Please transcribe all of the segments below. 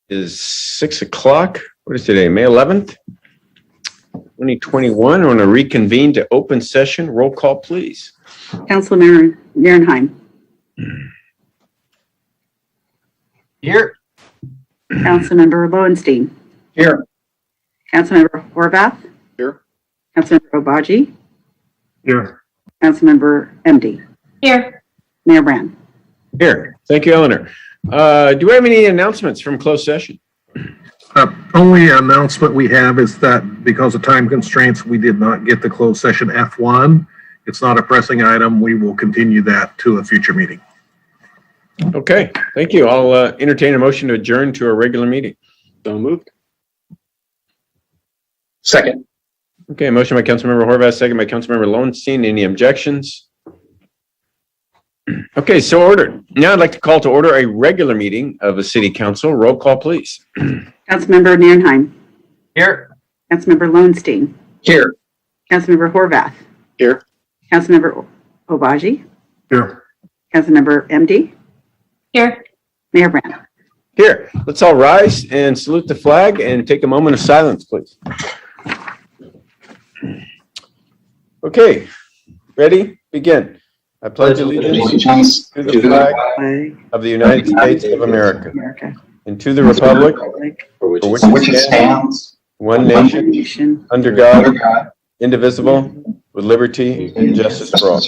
Is 6 o'clock. What is today? May 11th, 2021. I want to reconvene to open session. Roll call, please. Councilmember Nierenheim. Here. Councilmember Lowenstein. Here. Councilmember Horvath. Here. Councilmember Obaji. Here. Councilmember MD. Here. Mayor Brand. Here. Thank you, Eleanor. Do we have any announcements from closed session? Only announcement we have is that because of time constraints, we did not get the closed session F1. It's not a pressing item. We will continue that to a future meeting. Okay, thank you. I'll entertain a motion to adjourn to a regular meeting. So moved. Second. Okay, motion by Councilmember Horvath, second by Councilmember Lowenstein. Any objections? Okay, so ordered. Now I'd like to call to order a regular meeting of the City Council. Roll call, please. Councilmember Nierenheim. Here. Councilmember Lowenstein. Here. Councilmember Horvath. Here. Councilmember Obaji. Here. Councilmember MD. Here. Mayor Brand. Here, let's all rise and salute the flag and take a moment of silence, please. Okay, ready? Begin. I pledge allegiance to the flag of the United States of America and to the republic for which it stands, one nation, under God, indivisible, with liberty and justice for all.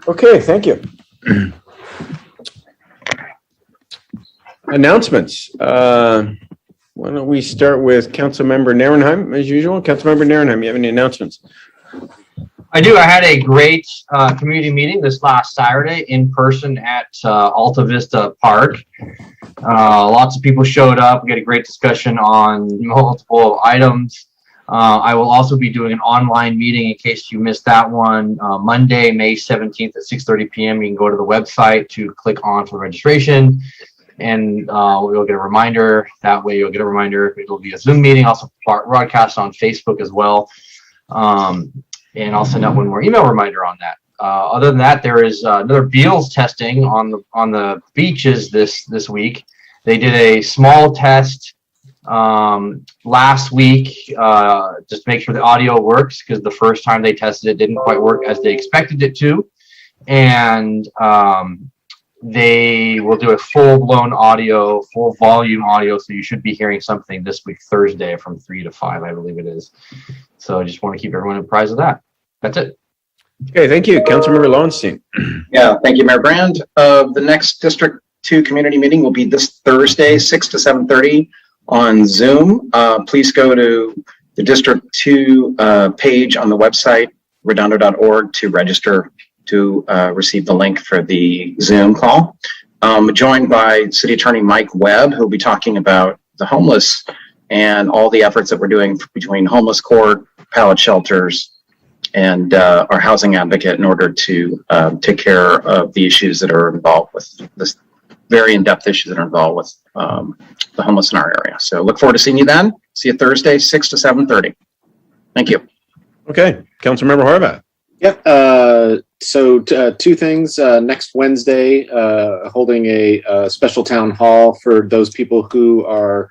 Okay, thank you. Announcements. Why don't we start with Councilmember Nierenheim, as usual. Councilmember Nierenheim, you have any announcements? I do. I had a great community meeting this last Saturday in person at Alta Vista Park. Lots of people showed up. We had a great discussion on multiple items. I will also be doing an online meeting in case you missed that one. Monday, May 17th at 6:30 p.m. You can go to the website to click on for registration, and you'll get a reminder. That way you'll get a reminder. It'll be a Zoom meeting, also broadcast on Facebook as well. And I'll send out one more email reminder on that. Other than that, there is another Beals testing on the beaches this week. They did a small test last week just to make sure the audio works, because the first time they tested it didn't quite work as they expected it to, and they will do a full-blown audio, full volume audio, so you should be hearing something this week Thursday from 3 to 5, I believe it is. So I just want to keep everyone apprised of that. That's it. Okay, thank you. Councilmember Lowenstein. Yeah, thank you, Mayor Brand. The next District 2 community meeting will be this Thursday, 6 to 7:30 on Zoom. Please go to the District 2 page on the website, redondo.org, to register to receive the link for the Zoom call. Joined by City Attorney Mike Webb, who'll be talking about the homeless and all the efforts that we're doing between homeless court, pallet shelters, and our housing advocate in order to take care of the issues that are involved with this very in-depth issues that are involved with the homeless in our area. So look forward to seeing you then. See you Thursday, 6 to 7:30. Thank you. Okay, Councilmember Horvath. Yep. So two things. Next Wednesday, holding a special town hall for those people who are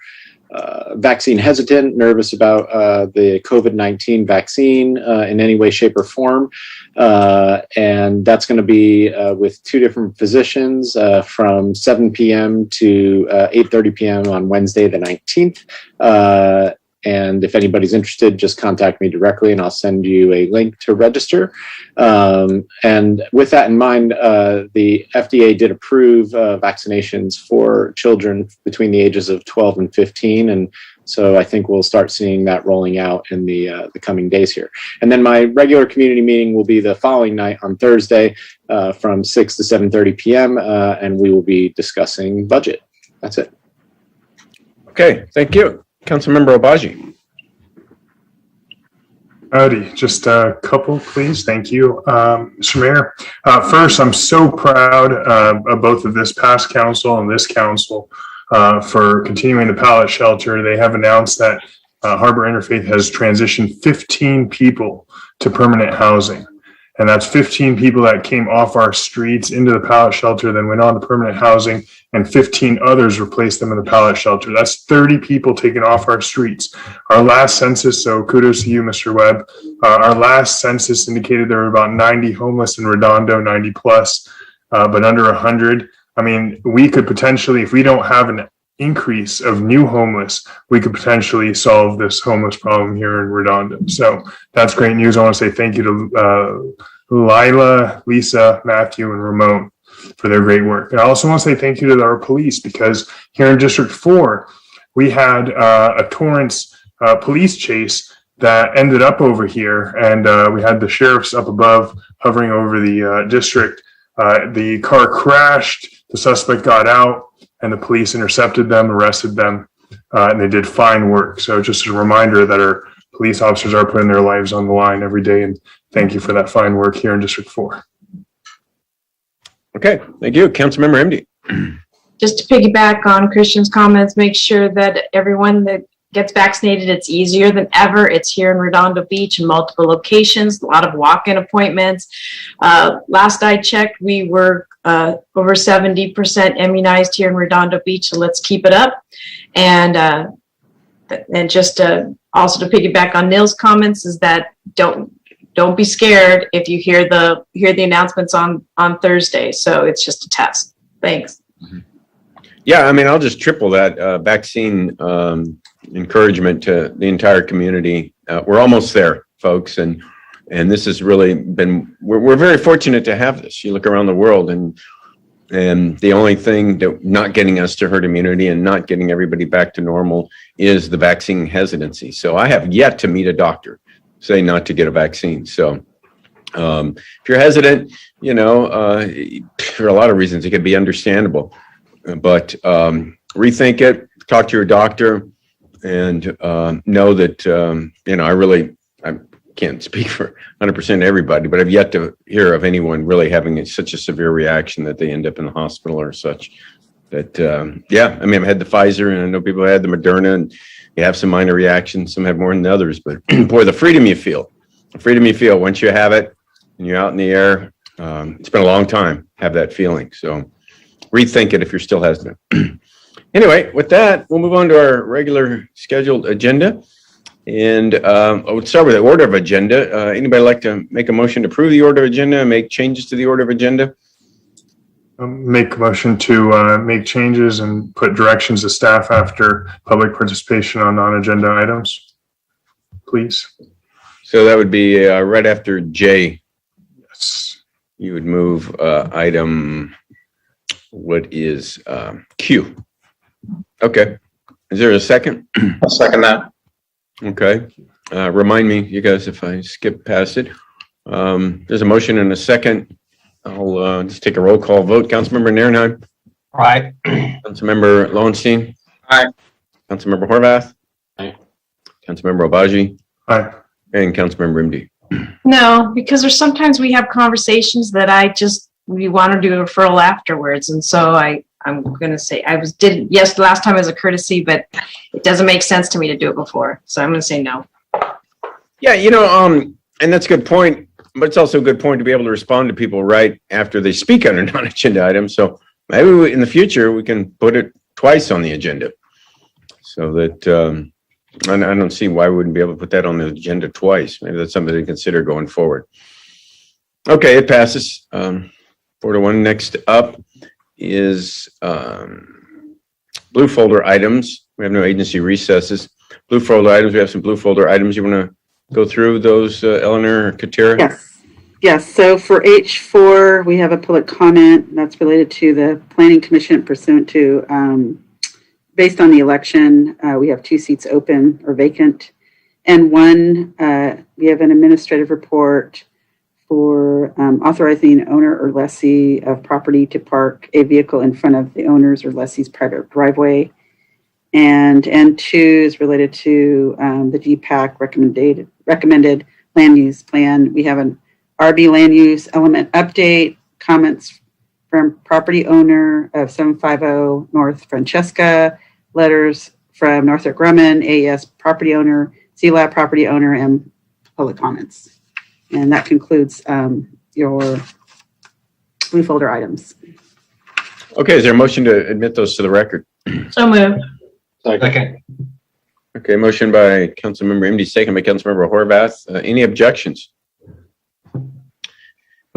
vaccine hesitant, nervous about the COVID-19 vaccine in any way, shape, or form. And that's going to be with two different physicians from 7 p.m. to 8:30 p.m. on Wednesday the 19th. And if anybody's interested, just contact me directly and I'll send you a link to register. And with that in mind, the FDA did approve vaccinations for children between the ages of 12 and 15. And so I think we'll start seeing that rolling out in the coming days here. And then my regular community meeting will be the following night on Thursday from 6 to 7:30 p.m. And we will be discussing budget. That's it. Okay, thank you. Councilmember Obaji. Howdy, just a couple, please. Thank you, Mr. Mayor. First, I'm so proud of both of this past council and this council for continuing the pallet shelter. They have announced that Harbor Interfaith has transitioned 15 people to permanent housing. And that's 15 people that came off our streets into the pallet shelter, then went on to permanent housing, and 15 others replaced them in the pallet shelter. That's 30 people taken off our streets. Our last census, so kudos to you, Mr. Webb, our last census indicated there were about 90 homeless in Redondo, 90 plus, but under 100. I mean, we could potentially, if we don't have an increase of new homeless, we could potentially solve this homeless problem here in Redondo. So that's great news. I want to say thank you to Lila, Lisa, Matthew, and Ramon for their great work. And I also want to say thank you to our police, because here in District 4, we had a Torrance police chase that ended up over here, and we had the sheriffs up above hovering over the district. The car crashed, the suspect got out, and the police intercepted them, arrested them, and they did fine work. So just a reminder that our police officers are putting their lives on the line every day, and thank you for that fine work here in District 4. Okay, thank you. Councilmember MD. Just to piggyback on Christian's comments, make sure that everyone that gets vaccinated, it's easier than ever. It's here in Redondo Beach in multiple locations, a lot of walk-in appointments. Last I checked, we were over 70% immunized here in Redondo Beach, so let's keep it up. And just also to piggyback on Neil's comments is that don't be scared if you hear the announcements on Thursday. So it's just a test. Thanks. Yeah, I mean, I'll just triple that vaccine encouragement to the entire community. We're almost there, folks, and this has really been. We're very fortunate to have this. You look around the world, and the only thing that not getting us to herd immunity and not getting everybody back to normal is the vaccine hesitancy. So I have yet to meet a doctor say not to get a vaccine. So if you're hesitant, for a lot of reasons, it could be understandable. But rethink it, talk to your doctor, and know that, I can't speak for 100% of everybody, but I've yet to hear of anyone really having such a severe reaction that they end up in the hospital or such. That, I've had the Pfizer, and I know people had the Moderna, and you have some minor reactions. Some have more than others, but boy, the freedom you feel once you have it and you're out in the air, it's been a long time, have that feeling. So rethink it if you're still hesitant. Anyway, with that, we'll move on to our regular scheduled agenda. And we'll start with the order of agenda. Anybody like to make a motion to approve the order of agenda and make changes to the order of agenda? Make a motion to make changes and put directions to staff after public participation on non-agenda items, please. So that would be right after J. Yes. You would move item, what is Q? Okay. Is there a second? I'll second that. Okay. Remind me, you guys, if I skip past it. There's a motion and a second. I'll just take a roll call vote. Councilmember Nierenheim. Aye. Councilmember Lowenstein. Aye. Councilmember Horvath. Aye. Councilmember Obaji. Aye. And Councilmember MD. No, because there's sometimes we have conversations that we want to do a referral afterwards. And so I'm going to say yes, last time as a courtesy, but it doesn't make sense to me to do it before. So I'm going to say no. Yeah, and that's a good point, but it's also a good point to be able to respond to people right after they speak on a non-agenda item. So maybe in the future, we can put it twice on the agenda so that I don't see why we wouldn't be able to put that on the agenda twice. Maybe that's something to consider going forward. Okay, it passes 4-1. Next up is blue folder items. We have no agency recesses. Blue folder items. We have some blue folder items. You want to go through those, Eleanor or Katira? Yes. So for H4, we have a public comment that's related to the Planning Commission pursuant to, based on the election, we have 2 seats open or vacant. And one, we have an administrative report for authorizing owner or lessee of property to park a vehicle in front of the owner's or lessee's private driveway. And N2 is related to the GPAC recommended land use plan. We have an RB land use element update, comments from property owner of 750 North Francesca, letters from Northrop Grumman, AES property owner, CLAB property owner, and public comments. And that concludes your blue folder items. Okay, is there a motion to admit those to the record? So moved. Second. Okay, motion by Councilmember MD, second by Councilmember Horvath. Any objections?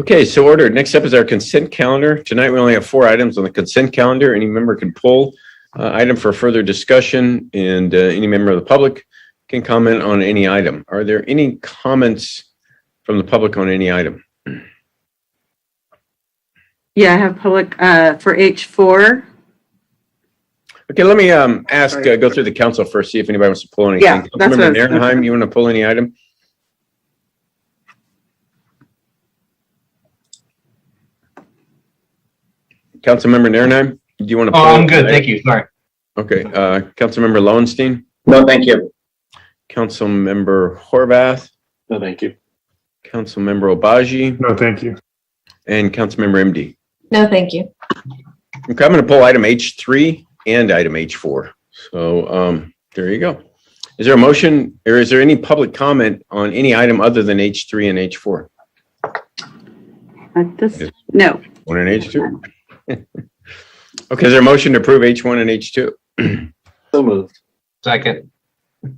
Okay, so ordered. Next up is our consent calendar. Tonight we only have 4 items on the consent calendar. Any member can pull item for further discussion, and any member of the public can comment on any item. Are there any comments from the public on any item? Yeah, I have public for H4. Okay, let me ask, go through the council first, see if anybody wants to pull anything. Yeah, that's what I Councilmember was- Narenheim, you want to pull any item? Councilmember Narenheim, do you want to? Oh, I'm good. Thank you. Sorry. Okay, Councilmember Lowenstein, No, thank you. Councilmember Horvath, No, thank you. Councilmember Obaji, No, thank you. and Councilmember MD. No, thank you. Okay, I'm going to pull item H3 and item H4. So there you go. Is there a motion, or is there any public comment on any item other than H3 and H4? No. One and H2? Okay, is there a motion to approve H1 and H2? So moved. Second.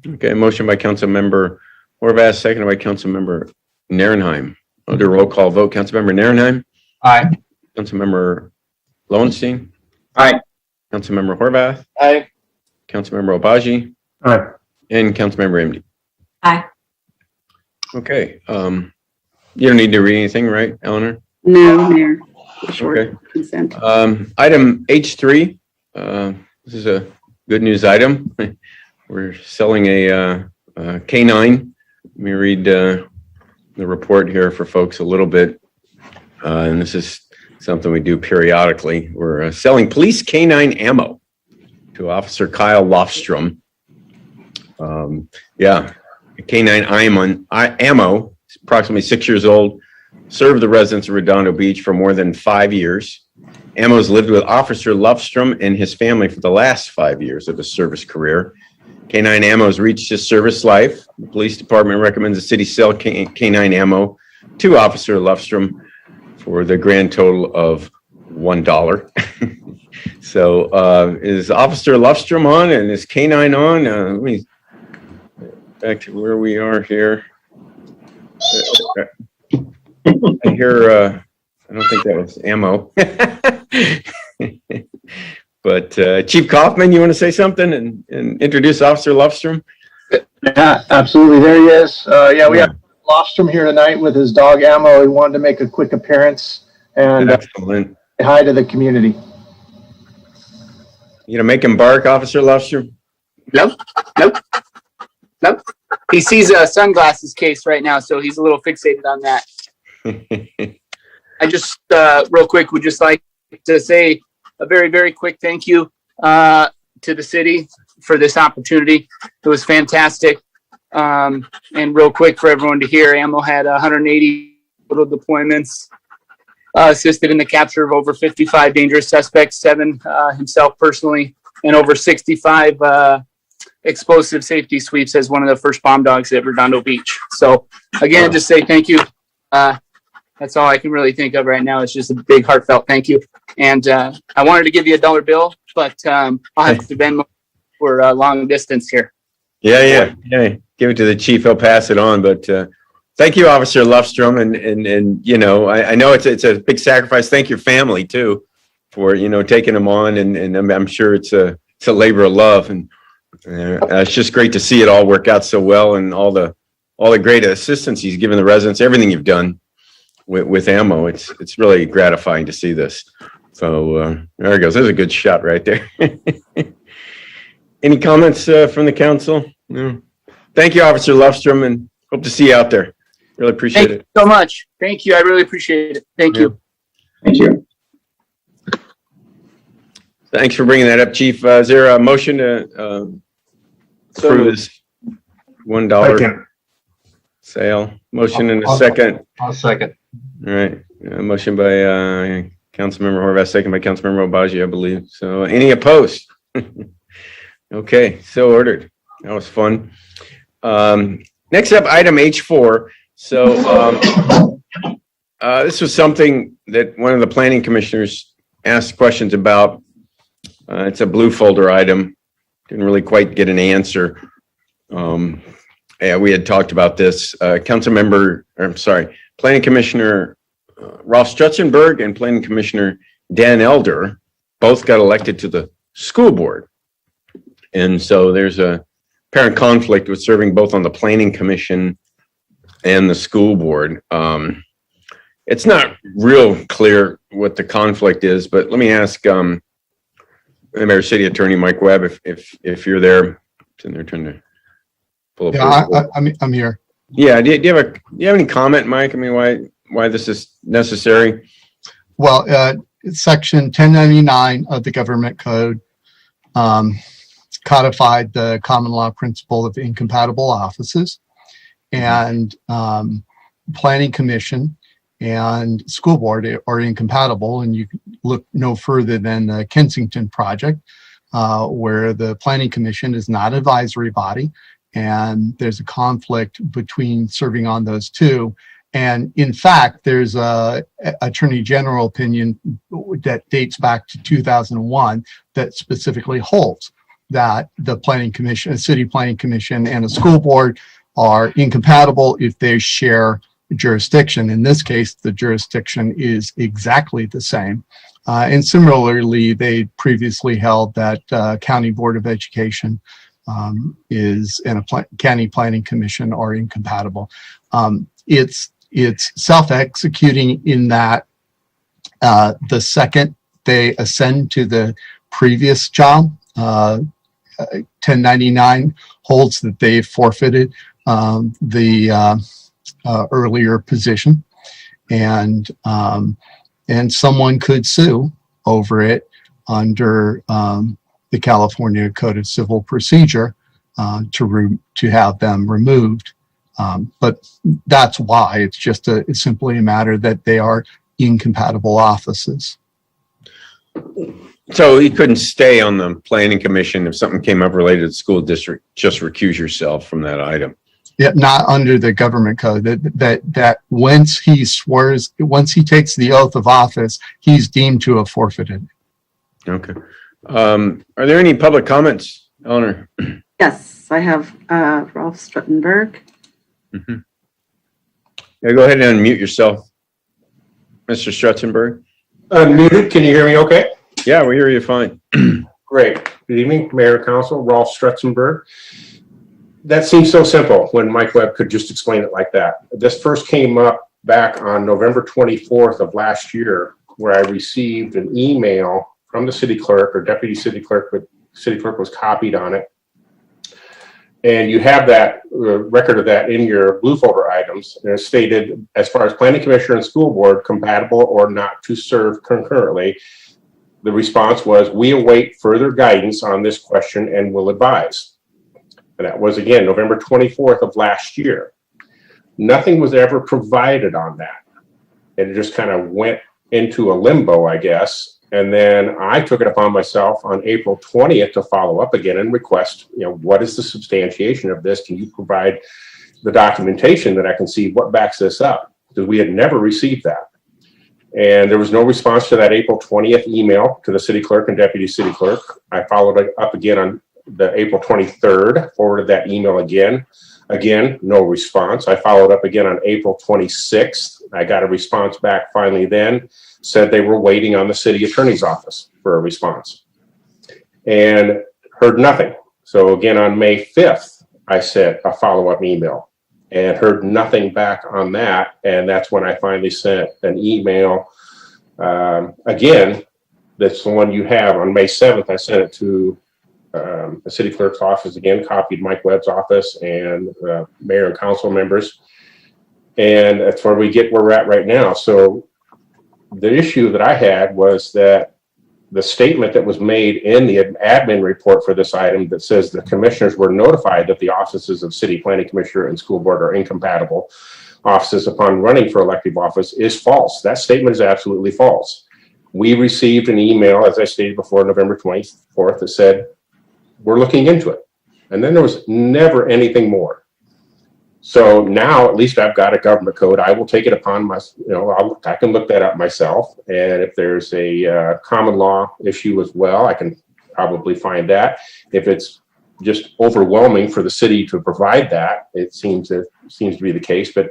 Okay, motion by Councilmember Horvath, seconded by Councilmember Narenheim. I'll do a roll call vote. Councilmember Narenheim, Aye. Councilmember Lowenstein, Aye. Councilmember Horvath, Aye. Councilmember Obaji, All right. and Councilmember MD. Aye. Okay, you don't need to read anything, right, Eleanor? No, Mayor. Short Okay. consent. Item H3, this is a good news item. We're selling a K9. Let me read the report here for folks a little bit. And this is something we do periodically. We're selling police K9 ammo to Officer Kyle Lofstrom. Yeah, K9 ammo, approximately 6 years old, served the residents of Redondo Beach for more than 5 years. Ammo's lived with Officer Lofstrom and his family for the last 5 years of his service career. K9 Ammo's reached his service life. The police department recommends the city sell K9 Ammo to Officer Lofstrom for the grand total of $1. So is Officer Lofstrom on and is K9 on? Let me back to where we are here. I hear, I don't think that was ammo. But Chief Kaufman, you want to say something and introduce Officer Lofstrom? Yeah, absolutely. There he is. Yeah, we have Lofstrom here tonight with his dog Ammo. He wanted to make a quick appearance and Excellent. say hi to the community. You gonna make him bark, Officer Lofstrom? Nope. He sees a sunglasses case right now, so he's a little fixated on that. I just, real quick, would just like to say a very, very quick thank you to the city for this opportunity. It was fantastic. And real quick for everyone to hear, Ammo had 180 total deployments, assisted in the capture of over 55 dangerous suspects, 7 himself personally, and over 65 explosive safety sweeps as one of the first bomb dogs at Redondo Beach. So again, just say thank you. That's all I can really think of right now. It's just a big heartfelt thank you. And I wanted to give you a $1 bill, but I'll have to Venmo for long distance here. Yeah. Give it to the chief. He'll pass it on. But thank you, Officer Lofstrom. And you know, I know it's a big sacrifice. Thank your family too for, you know, taking them on. And I'm sure it's a labor of love. And it's just great to see it all work out so well, and all the great assistance he's given the residents, everything you've done with Ammo. It's really gratifying to see this. So there it goes. There's a good shot right there. Any comments from the council? No. Thank you, Officer Lofstrom, and hope to see you out there. Really appreciate Thank it. you so much. Thank you. I really appreciate it. Thank you. Thank you. Thanks for bringing that up, Chief. Is there a motion to approve this $1 Second. sale? Motion and a second. I'll second. All right. Motion by Councilmember Horvath, second by Councilmember Obaji, I believe. So any opposed? Okay, so ordered. That was fun. Next up, item H4. So this was something that one of the planning commissioners asked questions about. It's a blue folder item. Didn't really quite get an answer. Yeah, we had talked about this. Planning Commissioner Ralph Strutzenberg and Planning Commissioner Dan Elder both got elected to the school board. And so there's a apparent conflict with serving both on the Planning Commission and the school board. It's not real clear what the conflict is, but let me ask Mayor City Attorney Mike Webb if you're there. It's in there trying to pull up. Yeah, I'm here. Yeah, do you have any comment, Mike? I mean, why this is necessary? Well, Section 1099 of the Government Code codified the common law principle of incompatible offices, and Planning Commission and School Board are incompatible. And you look no further than the Kensington project, where the Planning Commission is not an advisory body, and there's a conflict between serving on those two. And in fact, there's a Attorney General opinion that dates back to 2001 that specifically holds that the Planning Commission, a City Planning Commission, and a school board are incompatible if they share jurisdiction. In this case, the jurisdiction is exactly the same. And similarly, they previously held that County Board of Education is and a County Planning Commission are incompatible. It's self-executing in that the second they ascend to the previous job, 1099 holds that they forfeited the earlier position, and someone could sue over it under the California Code of Civil Procedure to have them removed. But that's why it's simply a matter that they are incompatible offices. So you couldn't stay on the Planning Commission if something came up related to the school district, just recuse yourself from that item. Yeah, not under the Government Code. That once he takes the oath of office, he's deemed to have forfeited. Okay. Are there any public comments, Eleanor? Yes, I have Ralph Struttenberg. Mm-hmm. Yeah, go ahead and unmute yourself, Mr. Strutzenberg. Unmuted. Can you hear me okay? Yeah, we hear you fine. Great. Good evening, Mayor and Council. Ralph Strutzenberg. That seems so simple when Mike Webb could just explain it like that. This first came up back on November 24th of last year, where I received an email from the city clerk or deputy city clerk, but city clerk was copied on it. And you have that record of that in your blue folder items. And it stated, as far as Planning Commissioner and School Board, compatible or not to serve concurrently. The response was, we await further guidance on this question and will advise. And that was, again, November 24th of last year. Nothing was ever provided on that. It just kind of went into a limbo, I guess. And then I took it upon myself on April 20th to follow up again and request, what is the substantiation of this? Can you provide the documentation that I can see what backs this up? Because we had never received that. And there was no response to that April 20th email to the city clerk and deputy city clerk. I followed up again on the April 23rd, forwarded that email again. Again, no response. I followed up again on April 26th. I got a response back finally then, said they were waiting on the city attorney's office for a response and heard nothing. So again, on May 5th, I sent a follow-up email and heard nothing back on that. And that's when I finally sent an email. Again, that's the one you have on May 7th. I sent it to the city clerk's office again, copied Mike Webb's office and mayor and council members. And that's where we're at right now. So the issue that I had was that the statement that was made in the admin report for this item that says the commissioners were notified that the offices of city planning commissioner and school board are incompatible offices upon running for elective office is false. That statement is absolutely false. We received an email, as I stated before, November 24th, that said we're looking into it. And then there was never anything more. So now at least I've got a government code. I will take it upon my, I can look that up myself. And if there's a common law issue as well, I can probably find that. If it's just overwhelming for the city to provide that, it seems to be the case. But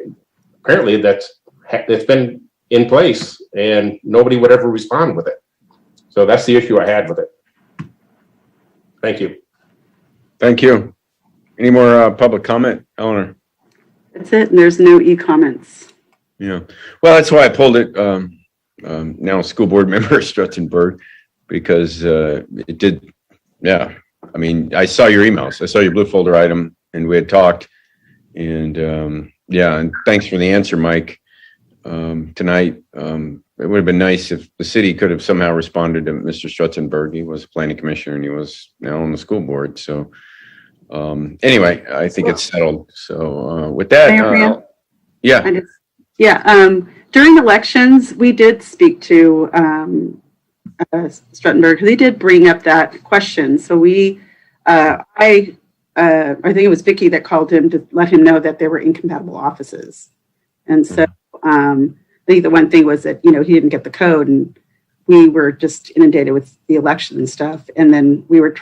apparently it's been in place and nobody would ever respond with it. So that's the issue I had with it. Thank you. Thank you. Any more public comment, Eleanor? That's it, and there's no e-comments. Yeah. Well, that's why I pulled it. Now school board member Strutzenberg, because it did. Yeah. I mean, I saw your emails. I saw your blue folder item, and we had talked. And yeah, and thanks for the answer, Mike. Tonight, it would have been nice if the city could have somehow responded to Mr. Strutzenberg. He was a planning commissioner, and he was now on the school board. So anyway, I think it's settled. So with that, yeah. During elections, we did speak to Strutzenberg, because he did bring up that question. So I think it was Vicky that called him to let him know that there were incompatible offices. And so I think the one thing was that, he didn't get the code, and we were just inundated with the election and stuff. And then we were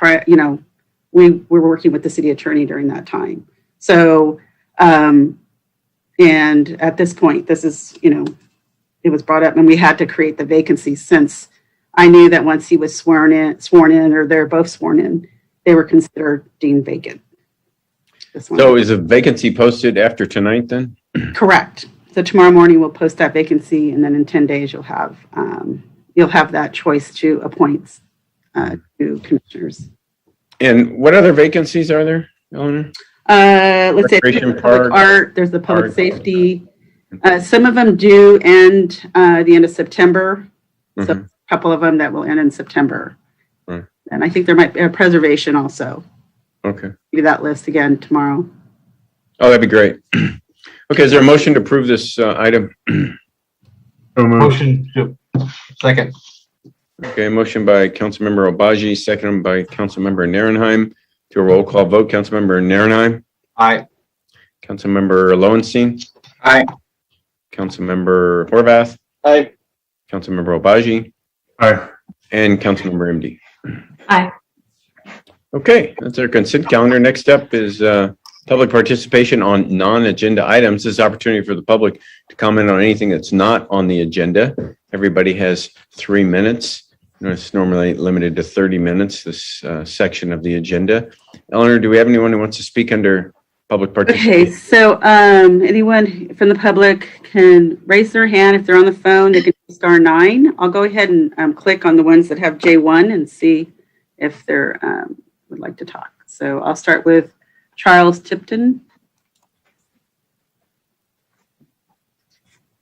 we were working with the city attorney during that time. So, and at this point, this is, it was brought up, and we had to create the vacancy, since I knew that once he was sworn in, or they're both sworn in, they were considered deemed vacant. So is a vacancy posted after tonight then? Correct. So tomorrow morning we'll post that vacancy, and then in 10 days you'll have that choice to appoint to commissioners. And what other vacancies are there, Eleanor? Let's say there's the public art, there's the public safety. Some of them do end the end of September. So a couple of them that will end in September. Right. And I think there might be a preservation also. Okay. Give you that list again tomorrow. Oh, that'd be great. Okay, is there a motion to approve this item? Motion to second. Okay, motion by Councilmember Obaji, second by Councilmember Narenheim. To a roll call vote, Councilmember Narenheim. Aye. Councilmember Lowenstein. Aye. Councilmember Horvath. Aye. Councilmember Obaji. Aye. And Councilmember MD. Aye. Okay, that's our consent calendar. Next up is public participation on non-agenda items. This is opportunity for the public to comment on anything that's not on the agenda. Everybody has 3 minutes. It's normally limited to 30 minutes, this section of the agenda. Eleanor, do we have anyone who wants to speak under public participation? Okay, so anyone from the public can raise their hand. If they're on the phone, they can star 9. I'll go ahead and click on the ones that have J1 and see if they're would like to talk. So I'll start with Charles Tipton.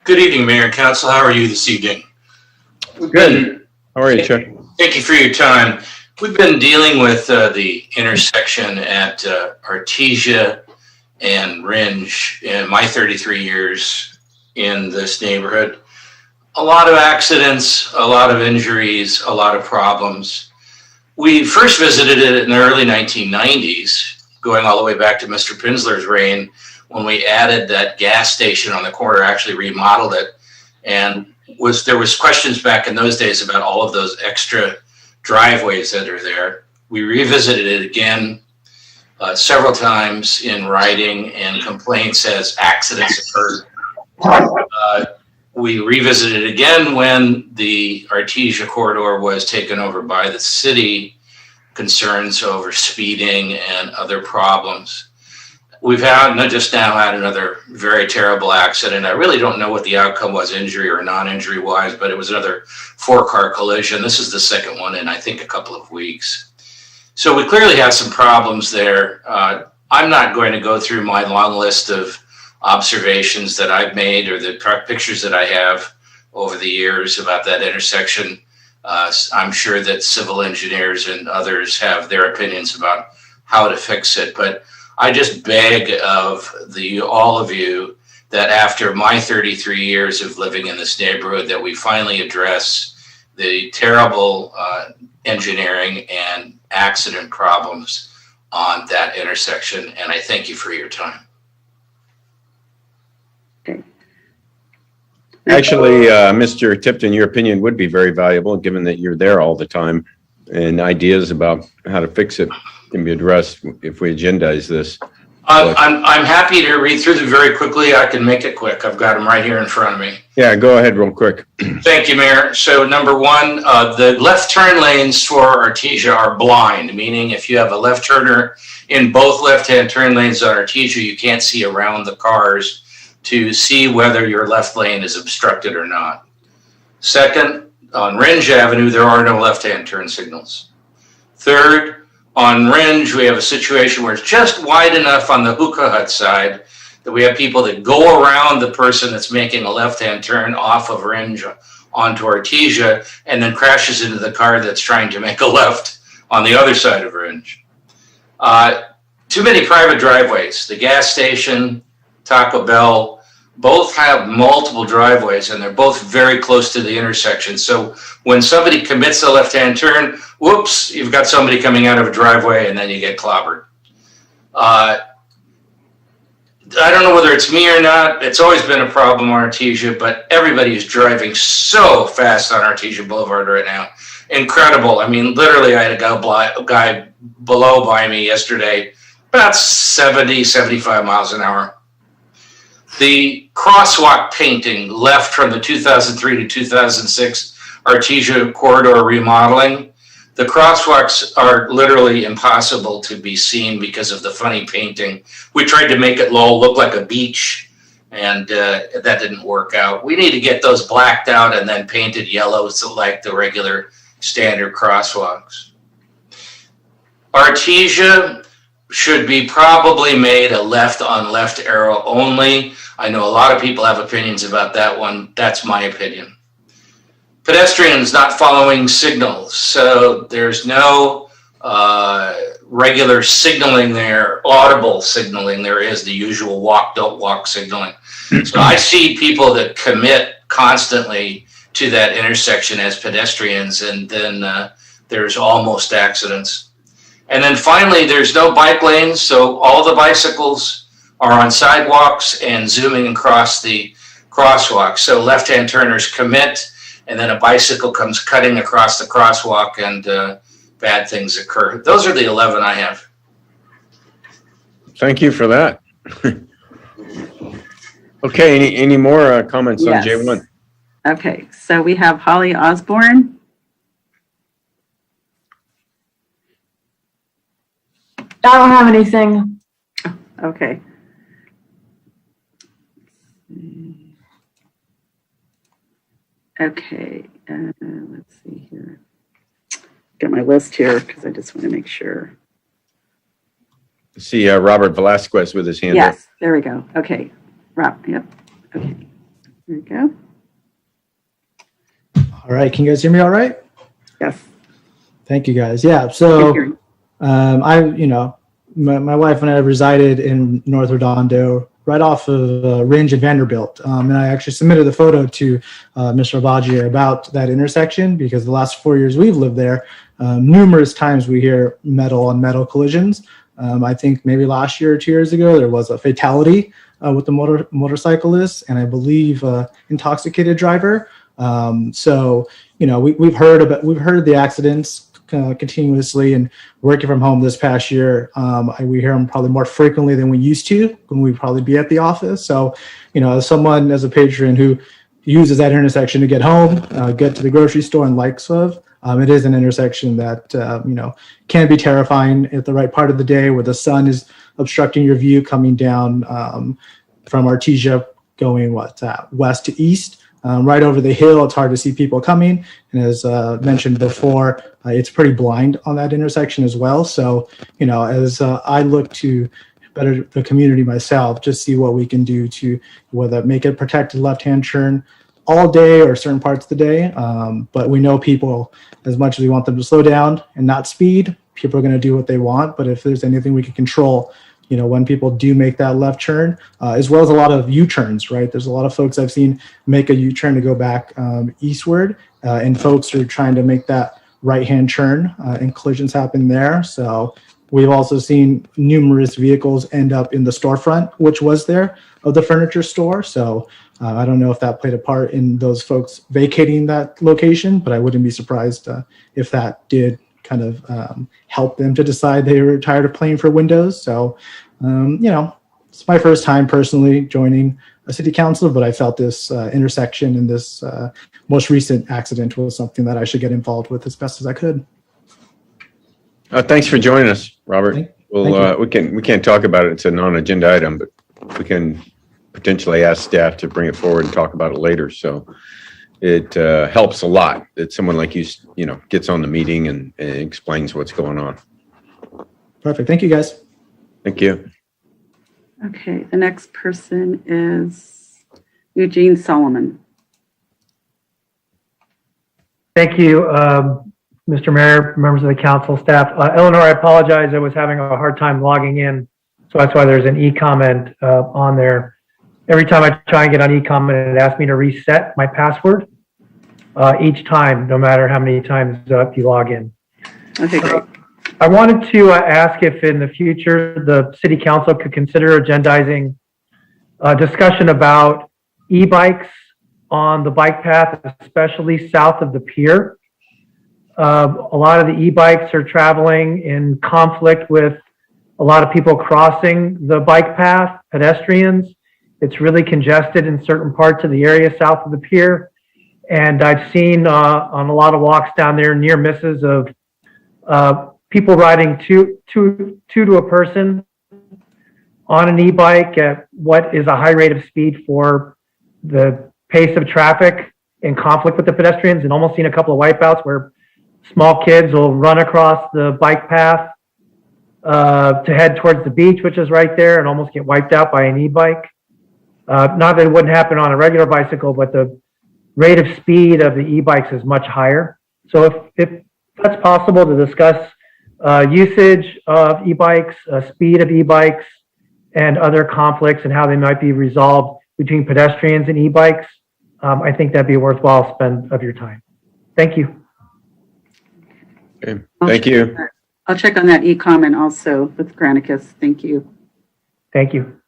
Good evening, Mayor and Council. How are you this evening? Good. How are you, Chuck? Thank you for your time. We've been dealing with the intersection at Artesia and Ringe in my 33 years in this neighborhood. A lot of accidents, a lot of injuries, a lot of problems. We first visited it in the early 1990s, going all the way back to Mr. Pinsler's reign, when we added that gas station on the corner, actually remodeled it. And there was questions back in those days about all of those extra driveways that are there. We revisited it again several times in writing, and complaints as accidents occurred. We revisited it again when the Artesia corridor was taken over by the city, concerns over speeding and other problems. We've just now had another very terrible accident. I really don't know what the outcome was, injury or non-injury wise, but it was another 4-car collision. This is the second one in, I think, a couple of weeks. So we clearly have some problems there. I'm not going to go through my long list of observations that I've made or the pictures that I have over the years about that intersection. I'm sure that civil engineers and others have their opinions about how to fix it, but I just beg of all of you that after my 33 years of living in this neighborhood, that we finally address the terrible engineering and accident problems on that intersection. And I thank you for your time. Actually, Mr. Tipton, your opinion would be very valuable, given that you're there all the time, and ideas about how to fix it can be addressed if we agendize this. I'm happy to read through them very quickly. I can make it quick. I've got them right here in front of me. Yeah, go ahead real quick. Thank you, Mayor. So number one, the left turn lanes for Artesia are blind, meaning if you have a left turner in both left-hand turn lanes on Artesia, you can't see around the cars to see whether your left lane is obstructed or not. Second, on Ringe Avenue, there are no left-hand turn signals. Third, on Ringe, we have a situation where it's just wide enough on the hookah hut side that we have people that go around the person that's making a left-hand turn off of Ringe onto Artesia and then crashes into the car that's trying to make a left on the other side of Ringe. Too many private driveways. The gas station, Taco Bell, both have multiple driveways and they're both very close to the intersection. So when somebody commits a left-hand turn, whoops, you've got somebody coming out of a driveway and then you get clobbered. I don't know whether it's me or not. It's always been a problem on Artesia, but everybody is driving so fast on Artesia Boulevard right now. Incredible. I mean, literally, I had a guy below by me yesterday, about 70, 75 miles an hour. The crosswalk painting left from the 2003 to 2006 Artesia corridor remodeling, the crosswalks are literally impossible to be seen because of the funny painting. We tried to make it look like a beach, and that didn't work out. We need to get those blacked out and then painted yellow, so like the regular standard crosswalks. Artesia should be probably made a left-on-left arrow only. I know a lot of people have opinions about that one. That's my opinion. Pedestrians not following signals. So there's no regular signaling there, audible signaling. There is the usual walk, don't walk signaling. So I see people that commit constantly to that intersection as pedestrians, and then there's almost accidents. And then finally, there's no bike lanes, so all the bicycles are on sidewalks and zooming across the crosswalk. So left-hand turners commit, and then a bicycle comes cutting across the crosswalk, and bad things occur. Those are the 11 I have. Thank you for that. Okay, any more comments on Yes. J1? Okay, so we have Holly Osborne. I don't have anything. Okay. Okay, let's see here. Get my list here because I just want to make sure. See Robert Velasquez with his hand up. Yes, there we go. Okay, Rob, yep. Okay, there we go. All right, can you guys hear me all right? Yes. Thank you guys. Yeah, so my wife and I resided in North Redondo, right off of Ringe and Vanderbilt. And I actually submitted the photo to Mr. Abaji about that intersection because the last 4 years we've lived there, numerous times we hear metal on metal collisions. I think maybe last year or 2 years ago, there was a fatality with the motorcyclist and I believe intoxicated driver. So, we've heard the accidents continuously, and working from home this past year, we hear them probably more frequently than we used to when we probably be at the office. So, as a patron who uses that intersection to get home, get to the grocery store and likes of, it is an intersection that, can be terrifying at the right part of the day where the sun is obstructing your view coming down from Artesia going west to east. Right over the hill, it's hard to see people coming. And as mentioned before, it's pretty blind on that intersection as well. So, as I look to better the community myself, just see what we can do to whether make it protected left-hand turn all day or certain parts of the day. But we know people, as much as we want them to slow down and not speed, people are going to do what they want. But if there's anything we can control, when people do make that left turn, as well as a lot of U-turns, right? There's a lot of folks I've seen make a U-turn to go back eastward, and folks are trying to make that right-hand turn, and collisions happen there. So we've also seen numerous vehicles end up in the storefront, which was there, of the furniture store. So I don't know if that played a part in those folks vacating that location, but I wouldn't be surprised if that did kind of help them to decide they were tired of playing for windows. So, it's my first time personally joining a city council, but I felt this intersection and this most recent accident was something that I should get involved with as best as I could. Thanks for joining us, Robert. Thank We can't talk about it. It's a non-agenda item, but we can potentially ask staff to bring it forward and talk about it later. So it helps a lot that someone like you, gets on the meeting and explains what's going on. Perfect. Thank you, guys. Thank you. Okay, the next person is Eugene Solomon. Thank you, Mr. Mayor, members of the council, staff. Eleanor, I apologize. I was having a hard time logging in, so that's why there's an e-comment on there. Every time I try and get on e-comment, it asks me to reset my password each time, no matter how many times you log in. Okay, great. I wanted to ask if in the future the city council could consider agendizing a discussion about e-bikes on the bike path, especially south of the pier. A lot of the e-bikes are traveling in conflict with a lot of people crossing the bike path, pedestrians. It's really congested in certain parts of the area south of the pier. And I've seen on a lot of walks down there near misses of people riding two to a person on an e-bike at what is a high rate of speed for the pace of traffic in conflict with the pedestrians, and almost seen a couple of wipeouts where small kids will run across the bike path to head towards the beach, which is right there, and almost get wiped out by an e-bike. Not that it wouldn't happen on a regular bicycle, but the rate of speed of the e-bikes is much higher. So if that's possible to discuss usage of e-bikes, speed of e-bikes, and other conflicts and how they might be resolved between pedestrians and e-bikes, I think that'd be a worthwhile spend of your time. Thank you. Okay. Thank you. I'll check on that e-comment also with Granicus. Thank you. Thank you.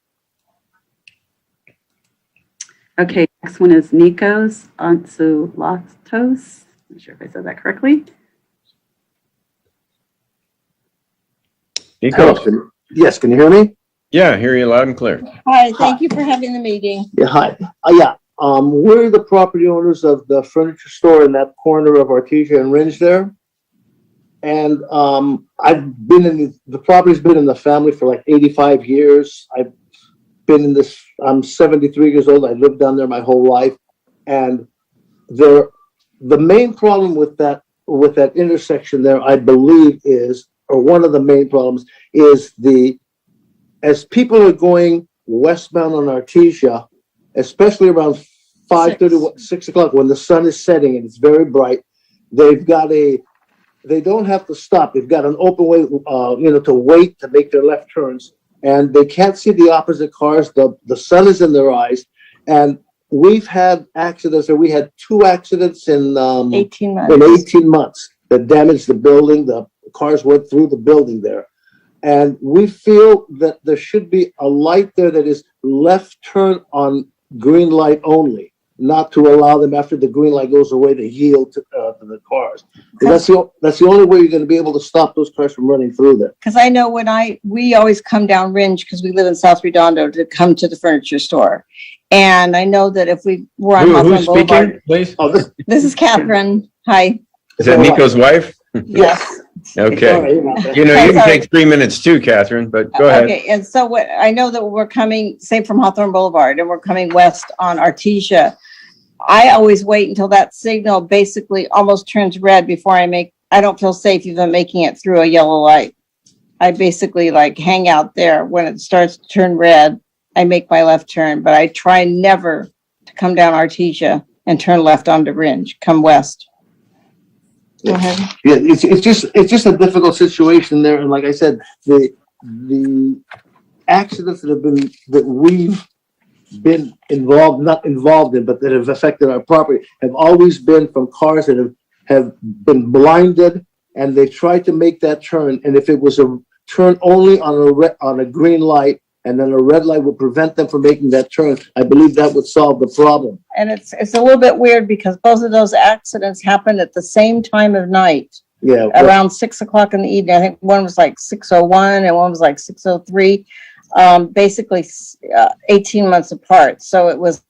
Okay, next one is Nikos Antsulatos. Not sure if I said that correctly. Nico. Yes, can you hear me? Yeah, I hear you loud and clear. Hi, thank you for having the meeting. Yeah, hi. We're the property owners of the furniture store in that corner of Artesia and Ringe there. And I've been in the property's been in the family for like 85 years. I've been in this, I'm 73 years old. I lived down there my whole life. And the main problem with that intersection there, I believe is, or one of the main problems is as people are going westbound on Artesia, especially around 5:30, 6 o'clock when the sun is setting and it's very bright, they don't have to stop. They've got an open way, to wait to make their left turns, and they can't see the opposite cars. The sun is in their eyes, and we've had accidents, or we had 2 accidents in 18 months. In 18 months that damaged the building. The cars went through the building there. And we feel that there should be a light there that is left turn on green light only, not to allow them after the green light goes away to yield to the cars. That's the only way you're going to be able to stop those cars from running through there. Because I know we always come down Ringe because we live in South Redondo to come to the furniture store. And I know that if we were on Hawthorne Boulevard, please? Oh, this is Catherine. Hi. Is that Nico's wife? Yes. Okay. Sorry about that. You can take 3 minutes too, Catherine, but go ahead. Okay, and so I know that we're coming, say from Hawthorne Boulevard, and we're coming west on Artesia. I always wait until that signal basically almost turns red before I don't feel safe even making it through a yellow light. I basically hang out there. When it starts to turn red, I make my left turn, but I try never to come down Artesia and turn left onto Ringe, come west. Go ahead. Yeah, it's just a difficult situation there, and like I said, the accidents that we've been not involved in, but that have affected our property have always been from cars that have been blinded, and they tried to make that turn. And if it was a turn only on a green light, and then a red light would prevent them from making that turn, I believe that would solve the problem. And it's a little bit weird because both of those accidents happened at the same time of night. Yeah. Around 6 o'clock in the evening. I think one was like 6:01 and one was like 6:03. Basically 18 months apart. So it was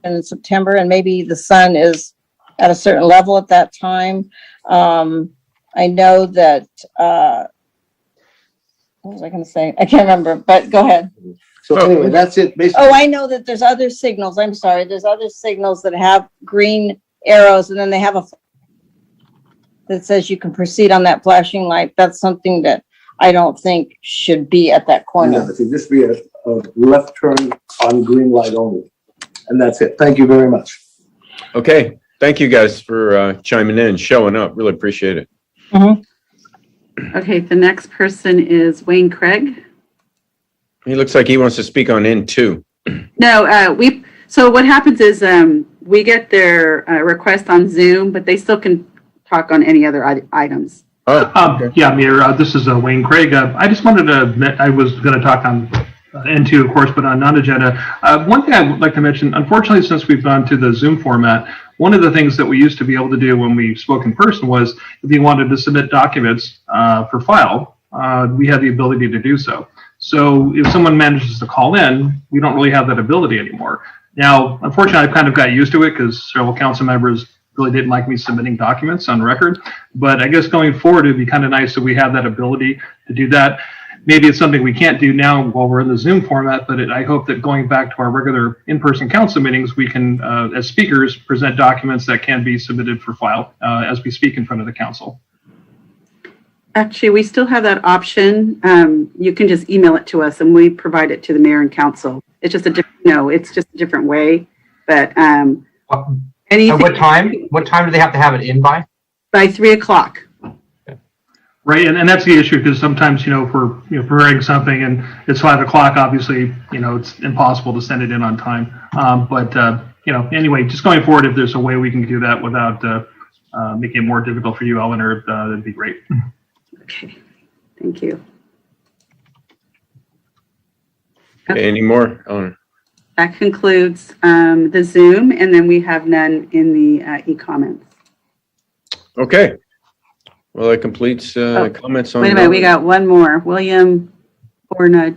in September, and maybe the sun is at a certain level at that time. I know that, what was I going to say? I can't remember, but go ahead. So anyway, that's it. Basically. Oh, I know that there's other signals. I'm sorry. There's other signals that have green arrows, and then they have a that says you can proceed on that flashing light. That's something that I don't think should be at that corner. Yeah, it should just be a left turn on green light only. And that's it. Thank you very much. Okay. Thank you guys for chiming in, showing up. Really appreciate it. Okay, the next person is Wayne Craig. He looks like he wants to speak on N2. No, so what happens is we get their request on Zoom, but they still can talk on any other items. Yeah, Mayor, this is Wayne Craig. I just wanted to, I was going to talk on N2, of course, but on non-agenda. One thing I would like to mention, unfortunately, since we've gone to the Zoom format, one of the things that we used to be able to do when we spoke in person was if you wanted to submit documents for file, we had the ability to do so. So if someone manages to call in, we don't really have that ability anymore. Now, unfortunately, I kind of got used to it because several council members really didn't like me submitting documents on record. But I guess going forward, it'd be kind of nice that we have that ability to do that. Maybe it's something we can't do now while we're in the Zoom format, but I hope that going back to our regular in-person council meetings, we can, as speakers, present documents that can be submitted for file as we speak in front of the council. Actually, we still have that option. You can just email it to us and we provide it to the mayor and council. It's just a different way, but anything. At what time? What time do they have to have it in by? By 3 o'clock. Right, and that's the issue, because sometimes, if we're preparing something and it's 5 o'clock, obviously, it's impossible to send it in on time. Anyway, just going forward, if there's a way we can do that without making it more difficult for you, Eleanor, that'd be great. Okay, thank you. Okay, any more, Eleanor? That concludes the Zoom, and then we have none in the e-comments. Okay. Well, that completes comments on. Wait a minute, we got one more. William Bornadari.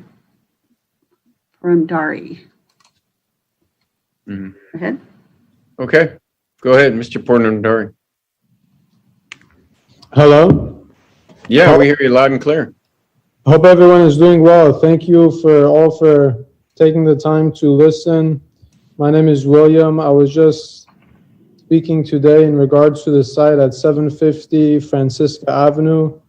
Mm-hmm. Go ahead. Okay, go ahead, Mr. Bornadari. Hello? Yeah, we hear you loud and clear. Hope everyone is doing well. Thank you for taking the time to listen. My name is William. I was just speaking today in regards to the site at 750 Francisca Avenue.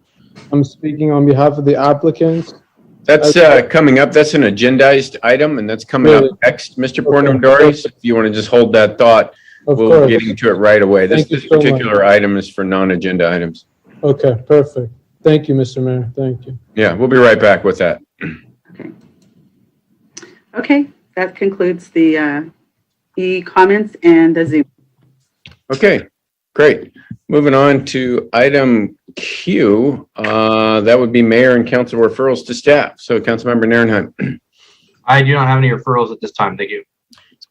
I'm speaking on behalf of the applicants. That's coming up. That's an agendized item, and that's coming up next, Mr. Bornadari. So if you want to just hold that thought, we'll get into it right away. This particular item is for non-agenda items. Okay, perfect. Thank you, Mr. Mayor. Thank you. Yeah, we'll be right back with that. Okay, that concludes the e-comments and the Zoom. Okay, great. Moving on to item Q, that would be mayor and council referrals to staff. So Councilmember Nierenheim. I do not have any referrals at this time. Thank you.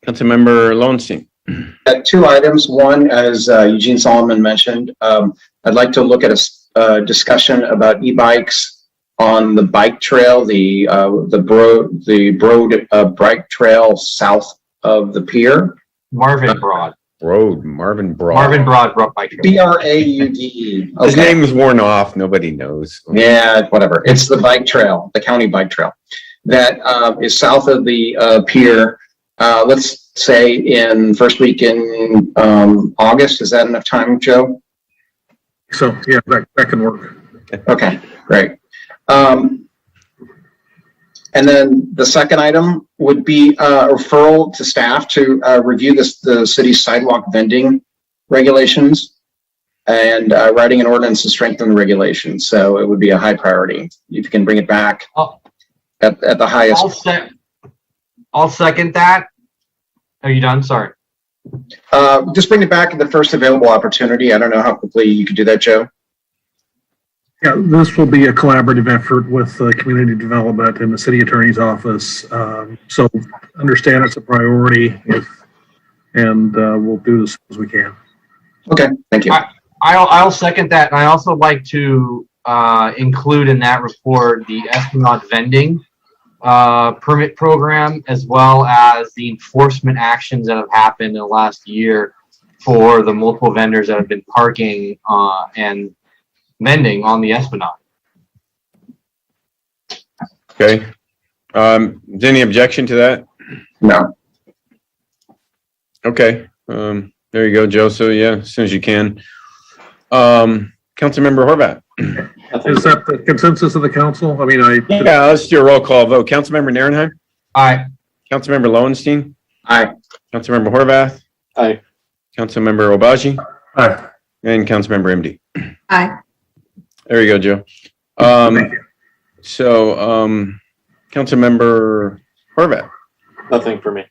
Councilmember Lowenstein. Two items. One, as Eugene Solomon mentioned, I'd like to look at a discussion about e-bikes on the bike trail, the Broad bike trail south of the pier. Marvin Broad. Marvin Broad. Marvin Broad bike trail. B-R-A-U-D-E. Okay. His name is worn off. Nobody knows. Yeah, whatever. It's the bike trail, the county bike trail that is south of the pier. Let's say in first week in August. Is that enough time, Joe? So yeah, that can work. Okay, great. And then the second item would be a referral to staff to review the city's sidewalk vending regulations and writing an ordinance to strengthen the regulations. So it would be a high priority. If you can bring it back. at the highest. I'll second that. Are you done? Sorry. Just bring it back at the first available opportunity. I don't know how quickly you could do that, Joe. Yeah, this will be a collaborative effort with community development and the city attorney's office. So understand it's a priority, and we'll do this as we can. Okay, thank you. I'll second that, and I also like to include in that report the Esplanade vending permit program, as well as the enforcement actions that have happened in the last year for the multiple vendors that have been parking and vending on the Esplanade. Okay. Is there any objection to that? No. Okay. There you go, Joe. So yeah, as soon as you can. Councilmember Horvath. Is that the consensus of the council? I mean, yeah, let's do a roll call vote. Councilmember Narenheim? Aye. Councilmember Lowenstein? Aye. Councilmember Horvath? Aye. Councilmember Obaji? Aye. And Councilmember MD. Aye. There you go, Joe. Councilmember Horvath? Nothing for me.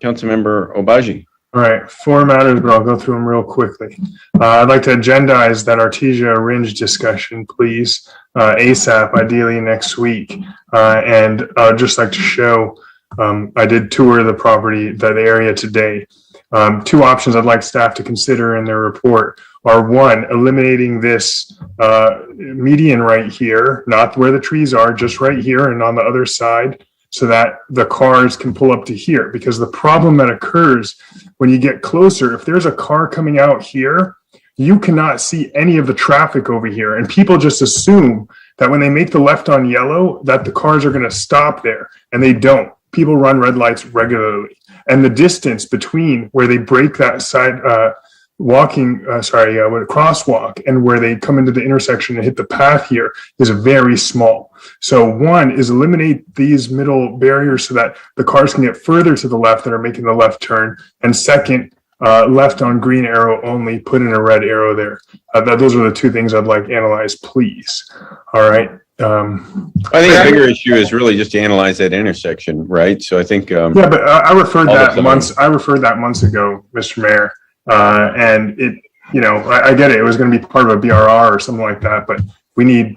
Councilmember Obaji? All right, 4 matters, but I'll go through them real quickly. I'd like to agendize that Artesia Ringe discussion, please, ASAP, ideally next week. And I'd just like to show, I did tour the property, the area today. 2 options I'd like staff to consider in their report are: 1, eliminating this median right here, not where the trees are, just right here and on the other side, so that the cars can pull up to here. Because the problem that occurs when you get closer, if there's a car coming out here, you cannot see any of the traffic over here. And people just assume that when they make the left on yellow, that the cars are going to stop there. And they don't. People run red lights regularly. And the distance between where they break that side crosswalk and where they come into the intersection and hit the path here is very small. So 1 is eliminate these middle barriers so that the cars can get further to the left that are making the left turn. And 2nd, left on green arrow only, put in a red arrow there. Those are the 2 things I'd like analyzed, please. All right. I think the bigger issue is really just to analyze that intersection, right? So I think yeah, but I referred that months ago, Mr. Mayor. And it, I get it. It was going to be part of a BRR or something like that, but we need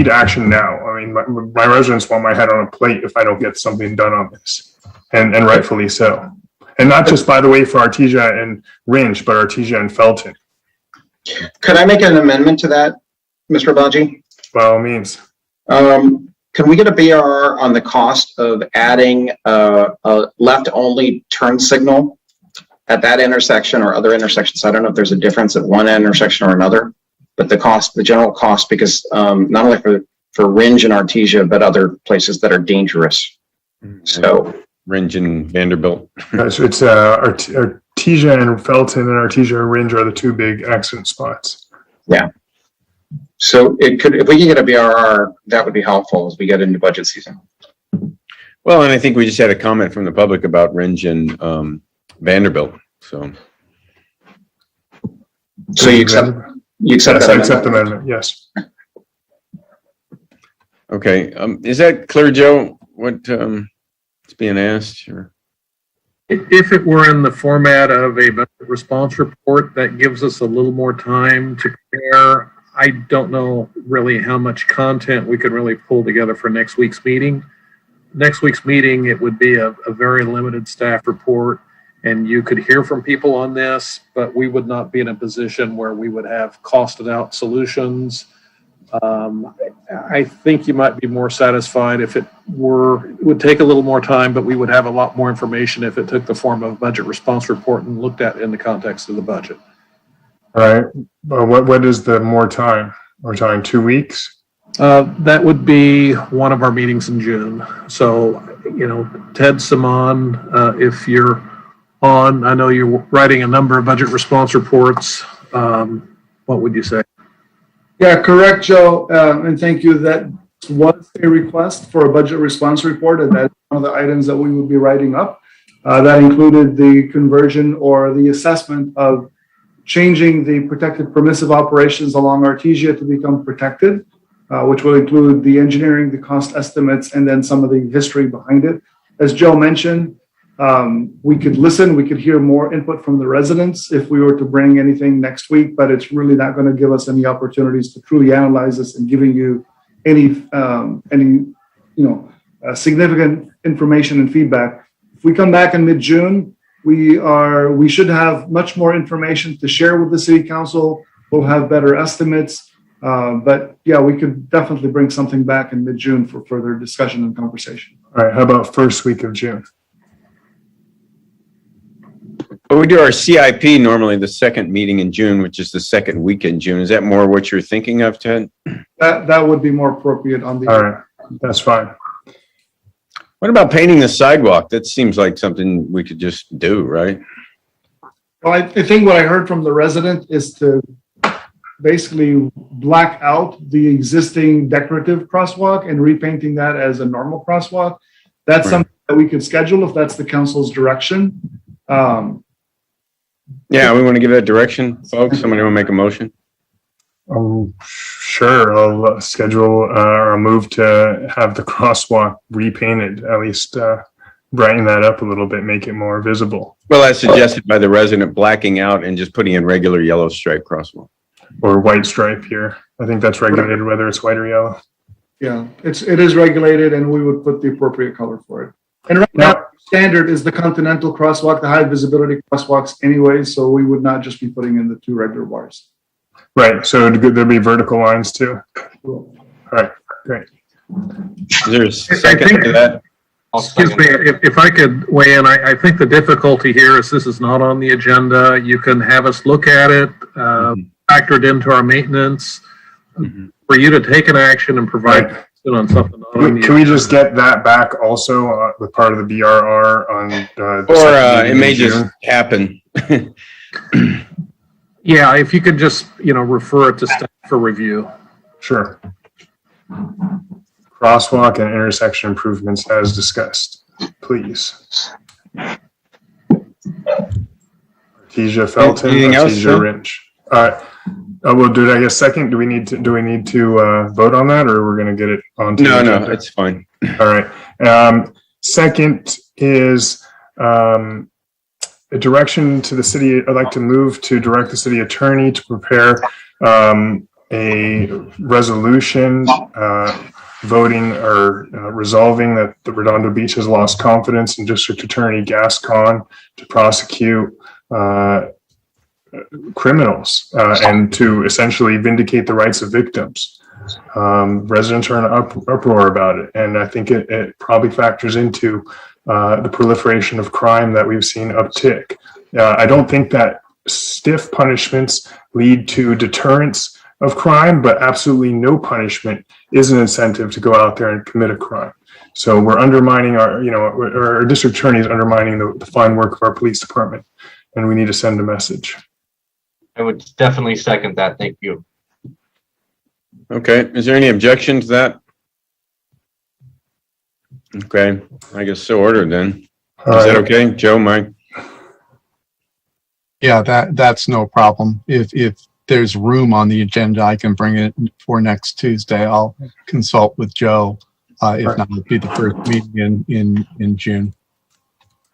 action now. I mean, my residents want my head on a plate if I don't get something done on this, and rightfully so. And not just, by the way, for Artesia and Ringe, but Artesia and Felton. Could I make an amendment to that, Mr. Obaji? By all means. Can we get a BRR on the cost of adding a left-only turn signal at that intersection or other intersections? I don't know if there's a difference at one intersection or another, but the general cost, because not only for Ringe and Artesia, but other places that are dangerous. So Ringe and Vanderbilt. So it's Artesia and Felton, and Artesia and Ringe are the 2 big accident spots. Yeah. So if we can get a BRR, that would be helpful as we get into budget season. Well, and I think we just had a comment from the public about Ringe and Vanderbilt. So you accept yes, that? I accept the amendment. Yes. Okay. Is that clear, Joe? What is being asked? Or? If it were in the format of a budget response report, that gives us a little more time to prepare. I don't know really how much content we could really pull together for next week's meeting. Next week's meeting, it would be a very limited staff report, and you could hear from people on this, but we would not be in a position where we would have costed out solutions. I think you might be more satisfied if it would take a little more time, but we would have a lot more information if it took the form of a budget response report and looked at in the context of the budget. All right. What is the more time? More time, 2 weeks? That would be one of our meetings in June. So, Ted Simon, if you're on, I know you're writing a number of budget response reports. What would you say? Yeah, correct, Joe. And thank you. That was a request for a budget response report, and that's one of the items that we would be writing up. That included the conversion or the assessment of changing the protected permissive operations along Artesia to become protected. which will include the engineering, the cost estimates, and then some of the history behind it. As Joe mentioned, we could listen, we could hear more input from the residents if we were to bring anything next week, but it's really not going to give us any opportunities to truly analyze this and giving you any significant information and feedback. If we come back in mid-June, we should have much more information to share with the city council. We'll have better estimates. But yeah, we could definitely bring something back in mid-June for further discussion and conversation. All right, how about first week of June? Well, we do our CIP normally the second meeting in June, which is the second week in June. Is that more what you're thinking of, Ted? That would be more appropriate on the. All right, that's fine. What about painting the sidewalk? That seems like something we could just do, right? Well, I think what I heard from the resident is to basically black out the existing decorative crosswalk and repainting that as a normal crosswalk. That's something that we could schedule if that's the council's direction. Yeah, we want to give that direction, folks. Somebody want to make a motion? Sure, I'll schedule or I'll move to have the crosswalk repainted, at least brighten that up a little bit, make it more visible. Well, as suggested by the resident, blacking out and just putting in regular yellow stripe crosswalk. Or white stripe here. I think that's regulated whether it's white or yellow. Yeah, it is regulated and we would put the appropriate color for it. And right now, standard is the continental crosswalk, the high visibility crosswalks anyway, so we would not just be putting in the two regular bars. Right, so there'll be vertical lines too. All right, great. Is there a second to that? Excuse me, if I could weigh in, I think the difficulty here is this is not on the agenda. You can have us look at it, factor it into our maintenance, for you to take an action and provide on something. Can we just get that back also with part of the BRR on? Or it may just happen. Yeah, if you could just, refer it to staff for review. Sure. Crosswalk and intersection improvements as discussed, please. Artesia Felton, Anything else, Artesia Rinch. All right. Well, dude, I guess second, do we need to vote on that, or we're going to get it on? No, it's fine. All right. Second is a direction to the city. I'd like to move to direct the city attorney to prepare a resolution voting or resolving that the Redondo Beach has lost confidence in District Attorney Gascon to prosecute criminals and to essentially vindicate the rights of victims. Residents are in uproar about it, and I think it probably factors into the proliferation of crime that we've seen uptick. I don't think that stiff punishments lead to deterrence of crime, but absolutely no punishment is an incentive to go out there and commit a crime. So we're undermining our district attorney is undermining the fine work of our police department, and we need to send a message. I would definitely second that. Thank you. Okay. Is there any objection to that? Okay. I guess so ordered then. Is that okay? Joe, Mike? Yeah, that's no problem. If there's room on the agenda, I can bring it for next Tuesday. I'll consult with Joe. If not, it'll be the first meeting in June.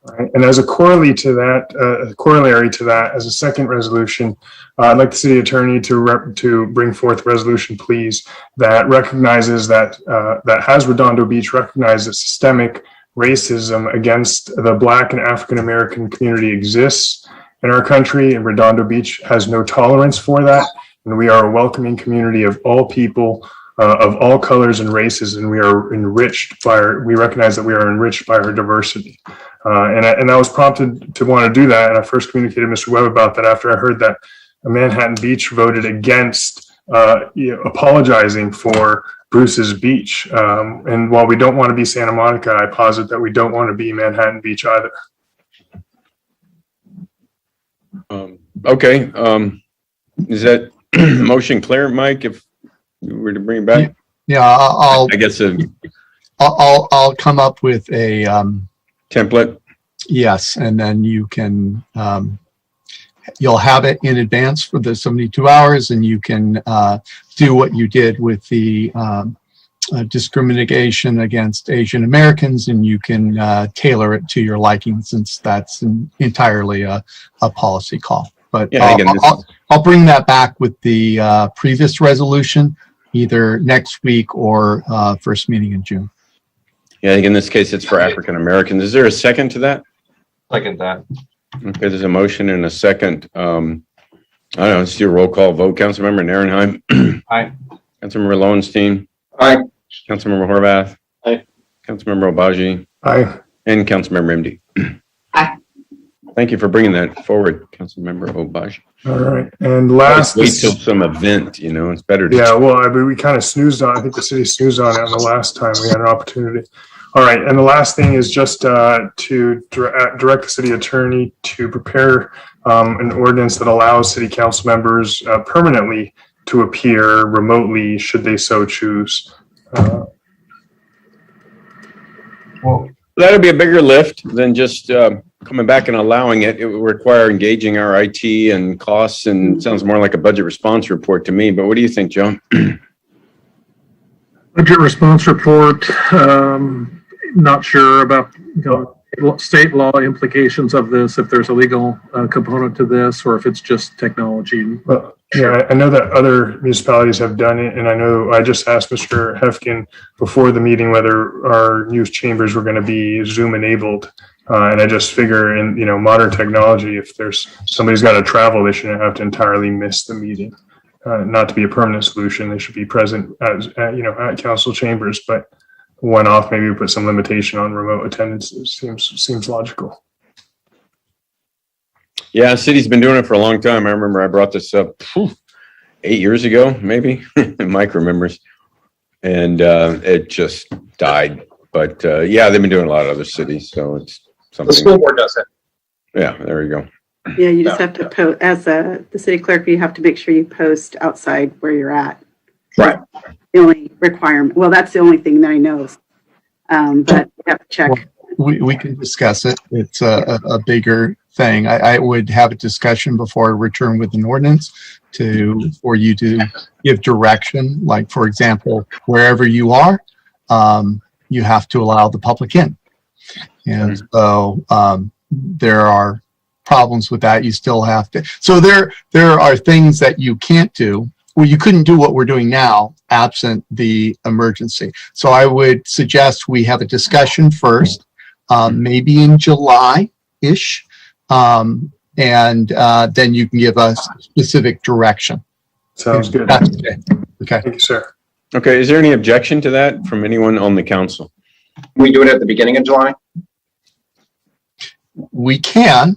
All right. And as a corollary to that, as a second resolution, I'd like the city attorney to bring forth a resolution, please, that recognizes that has Redondo Beach recognized that systemic racism against the Black and African American community exists in our country, and Redondo Beach has no tolerance for that. And we are a welcoming community of all people, of all colors and races, and we recognize that we are enriched by our diversity. And I was prompted to want to do that, and I first communicated with Mr. Webb about that after I heard that Manhattan Beach voted against apologizing for Bruce's Beach. And while we don't want to be Santa Monica, I posit that we don't want to be Manhattan Beach either. Okay. Is that motion clear, Mike? If you were to bring it back? Yeah, I'll come up with a template. Yes, and then you can you'll have it in advance for the 72 hours, and you can do what you did with the discrimination against Asian Americans, and you can tailor it to your liking, since that's entirely a policy call. But Yeah, again, I'll bring that back with the previous resolution, either next week or first meeting in June. Yeah, I think in this case, it's for African Americans. Is there a second to that? Second that. Okay, there's a motion and a second. I don't know, let's do a roll call vote. Councilmember Narenheim. Aye. Councilmember Lowenstein. Aye. Councilmember Horvath. Aye. Councilmember Obaji. Aye. And Councilmember Imdi. Aye. Thank you for bringing that forward, Councilmember Obaji. All right. And last. Wait till some event, you know, it's better to. Yeah, well, I mean, we kind of snoozed on, I think the city snoozed on it on the last time we had an opportunity. All right, and the last thing is just to direct the city attorney to prepare an ordinance that allows city council members permanently to appear remotely should they so choose. Well, that'd be a bigger lift than just coming back and allowing it. It would require engaging our IT and costs, and it sounds more like a budget response report to me. But what do you think, Joe? Budget response report, not sure about, state law implications of this, if there's a legal component to this, or if it's just technology. Well, yeah, I know that other municipalities have done it, and I know I just asked Mr. Hefkin before the meeting whether our news chambers were going to be Zoom enabled. And I just figure in, modern technology, if there's somebody's got to travel, they shouldn't have to entirely miss the meeting. Not to be a permanent solution, they should be present at council chambers, but one off, maybe we put some limitation on remote attendance. It seems logical. Yeah, city's been doing it for a long time. I remember I brought this up 8 years ago, maybe. Mike remembers. And it just died. But yeah, they've been doing a lot of other cities, so it's something. The school board does it. Yeah, there you go. Yeah, you just have to post, as the city clerk, you have to make sure you post outside where you're at. Right. The only requirement, well, that's the only thing that I know. But you have to check. We can discuss it. It's a bigger thing. I would have a discussion before I return with an ordinance for you to give direction. Like, for example, wherever you are, you have to allow the public in. And so there are problems with that. You still have to. So there are things that you can't do. Well, you couldn't do what we're doing now absent the emergency. So I would suggest we have a discussion first, maybe in July-ish, and then you can give us specific direction. Sounds good. Okay. Thank you, sir. Okay, is there any objection to that from anyone on the council? We do it at the beginning of July? We can.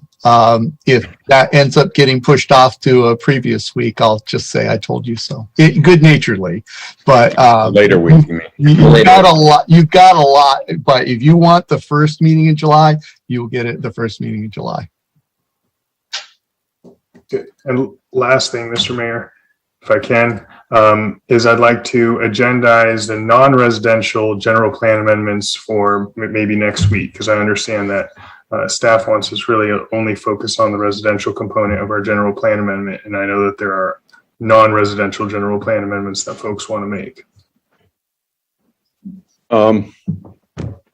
If that ends up getting pushed off to a previous week, I'll just say I told you so, good naturedly. But later week, you've got a lot. But if you want the first meeting in July, you'll get it the first meeting in July. Good. And last thing, Mr. Mayor, if I can, is I'd like to agendize the non-residential general plan amendments for maybe next week, because I understand that staff wants us really only focus on the residential component of our general plan amendment. And I know that there are non-residential general plan amendments that folks want to make.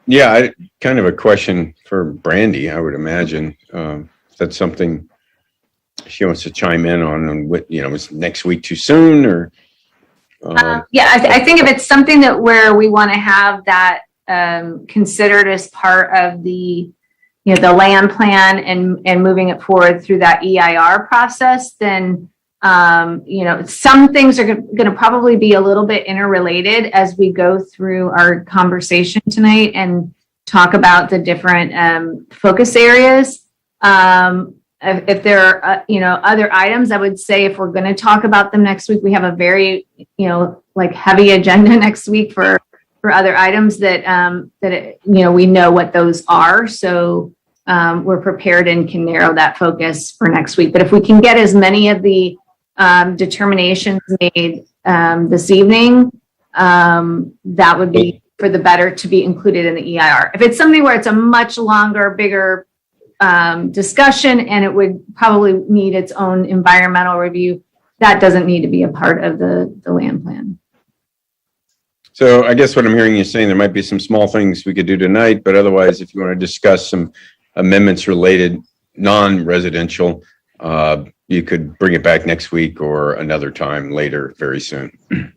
Yeah, kind of a question for Brandy, I would imagine. That's something she wants to chime in on, and what, is next week too soon, or? Yeah, I think if it's something where we want to have that considered as part of the the land plan and moving it forward through that EIR process, then some things are going to probably be a little bit interrelated as we go through our conversation tonight and talk about the different focus areas. If there are other items, I would say if we're going to talk about them next week, we have a very heavy agenda next week for other items that we know what those are, so we're prepared and can narrow that focus for next week. But if we can get as many of the determinations made this evening, that would be for the better to be included in the EIR. If it's something where it's a much longer, bigger discussion, and it would probably need its own environmental review. That doesn't need to be a part of the land plan. So I guess what I'm hearing you saying, there might be some small things we could do tonight, but otherwise, if you want to discuss some amendments related, non-residential, you could bring it back next week or another time later, very soon.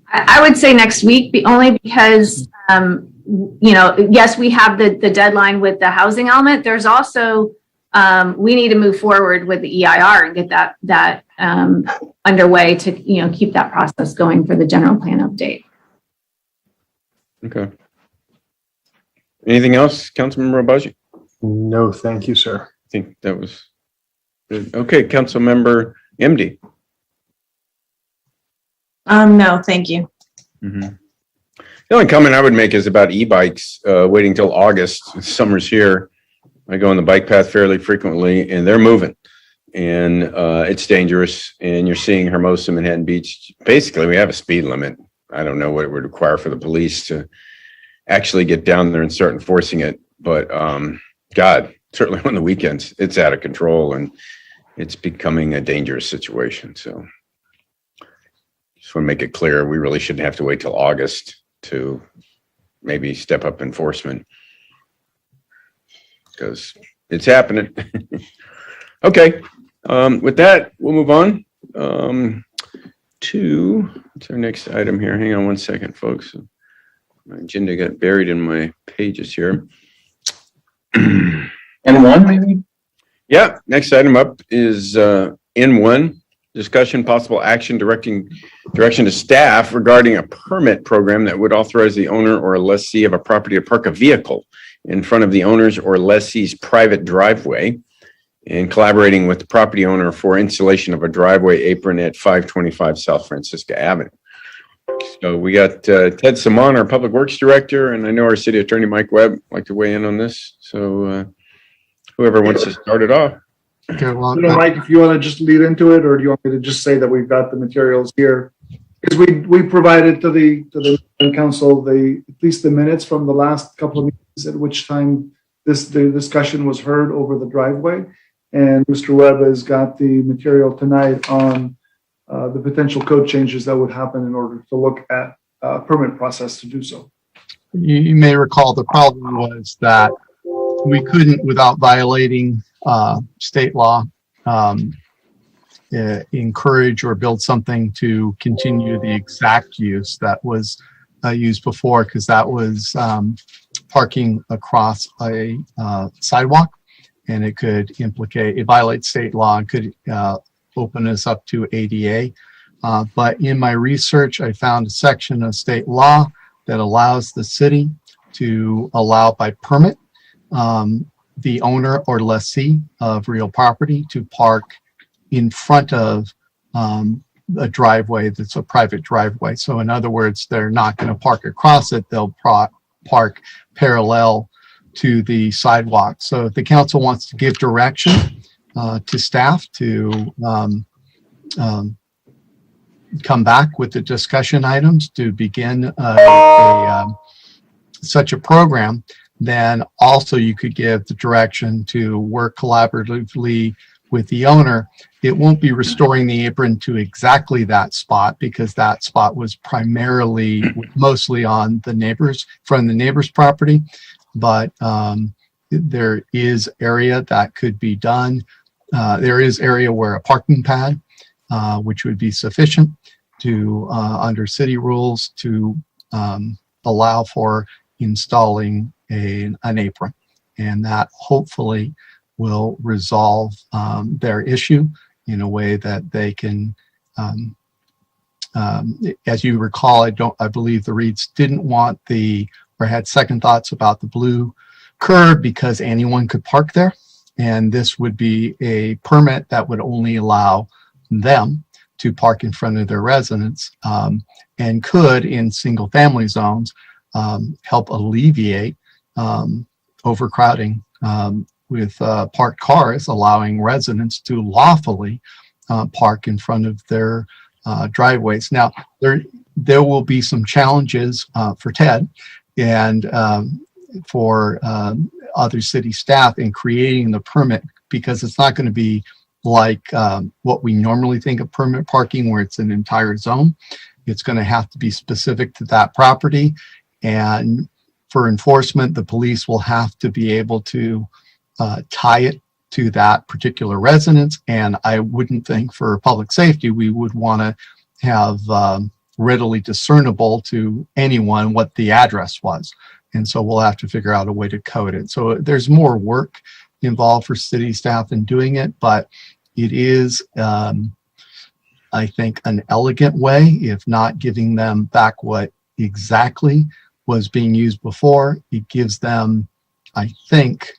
I would say next week, only because, yes, we have the deadline with the housing element. There's also, we need to move forward with the EIR and get that underway to, keep that process going for the general plan update. Okay. Anything else, Councilmember Obaji? No, thank you, sir. I think that was good. Okay, Councilmember MD. No, thank you. The only comment I would make is about e-bikes, waiting till August. Summer's here. I go on the bike path fairly frequently, and they're moving. And it's dangerous. And you're seeing Hermosa, Manhattan Beach. Basically, we have a speed limit. I don't know what it would require for the police to actually get down there and start enforcing it. But God, certainly on the weekends, it's out of control and it's becoming a dangerous situation. So just want to make it clear, we really shouldn't have to wait till August to maybe step up enforcement, because it's happening. Okay. With that, we'll move on to what's our next item here. Hang on one second, folks. My agenda got buried in my pages here. N1 maybe? Yeah, next item up is N1, discussion possible action direction to staff regarding a permit program that would authorize the owner or lessee of a property to park a vehicle in front of the owner's or lessee's private driveway, and collaborating with the property owner for installation of a driveway apron at 525 South Francisco Avenue. So we got Ted Simon, our Public Works Director, and I know our City Attorney Mike Webb would like to weigh in on this. So whoever wants to start it off. Okay, well, Mike, if you want to just lead into it, or do you want me to just say that we've got the materials here? Because we provided to the council at least the minutes from the last couple of meetings at which time the discussion was heard over the driveway. And Mr. Webb has got the material tonight on the potential code changes that would happen in order to look at a permit process to do so. You may recall the problem was that we couldn't, without violating state law, encourage or build something to continue the exact use that was used before, because that was parking across a sidewalk. And it could it violates state law and could open us up to ADA. But in my research, I found a section of state law that allows the city to allow by permit the owner or lessee of real property to park in front of a driveway that's a private driveway. So in other words, they're not going to park across it. They'll park parallel to the sidewalk. So if the council wants to give direction to staff to come back with the discussion items to begin such a program, then also you could give the direction to work collaboratively with the owner. It won't be restoring the apron to exactly that spot, because that spot was mostly on the neighbors, from the neighbor's property. But there is area that could be done. There is area where a parking pad, which would be sufficient to, under city rules, to allow for installing an apron. And that hopefully will resolve their issue in a way that they can, as you recall, I believe the Reeds didn't want or had second thoughts about the blue curb because anyone could park there. And this would be a permit that would only allow them to park in front of their residence, and could, in single family zones, help alleviate overcrowding with parked cars, allowing residents to lawfully park in front of their driveways. Now, there will be some challenges for Ted and for other city staff in creating the permit because it's not going to be like what we normally think of permanent parking, where it's an entire zone. It's going to have to be specific to that property. And for enforcement, the police will have to be able to tie it to that particular residence. And I wouldn't think for public safety, we would want to have readily discernible to anyone what the address was. And so we'll have to figure out a way to code it. So there's more work involved for city staff in doing it, but it is, I think, an elegant way, if not giving them back what exactly was being used before. It gives them, I think,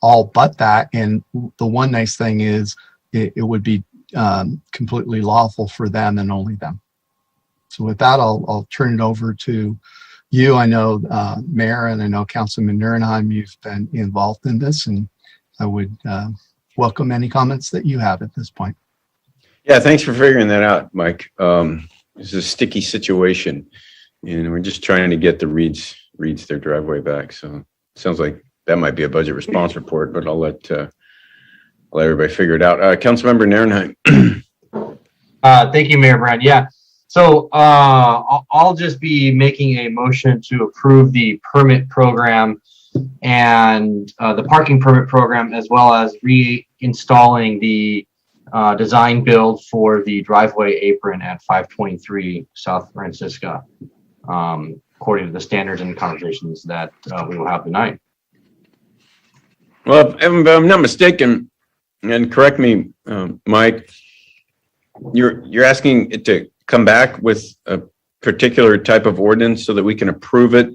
all but that. And the one nice thing is it would be completely lawful for them and only them. So with that, I'll turn it over to you. I know, Mayor, and I know Councilman Nurenheim, you've been involved in this, and I would welcome any comments that you have at this point. Yeah, thanks for figuring that out, Mike. It's a sticky situation, and we're just trying to get the Reeds their driveway back. So it sounds like that might be a budget response report, but I'll let everybody figure it out. Councilmember Nurenheim. Thank you, Mayor Brand. Yeah. So I'll just be making a motion to approve the permit program and the parking permit program, as well as reinstalling the design build for the driveway apron at 523 South Francisco, according to the standards and conversations that we will have tonight. Well, if I'm not mistaken, and correct me, Mike, you're asking it to come back with a particular type of ordinance so that we can approve it.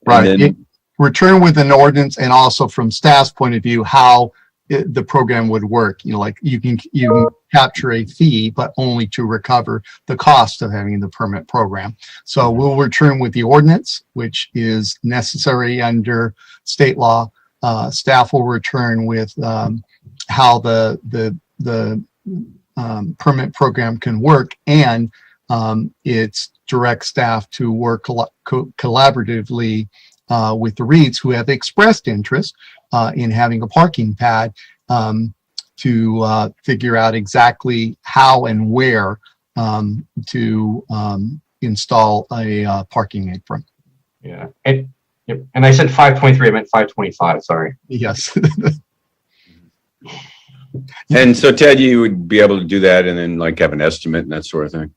Right. Return with an ordinance, and also from staff's point of view, how the program would work. You know, like you can capture a fee, but only to recover the cost of having the permit program. So we'll return with the ordinance, which is necessary under state law. Staff will return with how the permit program can work, and it's direct staff to work collaboratively with the Reeds, who have expressed interest in having a parking pad, to figure out exactly how and where to install a parking apron. Yeah. And I said 523, I meant 525, sorry. Yes. And so, Ted, you would be able to do that and then like have an estimate and that sort of thing?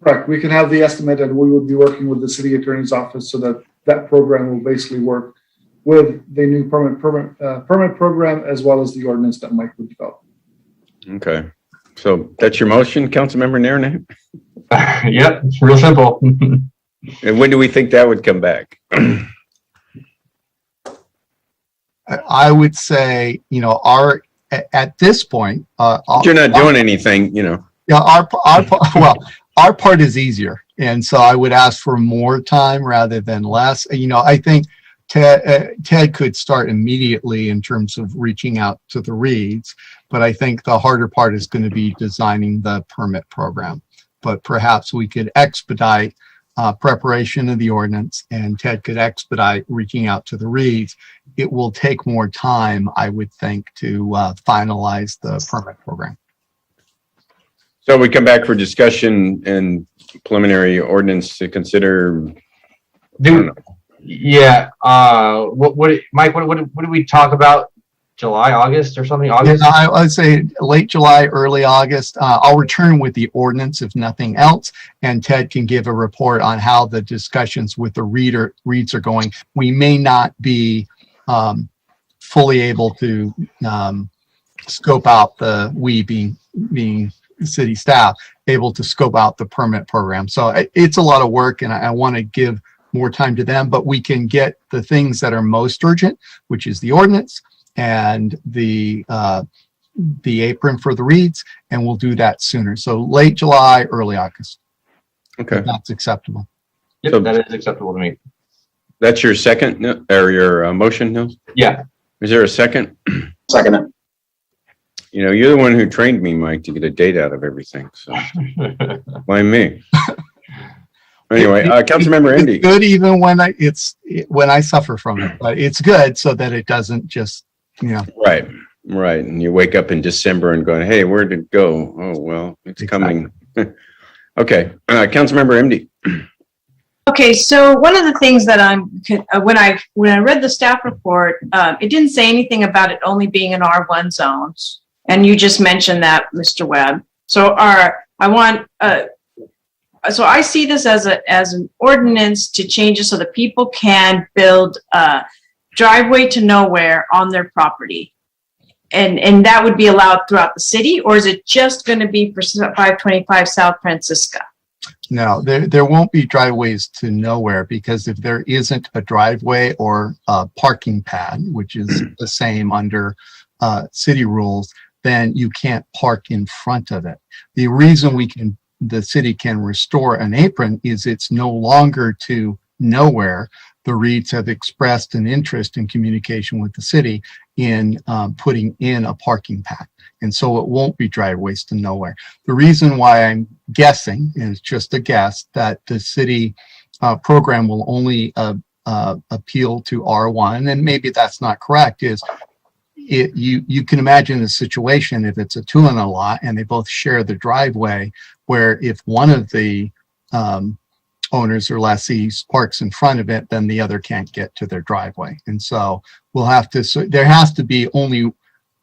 Correct. We can have the estimate, and we will be working with the city attorney's office so that that program will basically work with the new permit program, as well as the ordinance that Mike would develop. Okay. So that's your motion, Councilmember Nurenheim? Yep, it's real simple. And when do we think that would come back? I would say, you know, at this point, you're not doing anything, you know. Yeah, our part is easier, and so I would ask for more time rather than less. You know, I think Ted could start immediately in terms of reaching out to the Reeds, but I think the harder part is going to be designing the permit program. But perhaps we could expedite preparation of the ordinance, and Ted could expedite reaching out to the Reeds. It will take more time, I would think, to finalize the permit program. So we come back for discussion and preliminary ordinance to consider. Yeah. Mike, what did we talk about? July, August or something? August? Yeah, I'd say late July, early August. I'll return with the ordinance if nothing else, and Ted can give a report on how the discussions with the Reeds are going. We may not be fully able to scope out we being city staff, able to scope out the permit program. So it's a lot of work, and I want to give more time to them, but we can get the things that are most urgent, which is the ordinance and the apron for the Reeds, and we'll do that sooner. So late July, early August. Okay. That's acceptable. Yep, so that is acceptable to me. That's your second or your motion, Nils? Yeah. Is there a second? Second it. You know, you're the one who trained me, Mike, to get a date out of everything. So blame me. Anyway, Councilmember It's Indy. good even when I suffer from it, but it's good so that it doesn't just, Right. And you wake up in December and going, hey, where did it go? Oh, well, it's coming. Okay. Councilmember MD. Okay, so one of the things that when I read the staff report, it didn't say anything about it only being in R1 zones, and you just mentioned that, Mr. Webb. So so I see this as an ordinance to change it so that people can build a driveway to nowhere on their property, and that would be allowed throughout the city, or is it just going to be for 525 South Francisco? no, there won't be driveways to nowhere, because if there isn't a driveway or a parking pad, which is the same under city rules, then you can't park in front of it. The reason the city can restore an apron is it's no longer to nowhere. The Reeds have expressed an interest in communication with the city in putting in a parking pad. And so it won't be driveways to nowhere. The reason why I'm guessing, and it's just a guess, that the city program will only appeal to R1, and maybe that's not correct, is you can imagine a situation if it's a two-in-a lot and they both share the driveway, where if one of the owners or lessees parks in front of it, then the other can't get to their driveway. And so there has to be only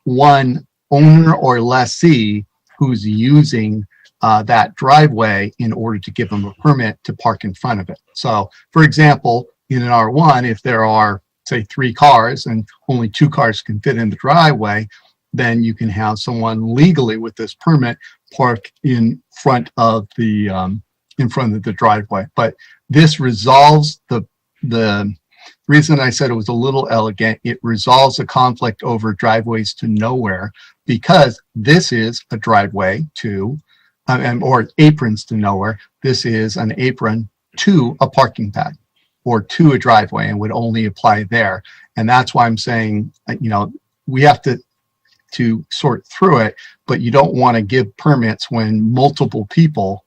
one owner or lessee who's using that driveway in order to give them a permit to park in front of it. So, for example, in an R1, if there are, say, 3 cars and only 2 cars can fit in the driveway, then you can have someone legally with this permit park in front of the driveway. But this resolves the reason I said it was a little elegant. It resolves a conflict over driveways to nowhere, because this is a driveway to, or aprons to nowhere. This is an apron to a parking pad or to a driveway, and would only apply there. And that's why I'm saying, we have to sort through it, but you don't want to give permits when multiple people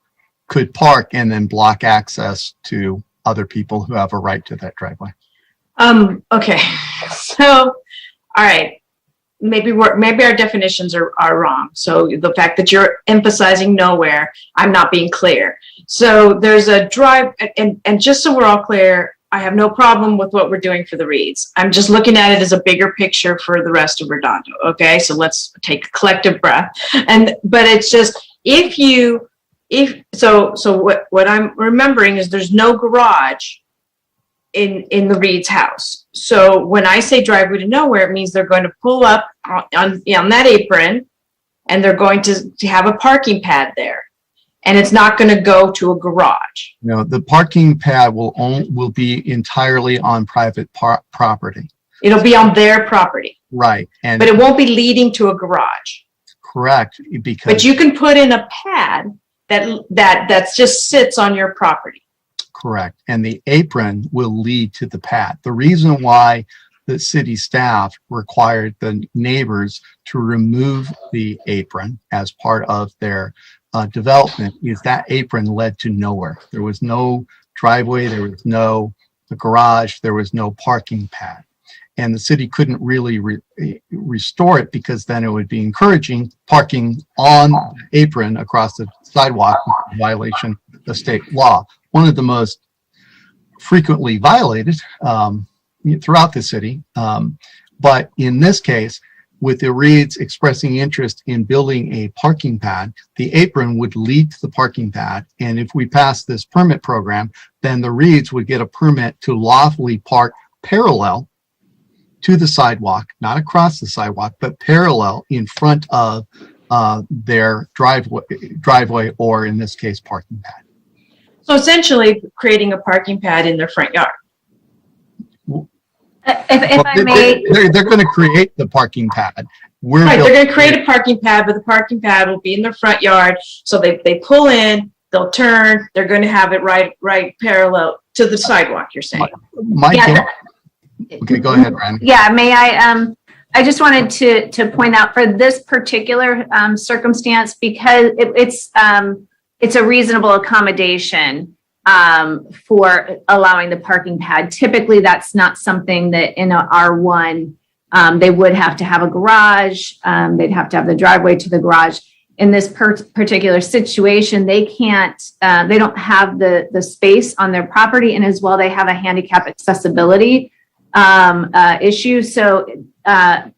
could park and then block access to other people who have a right to that driveway. Okay, so, all right, maybe our definitions are wrong. So the fact that you're emphasizing nowhere, I'm not being clear. So there's a drive, and just so we're all clear, I have no problem with what we're doing for the Reeds. I'm just looking at it as a bigger picture for the rest of Redondo. Okay, so let's take a collective breath. But it's just, what I'm remembering is there's no garage in the Reed's house. So when I say driveway to nowhere, it means they're going to pull up on that apron, and they're going to have a parking pad there, and it's not going to go to a garage. No, the parking pad will be entirely on private property. It'll be on their property. Right. But it won't be leading to a garage. Correct. But you can put in a pad that just sits on your property. Correct. And the apron will lead to the pad. The reason why the city staff required the neighbors to remove the apron as part of their development is that apron led to nowhere. There was no driveway, there was no garage, there was no parking pad. And the city couldn't really restore it, because then it would be encouraging parking on the apron across the sidewalk in violation of state law. One of the most frequently violated throughout the city. But in this case, with the Reeds expressing interest in building a parking pad, the apron would lead to the parking pad. And if we pass this permit program, then the Reeds would get a permit to lawfully park parallel to the sidewalk, not across the sidewalk, but parallel in front of their driveway, or in this case, parking pad. So essentially creating a parking pad in their front yard. If I may, they're going to create the parking pad. Right, they're going to create a parking pad, but the parking pad will be in their front yard. So they pull in, they'll turn, they're going to have it right parallel to the sidewalk, you're saying. Okay, go ahead, Randy. Yeah, may I just wanted to point out for this particular circumstance, because it's a reasonable accommodation. for allowing the parking pad. Typically, that's not something that in a R1, they would have to have a garage. They'd have to have the driveway to the garage. In this particular situation, they can't, they don't have the space on their property, and as well, they have a handicap accessibility issue. So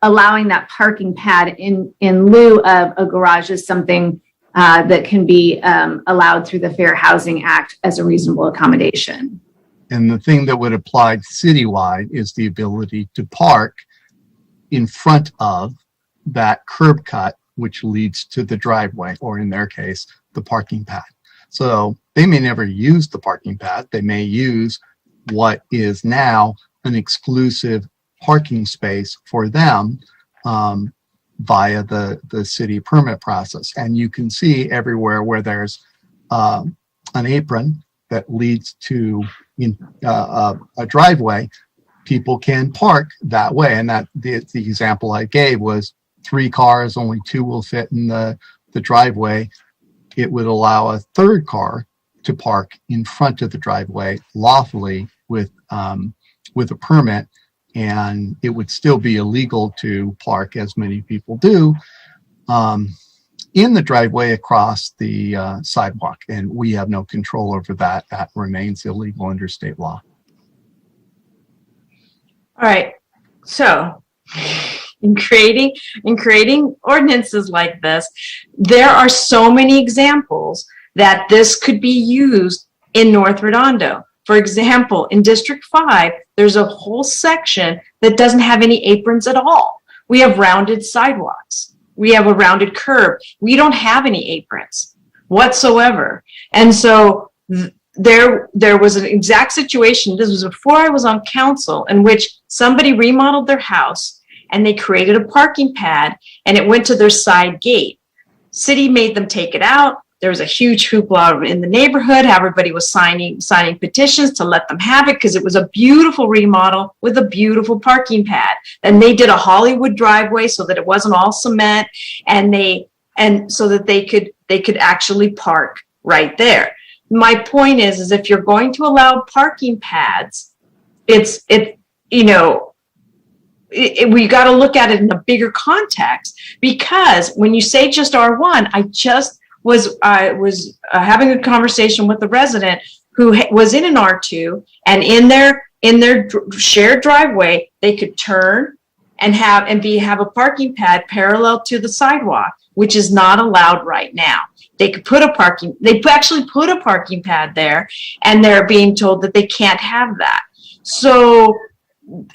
allowing that parking pad in lieu of a garage is something that can be allowed through the Fair Housing Act as a reasonable accommodation. And the thing that would apply citywide is the ability to park in front of that curb cut, which leads to the driveway, or in their case, the parking pad. So they may never use the parking pad. They may use what is now an exclusive parking space for them via the city permit process. And you can see everywhere where there's an apron that leads to a driveway, people can park that way. And that the example I gave was 3 cars, only 2 will fit in the driveway. It would allow a 3rd car to park in front of the driveway lawfully with a permit, and it would still be illegal to park, as many people do, in the driveway across the sidewalk. And we have no control over that. That remains illegal under state law. All right. So in creating ordinances like this, there are so many examples that this could be used in North Redondo. For example, in District 5, there's a whole section that doesn't have any aprons at all. We have rounded sidewalks. We have a rounded curb. We don't have any aprons whatsoever. And so there was an exact situation, this was before I was on council, in which somebody remodeled their house and they created a parking pad and it went to their side gate. City made them take it out. There was a huge hoopla in the neighborhood. Everybody was signing petitions to let them have it because it was a beautiful remodel with a beautiful parking pad. And they did a Hollywood driveway so that it wasn't all cement, and so that they could actually park right there. My point is if you're going to allow parking pads, we got to look at it in a bigger context, because when you say just R1, I was having a conversation with a resident who was in an R2, and in their shared driveway, they could turn and have a parking pad parallel to the sidewalk, which is not allowed right now. They actually put a parking pad there, and they're being told that they can't have that. So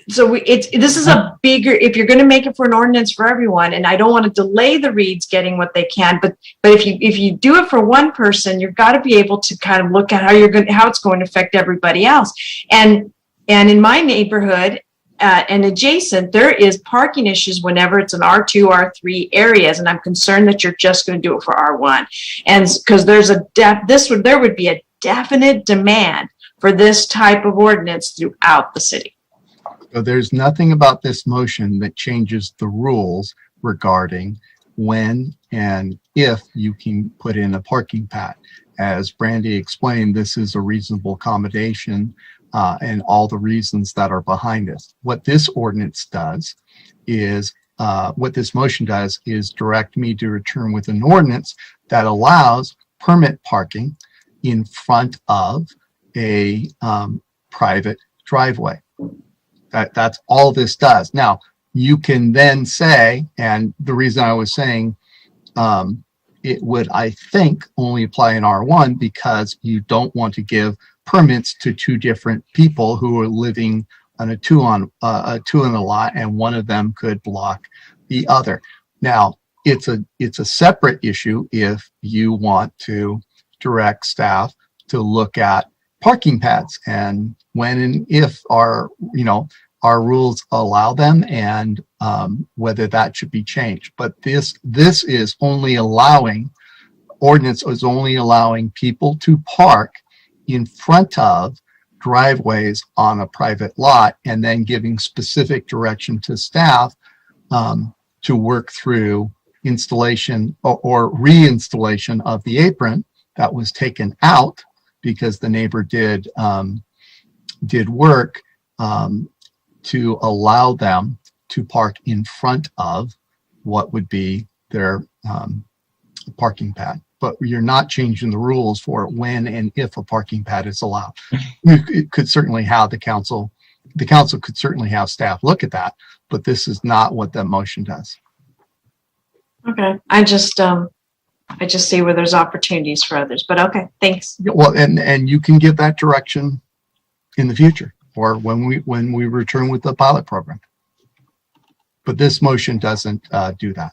this is a bigger, if you're going to make it for an ordinance for everyone, and I don't want to delay the Reeds getting what they can, but if you do it for one person, you've got to be able to kind of look at how it's going to affect everybody else. And in my neighborhood and adjacent, there is parking issues whenever it's an R2, R3 areas, and I'm concerned that you're just going to do it for R1, and because there would be a definite demand for this type of ordinance throughout the city. So there's nothing about this motion that changes the rules regarding when and if you can put in a parking pad. As Brandy explained, this is a reasonable accommodation and all the reasons that are behind it. What this ordinance does is, what this motion does is direct me to return with an ordinance that allows permit parking in front of a private driveway. That's all this does. Now, you can then say, and the reason I was saying it would, I think, only apply in R1 because you don't want to give permits to 2 different people who are living on a two in a lot, and one of them could block the other. Now, it's a separate issue if you want to direct staff to look at parking pads and when and if our rules allow them, and whether that should be changed. But this is only allowing, ordinance is only allowing people to park in front of driveways on a private lot, and then giving specific direction to staff to work through installation or reinstallation of the apron that was taken out because the neighbor did work to allow them to park in front of what would be their parking pad. But you're not changing the rules for when and if a parking pad is allowed. You could certainly have the council could certainly have staff look at that, but this is not what that motion does. Okay, I just see where there's opportunities for others, but okay, thanks. Well, and you can give that direction in the future or when we return with the pilot program. But this motion doesn't do that.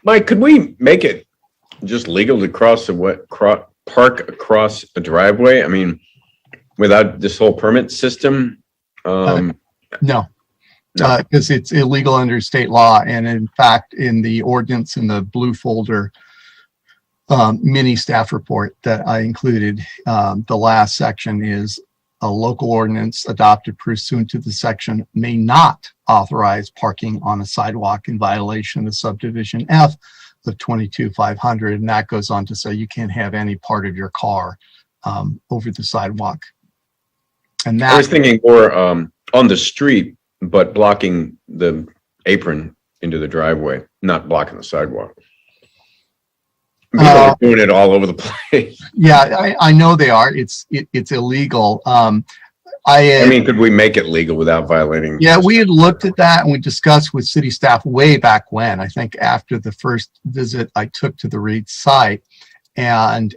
Mike, could we make it just legal to park across a driveway? I mean, without this whole permit system? No, because it's illegal under state law. And in fact, in the ordinance in the blue folder mini staff report that I included, the last section is a local ordinance adopted pursuant to the section may not authorize parking on a sidewalk in violation of subdivision F of 22-500. And that goes on to say you can't have any part of your car over the sidewalk. And that, I was thinking more on the street, but blocking the apron into the driveway, not blocking the sidewalk. People are doing it all over the place. Yeah, I know they are. It's illegal. I mean, could we make it legal without violating? Yeah, we had looked at that and we discussed with city staff way back when, I think after the first visit I took to the Reed site, and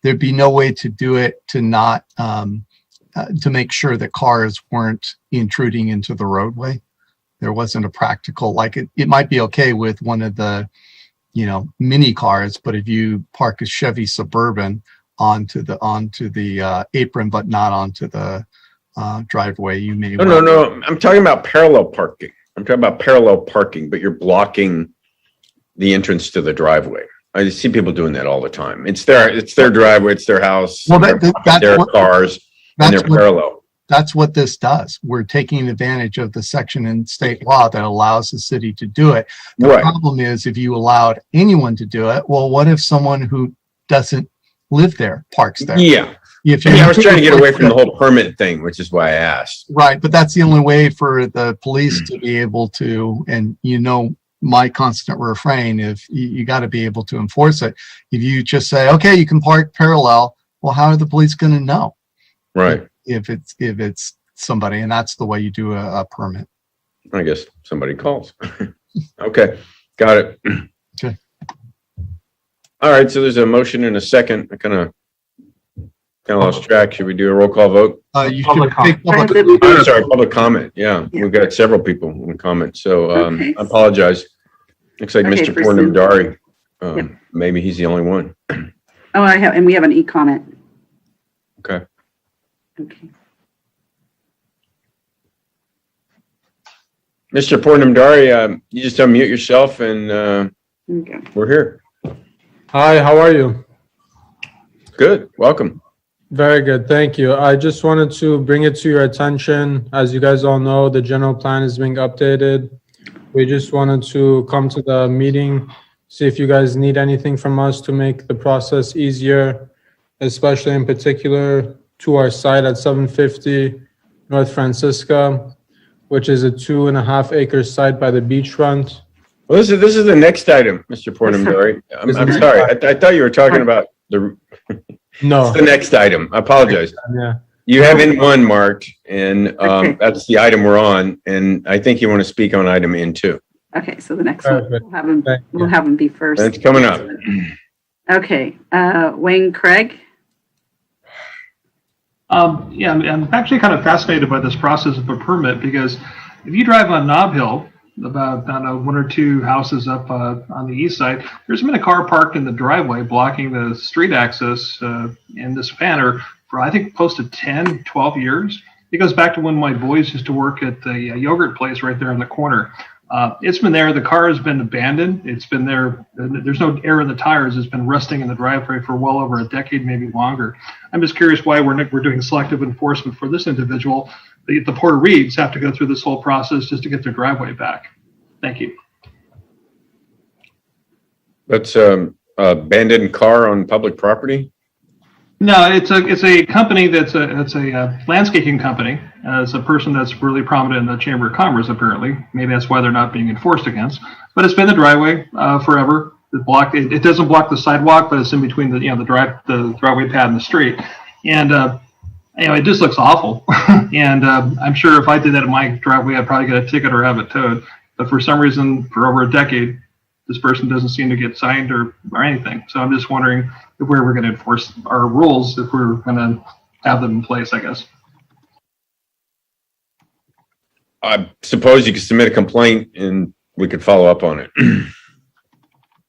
there'd be no way to do it to not, to make sure that cars weren't intruding into the roadway. There wasn't a practical, like it might be okay with one of the, mini cars, but if you park a Chevy Suburban onto the apron, but not onto the driveway, you may. No. I'm talking about parallel parking. But you're blocking the entrance to the driveway. I see people doing that all the time. It's their driveway, it's their house, well, their cars, and they're parallel. That's what this does. We're taking advantage of the section in state law that allows the city to do it. The problem is if you allowed anyone to do it, well, what if someone who doesn't live there parks there? Yeah. I was trying to get away from the whole permit thing, which is why I asked. Right, but that's the only way for the police to be able to, and my constant refrain, if you got to be able to enforce it. If you just say, okay, you can park parallel, well, how are the police going to know? Right. If it's somebody, and that's the way you do a permit. I guess somebody calls. Okay, got it. Okay. All right, so there's a motion and a second. I kind of lost track. Should we do a roll call vote? You should take I'm sorry, public comment. Yeah, we've got several people in comment. So Okay. I apologize. Looks like Okay, Mr. for Pornamdari. Yep. Maybe he's the only one. And we have an e-comment. Okay. Okay. Mr. Pornamdari, you just unmute yourself and Okay. we're here. Hi, how are you? Good. Welcome. Very good, thank you. I just wanted to bring it to your attention. As you guys all know, the general plan is being updated. We just wanted to come to the meeting, see if you guys need anything from us to make the process easier, especially in particular to our site at 750 North Francisca, which is a 2.5 acre site by the beachfront. Well, this is the next item, Mr. Pornamdari. I'm sorry. I thought you were talking about the. No. It's the next item. I apologize. Yeah. You have N1 marked, and that's the item we're on. And I think you want to speak on item N2. Okay, so the next one, we'll have him be first. That's coming up. Okay, Wayne Craig. Yeah, I'm actually kind of fascinated by this process of a permit because if you drive on Nob Hill, about one or two houses up on the east side, there's been a car parked in the driveway blocking the street access in this manner for I think close to 10, 12 years. It goes back to when my boys used to work at the yogurt place right there in the corner. It's been there. The car has been abandoned. It's been there. There's no air in the tires. It's been resting in the driveway for well over a decade, maybe longer. I'm just curious why we're doing selective enforcement for this individual. The Porter Reeds have to go through this whole process just to get their driveway back. Thank you. That's abandoned car on public property? No, it's a company it's a landscaping company. It's a person that's really prominent in the Chamber of Commerce, apparently. Maybe that's why they're not being enforced against. But it's been the driveway forever. It doesn't block the sidewalk, but it's in between the driveway pad and the street. And it just looks awful. And I'm sure if I did that in my driveway, I'd probably get a ticket or have it towed. But for some reason, for over a decade, this person doesn't seem to get signed or anything. So I'm just wondering if we're ever going to enforce our rules, if we're going to have them in place, I guess. I suppose you could submit a complaint and we could follow up on it.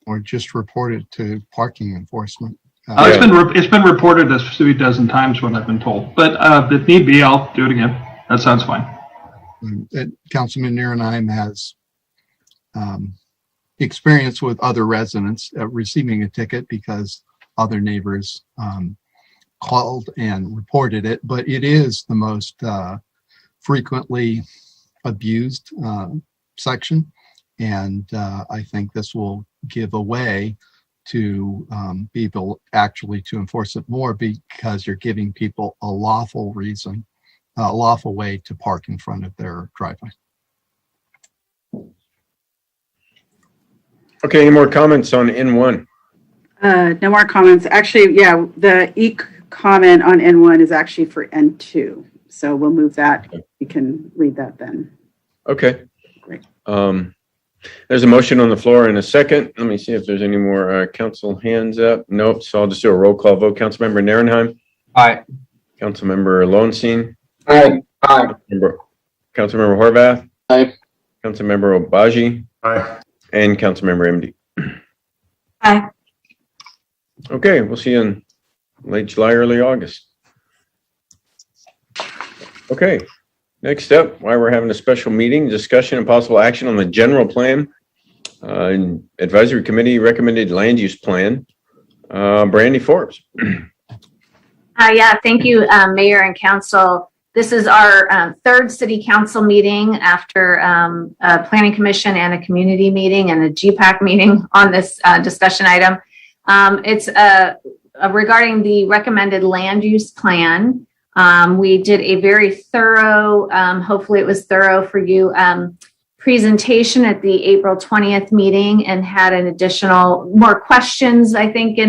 Or just report it to parking enforcement. It's been reported a few dozen times what I've been told. But if need be, I'll do it again. That sounds fine. Councilman Nierenheim has experience with other residents receiving a ticket because other neighbors called and reported it, but it is the most frequently abused section. And I think this will give a way to be able actually to enforce it more, because you're giving people a lawful reason, a lawful way to park in front of their driveway. Okay, any more comments on N1? No more comments. Actually, yeah, the comment on N1 is actually for N2. So we'll move that. You can read that then. Okay. Great. There's a motion on the floor in a second. Let me see if there's any more council hands up. Nope. So I'll just do a roll call vote. Councilmember Nierenheim. Aye. Councilmember Lowenstein. Aye. Aye. Councilmember Horvath. Aye. Councilmember Obaji. Aye. And Councilmember MD. Aye. Okay, we'll see you in late July, early August. Okay, next up, why we're having a special meeting, discussion and possible action on the general plan, advisory committee recommended land use plan. Brandy Forbes. Yeah, thank you, Mayor and Council. This is our third City Council meeting after a Planning Commission and a community meeting and a GPAC meeting on this discussion item. It's regarding the recommended land use plan. We did a very thorough, hopefully it was thorough for you, presentation at the April 20th meeting, and had an additional more questions, I think,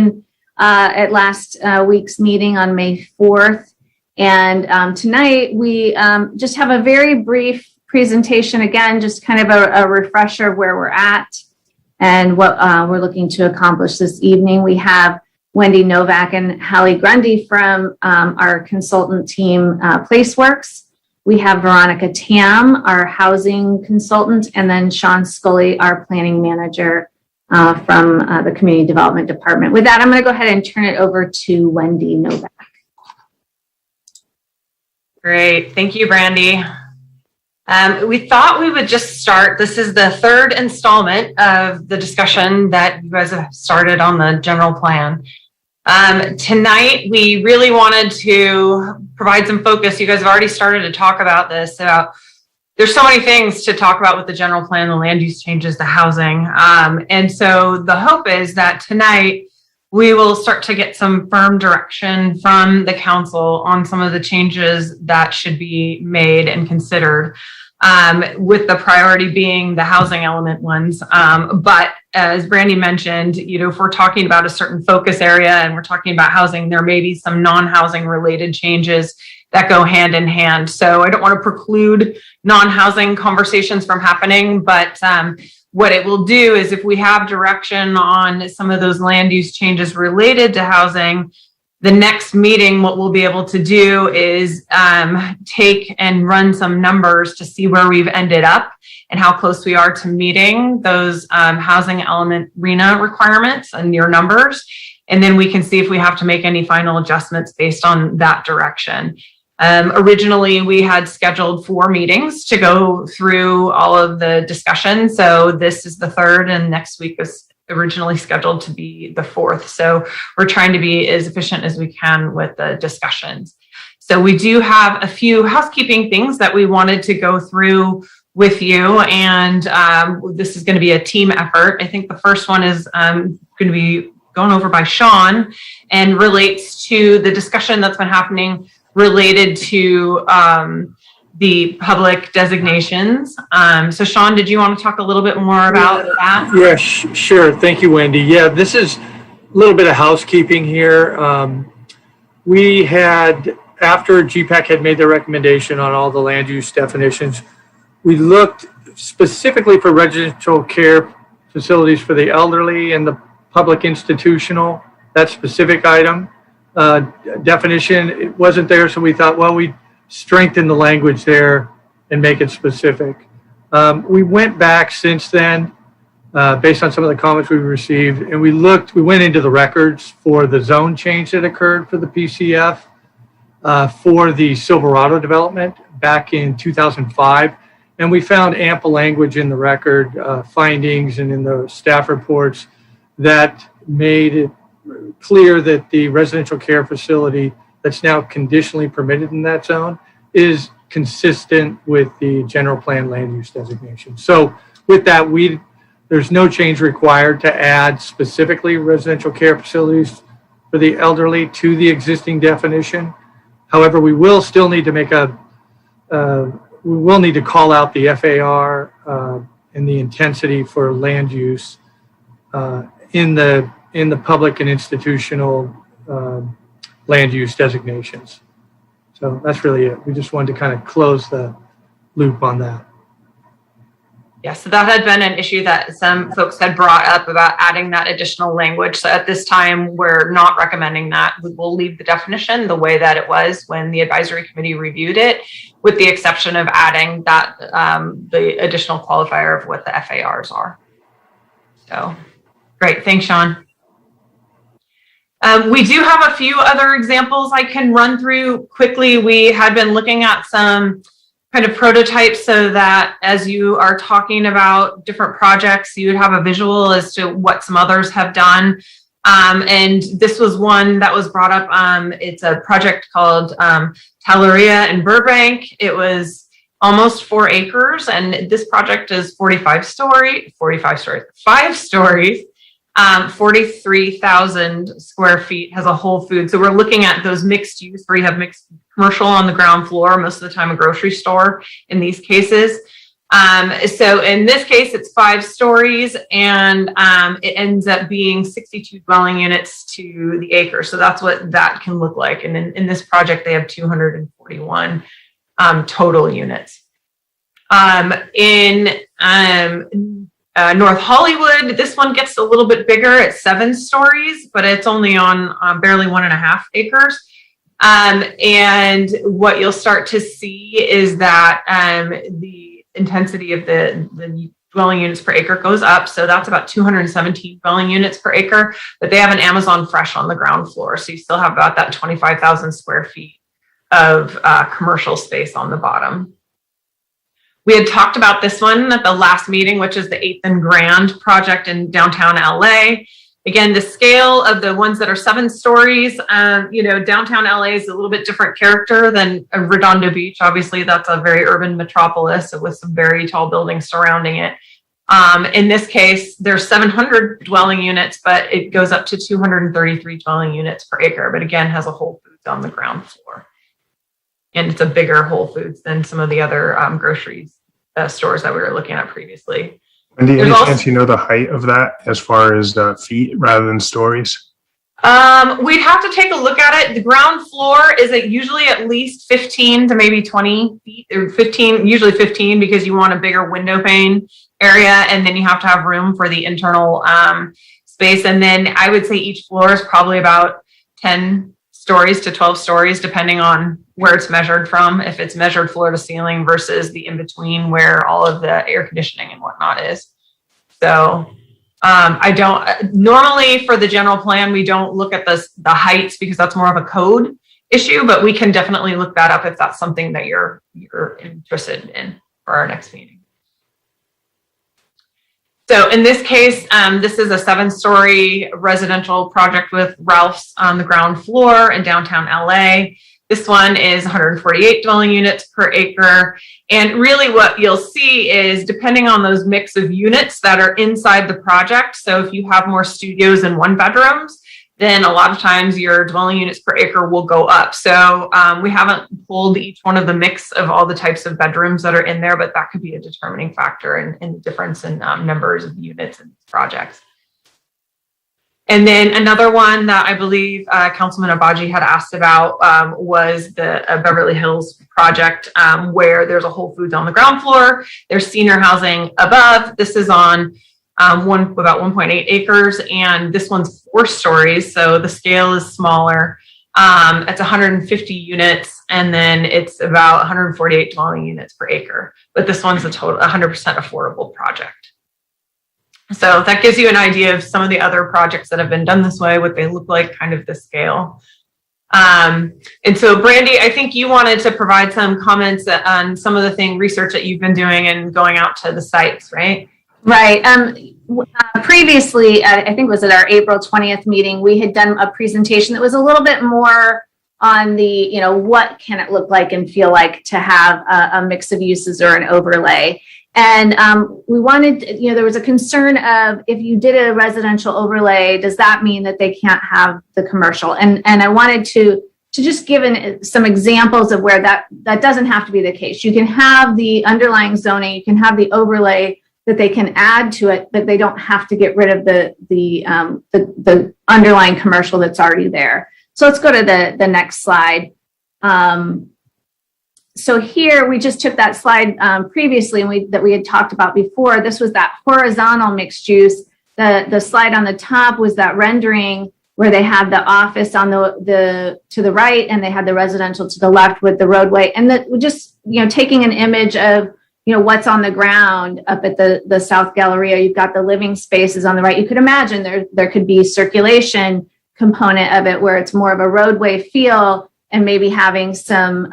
at last week's meeting on May 4th. And tonight we just have a very brief presentation, again, just kind of a refresher of where we're at and what we're looking to accomplish this evening. We have Wendy Novak and Hallie Grundy from our consultant team, Placeworks. We have Veronica Tam, our housing consultant, and then Sean Scully, our planning manager from the Community Development Department. With that, I'm going to go ahead and turn it over to Wendy Novak. Great. Thank you, Brandy. We thought we would just start. This is the third installment of the discussion that you guys have started on the general plan. Tonight, we really wanted to provide some focus. You guys have already started to talk about this. There's so many things to talk about with the general plan, the land use changes, the housing. And so the hope is that tonight, we will start to get some firm direction from the council on some of the changes that should be made and considered, with the priority being the housing element ones. But as Brandy mentioned, if we're talking about a certain focus area and we're talking about housing, there may be some non-housing related changes that go hand in hand. So I don't want to preclude non-housing conversations from happening, but what it will do is if we have direction on some of those land use changes related to housing, the next meeting, what we'll be able to do is take and run some numbers to see where we've ended up and how close we are to meeting those housing element RHNA requirements and your numbers. And then we can see if we have to make any final adjustments based on that direction. Originally, we had scheduled 4 meetings to go through all of the discussion. So this is the third, and next week was originally scheduled to be the 4th. So we're trying to be as efficient as we can with the discussions. So we do have a few housekeeping things that we wanted to go through with you. And this is going to be a team effort. I think the first one is going to be gone over by Sean and relates to the discussion that's been happening related to the public designations. So Sean, did you want to talk a little bit more about that? Yeah, sure. Thank you, Wendy. Yeah, this is a little bit of housekeeping here. We had, after GPAC had made their recommendation on all the land use definitions, we looked specifically for residential care facilities for the elderly and the public institutional, that specific item. Definition, it wasn't there, so we thought, well, we'd strengthen the language there and make it specific. We went back since then, based on some of the comments we received, and we went into the records for the zone change that occurred for the PCF for the Silverado development back in 2005. And we found ample language in the record, findings and in the staff reports that made it clear that the residential care facility that's now conditionally permitted in that zone is consistent with the general plan land use designation. So with that, there's no change required to add specifically residential care facilities for the elderly to the existing definition. However, we will still need to make we will need to call out the FAR and the intensity for land use in the public and institutional land use designations. So that's really it. We just wanted to kind of close the loop on that. Yeah, so that had been an issue that some folks had brought up about adding that additional language. So at this time, we're not recommending that. We will leave the definition the way that it was when the advisory committee reviewed it, with the exception of adding that the additional qualifier of what the FARs are. So great, thanks, Sean. We do have a few other examples I can run through quickly. We had been looking at some kind of prototypes so that as you are talking about different projects, you would have a visual as to what some others have done. And this was one that was brought up. It's a project called Talleria in Burbank. It was almost 4 acres, and this project is 5 stories, 43,000 square feet, has a Whole Foods. So we're looking at those mixed use where you have mixed commercial on the ground floor, most of the time a grocery store in these cases. So in this case, it's 5 stories, and it ends up being 62 dwelling units to the acre. So that's what that can look like. And in this project, they have 241 total units. North Hollywood, this one gets a little bit bigger. It's 7 stories, but it's only on barely 1.5 acres. And what you'll start to see is that the intensity of the dwelling units per acre goes up. So that's about 217 dwelling units per acre, but they have an Amazon Fresh on the ground floor. So you still have about that 25,000 square feet of commercial space on the bottom. We had talked about this one at the last meeting, which is the 8th and Grand project in downtown LA. Again, the scale of the ones that are 7 stories, downtown LA is a little bit different character than Redondo Beach. Obviously, that's a very urban metropolis with some very tall buildings surrounding it. In this case, there's 700 dwelling units, but it goes up to 233 dwelling units per acre, but again, has a Whole Foods on the ground floor. And it's a bigger Whole Foods than some of the other groceries stores that we were looking at previously. Wendy, any chance you know the height of that as far as feet rather than stories? We'd have to take a look at it. The ground floor is usually at least 15 to maybe 20 feet, or 15, usually 15, because you want a bigger window pane area, and then you have to have room for the internal space. And then I would say each floor is probably about 10 stories to 12 stories, depending on where it's measured from, if it's measured floor to ceiling versus the in-between where all of the air conditioning and whatnot is. So normally for the general plan, we don't look at the heights because that's more of a code issue, but we can definitely look that up if that's something that you're interested in for our next meeting. So in this case, this is a 7-story residential project with Ralph's on the ground floor in downtown LA. This one is 148 dwelling units per acre. And really what you'll see is depending on those mix of units that are inside the project. So if you have more studios and one bedrooms, then a lot of times your dwelling units per acre will go up. So we haven't pulled each one of the mix of all the types of bedrooms that are in there, but that could be a determining factor in the difference in numbers of units in these projects. And then another one that I believe Councilman Abaji had asked about was the Beverly Hills project, where there's a Whole Foods on the ground floor. There's senior housing above. This is on about 1.8 acres, and this one's 4 stories, so the scale is smaller. It's 150 units, and then it's about 148 dwelling units per acre. But this one's a total 100% affordable project. So that gives you an idea of some of the other projects that have been done this way, what they look like, kind of the scale. And so, Brandy, I think you wanted to provide some comments on some of the research that you've been doing and going out to the sites, right? Right. Previously, I think it was at our April 20th meeting, we had done a presentation that was a little bit more on the, what can it look like and feel like to have a mix of uses or an overlay. And we wanted, there was a concern of if you did a residential overlay, does that mean that they can't have the commercial? And I wanted to just give some examples of where that doesn't have to be the case. You can have the underlying zoning, you can have the overlay that they can add to it, but they don't have to get rid of the underlying commercial that's already there. So let's go to the next slide. So here we just took that slide previously and that we had talked about before. This was that horizontal mixed use. The slide on the top was that rendering where they had the office on to the right and they had the residential to the left with the roadway. And that just taking an image of what's on the ground up at the South Galleria. You've got the living spaces on the right. You could imagine there could be circulation component of it where it's more of a roadway feel, and maybe having some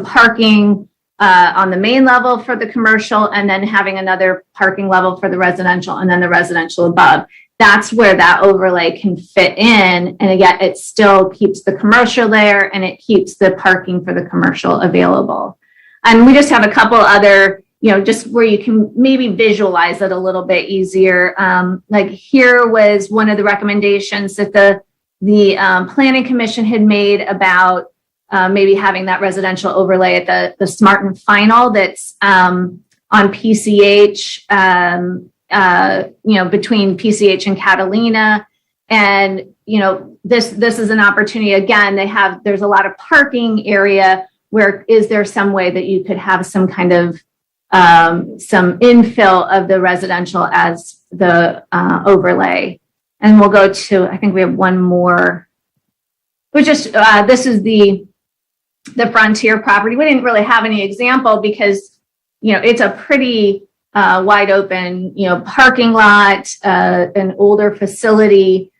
parking on the main level for the commercial, and then having another parking level for the residential, and then the residential above. That's where that overlay can fit in, and again, it still keeps the commercial there, and it keeps the parking for the commercial available. And we just have a couple other, just where you can maybe visualize it a little bit easier. Like here was one of the recommendations that the Planning Commission had made about maybe having that residential overlay at the Smart and Final that's on PCH, between PCH and Catalina. And, this is an opportunity. Again, there's a lot of parking area where is there some way that you could have some kind of some infill of the residential as the overlay. And we'll go to, I think we have one more. We just, this is the Frontier property. We didn't really have any example because, it's a pretty wide open, parking lot, an older facility.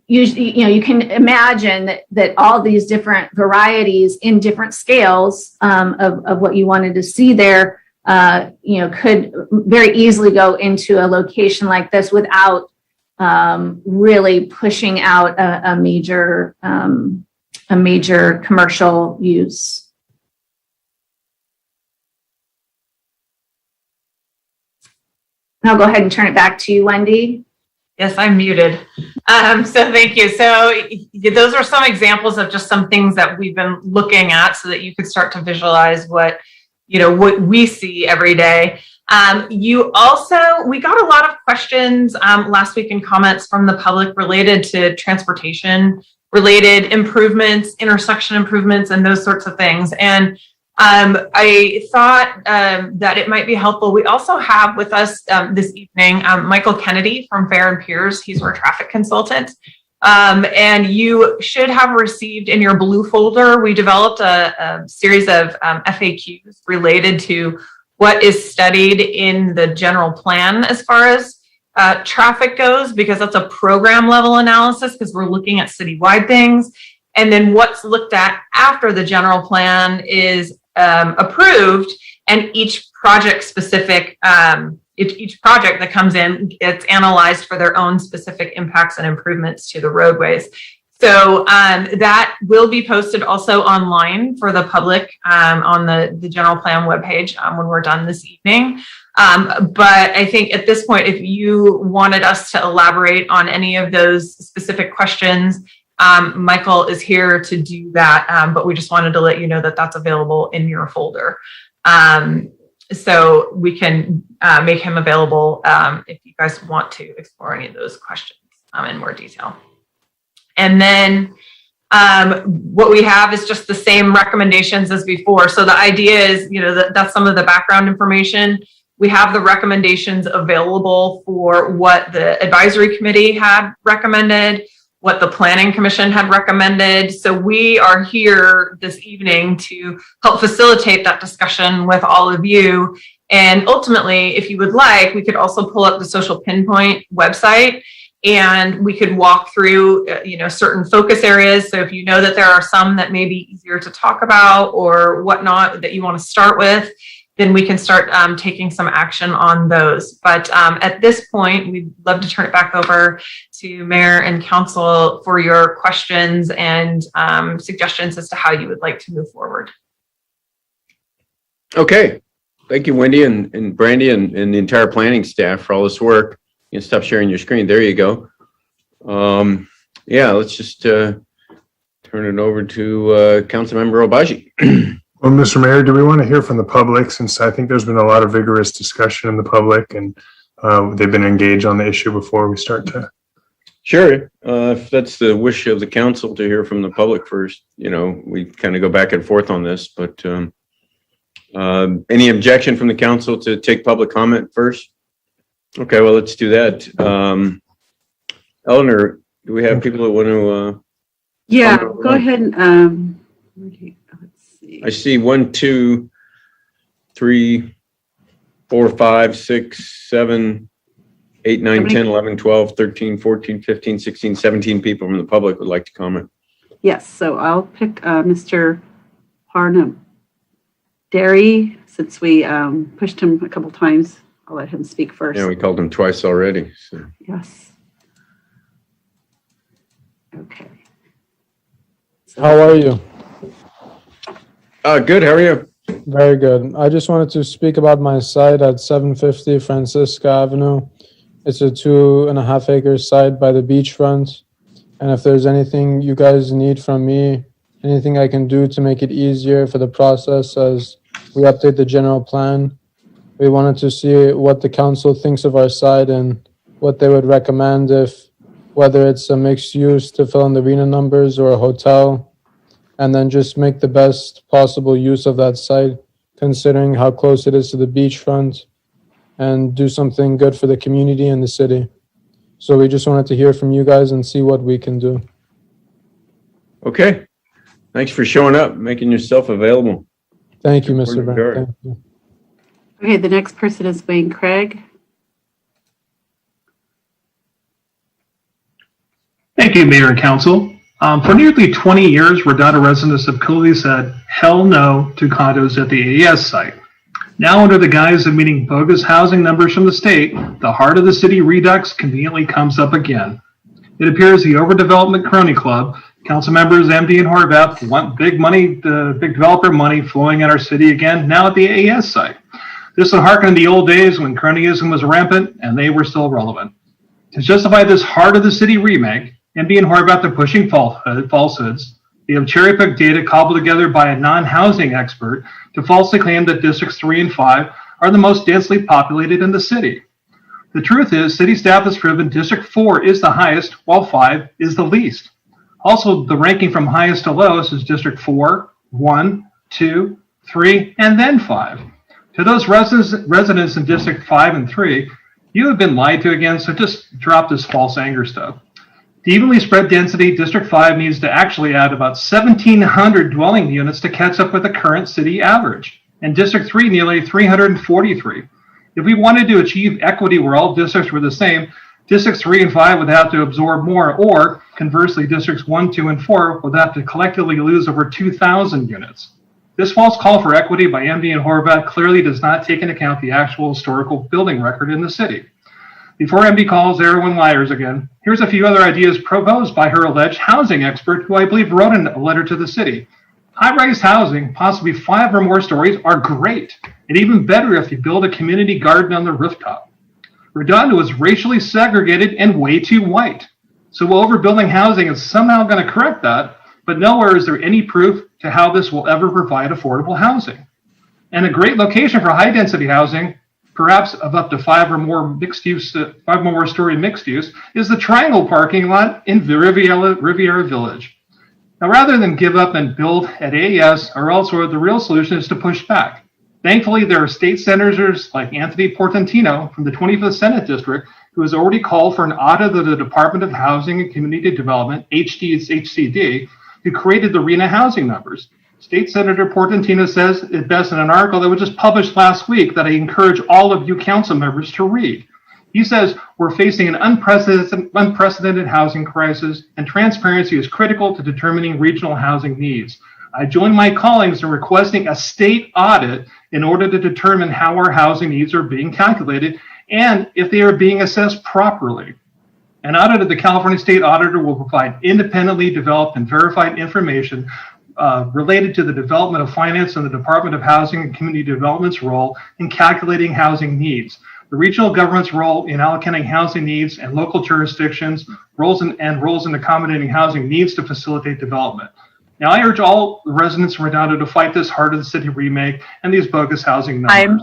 Usually, you can imagine that all these different varieties in different scales of what you wanted to see there, could very easily go into a location like this without really pushing out a major commercial use. I'll go ahead and turn it back to you, Wendy. Yes, I'm muted. So thank you. So those are some examples of just some things that we've been looking at so that you could start to visualize what we see every day. We got a lot of questions last week in comments from the public related to transportation related improvements, intersection improvements, and those sorts of things. And I thought that it might be helpful. We also have with us this evening Michael Kennedy from Fair and Piers. He's our traffic consultant. And you should have received in your blue folder, we developed a series of FAQs related to what is studied in the general plan as far as traffic goes, because that's a program level analysis because we're looking at citywide things. And then what's looked at after the general plan is approved, and each project specific, each project that comes in gets analyzed for their own specific impacts and improvements to the roadways. So that will be posted also online for the public on the general plan webpage when we're done this evening. But I think at this point, if you wanted us to elaborate on any of those specific questions, Michael is here to do that. But we just wanted to let you know that that's available in your folder. So we can make him available if you guys want to explore any of those questions in more detail. And then what we have is just the same recommendations as before. So the idea is, that's some of the background information. We have the recommendations available for what the advisory committee had recommended, what the planning commission had recommended. So we are here this evening to help facilitate that discussion with all of you. And ultimately, if you would like, we could also pull up the Social Pinpoint website and we could walk through, certain focus areas. So if you know that there are some that may be easier to talk about or whatnot that you want to start with, then we can start taking some action on those. But at this point, we'd love to turn it back over to Mayor and Council for your questions and suggestions as to how you would like to move forward. Okay. Thank you, Wendy and Brandy and the entire planning staff for all this work. You can stop sharing your screen. There you go. Yeah, let's just turn it over to Councilmember Obaji. Well, Mr. Mayor, do we want to hear from the public, since I think there's been a lot of vigorous discussion in the public and they've been engaged on the issue before we start to. Sure. If that's the wish of the council to hear from the public first, we kind of go back and forth on this, but any objection from the council to take public comment first? Okay, well, let's do that. Eleanor, do we have people that want to? Yeah, go ahead and, let's see. I see 1, 2, 3, 4, 5, 6, 7, 8, 9, 10, 11, 12, 13, 14, 15, 16, 17 people from the public would like to comment. Yes, so I'll pick Mr. Parnam Derry, since we pushed him a couple times. I'll let him speak first. Yeah, we called him twice already. So. Yes. Okay. How are you? Good. How are you? Very good. I just wanted to speak about my site at 750 Francisca Avenue. It's a 2.5 acre site by the beachfront. And if there's anything you guys need from me, anything I can do to make it easier for the process as we update the general plan, we wanted to see what the council thinks of our site and what they would recommend, if whether it's a mixed use to fill in the arena numbers or a hotel, and then just make the best possible use of that site, considering how close it is to the beachfront, and do something good for the community and the city. So we just wanted to hear from you guys and see what we can do. Okay. Thanks for showing up, making yourself available. Thank you, Mr. Brown. Thank you. Okay, the next person is Wayne Craig. Thank you, Mayor and Council. For nearly 20 years, Redondo residents have clearly said hell no to condos at the AES site. Now, under the guise of meeting bogus housing numbers from the state, the heart of the city redux conveniently comes up again. It appears the overdevelopment crony club, council members MD and Horvath, want big money, the big developer money flowing at our city again, now at the AES site. This will harken to the old days when cronyism was rampant and they were still relevant. To justify this heart of the city remake, MD and Horvath are pushing falsehoods. They have cherry-picked data cobbled together by a non-housing expert to falsely claim that districts 3 and 5 are the most densely populated in the city. The truth is, city staff has proven District 4 is the highest, while 5 is the least. Also, the ranking from highest to lowest is District 4, 1, 2, 3, and then 5. To those residents in District 5 and 3, you have been lied to again, so just drop this false anger stuff. To evenly spread density, District 5 needs to actually add about 1,700 dwelling units to catch up with the current city average, and District 3 nearly 343. If we wanted to achieve equity where all districts were the same, Districts 3 and 5 would have to absorb more, or conversely, Districts 1, 2, and 4 would have to collectively lose over 2,000 units. This false call for equity by MD and Horvath clearly does not take into account the actual historical building record in the city. Before MD calls everyone liars again, here's a few other ideas proposed by her alleged housing expert, who I believe wrote a letter to the city. High-rise housing, possibly 5 or more stories, are great, and even better if you build a community garden on the rooftop. Redondo is racially segregated and way too white. So overbuilding housing is somehow going to correct that, but nowhere is there any proof to how this will ever provide affordable housing. And a great location for high-density housing, perhaps of up to 5 or more mixed-use, 5 or more story mixed use, is the Triangle parking lot in Riviera Village. Now, rather than give up and build at AES or elsewhere, the real solution is to push back. Thankfully, there are state senators like Anthony Portantino from the 25th Senate District, who has already called for an audit of the Department of Housing and Community Development, HCD, who created the RENA housing numbers. State Senator Portantino says it best in an article that was just published last week that I encourage all of you council members to read. He says we're facing an unprecedented housing crisis, and transparency is critical to determining regional housing needs. I join my colleagues in requesting a state audit in order to determine how our housing needs are being calculated and if they are being assessed properly. An audit of the California State Auditor will provide independently developed and verified information related to the development of finance and the Department of Housing and Community Development's role in calculating housing needs, the regional government's role in allocating housing needs, and local jurisdictions' roles in accommodating housing needs to facilitate development. Now, I urge all the residents of Redondo to fight this Heart of the City remake and these bogus housing numbers.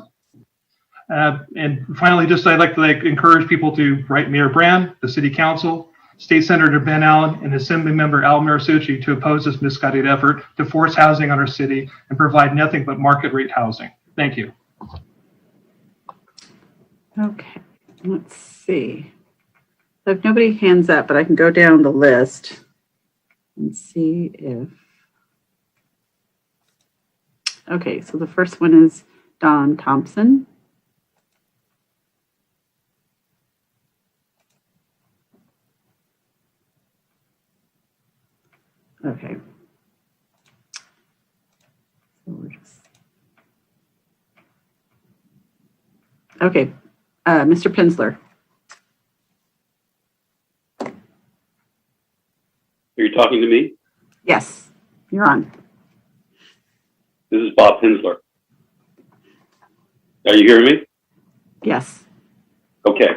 And finally, I'd like to encourage people to write Mayor Brand, the City Council, State Senator Ben Allen, and Assembly Member Al Marisucci to oppose this misguided effort to force housing on our city and provide nothing but market rate housing. Thank you. Okay, let's see. So if nobody hands up, but I can go down the list and see if. Okay, so the first one is Don Thompson. Okay. So we're just. Okay. Mr. Pinsler. Are you talking to me? Yes, you're on. This is Bob Pinsler. Are you hearing me? Yes. Okay.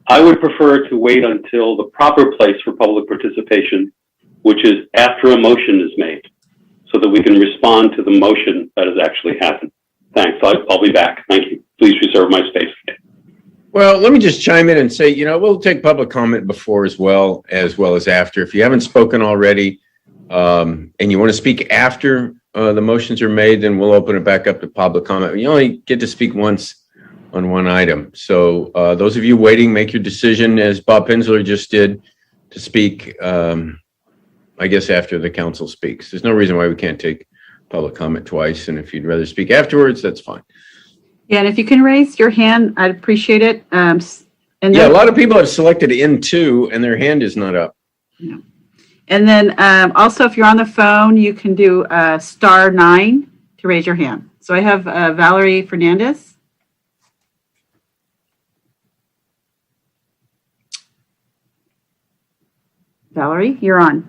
I would prefer to wait until the proper place for public participation, which is after a motion is made, so that we can respond to the motion that has actually happened. Thanks. I'll be back. Thank you. Please reserve my space. Well, let me just chime in and say, we'll take public comment before as well as after. If you haven't spoken already and you want to speak after the motions are made, then we'll open it back up to public comment. You only get to speak once on one item. So those of you waiting, make your decision as Bob Pinsler just did to speak, I guess, after the council speaks. There's no reason why we can't take public comment twice. And if you'd rather speak afterwards, that's fine. Yeah, and if you can raise your hand, I'd appreciate it. And a lot of people have selected N2 and their hand is not up. No. And then also, if you're on the phone, you can do *9 to raise your hand. So I have Valerie Fernandez. Valerie, you're on.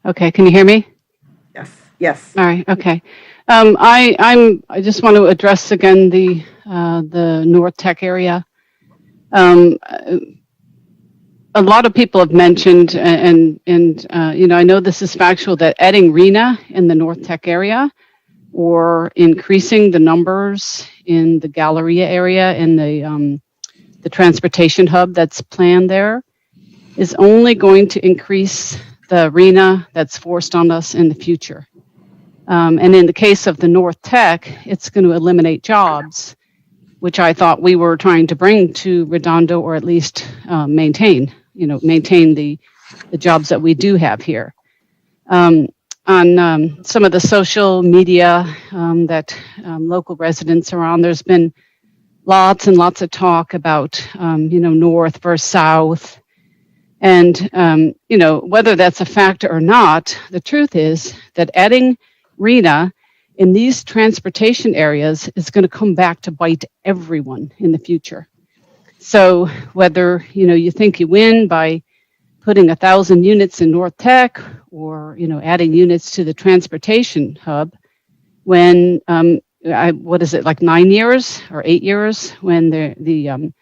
Okay, can you hear me? Yes. All right. Okay. I just want to address again the North Tech area. A lot of people have mentioned, and I know this is factual, that adding RENA in the North Tech area or increasing the numbers in the Galleria area and the transportation hub that's planned there is only going to increase the RENA that's forced on us in the future. And in the case of the North Tech, it's going to eliminate jobs, which I thought we were trying to bring to Redondo, or at least maintain the jobs that we do have here. On some of the social media that local residents are on, there's been lots and lots of talk about, North versus South. And, whether that's a factor or not, the truth is that adding RENA in these transportation areas is going to come back to bite everyone in the future. So whether, you think you win by putting 1,000 units in North Tech or, adding units to the transportation hub, when, what is it, like 9 years or 8 years when the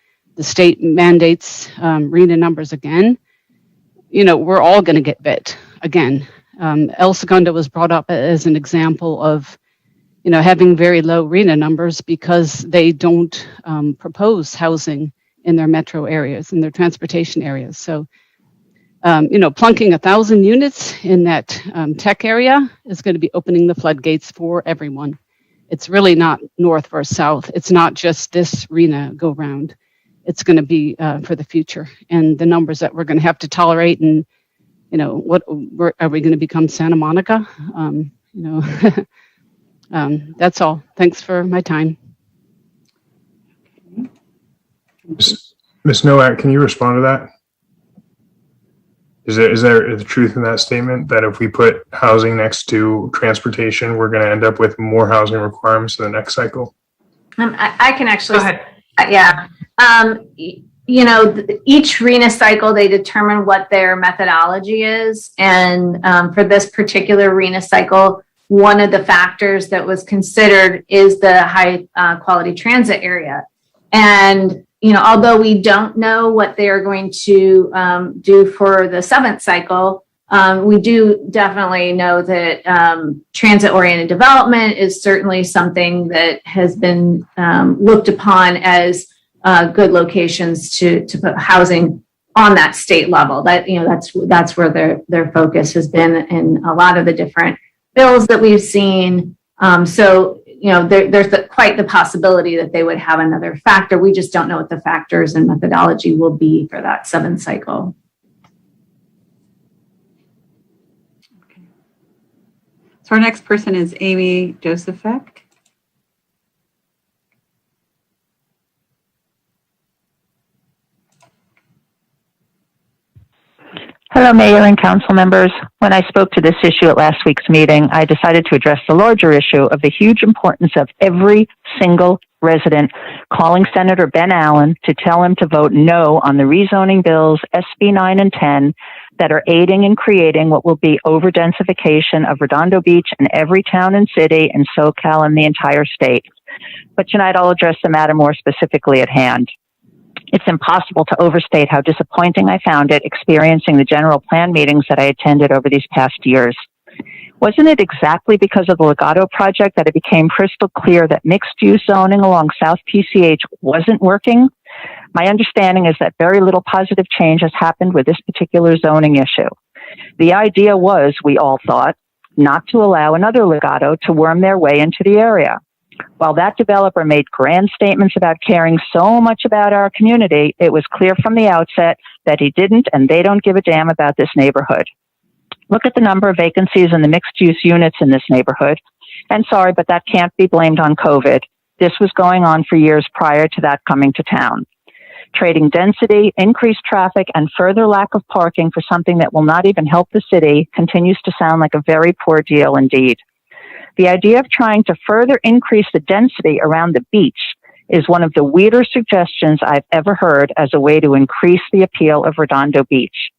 state mandates RHNA numbers again, we're all going to get bit again. El Segundo was brought up as an example of, having very low RHNA numbers because they don't propose housing in their metro areas, in their transportation areas. So, plunking 1,000 units in that tech area is going to be opening the floodgates for everyone. It's really not north versus south. It's not just this RHNA go round. It's going to be for the future, and the numbers that we're going to have to tolerate. And what are we going to become, Santa Monica? That's all. Thanks for my time. Ms. Nowak, can you respond to that? Is there the truth in that statement that if we put housing next to transportation, we're going to end up with more housing requirements in the next cycle? I can actually. Go ahead. Yeah. Each RHNA cycle, they determine what their methodology is. And for this particular RHNA cycle, one of the factors that was considered is the high quality transit area. And, although we don't know what they are going to do for the 7th cycle, we do definitely know that transit-oriented development is certainly something that has been looked upon as good locations to put housing on that state level. That that's where their focus has been in a lot of the different bills that we've seen. There's quite the possibility that they would have another factor. We just don't know what the factors and methodology will be for that 7th cycle. Okay. So our next person is Amy Josephek. Hello, Mayor and council members. When I spoke to this issue at last week's meeting, I decided to address the larger issue of the huge importance of every single resident calling Senator Ben Allen to tell him to vote no on the rezoning bills SB 9 and 10 that are aiding in creating what will be overdensification of Redondo Beach and every town and city in SoCal and the entire state. But tonight I'll address the matter more specifically at hand. It's impossible to overstate how disappointing I found it experiencing the general plan meetings that I attended over these past years. Wasn't it exactly because of the Legato project that it became crystal clear that mixed-use zoning along South PCH wasn't working? My understanding is that very little positive change has happened with this particular zoning issue. The idea was, we all thought, not to allow another Legato to worm their way into the area. While that developer made grand statements about caring so much about our community, it was clear from the outset that he didn't and they don't give a damn about this neighborhood. Look at the number of vacancies in the mixed-use units in this neighborhood. And sorry, but that can't be blamed on COVID. This was going on for years prior to that coming to town. Trading density, increased traffic, and further lack of parking for something that will not even help the city continues to sound like a very poor deal indeed. The idea of trying to further increase the density around the beach is one of the weirder suggestions I've ever heard as a way to increase the appeal of Redondo Beach.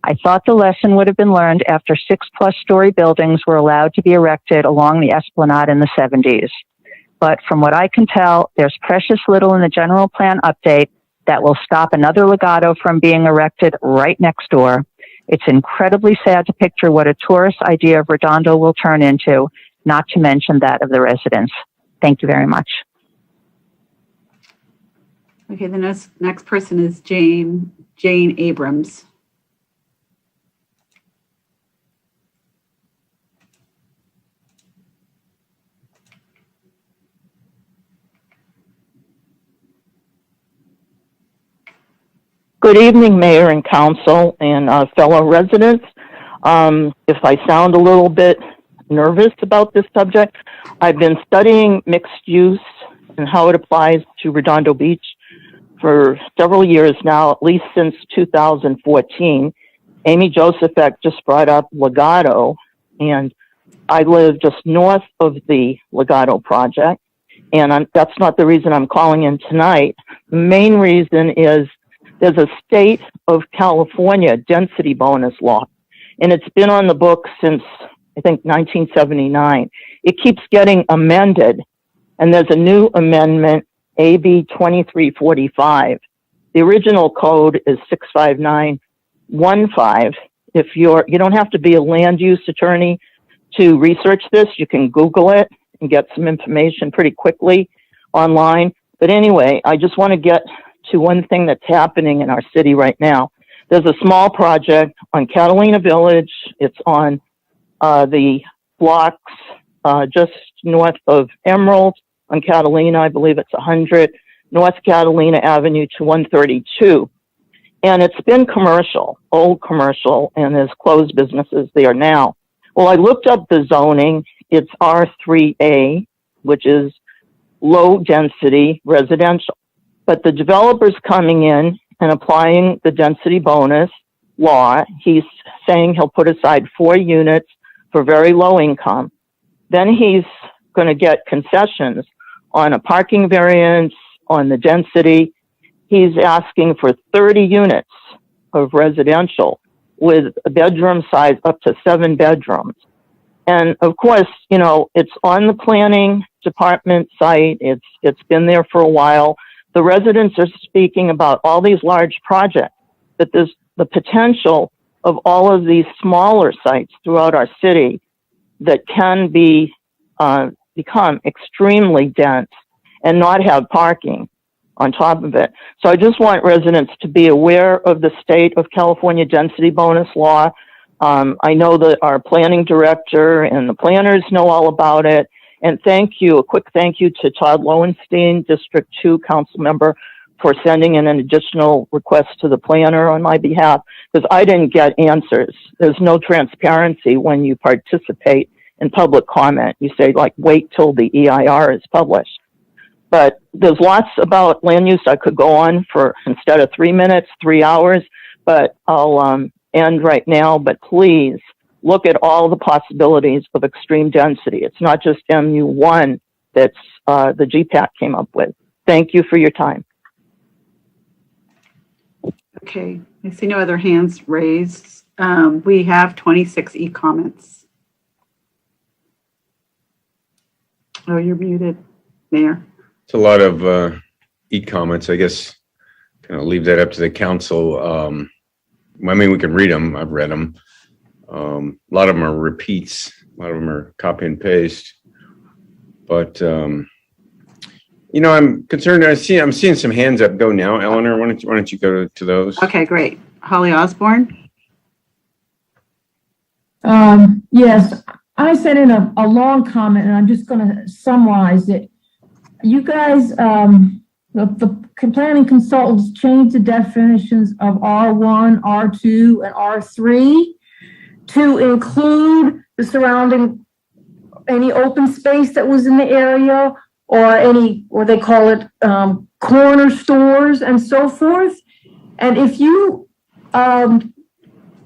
I thought the lesson would have been learned after 6+ story buildings were allowed to be erected along the Esplanade in the 70s. But from what I can tell, there's precious little in the general plan update that will stop another Legato from being erected right next door. It's incredibly sad to picture what a tourist idea of Redondo will turn into, not to mention that of the residents. Thank you very much. Okay, the next person is Jane Abrams. Good evening, Mayor and Council and fellow residents. If I sound a little bit nervous about this subject, I've been studying mixed use and how it applies to Redondo Beach for several years now, at least since 2014. Amy Josephek just brought up Legato, and I live just north of the Legato project, and that's not the reason I'm calling in tonight. The main reason is there's a state of California density bonus law, and it's been on the books since, I think, 1979. It keeps getting amended, and there's a new amendment, AB 2345. The original code is 65915. You don't have to be a land use attorney to research this. You can Google it and get some information pretty quickly online. But anyway, I just want to get to one thing that's happening in our city right now. There's a small project on Catalina Village. It's on the blocks just north of Emerald on Catalina. I believe it's 100 North Catalina Avenue to 132. And it's been commercial, old commercial, and there's closed businesses there now. Well, I looked up the zoning. It's R3A, which is low density residential. But the developer's coming in and applying the density bonus law. He's saying he'll put aside 4 units for very low income. Then he's going to get concessions on a parking variance, on the density. He's asking for 30 units of residential with a bedroom size up to 7 bedrooms. And of course, you know, it's on the planning department site. It's been there for a while. The residents are speaking about all these large projects, but there's the potential of all of these smaller sites throughout our city that can be become extremely dense and not have parking on top of it. So I just want residents to be aware of the state of California density bonus law. I know that our planning director and the planners know all about it. And a quick thank you to Todd Lowenstein, District 2 council member, for sending in an additional request to the planner on my behalf, because I didn't get answers. There's no transparency when you participate in public comment. You say, like, wait till the EIR is published. But there's lots about land use I could go on for, instead of 3 minutes, 3 hours, but I'll end right now. But please look at all the possibilities of extreme density. It's not just MU1 that's the GPAC came up with. Thank you for your time. Okay, I see no other hands raised. We have 26 e-comments. Oh, you're muted, Mayor. It's a lot of e-comments. I guess kind of leave that up to the council. I mean, we can read them. I've read them. A lot of them are repeats. A lot of them are copy and paste. But you know, I'm concerned. I'm seeing some hands up go now. Eleanor, why don't you go to those? Okay, great. Holly Osborne. Yes, I sent in a long comment, and I'm just going to summarize it. You guys, the planning consultants changed the definitions of R1, R2, and R3 to include the surrounding, any open space that was in the area, or any, what they call it, corner stores and so forth. And if you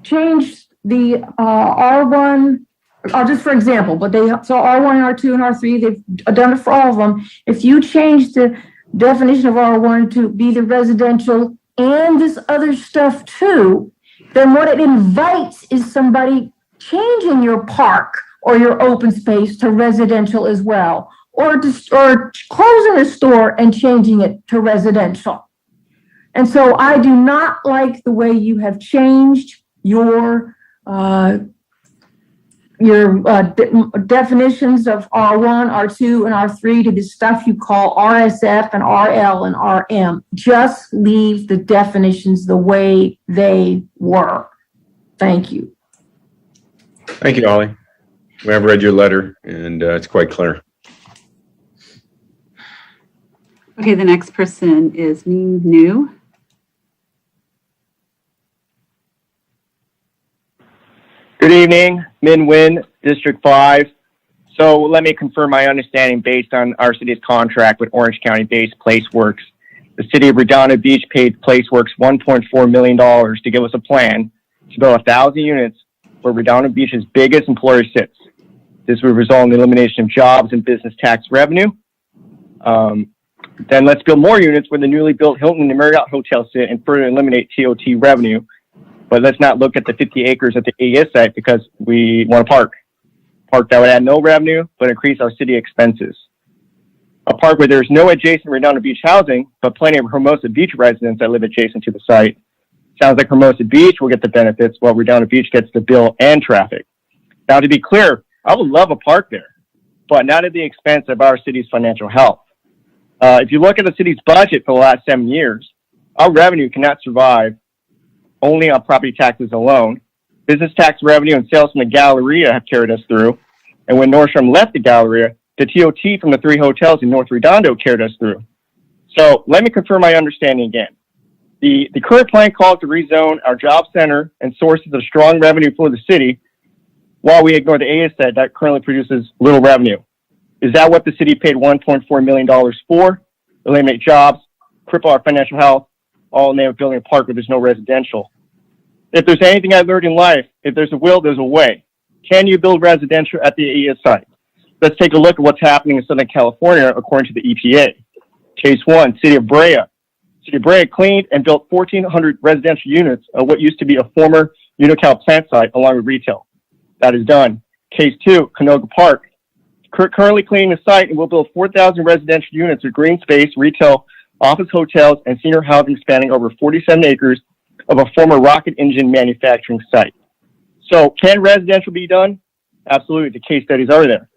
change the R1, just for example, but so R1, R2, and R3, they've done it for all of them. If you change the definition of R1 to be the residential and this other stuff too, then what it invites is somebody changing your park or your open space to residential as well, or closing a store and changing it to residential. And so I do not like the way you have changed your definitions of R1, R2, and R3 to the stuff you call RSF and RL and RM. Just leave the definitions the way they were. Thank you. Thank you, Holly. We have read your letter, and it's quite clear. Okay, the next person is Ming New. Good evening, Min Win, District 5. So let me confirm my understanding based on our city's contract with Orange County-based Placeworks. The city of Redondo Beach paid Placeworks $1.4 million to give us a plan to build 1,000 units where Redondo Beach's biggest employer sits. This would result in the elimination of jobs and business tax revenue. Then let's build more units where the newly built Hilton and Marriott hotels sit and further eliminate TOT revenue. But let's not look at the 50 acres at the AES site because we want a park that would add no revenue but increase our city expenses. A park where there's no adjacent Redondo Beach housing, but plenty of Hermosa Beach residents that live adjacent to the site. Sounds like Hermosa Beach will get the benefits while Redondo Beach gets the bill and traffic. Now, to be clear, I would love a park there, but not at the expense of our city's financial health. If you look at the city's budget for the last 7 years, our revenue cannot survive only on property taxes alone. Business tax revenue and sales from the Galleria have carried us through. And when Nordstrom left the Galleria, the TOT from the 3 hotels in North Redondo carried us through. So let me confirm my understanding again. The current plan calls to rezone our job center and sources of strong revenue for the city while we ignore the AES that currently produces little revenue. Is that what the city paid $1.4 million for? Eliminate jobs, cripple our financial health, all in the name of building a park where there's no residential. If there's anything I've learned in life, if there's a will, there's a way. Can you build residential at the AES site? Let's take a look at what's happening in Southern California according to the EPA. Case 1, City of Brea. City of Brea cleaned and built 1,400 residential units of what used to be a former Unocal plant site along with retail. That is done. Case 2, Canoga Park. Currently cleaning the site and will build 4,000 residential units of green space, retail, office hotels, and senior housing spanning over 47 acres of a former rocket engine manufacturing site. So can residential be done? Absolutely. The case studies are there.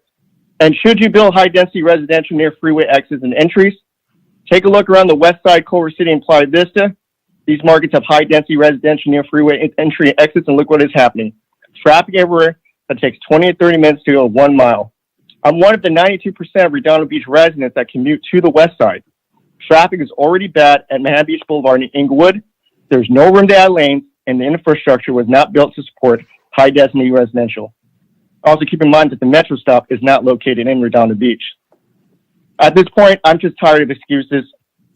And should you build high-density residential near freeway exits and entries? Take a look around the west side, Culver City, and Playa Vista. These markets have high-density residential near freeway entry and exits, and look what is happening. Traffic everywhere that takes 20 to 30 minutes to go 1 mile. I'm one of the 92% of Redondo Beach residents that commute to the west side. Traffic is already bad at Manhattan Beach Boulevard in Inglewood. There's no room to add lanes, and the infrastructure was not built to support high-density residential. Also, keep in mind that the Metro stop is not located in Redondo Beach. At this point, I'm just tired of excuses.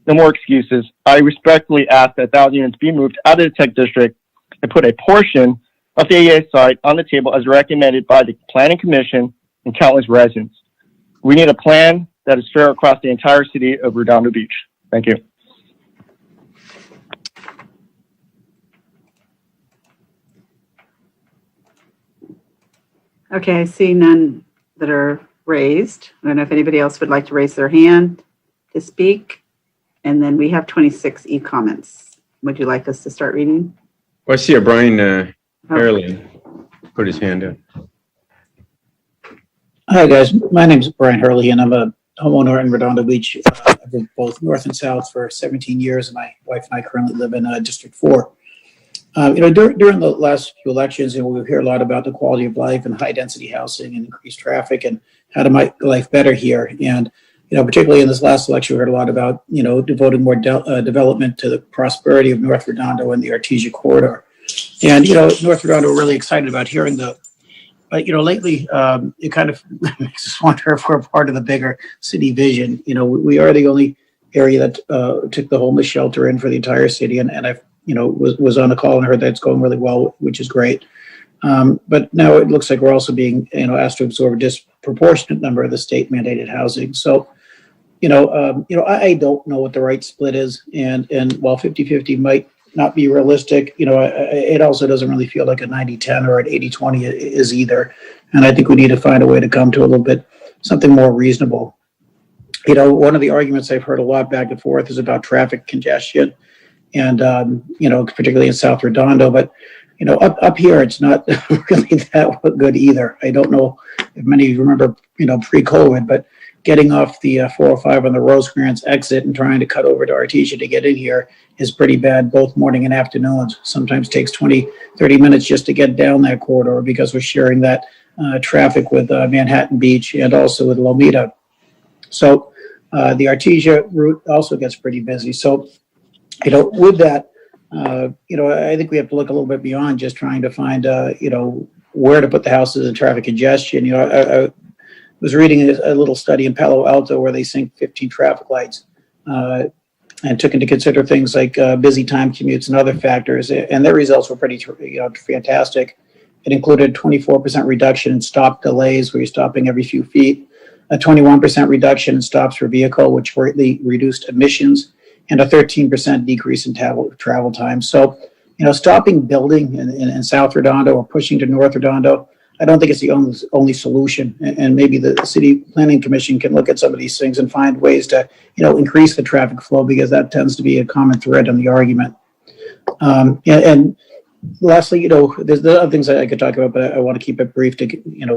No more excuses. I respectfully ask that 1,000 units be moved out of the Tech District and put a portion of the AES site on the table as recommended by the Planning Commission and countless residents. We need a plan that is fair across the entire city of Redondo Beach. Thank you. Okay, I see none that are raised. I don't know if anybody else would like to raise their hand to speak. And then we have 26 e-comments. Would you like us to start reading? Well, I see a Brian Hurley put his hand up. Hi, guys. My name is Brian Hurley, and I'm a homeowner in Redondo Beach. I've lived both north and south for 17 years, and my wife and I currently live in District 4. During the last few elections, we hear a lot about the quality of life and high-density housing and increased traffic and how to make life better here. And, particularly in this last election, we heard a lot about, devoting more development to the prosperity of North Redondo and the Artesia corridor. And, North Redondo, we're really excited about hearing but, lately, it kind of makes us wonder if we're part of the bigger city vision. We are the only area that took the homeless shelter in for the entire city. And I've, was on a call and heard that it's going really well, which is great. But now it looks like we're also being, asked to absorb a disproportionate number of the state mandated housing. So, I don't know what the right split is. And while 50-50 might not be realistic, it also doesn't really feel like a 90-10 or an 80-20 is either. And I think we need to find a way to come to a little bit, something more reasonable. One of the arguments I've heard a lot back and forth is about traffic congestion and, particularly in South Redondo, but, up here, it's not really that good either. I don't know if many of you remember, pre-COVID, but getting off the 405 on the Rosecrans exit and trying to cut over to Artesia to get in here is pretty bad, both morning and afternoons. Sometimes takes 20, 30 minutes just to get down that corridor because we're sharing that traffic with Manhattan Beach and also with Lomita. So the Artesia route also gets pretty busy. So, with that, I think we have to look a little bit beyond just trying to find, where to put the houses and traffic congestion. I was reading a little study in Palo Alto where they synced 15 traffic lights and took into consider things like busy time commutes and other factors. And their results were pretty, fantastic. It included 24% reduction in stop delays, where you're stopping every few feet, a 21% reduction in stops per vehicle, which greatly reduced emissions, and a 13% decrease in travel time. So, stopping building in South Redondo or pushing to North Redondo, I don't think it's the only solution. And maybe the City Planning Commission can look at some of these things and find ways to, increase the traffic flow, because that tends to be a common thread in the argument. And lastly, there's the other things I could talk about, but I want to keep it brief to,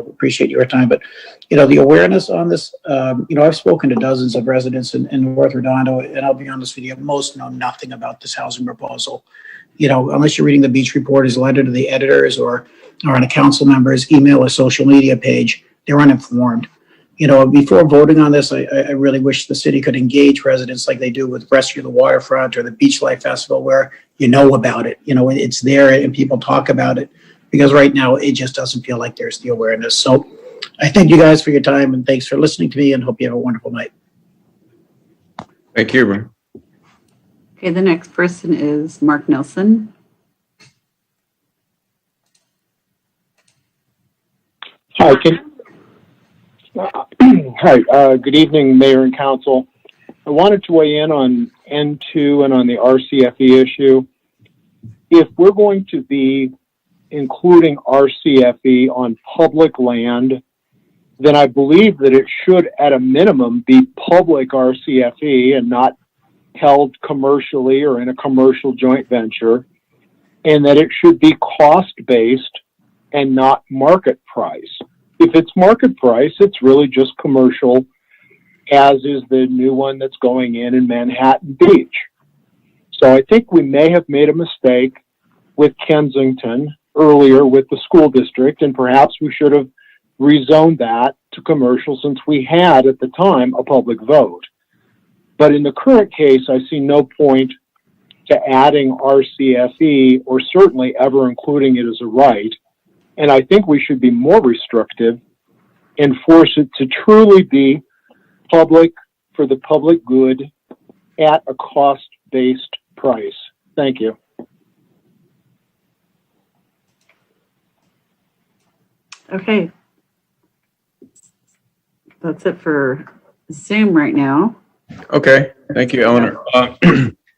appreciate your time. But, the awareness on this, I've spoken to dozens of residents in North Redondo, and I'll be honest with you, most know nothing about this housing proposal. Unless you're reading the Beach Reporter's letter to the editors or on a council member's email or social media page, they're uninformed. Before voting on this, I really wish the city could engage residents like they do with Rescue the Waterfront or the Beach Life Festival, where about it, it's there and people talk about it, because right now it just doesn't feel like there's the awareness. So I thank you guys for your time, and thanks for listening to me, and hope you have a wonderful night. Thank you, Ruben. Okay, the next person is Mark Nelson. Hi, good evening, Mayor and Council. I wanted to weigh in on N2 and on the RCFE issue. If we're going to be including RCFE on public land, then I believe that it should, at a minimum, be public RCFE and not held commercially or in a commercial joint venture, and that it should be cost-based and not market price. If it's market price, it's really just commercial, as is the new one that's going in Manhattan Beach. So I think we may have made a mistake with Kensington earlier with the school district, and perhaps we should have rezoned that to commercial, since we had at the time a public vote. But in the current case, I see no point to adding RCFE, or certainly ever including it as a right. And I think we should be more restrictive and force it to truly be public for the public good at a cost-based price. Thank you. Okay. That's it for Zoom right now. Okay, thank you, Eleanor.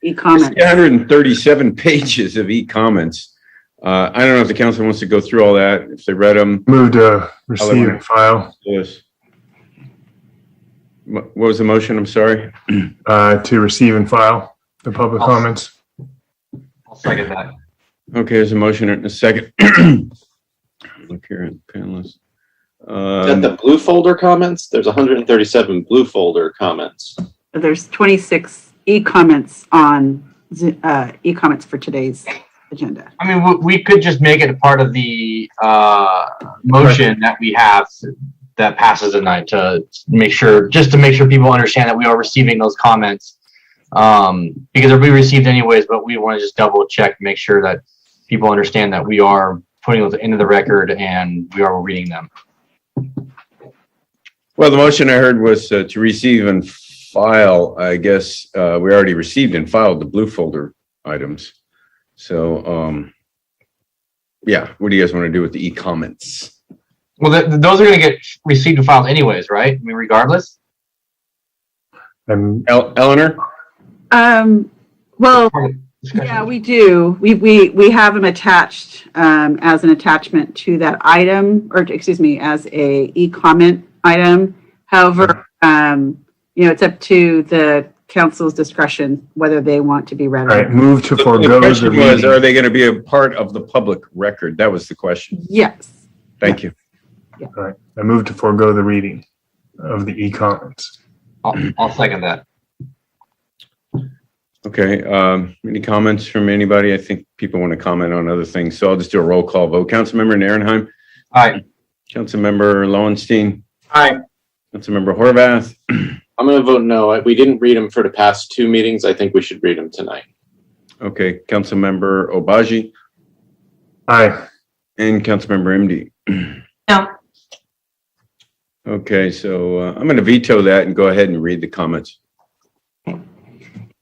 E-comments. 137 pages of e-comments. I don't know if the council wants to go through all that, if they read them. Move to receive and file. Yes. What was the motion? I'm sorry. To receive and file the public comments. I'll second that. Okay, there's a motion and a second. Look here at the panelists. Is that the blue folder comments? There's 137 blue folder comments. There's 26 e-comments on e-comments for today's agenda. I mean, we could just make it a part of the motion that we have that passes tonight to make sure people understand that we are receiving those comments. Because they'll be received anyways, but we want to just double check, make sure that people understand that we are putting those into the record and we are reading them. Well, the motion I heard was to receive and file. I guess we already received and filed the blue folder items. So, yeah, what do you guys want to do with the e-comments? Well, those are going to get received and filed anyways, right? I mean, regardless. Eleanor? Well, yeah, we do. We have them attached as an attachment to that item, or excuse me, as a e-comment item. However, it's up to the council's discretion whether they want to be read. All right, move to forego the question the was, reading. are they going to be a part of the public record? That was the question. Yes. Thank you. Yeah. All right, I move to forego the reading of the e-comments. I'll second that. Okay, any comments from anybody? I think people want to comment on other things, so I'll just do a roll call vote. Councilmember Narenheim? Aye. Councilmember Lowenstein? Aye. Councilmember Horvath? I'm going to vote no. We didn't read them for the past 2 meetings. I think we should read them tonight. Okay, Councilmember Obaji? Aye. And Councilmember MD? No. Okay, so I'm going to veto that and go ahead and read the comments.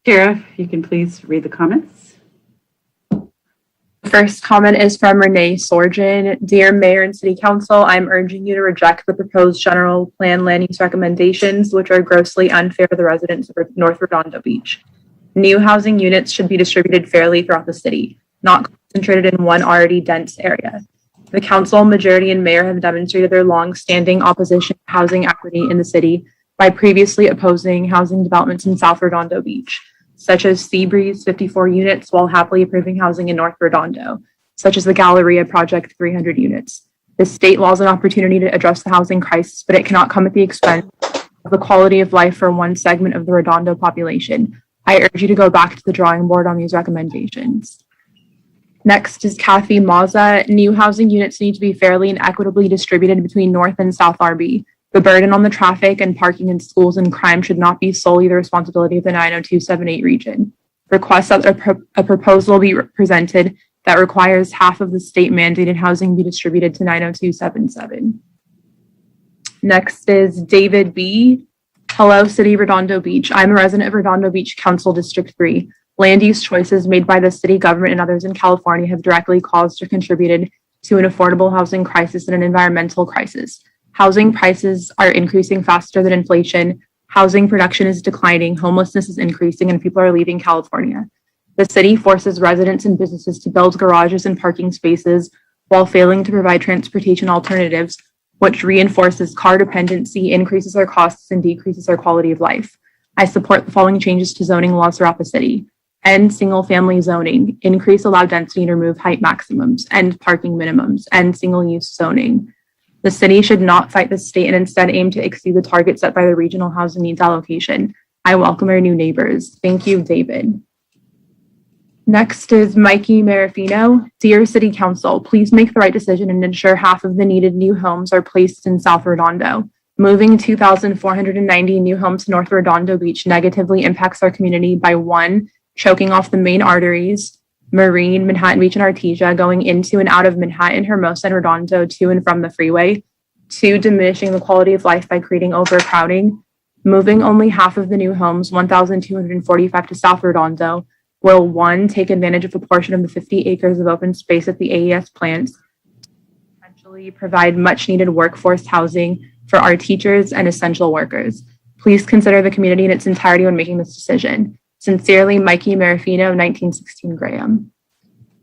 Tara, if you can please read the comments. The first comment is from Renee Sorgen. Dear Mayor and City Council, I'm urging you to reject the proposed general plan land use recommendations, which are grossly unfair to the residents of North Redondo Beach. New housing units should be distributed fairly throughout the city, not concentrated in one already dense area. The council, majority, and mayor have demonstrated their long-standing opposition to housing equity in the city by previously opposing housing developments in South Redondo Beach, such as Seabreeze 54 units, while happily approving housing in North Redondo, such as the Galleria project 300 units. The state law is an opportunity to address the housing crisis, but it cannot come at the expense of the quality of life for one segment of the Redondo population. I urge you to go back to the drawing board on these recommendations. Next is Kathy Mazza. New housing units need to be fairly and equitably distributed between North and South RB. The burden on the traffic and parking in schools and crime should not be solely the responsibility of the 90278 region. Request that a proposal be presented that requires half of the state mandated housing be distributed to 90277. Next is David B. Hello, City Redondo Beach. I'm a resident of Redondo Beach Council District 3. Land use choices made by the city government and others in California have directly caused or contributed to an affordable housing crisis and an environmental crisis. Housing prices are increasing faster than inflation. Housing production is declining. Homelessness is increasing, and people are leaving California. The city forces residents and businesses to build garages and parking spaces while failing to provide transportation alternatives, which reinforces car dependency, increases our costs, and decreases our quality of life. I support the following changes to zoning laws throughout the city. End single-family zoning, increase allowed density and remove height maximums, end parking minimums, end single-use zoning. The city should not fight the state and instead aim to exceed the target set by the regional housing needs allocation. I welcome our new neighbors. Thank you, David. Next is Mikey Marafino. Dear City Council, please make the right decision and ensure half of the needed new homes are placed in South Redondo. Moving 2,490 new homes to North Redondo Beach negatively impacts our community by 1, choking off the main arteries, Marine, Manhattan Beach, and Artesia, going into and out of Manhattan, Hermosa, and Redondo to and from the freeway. 2, diminishing the quality of life by creating overcrowding. Moving only half of the new homes, 1,245, to South Redondo will 1, take advantage of a portion of the 50 acres of open space at the AES plants, potentially provide much needed workforce housing for our teachers and essential workers. Please consider the community in its entirety when making this decision. Sincerely, Mikey Marafino, 1916 Graham.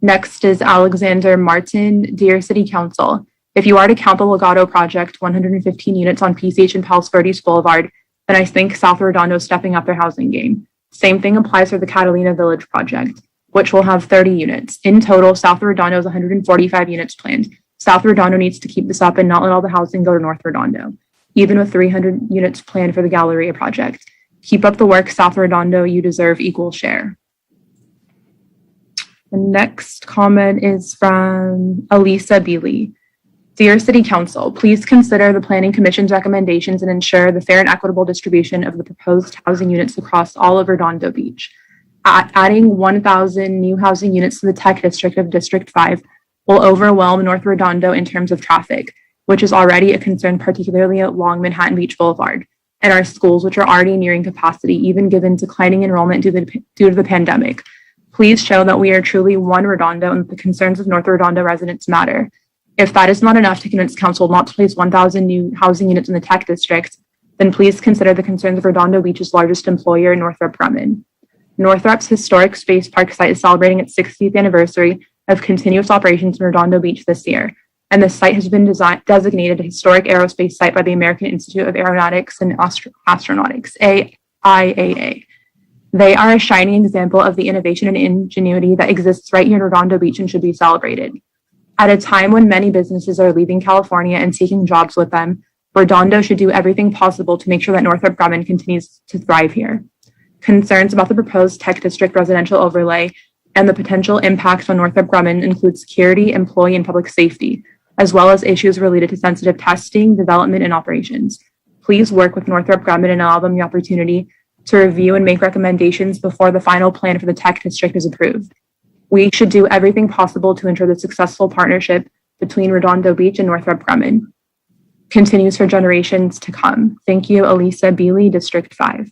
Next is Alexander Martin. Dear City Council, if you are to count the Legato project, 115 units on PCH and Palos Verdes Boulevard, then I think South Redondo is stepping up their housing game. Same thing applies for the Catalina Village project, which will have 30 units. In total, South Redondo has 145 units planned. South Redondo needs to keep this up and not let all the housing go to North Redondo, even with 300 units planned for the Galleria project. Keep up the work, South Redondo. You deserve equal share. The next comment is from Elisa Beely. Dear City Council, please consider the Planning Commission's recommendations and ensure the fair and equitable distribution of the proposed housing units across all of Redondo Beach. Adding 1,000 new housing units to the Tech District of District 5 will overwhelm North Redondo in terms of traffic, which is already a concern, particularly along Manhattan Beach Boulevard, and our schools, which are already nearing capacity, even given declining enrollment due to the pandemic. Please show that we are truly one Redondo and that the concerns of North Redondo residents matter. If that is not enough to convince Council not to place 1,000 new housing units in the Tech District, then please consider the concerns of Redondo Beach's largest employer, Northrop Grumman. Northrop's historic Space Park site is celebrating its 60th anniversary of continuous operations in Redondo Beach this year, and the site has been designated a historic aerospace site by the American Institute of Aeronautics and Astronautics, AIAA. They are a shining example of the innovation and ingenuity that exists right here in Redondo Beach and should be celebrated. At a time when many businesses are leaving California and taking jobs with them, Redondo should do everything possible to make sure that Northrop Grumman continues to thrive here. Concerns about the proposed Tech District residential overlay and the potential impacts on Northrop Grumman include security, employee, and public safety, as well as issues related to sensitive testing, development, and operations. Please work with Northrop Grumman and allow them the opportunity to review and make recommendations before the final plan for the Tech District is approved. We should do everything possible to ensure the successful partnership between Redondo Beach and Northrop Grumman continues for generations to come. Thank you, Elisa Beely, District 5.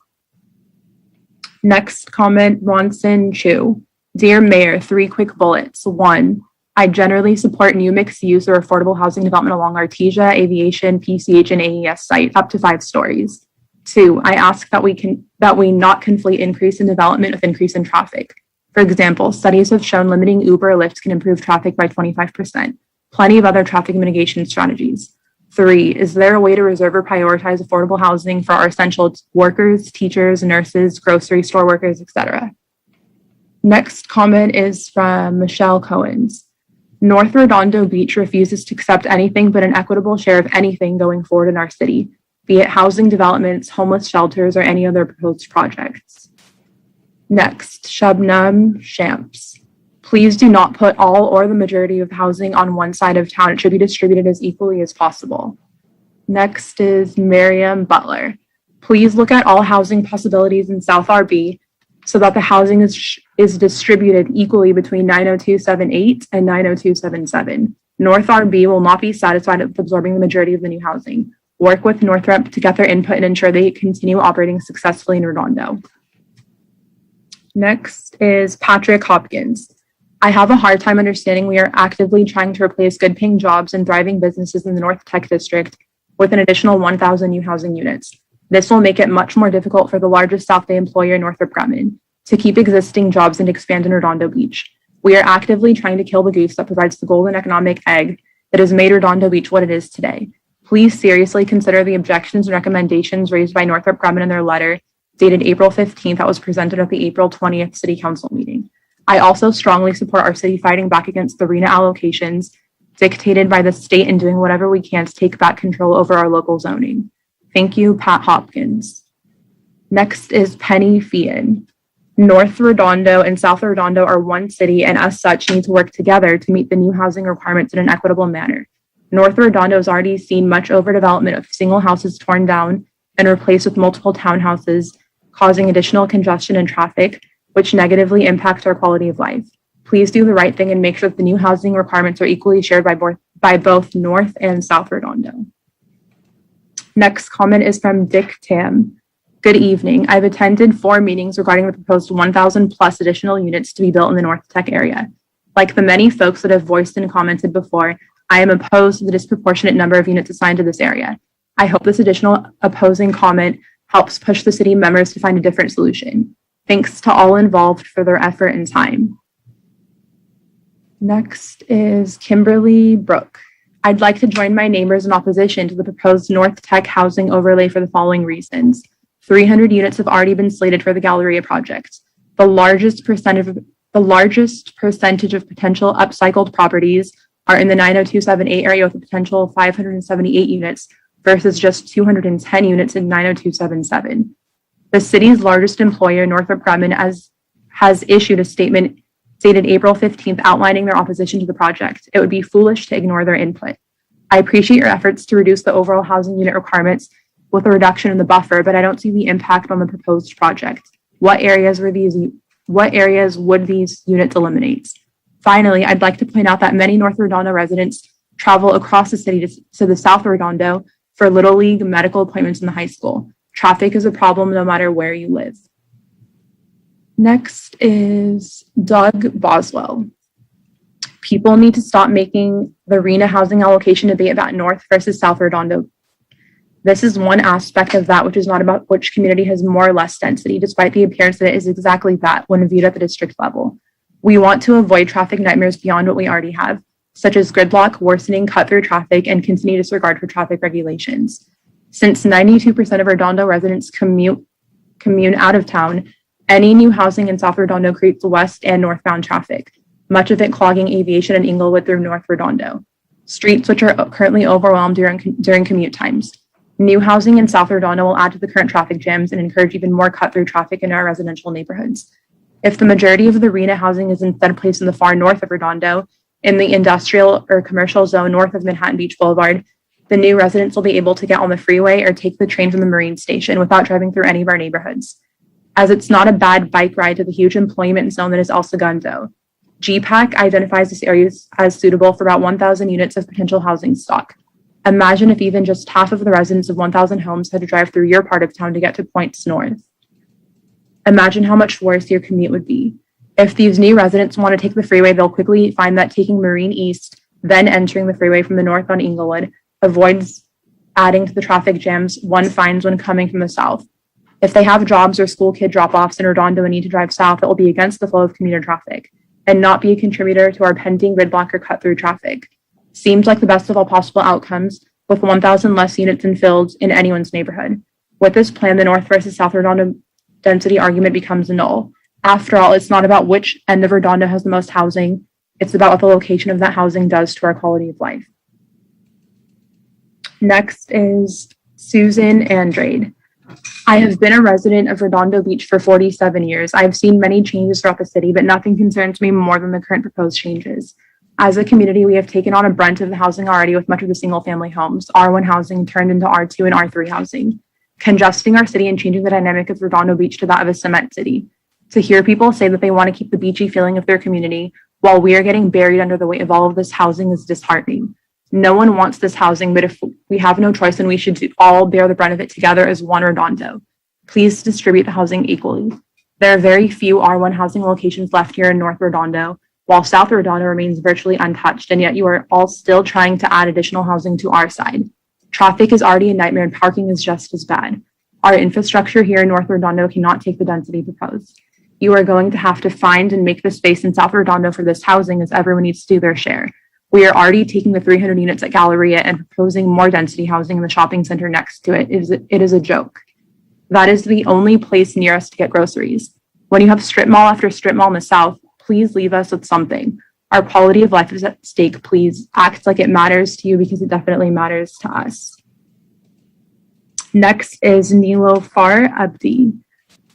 Next comment, Ronson Chu. Dear Mayor, 3 quick bullets. 1, I generally support new mixed use or affordable housing development along Artesia, Aviation, PCH, and AES sites up to 5 stories. 2, I ask that we not conflate increase in development with increase in traffic. For example, studies have shown limiting Uber or Lyft can improve traffic by 25%. Plenty of other traffic mitigation strategies. 3, is there a way to reserve or prioritize affordable housing for our essential workers, teachers, nurses, grocery store workers, etc.? Next comment is from Michelle Cohens. North Redondo Beach refuses to accept anything but an equitable share of anything going forward in our city, be it housing developments, homeless shelters, or any other proposed projects. Next, Shabnam Shamps. Please do not put all or the majority of housing on one side of town. It should be distributed as equally as possible. Next is Miriam Butler. Please look at all housing possibilities in South RB so that the housing is distributed equally between 90278 and 90277. North RB will not be satisfied with absorbing the majority of the new housing. Work with Northrop to get their input and ensure they continue operating successfully in Redondo. Next is Patrick Hopkins. I have a hard time understanding we are actively trying to replace good paying jobs and thriving businesses in the North Tech District with an additional 1,000 new housing units. This will make it much more difficult for the largest South Bay employer, Northrop Grumman, to keep existing jobs and expand in Redondo Beach. We are actively trying to kill the goose that provides the golden economic egg that has made Redondo Beach what it is today. Please seriously consider the objections and recommendations raised by Northrop Grumman in their letter dated April 15th that was presented at the April 20th City Council meeting. I also strongly support our city fighting back against the RENA allocations dictated by the state and doing whatever we can to take back control over our local zoning. Thank you, Pat Hopkins. Next is Penny Fian. North Redondo and South Redondo are one city and as such need to work together to meet the new housing requirements in an equitable manner. North Redondo has already seen much overdevelopment of single houses torn down and replaced with multiple townhouses, causing additional congestion and traffic, which negatively impacts our quality of life. Please do the right thing and make sure that the new housing requirements are equally shared by both North and South Redondo. Next comment is from Dick Tam. Good evening. I've attended 4 meetings regarding the proposed 1,000 plus additional units to be built in the North Tech area. Like the many folks that have voiced and commented before, I am opposed to the disproportionate number of units assigned to this area. I hope this additional opposing comment helps push the city members to find a different solution. Thanks to all involved for their effort and time. Next is Kimberly Brooke. I'd like to join my neighbors in opposition to the proposed North Tech housing overlay for the following reasons. 300 units have already been slated for the Galleria project. The largest percentage of potential upcycled properties are in the 90278 area with a potential of 578 units versus just 210 units in 90277. The city's largest employer, Northrop Grumman, has issued a statement dated April 15th outlining their opposition to the project. It would be foolish to ignore their input. I appreciate your efforts to reduce the overall housing unit requirements with a reduction in the buffer, but I don't see the impact on the proposed project. What areas would these units eliminate? Finally, I'd like to point out that many North Redondo residents travel across the city to the South Redondo for Little League medical appointments in the high school. Traffic is a problem no matter where you live. Next is Doug Boswell. People need to stop making the RENA housing allocation debate about North versus South Redondo. This is one aspect of that which is not about which community has more or less density, despite the appearance that it is exactly that when viewed at the district level. We want to avoid traffic nightmares beyond what we already have, such as gridlock, worsening cut-through traffic, and continued disregard for traffic regulations. Since 92% of Redondo residents commune out of town, any new housing in South Redondo creates west and northbound traffic, much of it clogging Aviation and Inglewood through North Redondo, streets which are currently overwhelmed during commute times. New housing in South Redondo will add to the current traffic jams and encourage even more cut-through traffic in our residential neighborhoods. If the majority of the RENA housing is instead placed in the far north of Redondo, in the industrial or commercial zone north of Manhattan Beach Boulevard, the new residents will be able to get on the freeway or take the train from the Marine Station without driving through any of our neighborhoods. As it's not a bad bike ride to the huge employment zone that is El Segundo, GPAC identifies this area as suitable for about 1,000 units of potential housing stock. Imagine if even just half of the residents of 1,000 homes had to drive through your part of town to get to points north. Imagine how much worse your commute would be. If these new residents want to take the freeway, they'll quickly find that taking Marine East, then entering the freeway from the north on Inglewood, avoids adding to the traffic jams one finds when coming from the south. If they have jobs or school kid drop-offs in Redondo and need to drive south, it will be against the flow of commuter traffic and not be a contributor to our pending gridlock or cut-through traffic. Seems like the best of all possible outcomes, with 1,000 less units infilled in anyone's neighborhood. With this plan, the north versus south Redondo density argument becomes null. After all, it's not about which end of Redondo has the most housing. It's about what the location of that housing does to our quality of life. Next is Susan Andrade. I have been a resident of Redondo Beach for 47 years. I've seen many changes throughout the city, but nothing concerns me more than the current proposed changes. As a community, we have taken on a brunt of the housing already with much of the single-family homes. R1 housing turned into R2 and R3 housing, congesting our city and changing the dynamic of Redondo Beach to that of a cement city. To hear people say that they want to keep the beachy feeling of their community while we are getting buried under the weight of all of this housing is disheartening. No one wants this housing, but if we have no choice, then we should all bear the brunt of it together as one Redondo. Please distribute the housing equally. There are very few R1 housing locations left here in North Redondo, while South Redondo remains virtually untouched, and yet you are all still trying to add additional housing to our side. Traffic is already a nightmare and parking is just as bad. Our infrastructure here in North Redondo cannot take the density proposed. You are going to have to find and make the space in South Redondo for this housing as everyone needs to do their share. We are already taking the 300 units at Galleria and proposing more density housing in the shopping center next to it. It is a joke. That is the only place near us to get groceries. When you have strip mall after strip mall in the south, please leave us with something. Our quality of life is at stake. Please act like it matters to you because it definitely matters to us. Next is Nilofar Abdi.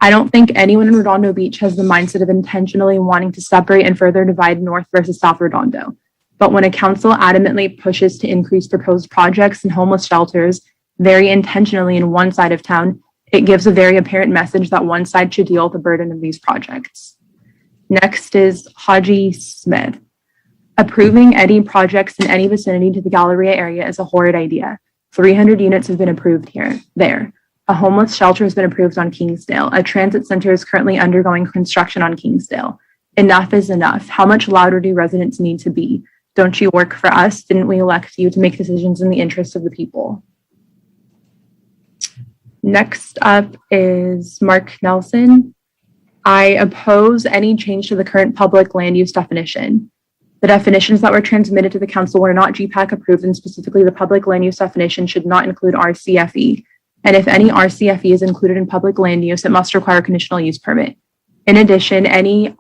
I don't think anyone in Redondo Beach has the mindset of intentionally wanting to separate and further divide North versus South Redondo. But when a council adamantly pushes to increase proposed projects and homeless shelters very intentionally in one side of town, it gives a very apparent message that one side should deal with the burden of these projects. Next is Haji Smith. Approving any projects in any vicinity to the Galleria area is a horrid idea. 300 units have been approved there. A homeless shelter has been approved on Kingsdale. A transit center is currently undergoing construction on Kingsdale. Enough is enough. How much louder do residents need to be? Don't you work for us? Didn't we elect you to make decisions in the interest of the people? Next up is Mark Nelson. I oppose any change to the current public land use definition. The definitions that were transmitted to the council were not GPAC approved, and specifically the public land use definition should not include RCFE. And if any RCFE is included in public land use, it must require a conditional use permit. In addition, any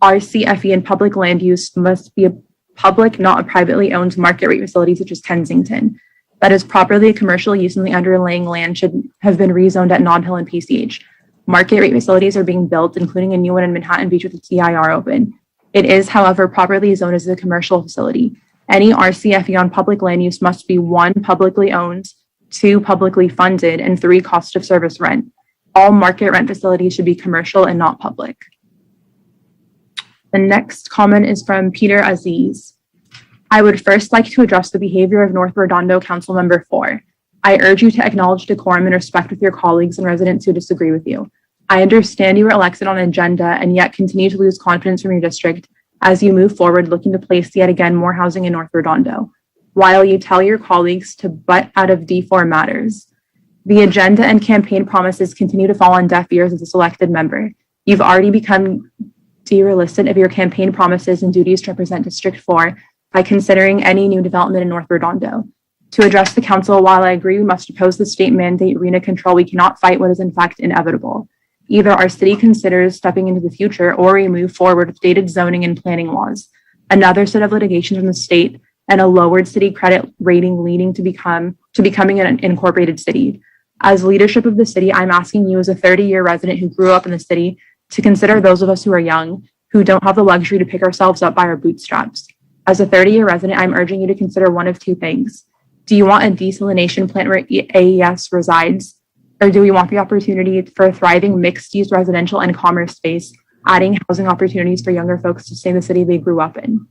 RCFE in public land use must be a public, not a privately owned market rate facility such as Kensington. That is properly a commercial use, and the underlying land should have been rezoned at Nod Hill and PCH. Market rate facilities are being built, including a new one in Manhattan Beach with a TIR open. It is, however, properly zoned as a commercial facility. Any RCFE on public land use must be 1, publicly owned, 2, publicly funded, and 3, cost of service rent. All market rent facilities should be commercial and not public. The next comment is from Peter Aziz. I would first like to address the behavior of North Redondo Council Member 4. I urge you to acknowledge decorum and respect with your colleagues and residents who disagree with you. I understand you were elected on an agenda and yet continue to lose confidence from your district as you move forward looking to place yet again more housing in North Redondo, while you tell your colleagues to butt out of D4 matters. The agenda and campaign promises continue to fall on deaf ears as a selected member. You've already become derealistic of your campaign promises and duties to represent District 4 by considering any new development in North Redondo. To address the council, while I agree we must oppose the state mandate arena control, we cannot fight what is in fact inevitable. Either our city considers stepping into the future or we move forward with dated zoning and planning laws, another set of litigation from the state, and a lowered city credit rating leading to becoming an incorporated city. As leadership of the city, I'm asking you as a 30-year resident who grew up in the city to consider those of us who are young, who don't have the luxury to pick ourselves up by our bootstraps. As a 30-year resident, I'm urging you to consider one of two things. Do you want a desalination plant where AES resides? Or do we want the opportunity for a thriving mixed-use residential and commerce space, adding housing opportunities for younger folks to stay in the city they grew up in?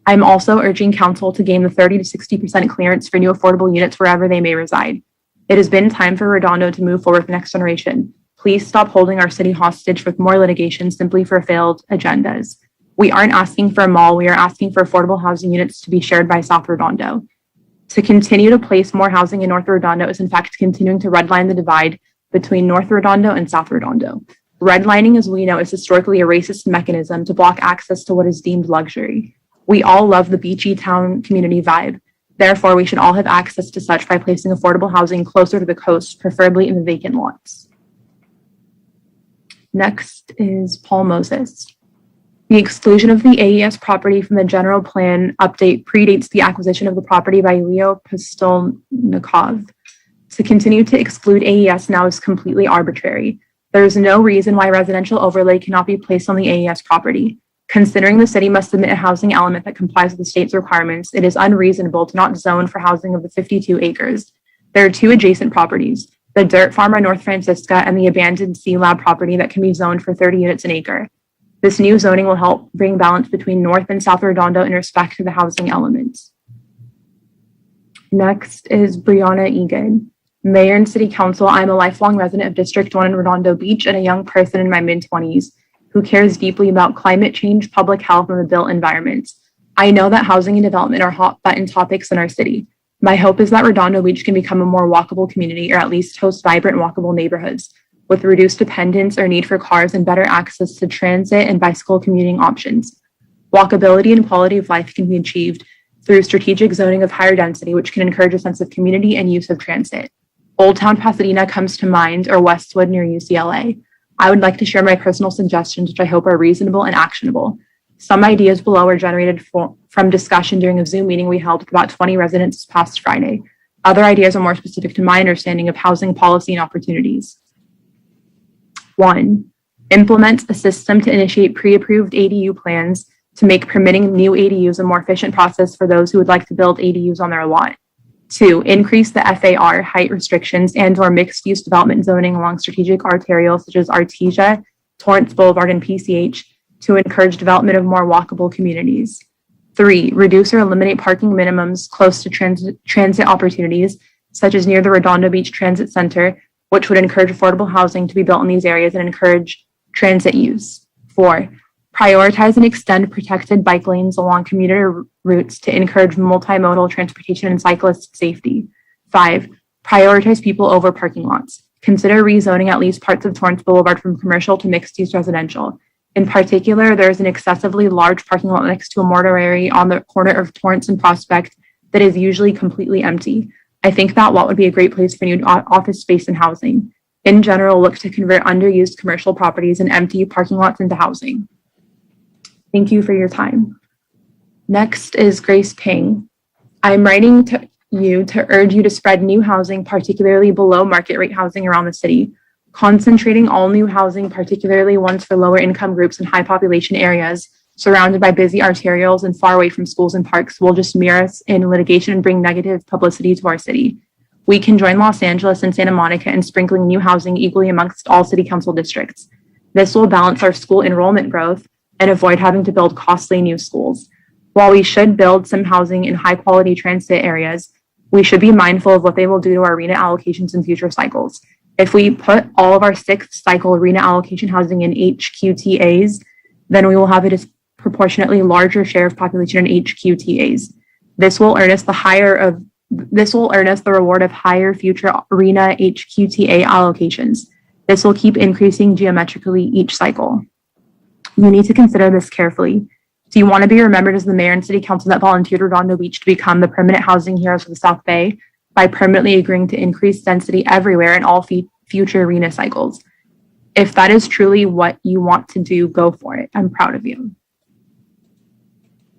I'm also urging council to gain the 30 to 60% clearance for new affordable units wherever they may reside. It has been time for Redondo to move forward with the next generation. Please stop holding our city hostage with more litigation simply for failed agendas. We aren't asking for a mall. We are asking for affordable housing units to be shared by South Redondo. To continue to place more housing in North Redondo is in fact continuing to redline the divide between North Redondo and South Redondo. Redlining, as we know, is historically a racist mechanism to block access to what is deemed luxury. We all love the beachy town community vibe. Therefore, we should all have access to such by placing affordable housing closer to the coast, preferably in the vacant lots. Next is Paul Moses. The exclusion of the AES property from the general plan update predates the acquisition of the property by Leo Pistolnikov. To continue to exclude AES now is completely arbitrary. There is no reason why residential overlay cannot be placed on the AES property. Considering the city must submit a housing element that complies with the state's requirements, it is unreasonable to not zone for housing of the 52 acres. There are two adjacent properties, the dirt farm on North Francisca and the abandoned C-Lab property that can be zoned for 30 units an acre. This new zoning will help bring balance between North and South Redondo in respect to the housing elements. Next is Brianna Egan. Mayor and City Council, I'm a lifelong resident of District 1 in Redondo Beach and a young person in my mid-20s who cares deeply about climate change, public health, and the built environment. I know that housing and development are hot-button topics in our city. My hope is that Redondo Beach can become a more walkable community, or at least host vibrant walkable neighborhoods with reduced dependence or need for cars and better access to transit and bicycle commuting options. Walkability and quality of life can be achieved through strategic zoning of higher density, which can encourage a sense of community and use of transit. Old Town Pasadena comes to mind, or Westwood near UCLA. I would like to share my personal suggestions, which I hope are reasonable and actionable. Some ideas below were generated from discussion during a Zoom meeting we held with about 20 residents this past Friday. Other ideas are more specific to my understanding of housing policy and opportunities. 1. Implement a system to initiate pre-approved ADU plans to make permitting new ADUs a more efficient process for those who would like to build ADUs on their lot. 2. Increase the FAR height restrictions and or mixed-use development zoning along strategic arterials such as Artesia, Torrance Boulevard, and PCH to encourage development of more walkable communities. 3. Reduce or eliminate parking minimums close to transit opportunities, such as near the Redondo Beach Transit Center, which would encourage affordable housing to be built in these areas and encourage transit use. 4. Prioritize and extend protected bike lanes along commuter routes to encourage multimodal transportation and cyclist safety. 5. Prioritize people over parking lots. Consider rezoning at least parts of Torrance Boulevard from commercial to mixed-use residential. In particular, there is an excessively large parking lot next to a mortuary on the corner of Torrance and Prospect that is usually completely empty. I think that lot would be a great place for new office space and housing. In general, look to convert underused commercial properties and empty parking lots into housing. Thank you for your time. Next is Grace Ping. I'm writing to you to urge you to spread new housing, particularly below market rate housing around the city. Concentrating all new housing, particularly ones for lower income groups in high population areas, surrounded by busy arterials and far away from schools and parks, will just mirror us in litigation and bring negative publicity to our city. We can join Los Angeles and Santa Monica in sprinkling new housing equally amongst all city council districts. This will balance our school enrollment growth and avoid having to build costly new schools. While we should build some housing in high quality transit areas, we should be mindful of what they will do to our RHNA allocations in future cycles. If we put all of our sixth cycle RHNA allocation housing in HQTAs, then we will have a disproportionately larger share of population in HQTAs. This will earn us the reward of higher future RHNA HQTA allocations. This will keep increasing geometrically each cycle. You need to consider this carefully. Do you want to be remembered as the mayor and city council that volunteered Redondo Beach to become the permanent housing heroes of the South Bay by permanently agreeing to increase density everywhere in all future RHNA cycles? If that is truly what you want to do, go for it. I'm proud of you.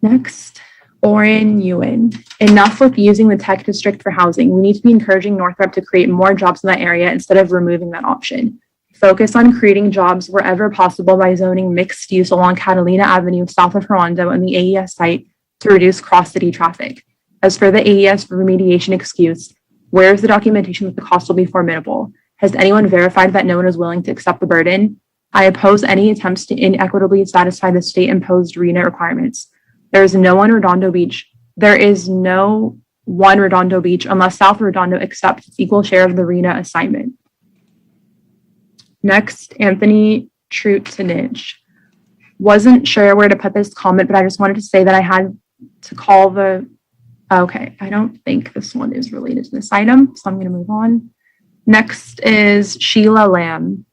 Next, Oren Ewan. Enough with using the tech district for housing. We need to be encouraging Northrop to create more jobs in that area instead of removing that option. Focus on creating jobs wherever possible by zoning mixed use along Catalina Avenue south of Redondo and the AES site to reduce cross-city traffic. As for the AES remediation excuse, where is the documentation that the cost will be formidable? Has anyone verified that no one is willing to accept the burden? I oppose any attempts to inequitably satisfy the state-imposed RHNA requirements. There is no one Redondo Beach unless South Redondo accepts its equal share of the RHNA assignment. Next, Anthony Trutinich. Wasn't sure where to put this comment, but I just wanted to say that I had to call the, okay, I don't think this one is related to this item, so I'm going to move on. Next is Sheila Lamb.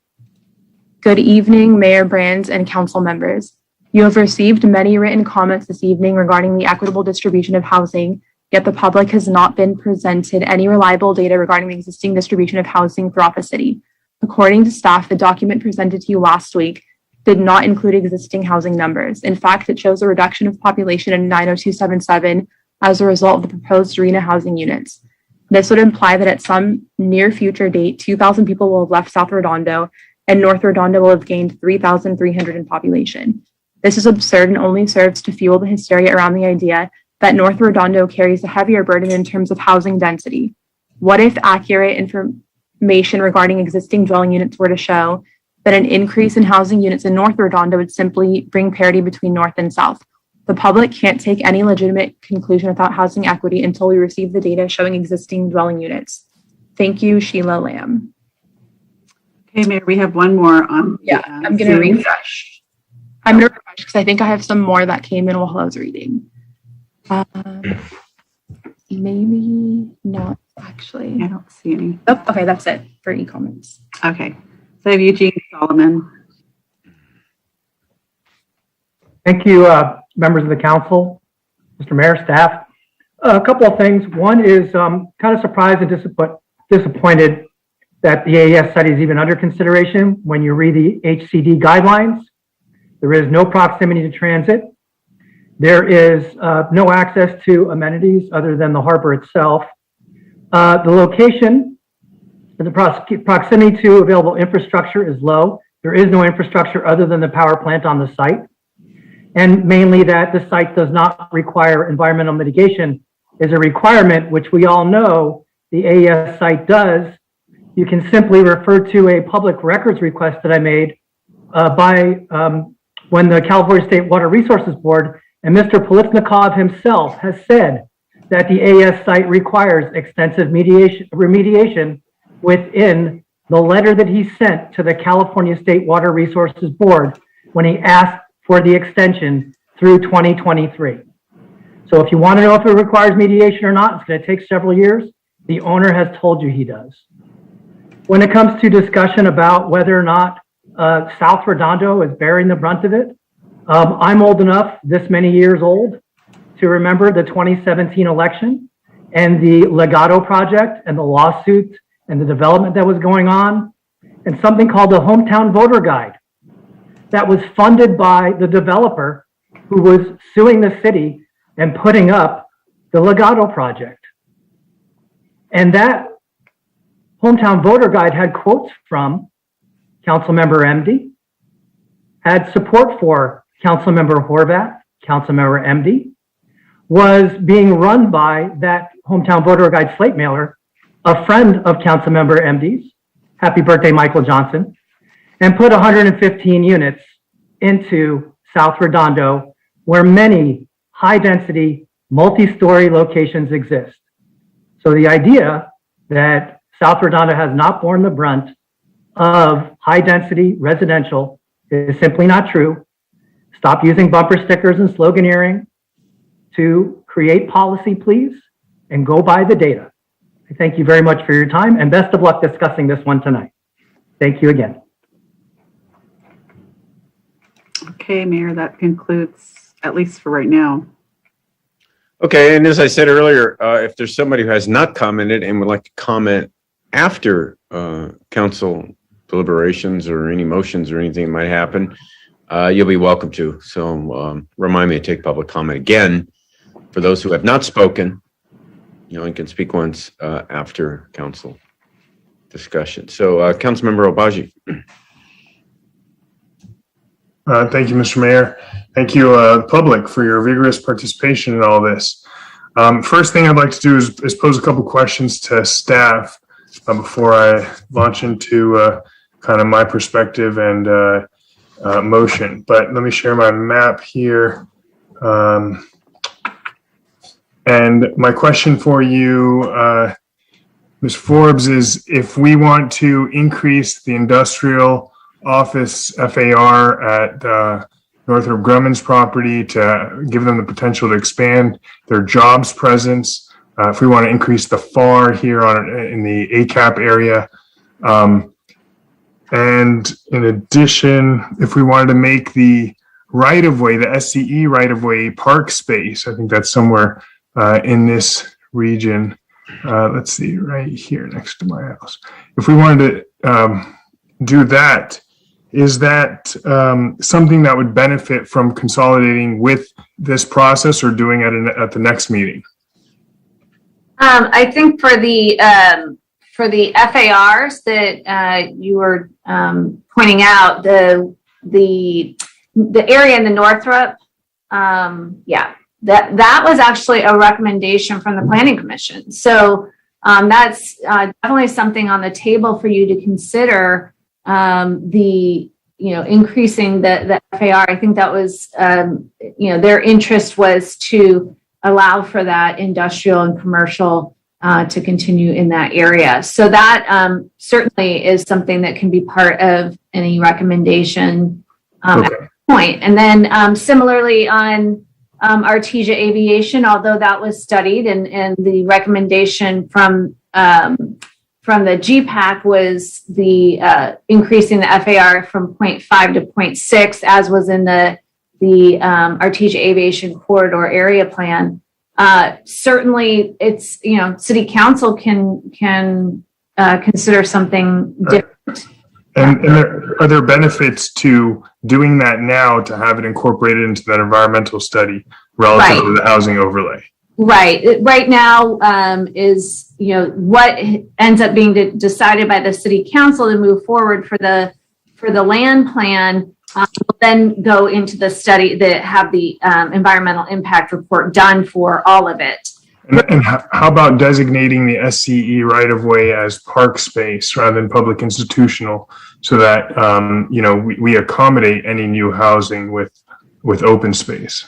Good evening, Mayor Brands and council members. You have received many written comments this evening regarding the equitable distribution of housing, yet the public has not been presented any reliable data regarding the existing distribution of housing throughout the city. According to staff, the document presented to you last week did not include existing housing numbers. In fact, it shows a reduction of population in 90277 as a result of the proposed RENA housing units. This would imply that at some near future date, 2,000 people will have left South Redondo and North Redondo will have gained 3,300 in population. This is absurd and only serves to fuel the hysteria around the idea that North Redondo carries a heavier burden in terms of housing density. What if accurate information regarding existing dwelling units were to show that an increase in housing units in North Redondo would simply bring parity between North and South? The public can't take any legitimate conclusion without housing equity until we receive the data showing existing dwelling units. Thank you, Sheila Lamb. Okay, Mayor, we have one more on. Yeah, I'm going to refresh. I'm going to refresh because I think I have some more that came in while I was reading. Maybe not, actually. I don't see any. Oh, okay, that's it for e-comments. Okay, so I have Eugene Solomon. Thank you, members of the council, Mr. Mayor, staff. A couple of things. One is kind of surprised and disappointed that the AES study is even under consideration. When you read the HCD guidelines, there is no proximity to transit. There is no access to amenities other than the harbor itself. The location and the proximity to available infrastructure is low. There is no infrastructure other than the power plant on the site. And mainly that the site does not require environmental mitigation is a requirement, which we all know the AES site does. You can simply refer to a public records request that I made when the California State Water Resources Board and Mr. Politnikov himself has said that the AES site requires extensive remediation within the letter that he sent to the California State Water Resources Board when he asked for the extension through 2023. So if you want to know if it requires mediation or not, it's going to take several years. The owner has told you he does. When it comes to discussion about whether or not South Redondo is bearing the brunt of it, I'm old enough, this many years old, to remember the 2017 election and the Legato project and the lawsuit and the development that was going on, and something called the Hometown Voter Guide that was funded by the developer who was suing the city and putting up the Legato project. And that Hometown Voter Guide had quotes from Councilmember Emdy, had support for Councilmember Horvath, Councilmember Emdy, was being run by that Hometown Voter Guide slate mailer, a friend of Councilmember Emdy's, happy birthday, Michael Johnson, and put 115 units into South Redondo, where many high-density, multi-story locations exist. So the idea that South Redondo has not borne the brunt of high-density residential is simply not true. Stop using bumper stickers and sloganeering to create policy, please, and go by the data. I thank you very much for your time, and best of luck discussing this one tonight. Thank you again. Okay, Mayor, that concludes, at least for right now. Okay, and as I said earlier, if there's somebody who has not commented and would like to comment after council deliberations or any motions or anything that might happen, you'll be welcome to. So remind me to take public comment again. For those who have not spoken, you can speak once after council discussion. So Councilmember Obaji. Thank you, Mr. Mayor. Thank you, public, for your vigorous participation in all this. First thing I'd like to do is pose a couple questions to staff before I launch into kind of my perspective and motion. But let me share my map here. And my question for you Ms. Forbes, is if we want to increase the industrial office FAR at Northrop Grumman's property to give them the potential to expand their jobs presence, if we want to increase the FAR here in the ACAP area, and in addition, if we wanted to make the right-of-way, the SCE right-of-way park space, I think that's somewhere in this region. Let's see, right here next to my house. If we wanted to do that, is that something that would benefit from consolidating with this process or doing it at the next meeting? I think for the FARs that you were pointing out, the area in the Northrop, yeah, that was actually a recommendation from the Planning Commission. So that's definitely something on the table for you to consider. Increasing the FAR. I think that was their interest was to allow for that industrial and commercial to continue in that area. So that certainly is something that can be part of any recommendation at this point. And then similarly on Artesia Aviation, although that was studied and the recommendation from the GPAC was the increasing the FAR from 0.5 to 0.6, as was in the Artesia Aviation Corridor Area Plan. Certainly, it's City Council can consider something different. And are there benefits to doing that now to have it incorporated into that environmental study relative to the housing overlay? Right. Right now is what ends up being decided by the City Council to move forward for the land plan. Will then go into the study that have the environmental impact report done for all of it. And how about designating the SCE right of way as park space rather than public institutional, so that we accommodate any new housing with open space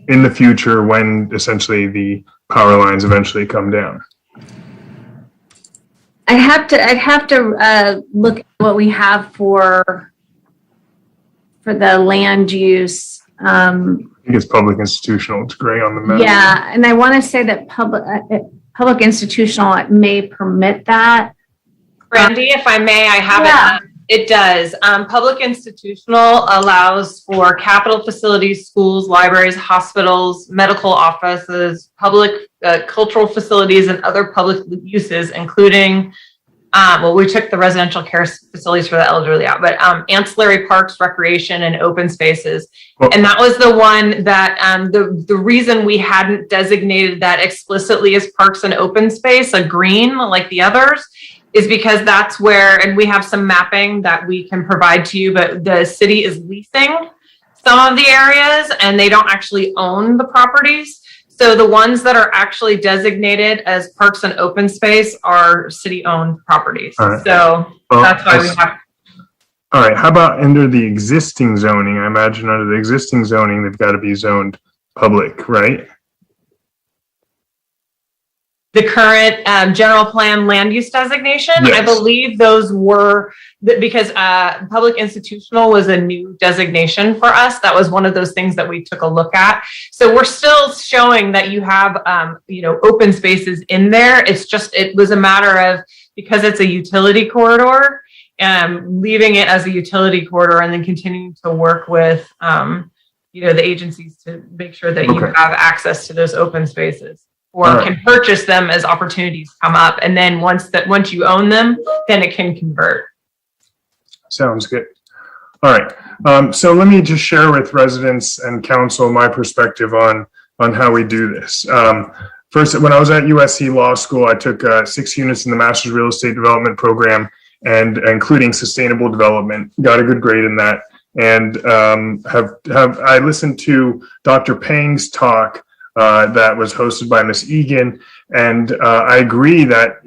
in the future when essentially the power lines eventually come down? I'd have to look at what we have for the land use. I think it's public institutional. It's gray on the map. Yeah, and I want to say that public institutional may permit that. Brandy, if I may, I have it. It does. Public institutional allows for capital facilities, schools, libraries, hospitals, medical offices, public cultural facilities, and other public uses, including, we took the residential care facilities for the elderly out, but ancillary parks, recreation, and open spaces. And that was the one that the reason we hadn't designated that explicitly as parks and open space, a green like the others, is because that's where, and we have some mapping that we can provide to you, but the city is leasing some of the areas and they don't actually own the properties. So the ones that are actually designated as parks and open space are city-owned properties. Right. So that's why we have. All right. How about under the existing zoning? I imagine under the existing zoning, they've got to be zoned public, right? The current general plan land use designation, yes. I believe those were, because public institutional was a new designation for us. That was one of those things that we took a look at. So we're still showing that you have, open spaces in there. It's just, it was a matter of, because it's a utility corridor, leaving it as a utility corridor and then continuing to work with, the agencies to make sure that you have access to those open spaces. Or can purchase them as opportunities come up, and then once you own them, then it can convert. Sounds good. All right. So let me just share with residents and council my perspective on how we do this. First, when I was at USC Law School, I took 6 units in the Master's Real Estate Development program, and including sustainable development. Got a good grade in that, and I listened to Dr. Pang's talk. That was hosted by Miss Egan. And I agree that,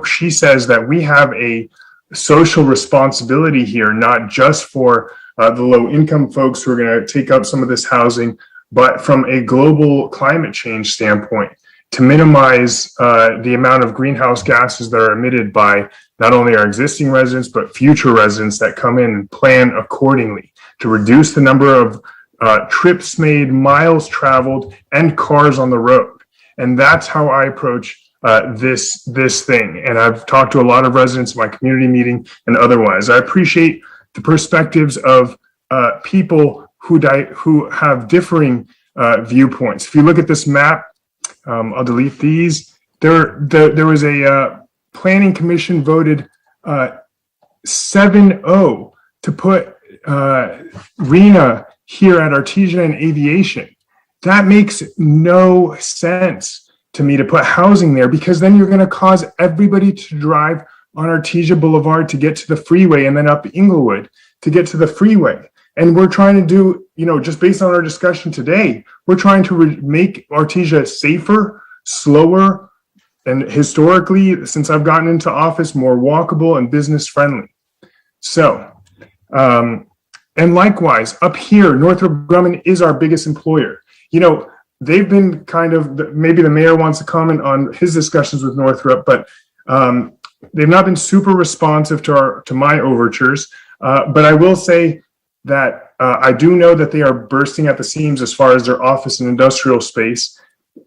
she says that we have a social responsibility here, not just for the low income folks who are going to take up some of this housing, but from a global climate change standpoint. to minimize the amount of greenhouse gases that are emitted by not only our existing residents, but future residents that come in and plan accordingly to reduce the number of trips made, miles traveled, and cars on the road. And that's how I approach this thing. And I've talked to a lot of residents in my community meeting and otherwise. I appreciate the perspectives of people who have differing viewpoints. If you look at this map, I'll delete these. There was a planning commission voted 7-0 to put RENA here at Artesia and Aviation. That makes no sense to me to put housing there, because then you're going to cause everybody to drive on Artesia Boulevard to get to the freeway and then up Inglewood to get to the freeway. And we're trying to do, just based on our discussion today, we're trying to make Artesia safer, slower, and historically, since I've gotten into office, more walkable and business friendly. So, and likewise, up here, Northrop Grumman is our biggest employer. They've been kind of, maybe the mayor wants to comment on his discussions with Northrop, but they've not been super responsive to my overtures. But I will say that I do know that they are bursting at the seams as far as their office and industrial space,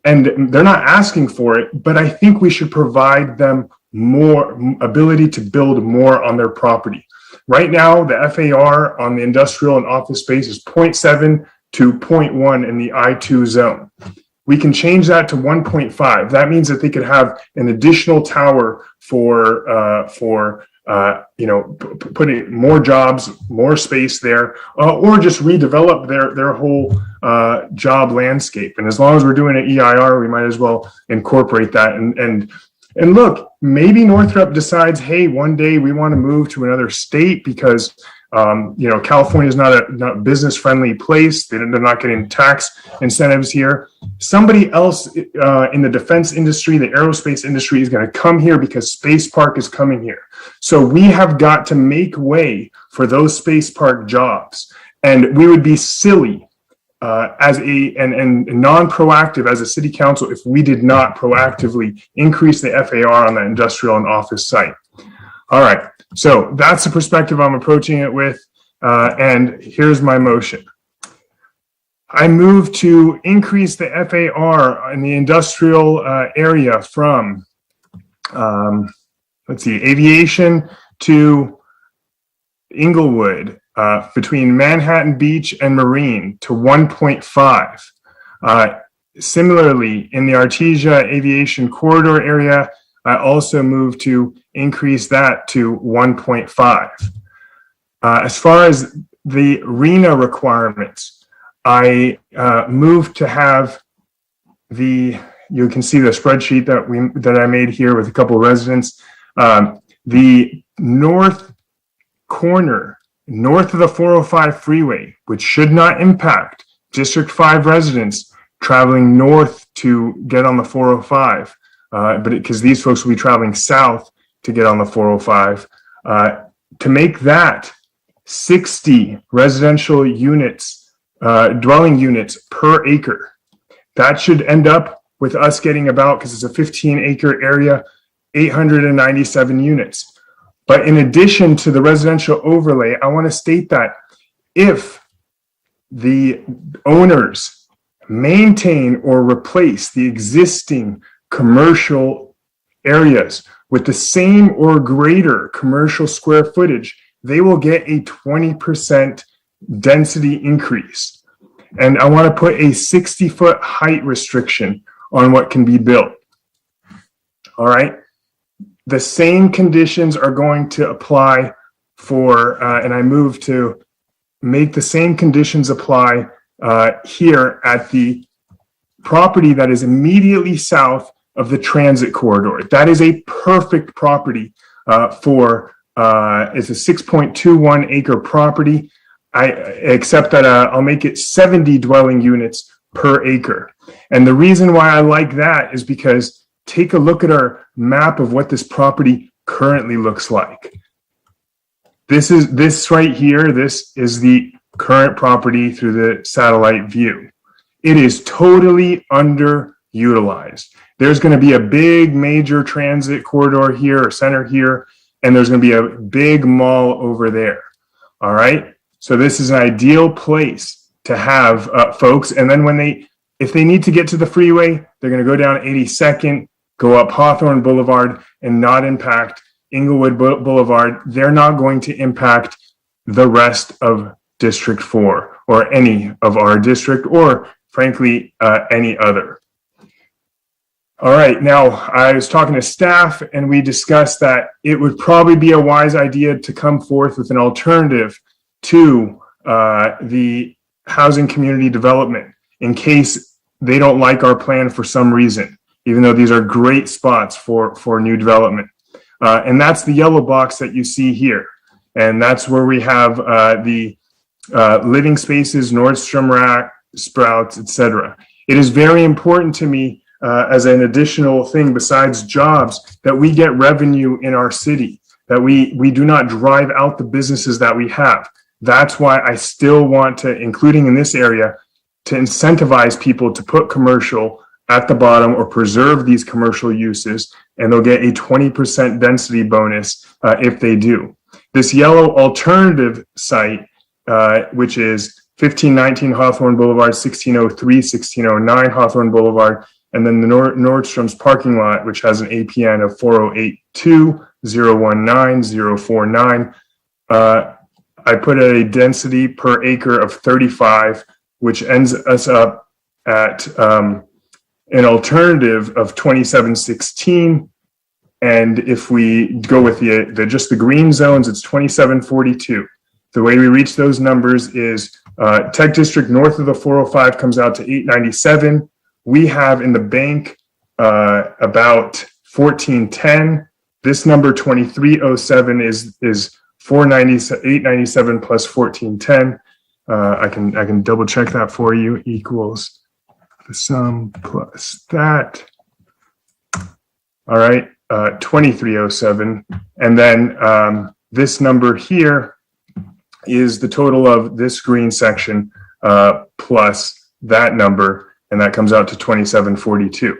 and they're not asking for it, but I think we should provide them more ability to build more on their property. Right now, the FAR on the industrial and office space is 0.7 to 0.1 in the I2 zone. We can change that to 1.5. That means that they could have an additional tower for putting more jobs, more space there, or just redevelop their whole job landscape. And as long as we're doing an EIR, we might as well incorporate that. And look, maybe Northrop decides, hey, one day we want to move to another state because California is not a business-friendly place. They're not getting tax incentives here. Somebody else in the defense industry, the aerospace industry, is going to come here because Space Park is coming here. So we have got to make way for those Space Park jobs. And we would be silly and non-proactive as a city council if we did not proactively increase the FAR on the industrial and office site. All right. So that's the perspective I'm approaching it with, and here's my motion. I move to increase the FAR in the industrial area from, Aviation to Inglewood, between Manhattan Beach and Marine to 1.5. Similarly, in the Artesia Aviation Corridor area, I also move to increase that to 1.5. As far as the RENA requirements, I move to have you can see the spreadsheet that I made here with a couple of residents. The north corner, north of the 405 freeway, which should not impact District 5 residents traveling north to get on the 405. Because these folks will be traveling south to get on the 405, to make that 60 residential units, dwelling units per acre. That should end up with us getting about, because it's a 15-acre area, 897 units. But in addition to the residential overlay, I want to state that if the owners maintain or replace the existing commercial areas with the same or greater commercial square footage, they will get a 20% density increase. And I want to put a 60-foot height restriction on what can be built. All right. The same conditions are going to apply for, and I move to make the same conditions apply here at the property that is immediately south of the transit corridor. That is a perfect property it's a 6.21 acre property, except that I'll make it 70 dwelling units per acre. And the reason why I like that is because take a look at our map of what this property currently looks like. This right here, this is the current property through the satellite view. It is totally underutilized. there's going to be a big major transit corridor here or center here, and there's going to be a big mall over there. All right. So this is an ideal place to have folks. And then if they need to get to the freeway, they're going to go down 82nd, go up Hawthorne Boulevard, and not impact Inglewood Boulevard. They're not going to impact the rest of District 4 or any of our district, or frankly, any other. All right, now I was talking to staff and we discussed that it would probably be a wise idea to come forth with an alternative to the housing community development in case they don't like our plan for some reason, even though these are great spots for new development. And that's the yellow box that you see here. And that's where we have the living spaces, Nordstrom Rack, Sprouts, etc. It is very important to me as an additional thing besides jobs that we get revenue in our city, that we do not drive out the businesses that we have. That's why I still want to, including in this area, to incentivize people to put commercial at the bottom or preserve these commercial uses, and they'll get a 20% density bonus if they do. This yellow alternative site, which is 1519 Hawthorne Boulevard, 1603, 1609 Hawthorne Boulevard, and then the Nordstrom's parking lot, which has an APN of 4082-019-049. I put a density per acre of 35, which ends us up at an alternative of 2716. And if we go with just the green zones, it's 2742. The way we reach those numbers is Tech District north of the 405 comes out to 897. We have in the bank about 1410. This number 2307 is 897 plus 1410. I can double check that for you. Equals the sum plus that. All right, 2307. And then this number here is the total of this green section plus that number, and that comes out to 2742.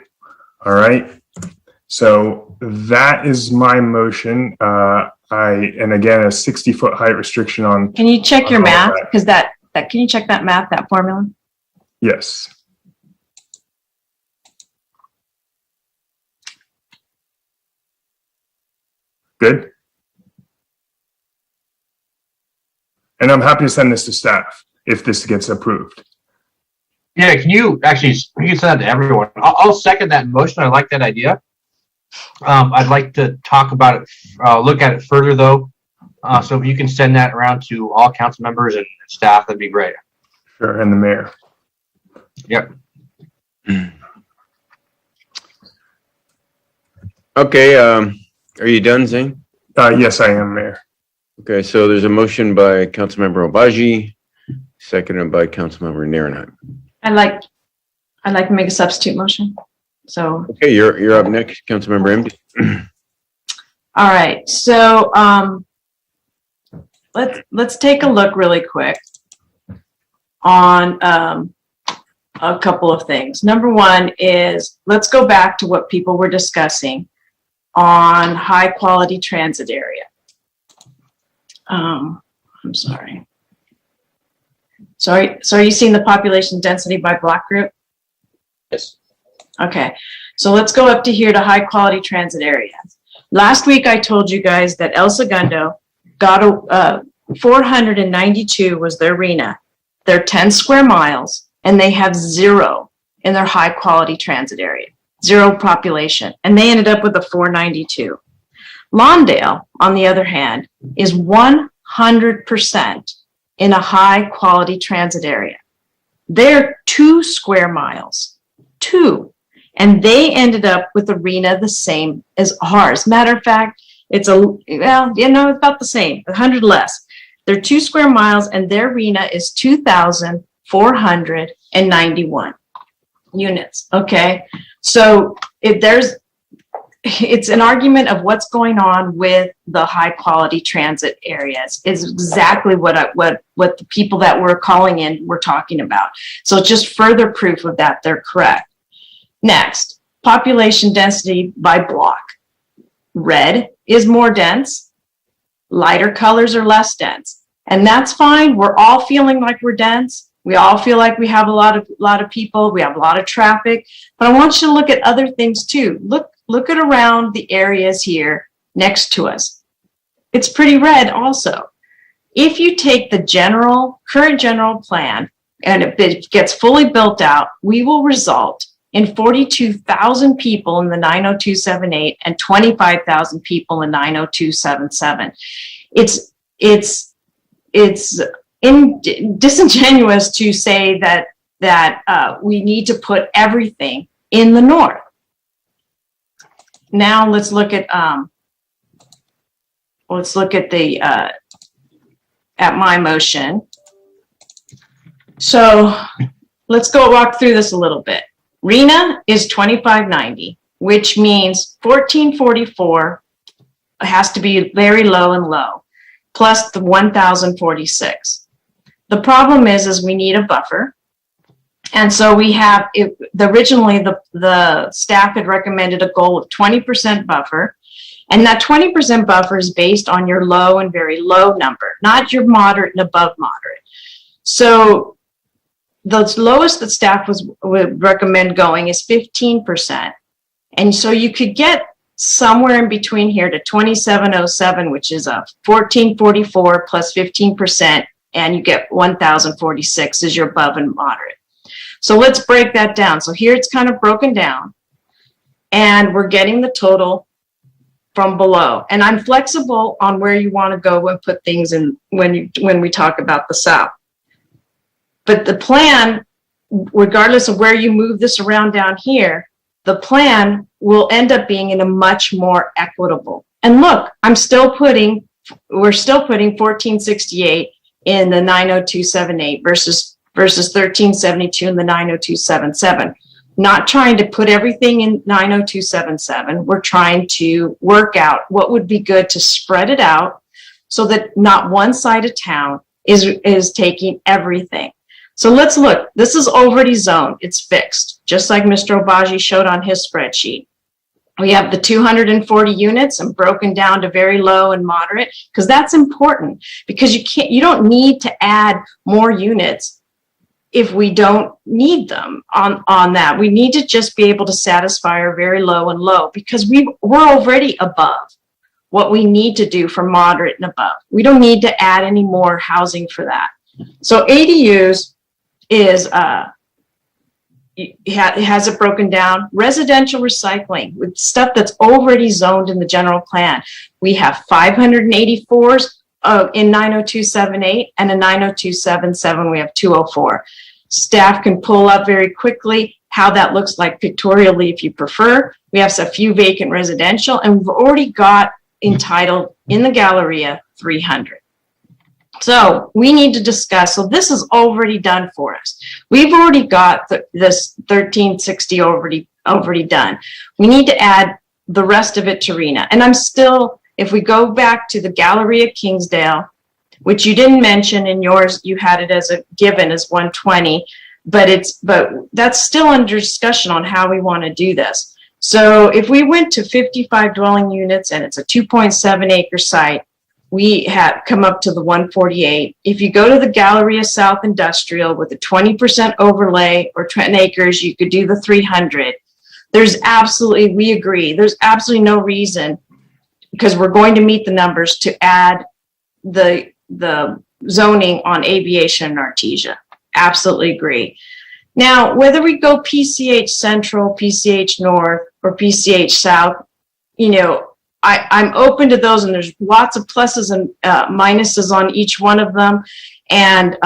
All right. So that is my motion. And again, a 60-foot height restriction on. Can you check your math? Because can you check that math, that formula? Yes. Good. And I'm happy to send this to staff if this gets approved. Yeah, you can send that to everyone. I'll second that motion. I like that idea. I'd like to talk about it, look at it further though. So if you can send that around to all council members and staff, that'd be great. Sure, and the mayor. Yep. Okay, are you done, Zane? Yes, I am, Mayor. Okay, so there's a motion by Councilmember Obaji, seconded by Councilmember Nierenheim. I'd like to make a substitute motion. So. Okay, you're up next, Councilmember MD. All right, so let's take a look really quick on a couple of things. Number one is let's go back to what people were discussing on high quality transit area. I'm sorry. So are you seeing the population density by block group? Yes. Okay, so let's go up to here to high quality transit areas. Last week I told you guys that El Segundo got 492 was their RENA. They're 10 square miles and they have 0 in their high quality transit area, 0 population, and they ended up with a 492. Lawndale, on the other hand, is 100% in a high quality transit area. They're 2 square miles, 2, and they ended up with a RENA the same as ours. Matter of fact, it's about the same, 100 less. They're 2 square miles and their RENA is 2,491 units. Okay, so it's an argument of what's going on with the high quality transit areas is exactly what the people that were calling in were talking about. So just further proof of that they're correct. Next, population density by block. Red is more dense, lighter colors are less dense. And that's fine. We're all feeling like we're dense. We all feel like we have a lot of people, we have a lot of traffic. But I want you to look at other things too. Look at around the areas here next to us. It's pretty red also. If you take the current general plan and it gets fully built out, we will result in 42,000 people in the 90278 and 25,000 people in 90277. It's disingenuous to say that we need to put everything in the north. Now let's look at at my motion. So let's walk through this a little bit. RENA is 2590, which means 1444 has to be very low and low, plus the 1046. The problem is we need a buffer. And so we have, originally the staff had recommended a goal of 20% buffer. And that 20% buffer is based on your low and very low number, not your moderate and above moderate. So the lowest that staff would recommend going is 15%. And so you could get somewhere in between here to 2707, which is a 1444 plus 15%, and you get 1046 is your above and moderate. So let's break that down. So here it's kind of broken down, and we're getting the total from below. And I'm flexible on where you want to go and put things in when we talk about the South. But the plan, regardless of where you move this around down here, the plan will end up being in a much more equitable. And look, we're still putting 1468 in the 90278 versus 1372 in the 90277. Not trying to put everything in 90277. We're trying to work out what would be good to spread it out so that not one side of town is taking everything. So let's look. This is already zoned. It's fixed, just like Mr. Obaji showed on his spreadsheet. We have the 240 units and broken down to very low and moderate, because that's important, because you don't need to add more units if we don't need them on that. We need to just be able to satisfy our very low and low, because we're already above what we need to do for moderate and above. We don't need to add any more housing for that. So ADUs is, has it broken down. Residential recycling with stuff that's already zoned in the general plan. We have 584s in 90278, and in 90277 we have 204. Staff can pull up very quickly how that looks like pictorially if you prefer. We have a few vacant residential, and we've already got entitled in the Galleria 300. So we need to discuss, so this is already done for us. We've already got this 1360 already done. We need to add the rest of it to RENA. And I'm still, if we go back to the Galleria Kingsdale, which you didn't mention in yours, you had it as a given as 120, but that's still under discussion on how we want to do this. So if we went to 55 dwelling units and it's a 2.7 acre site, we have come up to the 148. If you go to the Galleria South Industrial with a 20% overlay or 10 acres, you could do the 300. We agree, there's absolutely no reason, because we're going to meet the numbers, to add the zoning on aviation and Artesia. Absolutely agree. Now, whether we go PCH Central, PCH North, or PCH South, I'm open to those, and there's lots of pluses and minuses on each one of them. And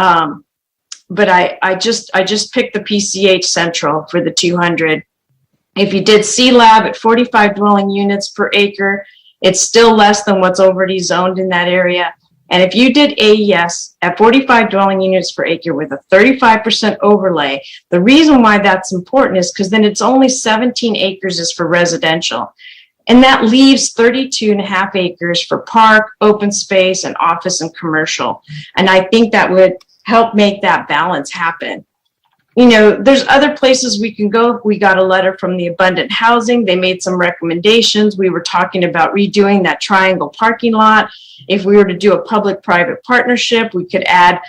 but I just picked the PCH Central for the 200. If you did C-Lab at 45 dwelling units per acre, it's still less than what's already zoned in that area. And if you did AES at 45 dwelling units per acre with a 35% overlay, the reason why that's important is because then it's only 17 acres is for residential. And that leaves 32.5 acres for park, open space, and office and commercial. And I think that would help make that balance happen. you know, there's other places we can go. We got a letter from the Abundant Housing. They made some recommendations. We were talking about redoing that triangle parking lot. If we were to do a public-private partnership, we could add,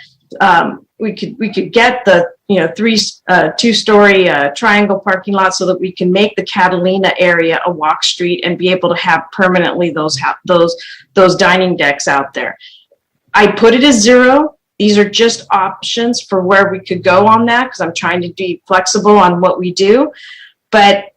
we could get the, you know, two-story triangle parking lot so that we can make the Catalina area a walk street and be able to have permanently those dining decks out there. I put it as 0. These are just options for where we could go on that, because I'm trying to be flexible on what we do. But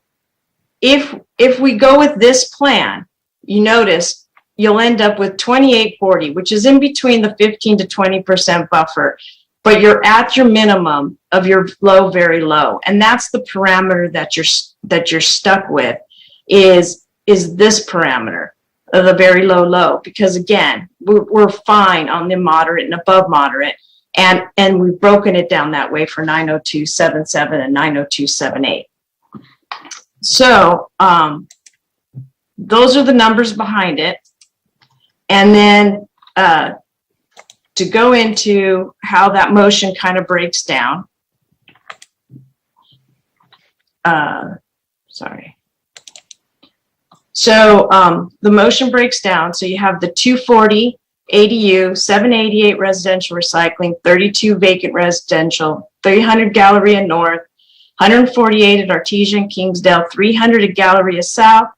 if we go with this plan, you notice you'll end up with 2840, which is in between the 15 to 20% buffer, but you're at your minimum of your low, very low. And that's the parameter that you're stuck with is this parameter of the very low, low, because again, we're fine on the moderate and above moderate. And we've broken it down that way for 90277 and 90278. So those are the numbers behind it. And then to go into how that motion kind of breaks down. Sorry. So the motion breaks down. So you have the 240 ADU, 788 residential recycling, 32 vacant residential, 300 Galleria North, 148 at Artesian Kingsdale, 300 at Galleria South,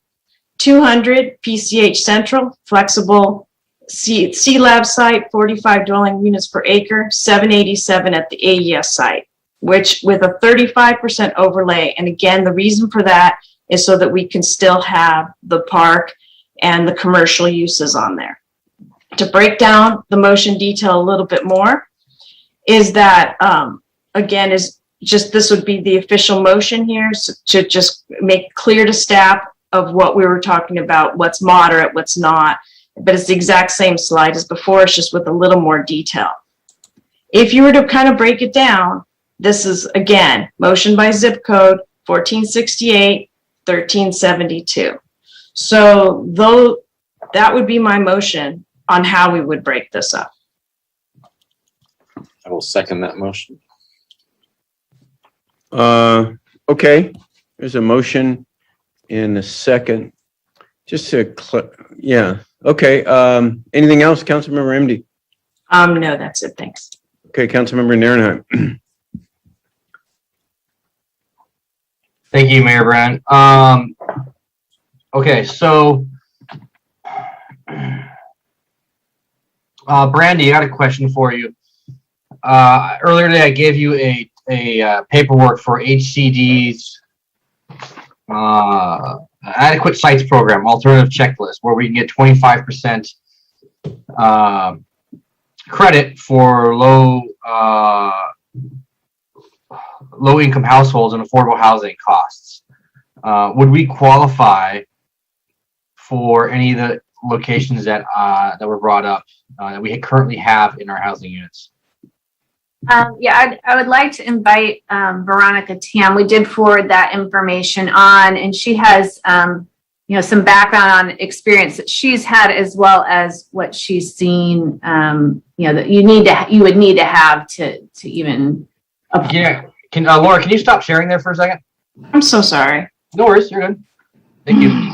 200 PCH Central, flexible C-Lab site, 45 dwelling units per acre, 787 at the AES site, which with a 35% overlay. And again, the reason for that is so that we can still have the park and the commercial uses on there. To break down the motion detail a little bit more is that, again, is just this would be the official motion here, so to just make clear to staff of what we were talking about, what's moderate, what's not, but it's the exact same slide as before, it's just with a little more detail. If you were to kind of break it down, this is, again, motion by zip code, 1468, 1372. So though that would be my motion on how we would break this up. I will second that motion. Okay, there's a motion in a second. Just to, yeah, okay. Anything else, Councilmember MD? No, that's it, thanks. Okay, Councilmember Narenheim. Thank you, Mayor Brand. Okay, so Brandy, I got a question for you. Earlier today, I gave you a paperwork for HCD's adequate sites program, alternative checklist, where we can get 25% credit for low income households and affordable housing costs. Would we qualify for any of the locations that were brought up that we currently have in our housing units? Yeah, I would like to invite Veronica Tam. We did forward that information on, and she has some background on experience that she's had, as well as what she's seen. That you would need to have to even. Yeah, Laura, can you stop sharing there for a second? I'm so sorry. No worries, you're good. Thank you.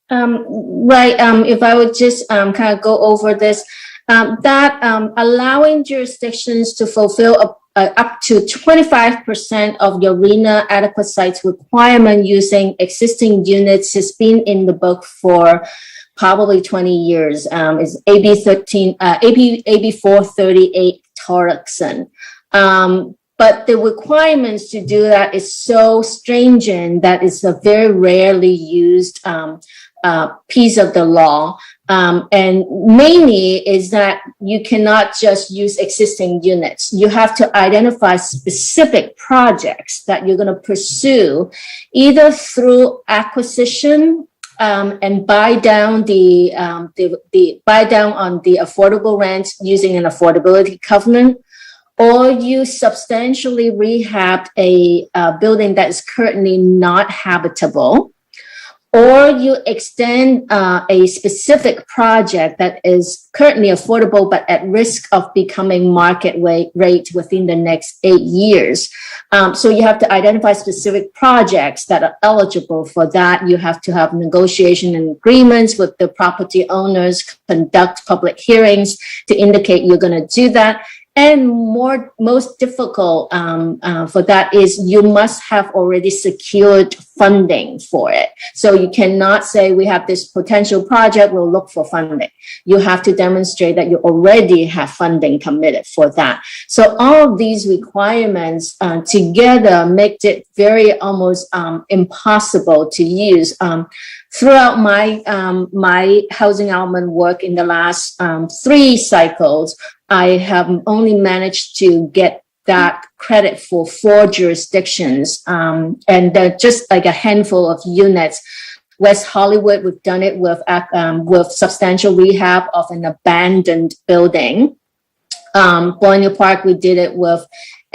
If I would just kind of go over this, allowing jurisdictions to fulfill up to 25% of your RHNA adequate sites requirement using existing units has been in the book for probably 20 years. Is AB 438 Torrexon. But the requirements to do that is so stringent that it's a very rarely used piece of the law. And mainly is that you cannot just use existing units. You have to identify specific projects that you're going to pursue, either through acquisition and buy down on the affordable rent using an affordability covenant, or you substantially rehab a building that is currently not habitable, or you extend a specific project that is currently affordable but at risk of becoming market rate within the next 8 years. So you have to identify specific projects that are eligible for that. You have to have negotiation and agreements with the property owners, conduct public hearings to indicate you're going to do that. And most difficult for that is you must have already secured funding for it. So you cannot say we have this potential project, we'll look for funding. You have to demonstrate that you already have funding committed for that. So all of these requirements together make it very almost impossible to use. Throughout my housing element work in the last 3 cycles, I have only managed to get that credit for 4 jurisdictions, and they're just like a handful of units. West Hollywood, we've done it with substantial rehab of an abandoned building. Colonial Park, we did it with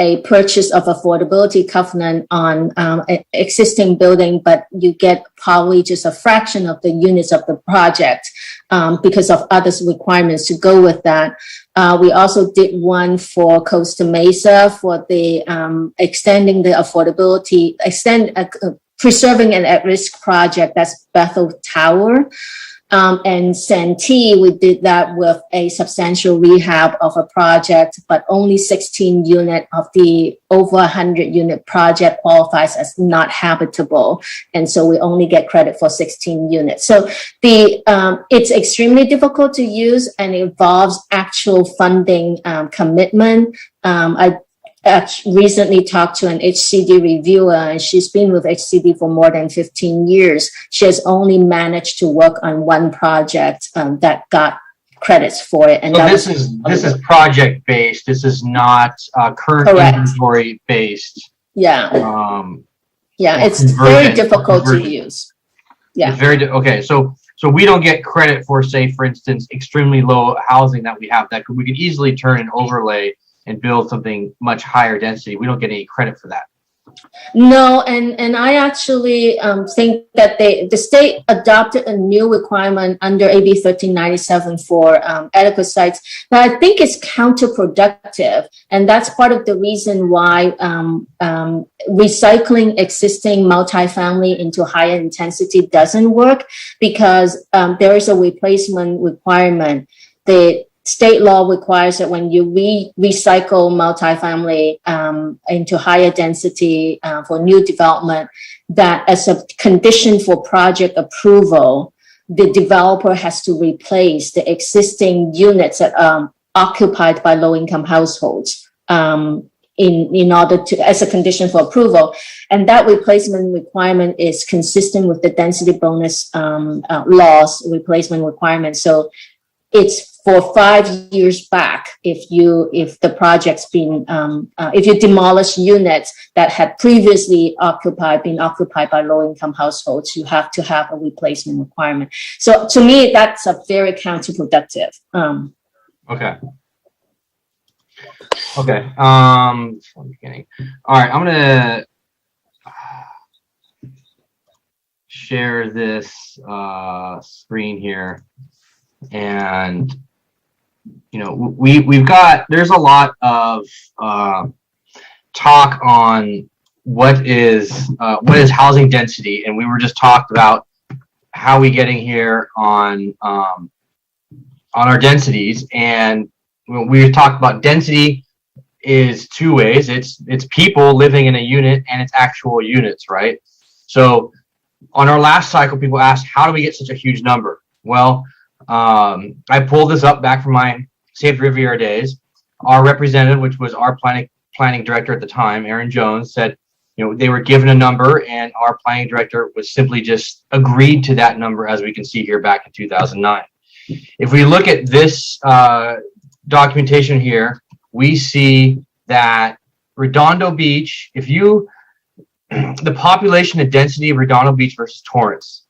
a purchase of affordability covenant on an existing building, but you get probably just a fraction of the units of the project because of other requirements to go with that. We also did one for Costa Mesa for the extending the affordability, preserving an at-risk project, that's Bethel Tower. And Santee, we did that with a substantial rehab of a project, but only 16 unit of the over 100 unit project qualifies as not habitable. And so we only get credit for 16 units. So it's extremely difficult to use and involves actual funding commitment. I recently talked to an HCD reviewer, and she's been with HCD for more than 15 years. She has only managed to work on one project that got credits for it. And so this is project based. This is not current inventory based. Yeah. It's very difficult to use. Yeah. It's okay. So we don't get credit for, say, for instance, extremely low housing that we have that we could easily turn and overlay and build something much higher density. We don't get any credit for that. No, and I actually think that the state adopted a new requirement under AB 1397 for adequate sites, but I think it's counterproductive, and that's part of the reason why recycling existing multifamily into higher intensity doesn't work, because there is a replacement requirement. The state law requires that when you recycle multifamily into higher density for new development, that as a condition for project approval, the developer has to replace the existing units that are occupied by low-income households in order to, as a condition for approval. And that replacement requirement is consistent with the density bonus laws replacement requirement. So it's for 5 years back. If the project's been, if you demolish units that had previously been occupied by low-income households, you have to have a replacement requirement. So to me, that's a very counterproductive. Okay. From the beginning. All right, I'm gonna share this screen here, and there's a lot of talk on what is housing density, and we were just talked about how we getting here on our densities, and we talked about density is 2 ways. It's people living in a unit, and it's actual units, right? So on our last cycle, people asked, how do we get such a huge number? Well, I pulled this up back from my Safe Riviera days. Our representative, which was our planning director at the time, Aaron Jones, said, they were given a number, and our planning director was simply just agreed to that number, as we can see here back in 2009. If we look at this documentation here, we see that Redondo Beach, the population and density of Redondo Beach versus Torrance,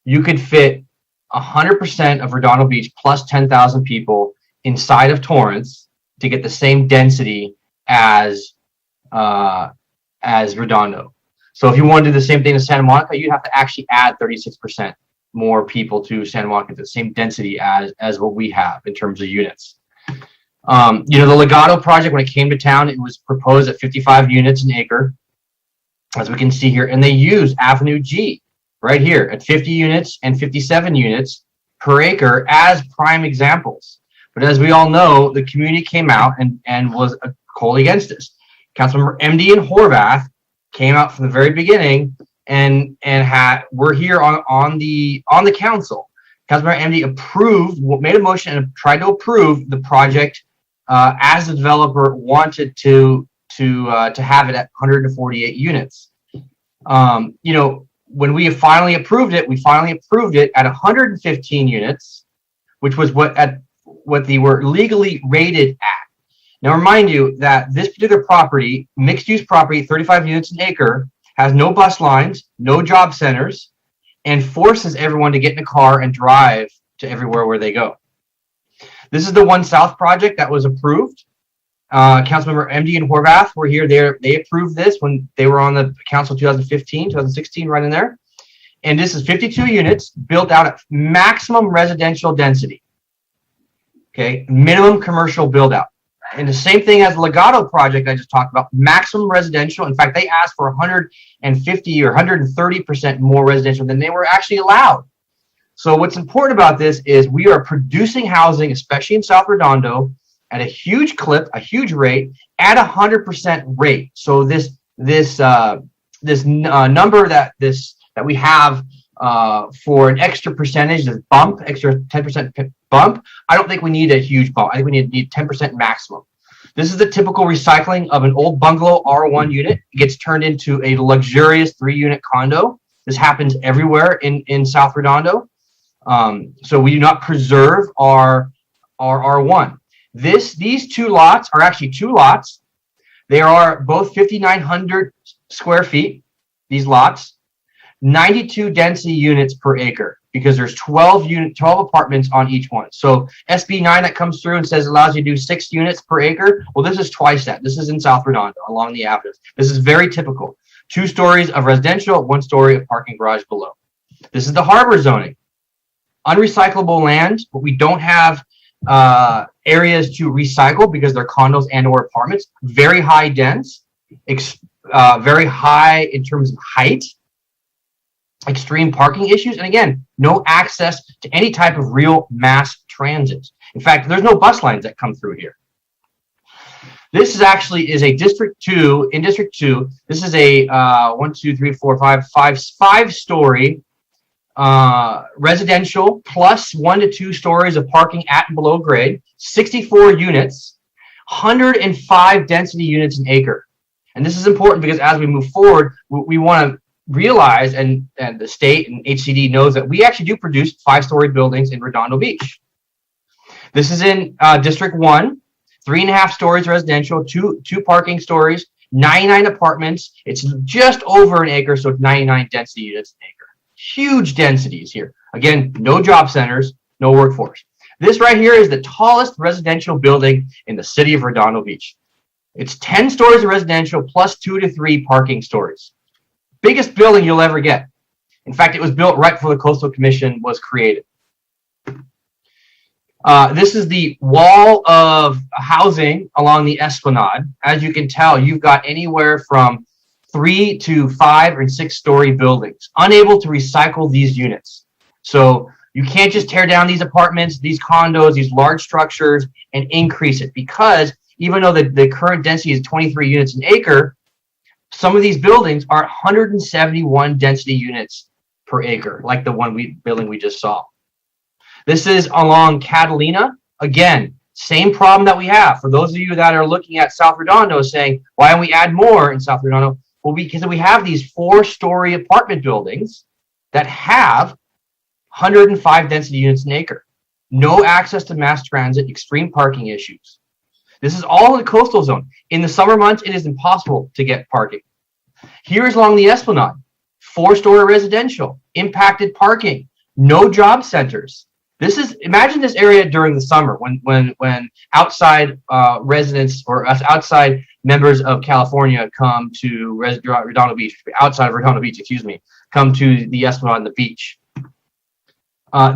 you could fit 100% of Redondo Beach plus 10,000 people inside of Torrance to get the same density as Redondo. So if you want to do the same thing in Santa Monica, you'd have to actually add 36% more people to Santa Monica, the same density as what we have in terms of units. The Legato project, when it came to town, it was proposed at 55 units an acre, as we can see here, and they used Avenue G right here at 50 units and 57 units per acre as prime examples. But as we all know, the community came out and was cold against this. Councilmember MD and Horvath came out from the very beginning and we're here on the council. Councilmember MD made a motion and tried to approve the project as the developer wanted to have it at 148 units. When we finally approved it, at 115 units, which was what they were legally rated at. Now, remind you that this particular property, mixed-use property, 35 units an acre, has no bus lines, no job centers, and forces everyone to get in a car and drive to everywhere where they go. This is the One South project that was approved. Councilmember MD and Horvath were here. They approved this when they were on the council 2015, 2016, right in there. And this is 52 units built out at maximum residential density. Okay, minimum commercial build out. And the same thing as the Legato project I just talked about, maximum residential. In fact, they asked for 150 or 130% more residential than they were actually allowed. So what's important about this is we are producing housing, especially in South Redondo, at a huge clip, a huge rate, at 100% rate. So this number that we have for an extra percentage, this bump, extra 10% bump, I don't think we need a huge bump. I think we need 10% maximum. This is the typical recycling of an old bungalow R1 unit. It gets turned into a luxurious 3-unit condo. This happens everywhere in South Redondo. So we do not preserve our R1. These two lots are actually two lots. They are both 5,900 square feet, these lots, 92 density units per acre, because there's 12 apartments on each one. So SB 9 that comes through and says allows you to do 6 units per acre. Well, this is twice that. This is in South Redondo along the avenues. This is very typical. 2 stories of residential, 1 story of parking garage below. This is the harbor zoning. Unrecyclable land, but we don't have areas to recycle because they're condos and or apartments. Very high dense, very high in terms of height, extreme parking issues, and again, no access to any type of real mass transit. In fact, there's no bus lines that come through here. This is actually a District 2. In District 2, this is a 5-story residential plus 1 to 2 stories of parking at and below grade, 64 units, 105 density units an acre. And this is important because as we move forward, we want to realize, and the state and HCD knows that we actually do produce 5-story buildings in Redondo Beach. This is in District 1, 3.5 stories residential, two parking stories, 99 apartments. It's just over an acre, so it's 99 density units an acre. Huge densities here. Again, no job centers, no workforce. This right here is the tallest residential building in the city of Redondo Beach. It's 10 stories of residential plus 2 to 3 parking stories. Biggest building you'll ever get. In fact, it was built right before the Coastal Commission was created. This is the wall of housing along the Esplanade. As you can tell, you've got anywhere from 3 to 5 and 6 story buildings, unable to recycle these units. So you can't just tear down these apartments, these condos, these large structures and increase it, because even though the current density is 23 units an acre, some of these buildings are 171 density units per acre, like the building we just saw. This is along Catalina. Again, same problem that we have. For those of you that are looking at South Redondo saying, why don't we add more in South Redondo? Well, because we have these 4-story apartment buildings that have 105 density units an acre. No access to mass transit, extreme parking issues. This is all in the coastal zone. In the summer months, it is impossible to get parking. Here is along the Esplanade, 4-story residential, impacted parking, no job centers. Imagine this area during the summer when outside residents or outside members of California come to Redondo Beach, outside of Redondo Beach, excuse me, come to the Esplanade and the beach.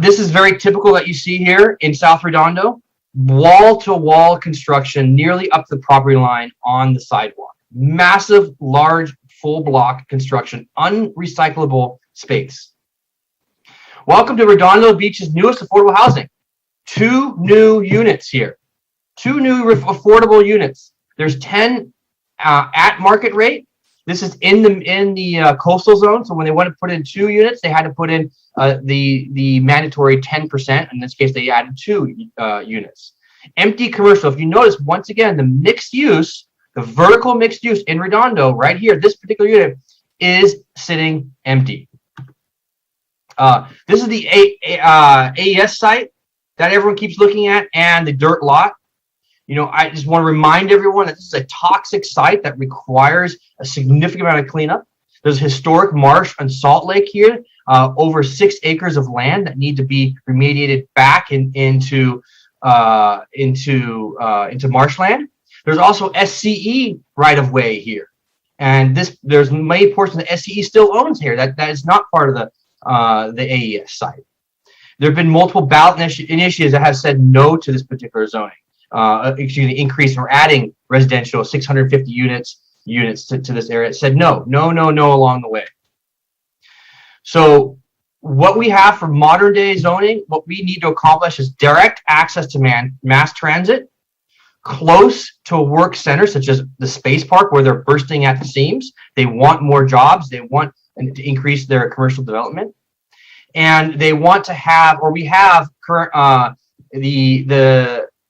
This is very typical that you see here in South Redondo. Wall-to-wall construction nearly up the property line on the sidewalk. Massive, large, full block construction, unrecyclable space. Welcome to Redondo Beach's newest affordable housing. 2 new units here. 2 new affordable units. There's 10 at market rate. This is in the coastal zone. So when they want to put in 2 units, they had to put in the mandatory 10%. In this case, they added 2 units. Empty commercial. If you notice, once again, the mixed use, the vertical mixed use in Redondo, right here, this particular unit is sitting empty. This is the AES site that everyone keeps looking at, and the dirt lot. You know, I just want to remind everyone that this is a toxic site that requires a significant amount of cleanup. There's historic marsh and salt lake here, over 6 acres of land that need to be remediated back into marshland. There's also SCE right of way here, and there's many portions that SCE still owns here that is not part of the AES site. There have been multiple ballot initiatives that have said no to this particular zoning. Increase or adding residential 650 units to this area. It said no along the way. So what we have for modern day zoning, what we need to accomplish is direct access to mass transit, close to a work center such as the Space Park where they're bursting at the seams. They want more jobs. They want to increase their commercial development, and they want to have, or we have current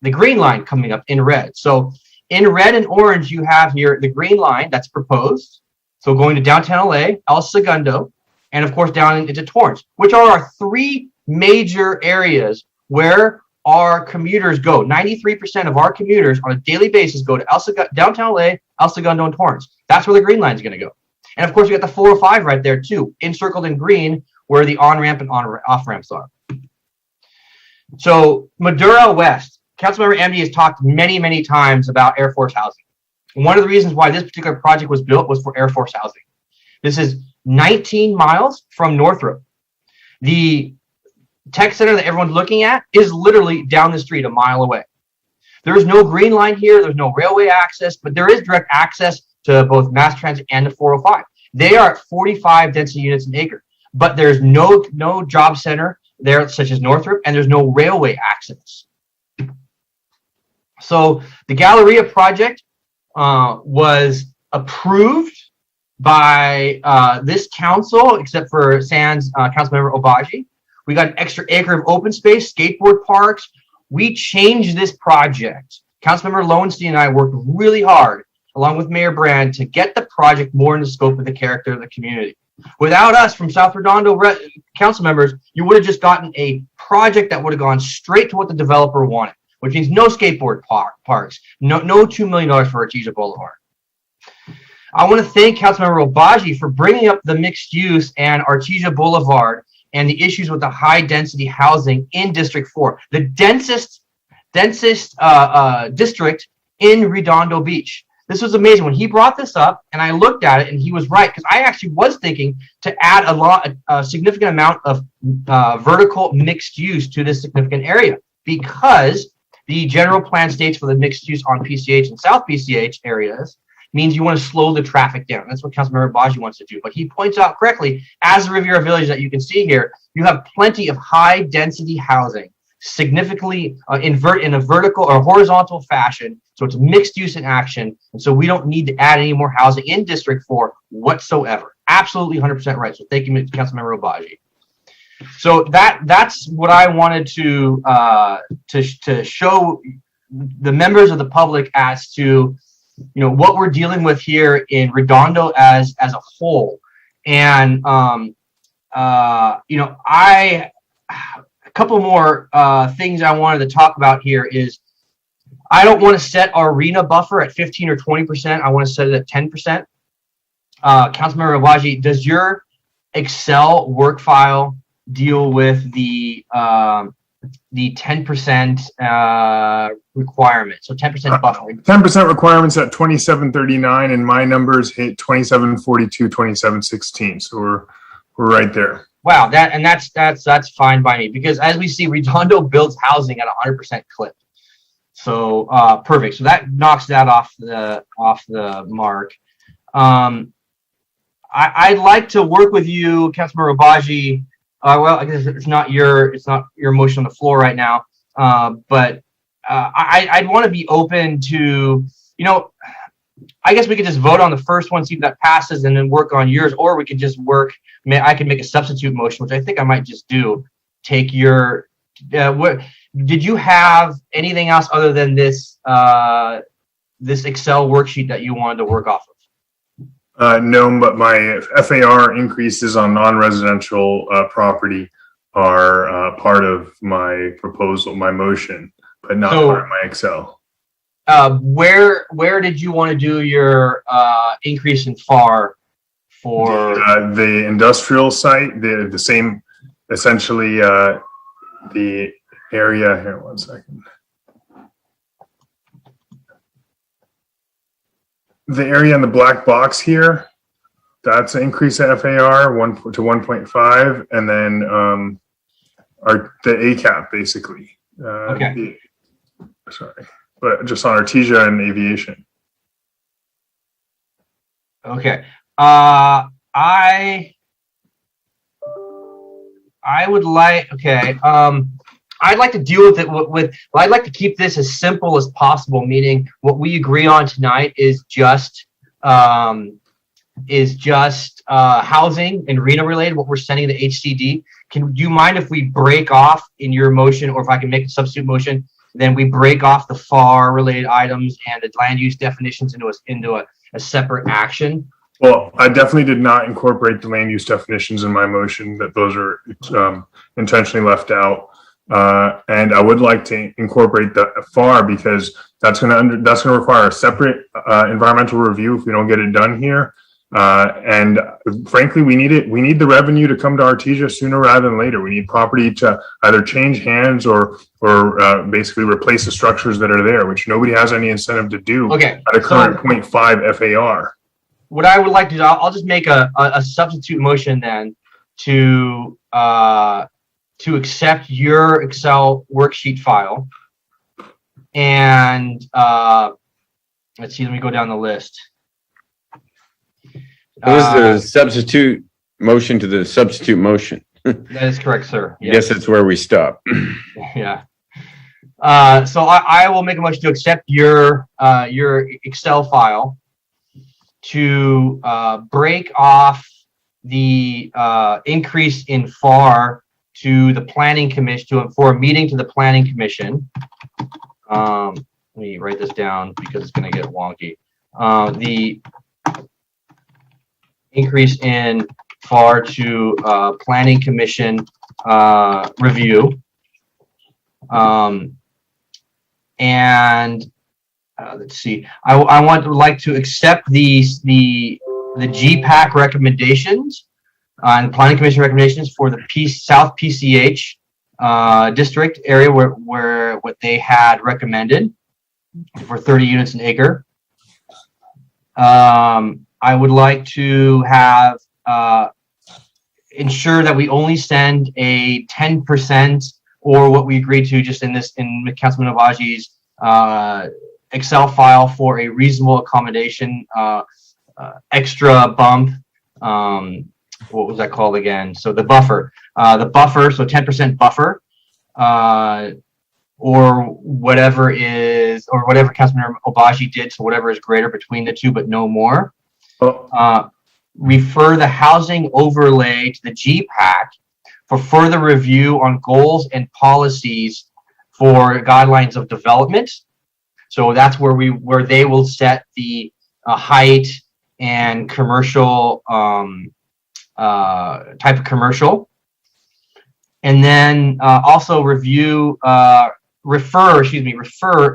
the green line coming up in red. So in red and orange, you have here the green line that's proposed. So going to downtown LA, El Segundo, and of course down into Torrance, which are our 3 major areas where our commuters go. 93% of our commuters on a daily basis go to downtown LA, El Segundo, and Torrance. That's where the green line is going to go. And of course, you got the 405 right there too, encircled in green, where the on-ramp and off-ramps are. So Maduro West. Councilmember Amity has talked many times about Air Force housing. One of the reasons why this particular project was built was for Air Force housing. This is 19 miles from Northrop. The tech center that everyone's looking at is literally down the street, a mile away. There is no green line here. There's no railway access, but there is direct access to both mass transit and the 405. They are at 45 density units an acre, but there's no job center there such as Northrop, and there's no railway access. So the Galleria project was approved by this council, except for Sands Councilmember Obagi. We got an extra acre of open space, skateboard parks. We changed this project. Councilmember Lowenstein and I worked really hard, along with Mayor Brand, to get the project more in the scope of the character of the community. Without us from South Redondo council members, you would have just gotten a project that would have gone straight to what the developer wanted, which means no skateboard parks, no $2 million for Artesia Boulevard. I want to thank Councilmember Obagi for bringing up the mixed use and Artesia Boulevard and the issues with the high density housing in District 4, the densest district in Redondo Beach. This was amazing. When he brought this up and I looked at it, and he was right, because I actually was thinking to add a significant amount of vertical mixed use to this significant area, because the general plan states for the mixed use on PCH and South PCH areas means you want to slow the traffic down. That's what Councilmember Baji wants to do. But he points out correctly, as the Riviera Village that you can see here, you have plenty of high density housing, significantly in a vertical or horizontal fashion. So it's mixed use in action. And so we don't need to add any more housing in District 4 whatsoever. Absolutely 100% right. So thank you, Councilmember Obagi. So that's what I wanted to show the members of the public as to, you know, what we're dealing with here in Redondo as a whole. And you know, a couple more things I wanted to talk about here is, I don't want to set our arena buffer at 15 or 20%. I want to set it at 10%. Councilmember Abaji, does your Excel work file deal with the the 10% requirement. So 10% buffer. 10% requirements at 2739, and my numbers hit 2742, 2716. So we're right there. Wow, that's fine by me, because as we see, Redondo builds housing at 100% clip. So perfect. So that knocks that off the mark. I'd like to work with you, Councilmember Obaji. Well, I guess it's not your motion on the floor right now, but I'd want to be open to, I guess we could just vote on the first one, see if that passes, and then work on yours, or we could just work. I could make a substitute motion, which I think I might just do. Take your. What did you have anything else other than this this Excel worksheet that you wanted to work off of? No, but my FAR increases on non-residential property are part of my proposal, my motion, but not part of my Excel. Where did you want to do your increase in FAR for? The industrial site, the same, essentially the area, here, 1 second. The area in the black box here, that's an increase at FAR 1 to 1.5, and then the ACAP basically. Okay. Sorry, but just on Artesia and aviation. Okay. I would like. Okay. I'd like to deal with it with I'd like to keep this as simple as possible, meaning what we agree on tonight is just housing and RENA related, what we're sending to HCD. Do you mind if we break off in your motion, or if I can make a substitute motion, then we break off the FAR related items and the land use definitions into a separate action? Well, I definitely did not incorporate the land use definitions in my motion, that those are intentionally left out. And I would like to incorporate the FAR, because that's going to require a separate environmental review if we don't get it done here. And frankly, we need it. We need the revenue to come to Artesia sooner rather than later. We need property to either change hands or basically replace the structures that are there, which nobody has any incentive to do at a current 0.5 FAR. What I would like to do, I'll just make a substitute motion then to accept your Excel worksheet file. And let's see, let me go down the list. What is the substitute motion to the substitute motion? That is correct, sir. Yes. I guess that's where we stop. Yeah. So I will make a motion to accept your Excel file to break off the increase in FAR to the planning commission, for a meeting to the planning commission. Let me write this down because it's going to get wonky. The increase in FAR to planning commission review. And let's see, I would like to accept the GPAC recommendations and planning commission recommendations for the South PCH district area where what they had recommended for 30 units an acre. I would like to have ensure that we only send a 10% or what we agreed to just in Councilman Obaji's Excel file for a reasonable accommodation extra bump. What was that called again? So the buffer, so 10% buffer, or whatever Councilman Obaji did. So whatever is greater between the two, but no more. Refer the housing overlay to the GPAC for further review on goals and policies for guidelines of development. So that's where they will set the height and commercial type of commercial, and then also refer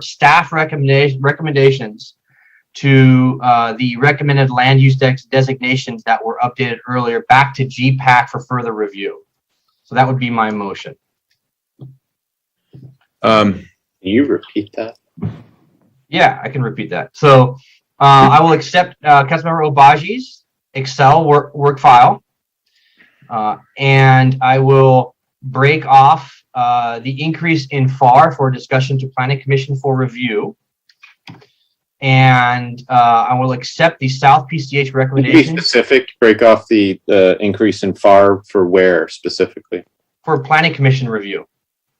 staff recommendations to the recommended land use designations that were updated earlier back to GPAC for further review. So that would be my motion. Can you repeat that? Yeah, I can repeat that. So I will accept Councilmember Obaji's Excel work file, and I will break off the increase in FAR for discussion to Planning Commission for review. And I will accept the South PCH recommendations. Be specific, break off the increase in FAR for where specifically? For Planning Commission review.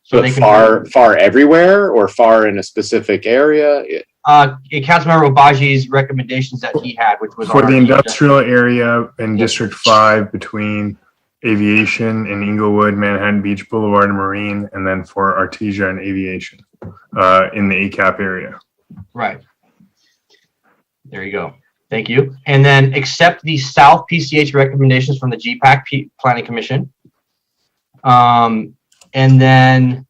So they FAR everywhere or FAR in a specific area? Councilmember Obaji's recommendations that he had, which was for the industrial area in District 5 between Aviation and Inglewood, Manhattan Beach Boulevard and Marine, and then for Artesia and Aviation in the ACAP area. Right. There you go. Thank you. And then accept the South PCH recommendations from the GPAC Planning Commission. And then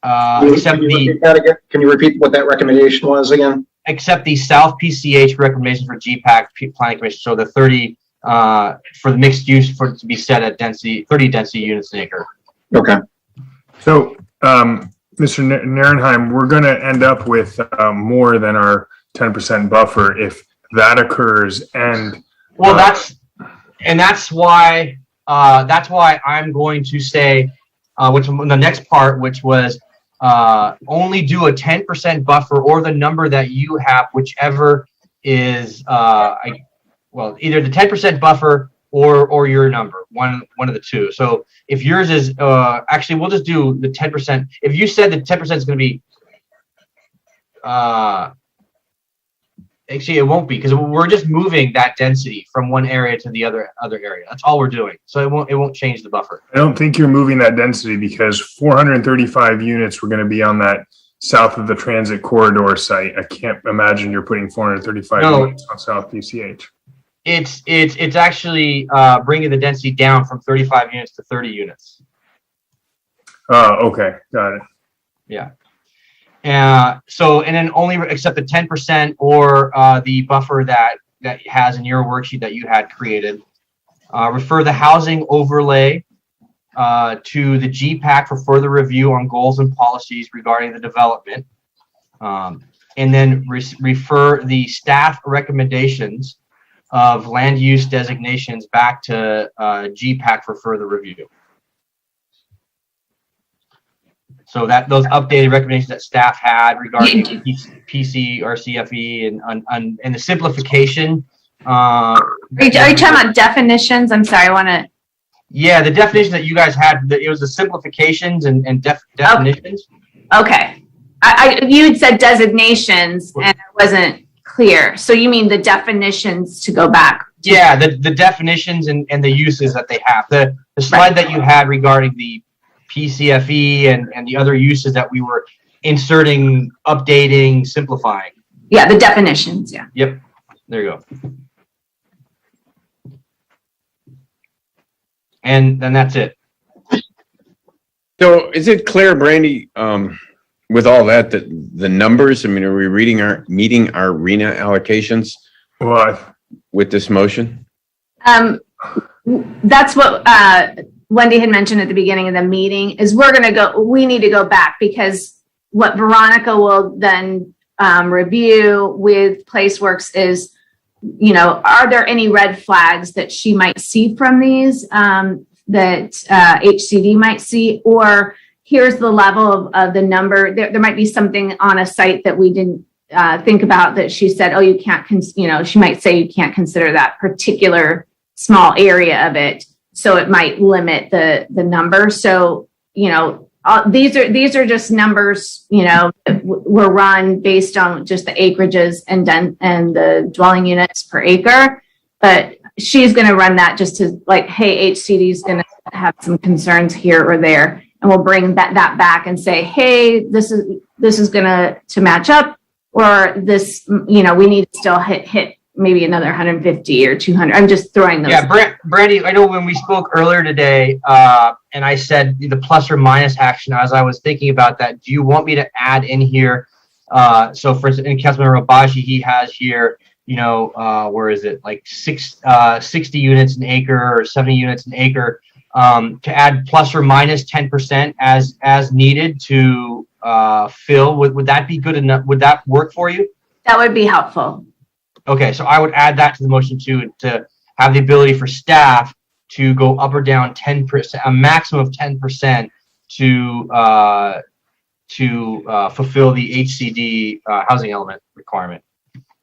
accept the. Can you repeat what that recommendation was again? Accept the South PCH recommendations for GPAC Planning Commission. So the 30 for the mixed use for it to be set at density 30 density units an acre. Okay. So, Mr. Narenheim, we're going to end up with more than our 10% buffer if that occurs. And well, that's why I'm going to say, which the next part, which was only do a 10% buffer or the number that you have, whichever is well, either the 10% buffer or your number, one of the two. So if yours is actually, we'll just do the 10%. If you said that 10% is going to be actually, it won't be because we're just moving that density from one area to the other area. That's all we're doing. So it won't change the buffer. I don't think you're moving that density because 435 units were going to be on that south of the transit corridor site. I can't imagine you're putting 435 units on South PCH. It's actually bringing the density down from 35 units to 30 units. Okay, got it. Yeah. So, and then only accept the 10% or the buffer that has in your worksheet that you had created. Refer the housing overlay to the GPAC for further review on goals and policies regarding the development. And then refer the staff recommendations of land use designations back to GPAC for further review. So that those updated recommendations that staff had regarding PC or CFE and the simplification. Are you talking about definitions? I'm sorry, I want to. Yeah, the definition that you guys had, it was the simplifications and definitions. Okay. You had said designations and I wasn't clear. So you mean the definitions to go back? Yeah, the definitions and the uses that they have. The slide that you had regarding the PCFE and the other uses that we were inserting, updating, simplifying. Yeah, the definitions, yeah. Yep, there you go. And then that's it. So is it clear, Brandy, with all that the numbers, I mean, are we meeting our RENA allocations with this motion? That's what Wendy had mentioned at the beginning of the meeting is we need to go back because what Veronica will then review with PlaceWorks is, are there any red flags that she might see from these that HCD might see, or here's the level of the number. There might be something on a site that we didn't think about that she said, oh, you can't, she might say you can't consider that particular small area of it. So it might limit the number. So, these are just numbers, were run based on just the acreages and the dwelling units per acre. But she's going to run that just to like, hey, HCD is going to have some concerns here or there. And we'll bring that back and say, hey, this is going to match up, or this, we need to still hit maybe another 150 or 200. I'm just throwing those. Yeah, Brandy, I know when we spoke earlier today, and I said the plus or minus action, as I was thinking about that, do you want me to add in here? So for instance, in Councilmember Obaji, he has here, where is it? Like 60 units an acre or 70 units an acre. to add plus or minus 10% as needed to fill. Would that be good enough? Would that work for you? That would be helpful. Okay, so I would add that to the motion too, to have the ability for staff to go up or down 10%, a maximum of 10% to fulfill the HCD housing element requirement.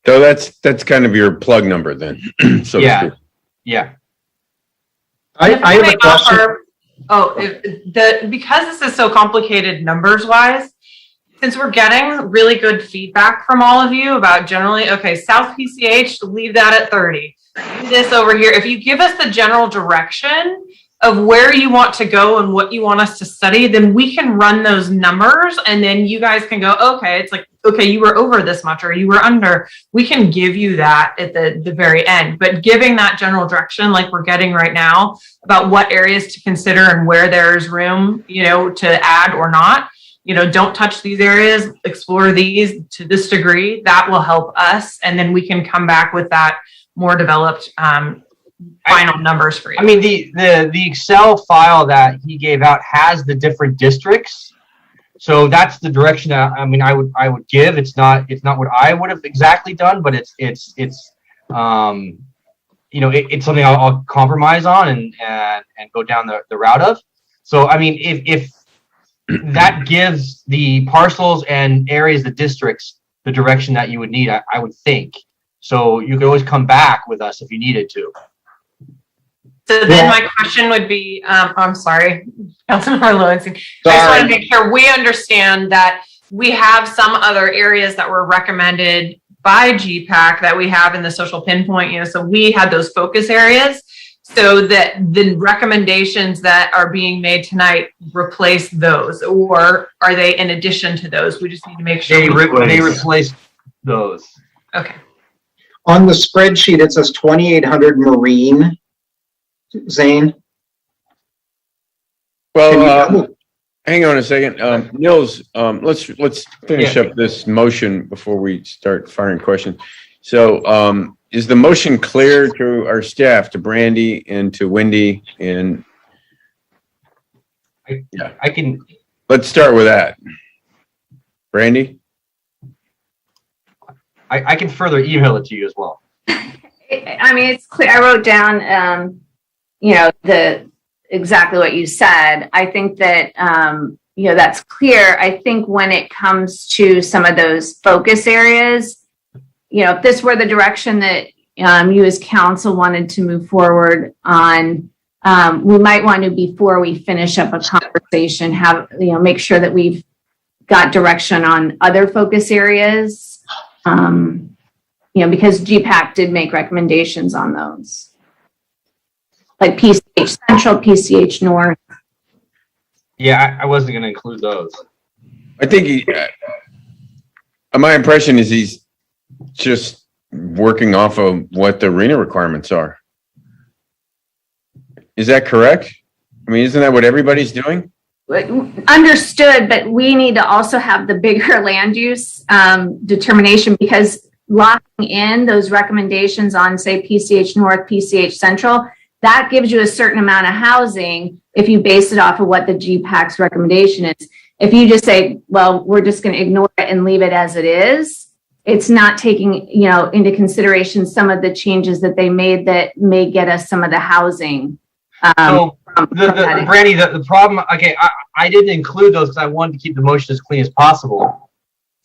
So that's kind of your plug number then, so to speak. Yeah. I have a question. Because this is so complicated numbers wise, since we're getting really good feedback from all of you about generally, okay, South PCH, leave that at 30. Do this over here. If you give us the general direction of where you want to go and what you want us to study, then we can run those numbers and then you guys can go, okay, it's like, okay, you were over this much or you were under. We can give you that at the very end. But giving that general direction like we're getting right now about what areas to consider and where there's room, to add or not, don't touch these areas, explore these to this degree, that will help us. And then we can come back with that more developed final numbers for you. I mean, the Excel file that he gave out has the different districts. So that's the direction that, I would give. It's not what I would have exactly done, but it's something I'll compromise on and go down the route of. So, I mean, if that gives the parcels and areas, the districts, the direction that you would need, I would think. So you could always come back with us if you needed to. So then my question would be, I'm sorry, Councilmember Lowenstein. I just want to make sure we understand that we have some other areas that were recommended by GPAC that we have in the social pinpoint, so we had those focus areas so that the recommendations that are being made tonight replace those, or are they in addition to those? We just need to make sure they replace those. Okay. On the spreadsheet, it says 2,800 Marine. Zane? Well, hang on a second. Nils, let's finish up this motion before we start firing questions. So is the motion clear to our staff, to Brandy and to Wendy? And I can. Let's start with that. Brandy? I can further email it to you as well. I mean, it's clear. I wrote down, exactly what you said. I think that, that's clear. I think when it comes to some of those focus areas, if this were the direction that you as council wanted to move forward on, we might want to, before we finish up a conversation, make sure that we've got direction on other focus areas. Because GPAC did make recommendations on those. Like PCH Central, PCH North. Yeah, I wasn't going to include those. I think my impression is he's just working off of what the arena requirements are. Is that correct? I mean, isn't that what everybody's doing? Understood, but we need to also have the bigger land use determination, because locking in those recommendations on, say, PCH North, PCH Central, that gives you a certain amount of housing if you base it off of what the GPAC's recommendation is. If you just say, well, we're just going to ignore it and leave it as it is, it's not taking, into consideration some of the changes that they made that may get us some of the housing. Brandy, the problem, okay, I didn't include those because I wanted to keep the motion as clean as possible.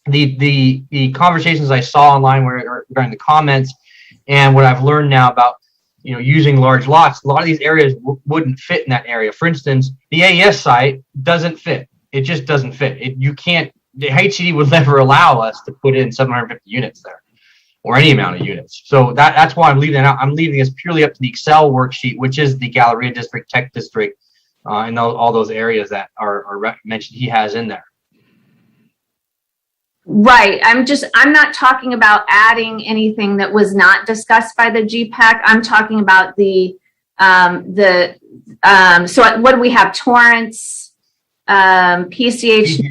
The conversations I saw online were regarding the comments, and what I've learned now about using large lots, a lot of these areas wouldn't fit in that area. For instance, the AES site doesn't fit. It just doesn't fit. The HCD would never allow us to put in 750 units there, or any amount of units. So that's why I'm leaving it out. I'm leaving this purely up to the Excel worksheet, which is the Galleria District, Tech District, and all those areas that are mentioned he has in there. Right. I'm not talking about adding anything that was not discussed by the GPAC. I'm talking about so what do we have? Torrance, PCH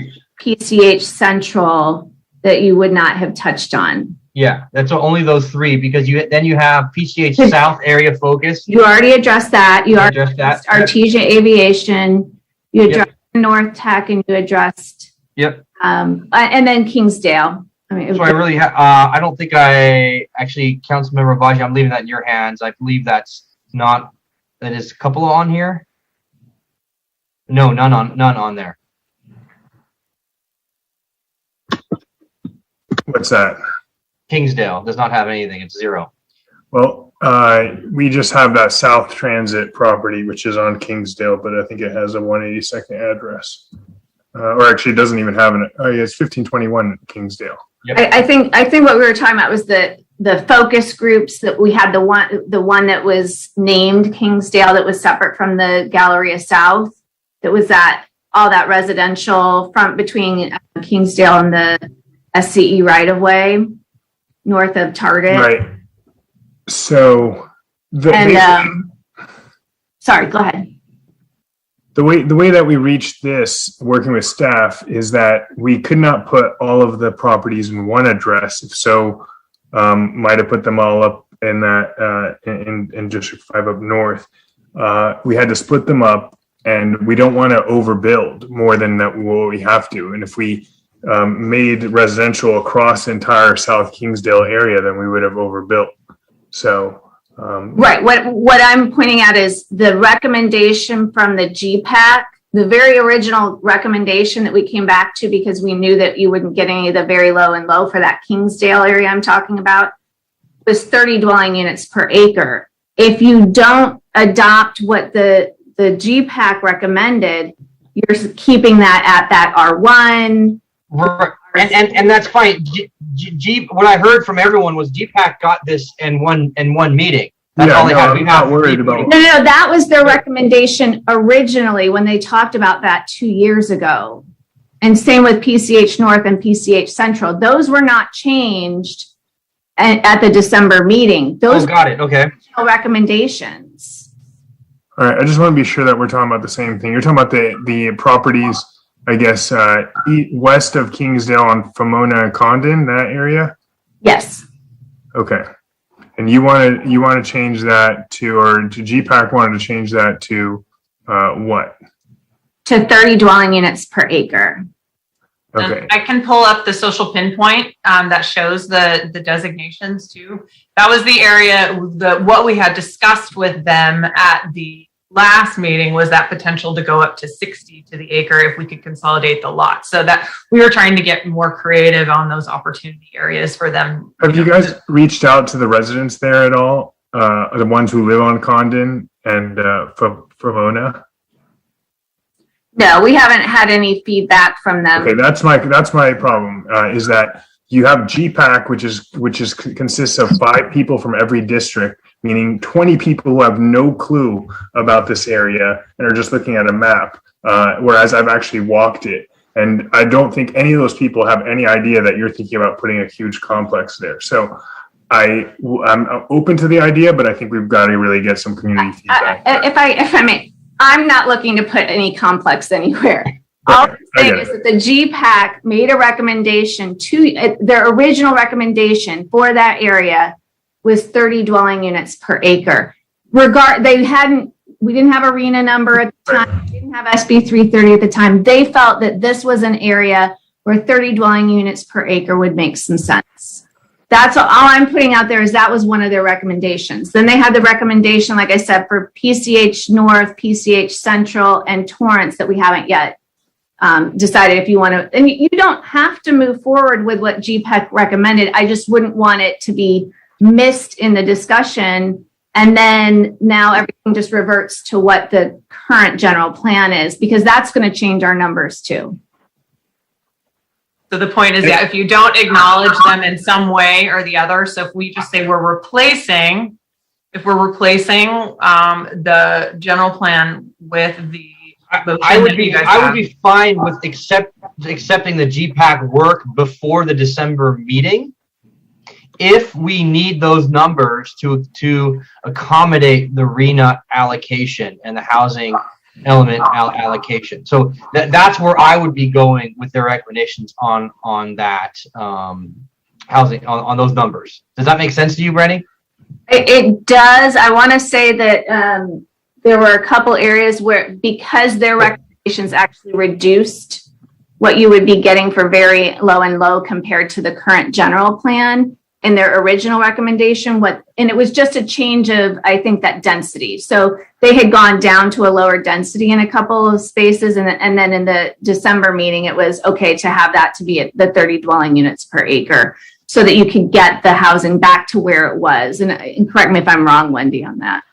Central that you would not have touched on. Yeah, that's only those three because you have PCH South area focus. You already addressed that. You already addressed that. Artesia Aviation. You addressed North Tech, and you addressed. Yep. And then Kingsdale. I mean, So I really I don't think Councilmember Baji, I'm leaving that in your hands. I believe that is a couple on here. No, none on there. What's that? Kingsdale does not have anything. It's 0. Well, we just have that South Transit property, which is on Kingsdale, but I think it has a 182nd address. Or actually, it doesn't even have it's 1521 Kingsdale. Yep. I think what we were talking about was the focus groups that we had. The one that was named Kingsdale that was separate from the Galleria South. That was all that residential front between Kingsdale and the SCE right of way north of Target. Right. So sorry, go ahead. The way that we reached this working with staff is that we could not put all of the properties in one address. If so, might have put them all up in that in District 5 up north. We had to split them up, and we don't want to overbuild more than what we have to. And if we made residential across the entire South Kingsdale area, then we would have overbuilt. So right. What I'm pointing at is the recommendation from the GPAC, the very original recommendation that we came back to because we knew that you wouldn't get any of the very low and low for that Kingsdale area I'm talking about, was 30 dwelling units per acre. If you don't adopt what the GPAC recommended, you're keeping that at that R1. Right. And that's fine. What I heard from everyone was GPAC got this in one meeting. That's all they had. I'm not worried about. No, that was their recommendation originally when they talked about that 2 years ago. And same with PCH North and PCH Central. Those were not changed at the December meeting. Those got it. Okay. Were recommendations. All right. I just want to be sure that we're talking about the same thing. You're talking about the properties, I guess, west of Kingsdale on Pomona and Condon, that area? Yes. Okay. And you want to change that to GPAC wanted to change that to what? To 30 dwelling units per acre. Okay. I can pull up the social pinpoint that shows the designations too. That was the area, what we had discussed with them at the last meeting was that potential to go up to 60 to the acre if we could consolidate the lot. So that we were trying to get more creative on those opportunity areas for them. Have you guys reached out to the residents there at all? The ones who live on Condon and Pomona? No, we haven't had any feedback from them. Okay, that's my problem. Is that you have GPAC, which consists of 5 people from every district, meaning 20 people who have no clue about this area and are just looking at a map. Whereas I've actually walked it, and I don't think any of those people have any idea that you're thinking about putting a huge complex there. So I'm open to the idea, but I think we've got to really get some community feedback. If I may, I'm not looking to put any complex anywhere. All I'm saying is that the GPAC made a recommendation to their original recommendation for that area was 30 dwelling units per acre. We didn't have arena number at the time. We didn't have SB 330 at the time. They felt that this was an area where 30 dwelling units per acre would make some sense. That's all I'm putting out there is that was one of their recommendations. Then they had the recommendation, like I said, for PCH North, PCH Central, and Torrance that we haven't yet decided if you want to. And you don't have to move forward with what GPEC recommended. I just wouldn't want it to be missed in the discussion. And then now everything just reverts to what the current general plan is, because that's going to change our numbers too. So the point is, if you don't acknowledge them in some way or the other, so if we just say we're replacing the general plan with I would be fine with accepting the GPAC work before the December meeting if we need those numbers to accommodate the RENA allocation and the housing element allocation. So that's where I would be going with their recommendations on that housing on those numbers. Does that make sense to you, Brandy? It does. I want to say that there were a couple areas where, because their recommendations actually reduced what you would be getting for very low and low compared to the current general plan in their original recommendation, and it was just a change of, I think, that density. So they had gone down to a lower density in a couple of spaces, and then in the December meeting, it was okay to have that to be at the 30 dwelling units per acre, so that you could get the housing back to where it was. And correct me if I'm wrong, Wendy, on that.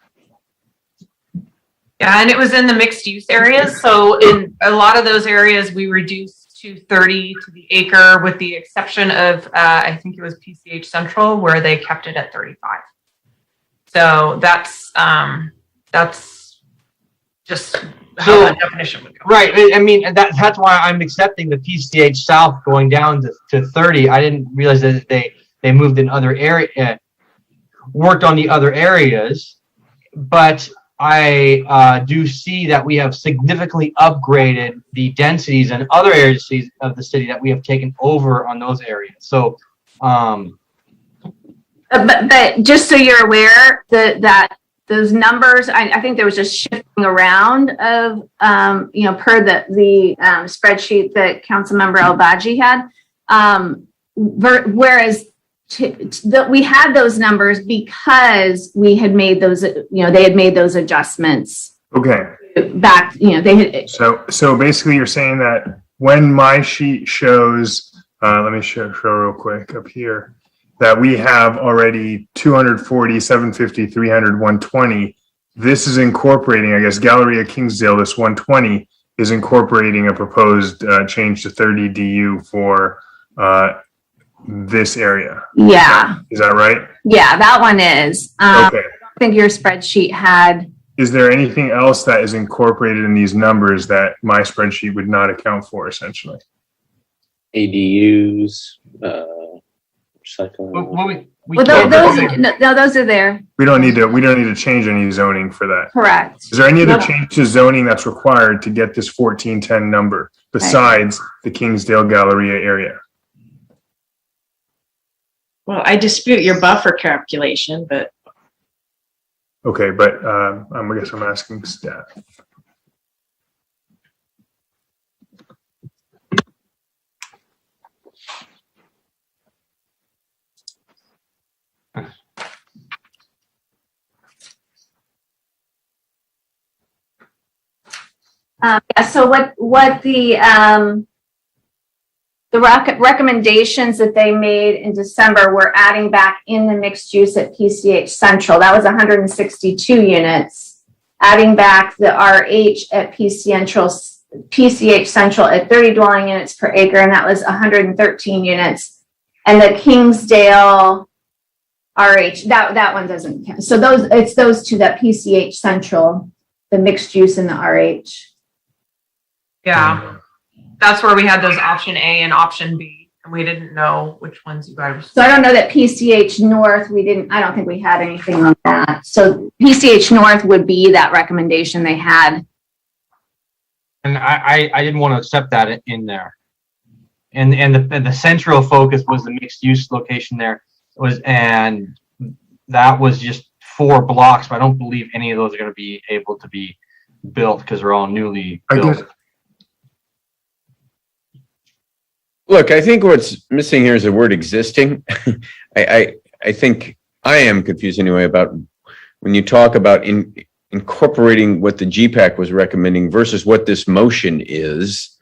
Yeah, and it was in the mixed use areas. So in a lot of those areas, we reduced to 30 to the acre, with the exception of, I think it was PCH Central, where they kept it at 35. So that's just how that definition would go. Right. I mean, that's why I'm accepting the PCH South going down to 30. I didn't realize that they moved in other area, worked on the other areas, but I do see that we have significantly upgraded the densities in other areas of the city that we have taken over on those areas. So, but just so you're aware that those numbers, I think there was just shifting around of, per the spreadsheet that Councilmember El-Badji had. Whereas we had those numbers because we had made those, they had made those adjustments. Okay. Back, they had. So basically you're saying that when my sheet shows, let me show real quick up here, that we have already 240, 750, 300, 120. This is incorporating, I guess, Galleria Kingsdale, this 120 is incorporating a proposed change to 30 DU for this area. Yeah. Is that right? Yeah, that one is. Okay. I don't think your spreadsheet had. Is there anything else that is incorporated in these numbers that my spreadsheet would not account for, essentially? ADUs, Well, those are there. We don't need to change any zoning for that. Correct. Is there any other change to zoning that's required to get this 1410 number besides the Kingsdale Galleria area? Well, I dispute your buffer calculation, but. Okay, but I guess I'm asking staff. So what the recommendations that they made in December were adding back in the mixed use at PCH Central. That was 162 units. Adding back the RH at PCH Central at 30 dwelling units per acre, and that was 113 units. And the Kingsdale RH, that one doesn't count. So it's those two, that PCH Central, the mixed use and the RH. Yeah. That's where we had those option A and option B, and we didn't know which ones you guys. So I don't know that PCH North, I don't think we had anything on that. So PCH North would be that recommendation they had. And I didn't want to accept that in there. And the central focus was the mixed use location there and that was just 4 blocks, but I don't believe any of those are going to be able to be built because they're all newly built. Look, I think what's missing here is the word existing. I think I am confused anyway about when you talk about incorporating what the GPAC was recommending versus what this motion is.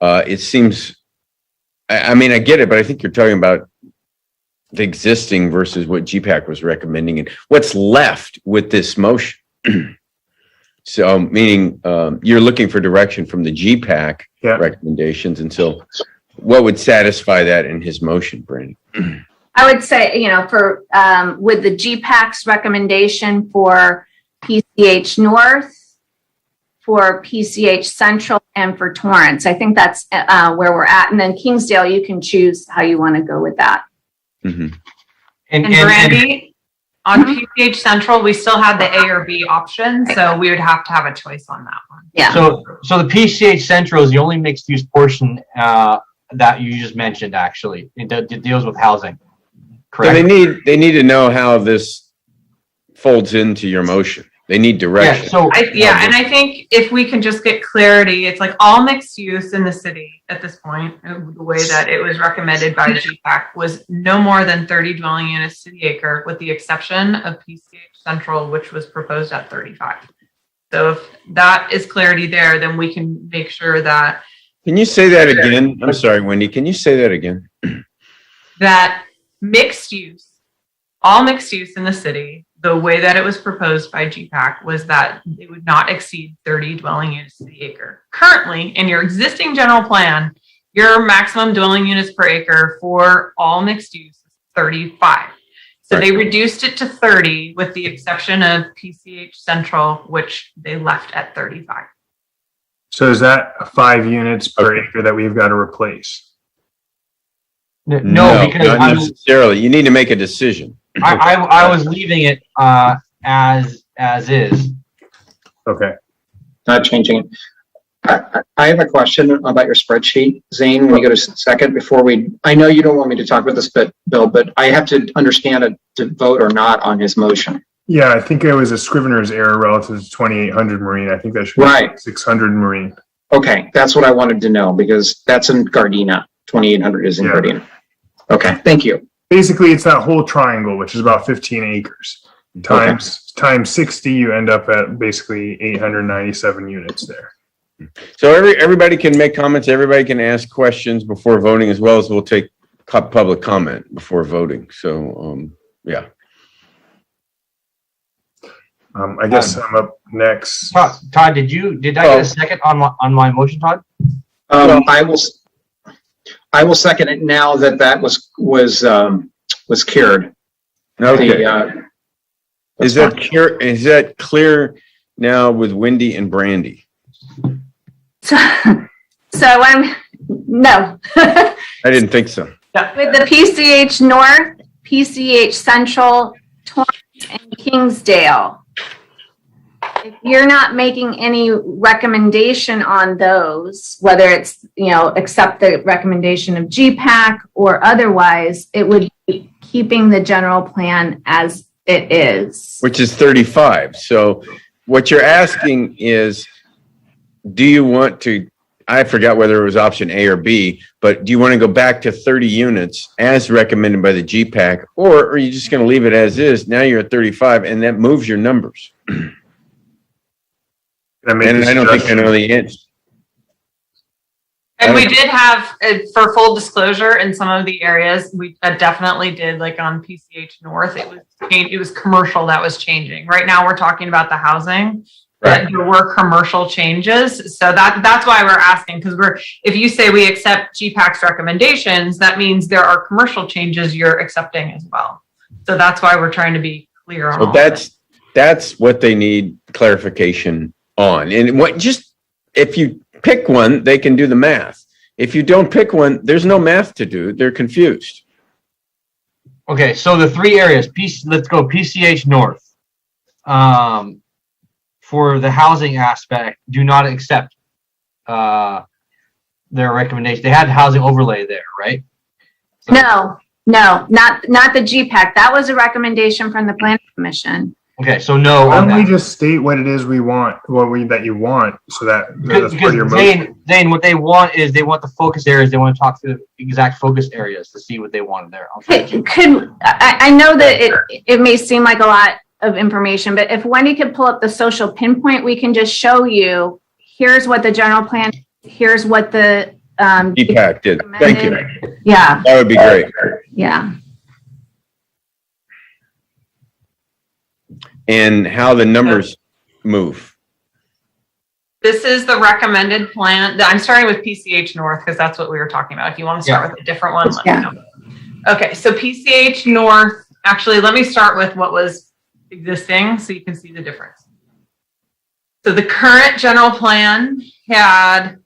It seems, I mean, I get it, but I think you're talking about the existing versus what GPAC was recommending and what's left with this motion. So meaning you're looking for direction from the GPAC recommendations, and so what would satisfy that in his motion, Brandy? I would say, for with the GPAC's recommendation for PCH North, for PCH Central, and for Torrance. I think that's where we're at. And then Kingsdale, you can choose how you want to go with that. Mm-hmm. And Brandy, on PCH Central, we still had the A or B option, so we would have to have a choice on that one. Yeah. So the PCH Central is the only mixed use portion that you just mentioned, actually. It deals with housing. So Correct? they need to know how this folds into your motion. They need direction. And I think if we can just get clarity, it's like all mixed use in the city at this point, the way that it was recommended by GPAC was no more than 30 dwelling units to the acre, with the exception of PCH Central, which was proposed at 35. So if that is clarity there, then we can make sure that. Can you say that again? I'm sorry, Wendy. Can you say that again? That mixed use, all mixed use in the city, the way that it was proposed by GPAC was that it would not exceed 30 dwelling units to the acre. Currently, in your existing general plan, your maximum dwelling units per acre for all mixed use is 35. So they reduced it to 30 with the exception of PCH Central, which they left at 35. So is that 5 units per acre that we've got to replace? No, because not necessarily. You need to make a decision. I was leaving it as is. Okay. Not changing it. I have a question about your spreadsheet, Zane, when you go to second before I know you don't want me to talk about this, Bill, but I have to understand it to vote or not on his motion. Yeah, I think it was a Scrivener's error relative to 2800 Marine. I think that should be 600 Marine. Okay, that's what I wanted to know because that's in Gardena. 2800 is in Gardena. Okay, thank you. Basically, it's that whole triangle, which is about 15 acres. Times 60, you end up at basically 897 units there. So everybody can make comments. Everybody can ask questions before voting, as well as we'll take public comment before voting. So, yeah. I guess I'm up next. Todd, did I get a second on my motion, Todd? I will second it now that was cured. Okay. Is that clear now with Wendy and Brandy? So I'm, no. I didn't think so. With the PCH North, PCH Central, Torrance, and Kingsdale, if you're not making any recommendation on those, whether it's, accept the recommendation of GPAC or otherwise, it would be keeping the general plan as it is. Which is 35. So what you're asking is, do you want to, I forgot whether it was option A or B, but do you want to go back to 30 units as recommended by the GPAC, or are you just going to leave it as is? Now you're at 35 and that moves your numbers. And I don't think I know the answer. And we did have, for full disclosure, in some of the areas, we definitely did, like on PCH North, it was commercial that was changing. Right now, we're talking about the housing. Right. There were commercial changes. So that's why we're asking, because if you say we accept GPAC's recommendations, that means there are commercial changes you're accepting as well. So that's why we're trying to be clear on all that's what they need clarification on. And if you pick one, they can do the math. If you don't pick one, there's no math to do. They're confused. Okay, so the 3 areas, let's go PCH North. For the housing aspect, do not accept their recommendation. They had housing overlay there, right? So, no, not the GPAC. That was a recommendation from the Planning Commission. Okay, so no. Why don't we just state what it is we want, that you want, so that's part of your motion. Zane, what they want is they want the focus areas. They want to talk through the exact focus areas to see what they want there. I know that it may seem like a lot of information, but if Wendy could pull up the social pinpoint, we can just show you, here's what the general plan, here's what the GPAC did. Thank you. Yeah. That would be great. Yeah. And how the numbers move. This is the recommended plan. I'm starting with PCH North because that's what we were talking about. If you want to start with a different one, let me know. Okay, so PCH North, actually, let me start with what was existing so you can see the difference. So the current general plan had,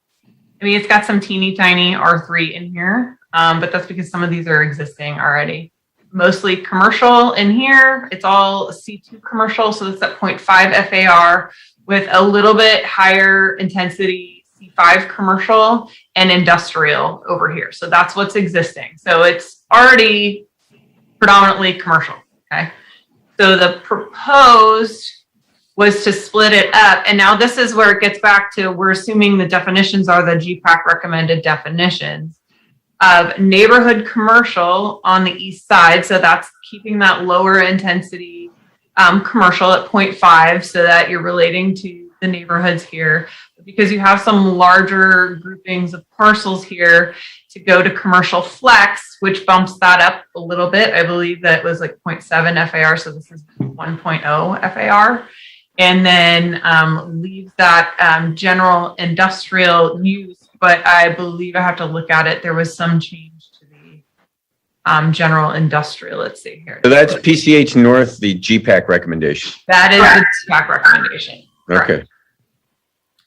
it's got some teeny tiny R3 in here, but that's because some of these are existing already. Mostly commercial in here. It's all C2 commercial, so it's at 0.5 FAR with a little bit higher intensity C5 commercial and industrial over here. So that's what's existing. So it's already predominantly commercial, okay? So the proposed was to split it up. And now this is where it gets back to, we're assuming the definitions are the GPAC recommended definitions of neighborhood commercial on the east side. So that's keeping that lower intensity commercial at 0.5 so that you're relating to the neighborhoods here. Because you have some larger groupings of parcels here to go to commercial flex, which bumps that up a little bit. I believe that it was like 0.7 FAR, so this is 1.0 FAR. And then leaves that general industrial use, but I believe I have to look at it. There was some change to the general industrial, let's see here. So that's PCH North, the GPAC recommendation. That is the GPAC recommendation. Correct. Okay.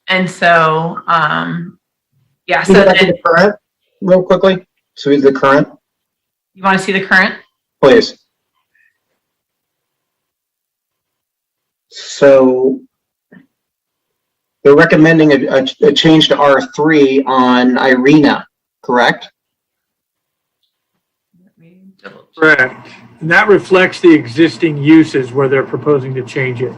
And so, yeah, Can so you go back to then, the current real quickly? So is the current, you want to see the current? please? So they're recommending a change to R3 on Irina, correct? Correct. And that reflects the existing uses where they're proposing to change it.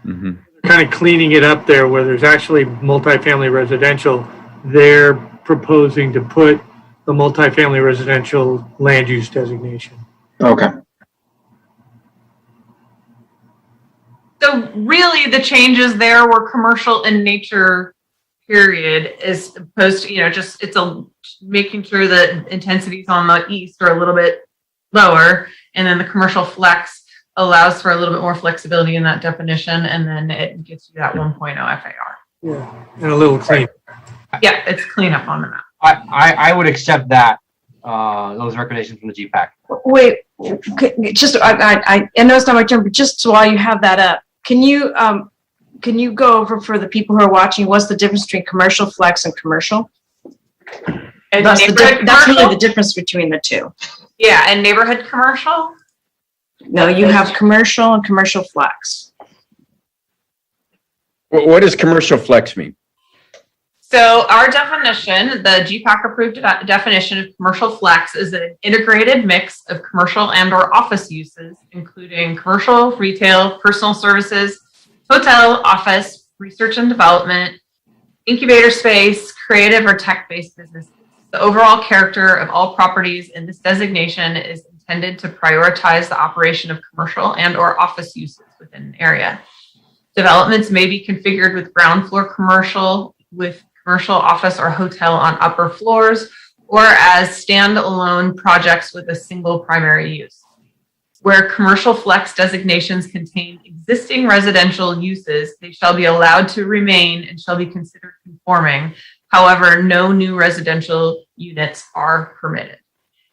Mm-hmm. Kind of cleaning it up there where there's actually multifamily residential. They're proposing to put the multifamily residential land use designation. Okay. So really the changes there were commercial in nature, period, as opposed to, just it's making sure that intensities on the east are a little bit lower. And then the commercial flex allows for a little bit more flexibility in that definition. And then it gets you that 1.0 FAR. Yeah, and a little clean. Yeah, it's cleanup on the map. I would accept that, those recommendations from the GPAC. Wait, just, I know it's not my turn, but just while you have that up, can you go over for the people who are watching, what's the difference between commercial flex and commercial? And That's neighborhood really the difference between the two. Yeah, and neighborhood commercial? No, you have commercial and commercial flex. What does commercial flex mean? So our definition, the GPAC approved definition of commercial flex, is an integrated mix of commercial and or office uses, including commercial, retail, personal services, hotel, office, research and development, incubator space, creative or tech-based businesses. The overall character of all properties in this designation is intended to prioritize the operation of commercial and or office uses within an area. Developments may be configured with ground floor commercial, with commercial, office, or hotel on upper floors, or as standalone projects with a single primary use. Where commercial flex designations contain existing residential uses, they shall be allowed to remain and shall be considered conforming. However, no new residential units are permitted.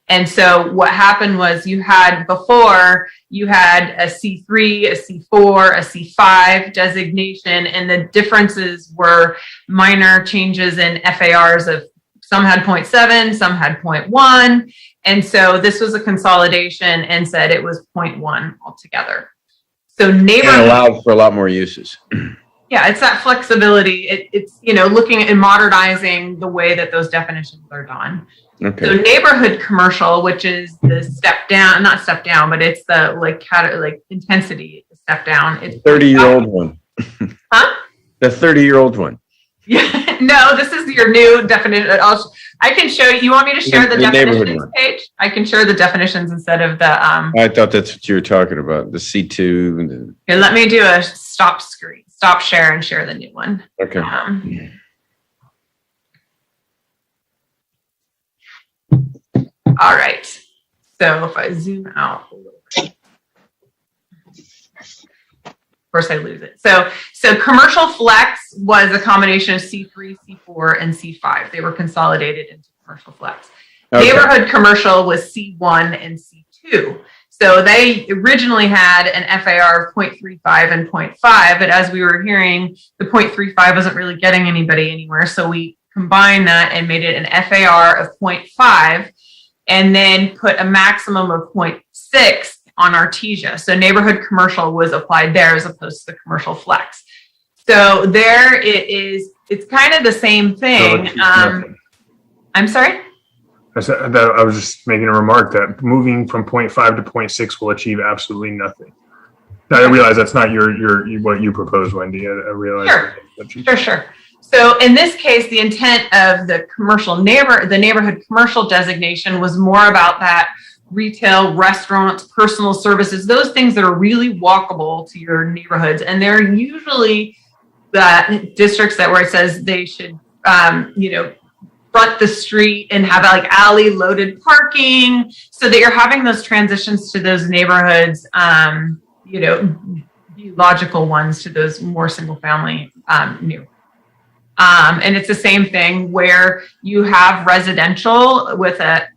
And so what happened was you had a C3, a C4, a C5 designation, and the differences were minor changes in FARs of some had 0.7, some had 0.1. And so this was a consolidation and said it was 0.1 altogether. So neighborhood And allowed for a lot more uses. Yeah, it's that flexibility. It's looking at and modernizing the way that those definitions are done. Okay. So neighborhood commercial, which is the step down, not step down, but it's the like intensity step down. It's 30-year-old one. Huh? The 30-year-old one. Yeah, no, this is your new definition. I can show you. You want me to share the definitions page? I can share the definitions instead of the. I thought that's what you were talking about. The C2. And the... Here, let me do a stop share and share the new one. Okay. All right. So if I zoom out a little bit, of course I lose it. So commercial flex was a combination of C3, C4, and C5. They were consolidated into commercial flex. Okay. Neighborhood commercial was C1 and C2. So they originally had an FAR of 0.35 and 0.5, but as we were hearing, the 0.35 wasn't really getting anybody anywhere. So we combined that and made it an FAR of 0.5. And then put a maximum of 0.6 on Artesia. So neighborhood commercial was applied there as opposed to the commercial flex. So there it is it's kind of the same thing. I'm sorry? I was just making a remark that moving from 0.5 to 0.6 will achieve absolutely nothing. Now, I realize that's not what you propose, Wendy. I realize. Sure. So in this case, the intent of the neighborhood commercial designation was more about that retail, restaurants, personal services, those things that are really walkable to your neighborhoods. And they're usually the districts where it says they should, front the street and have like alley loaded parking, so that you're having those transitions to those neighborhoods, be logical ones to those more single family neighborhoods. And it's the same thing where you have residential with an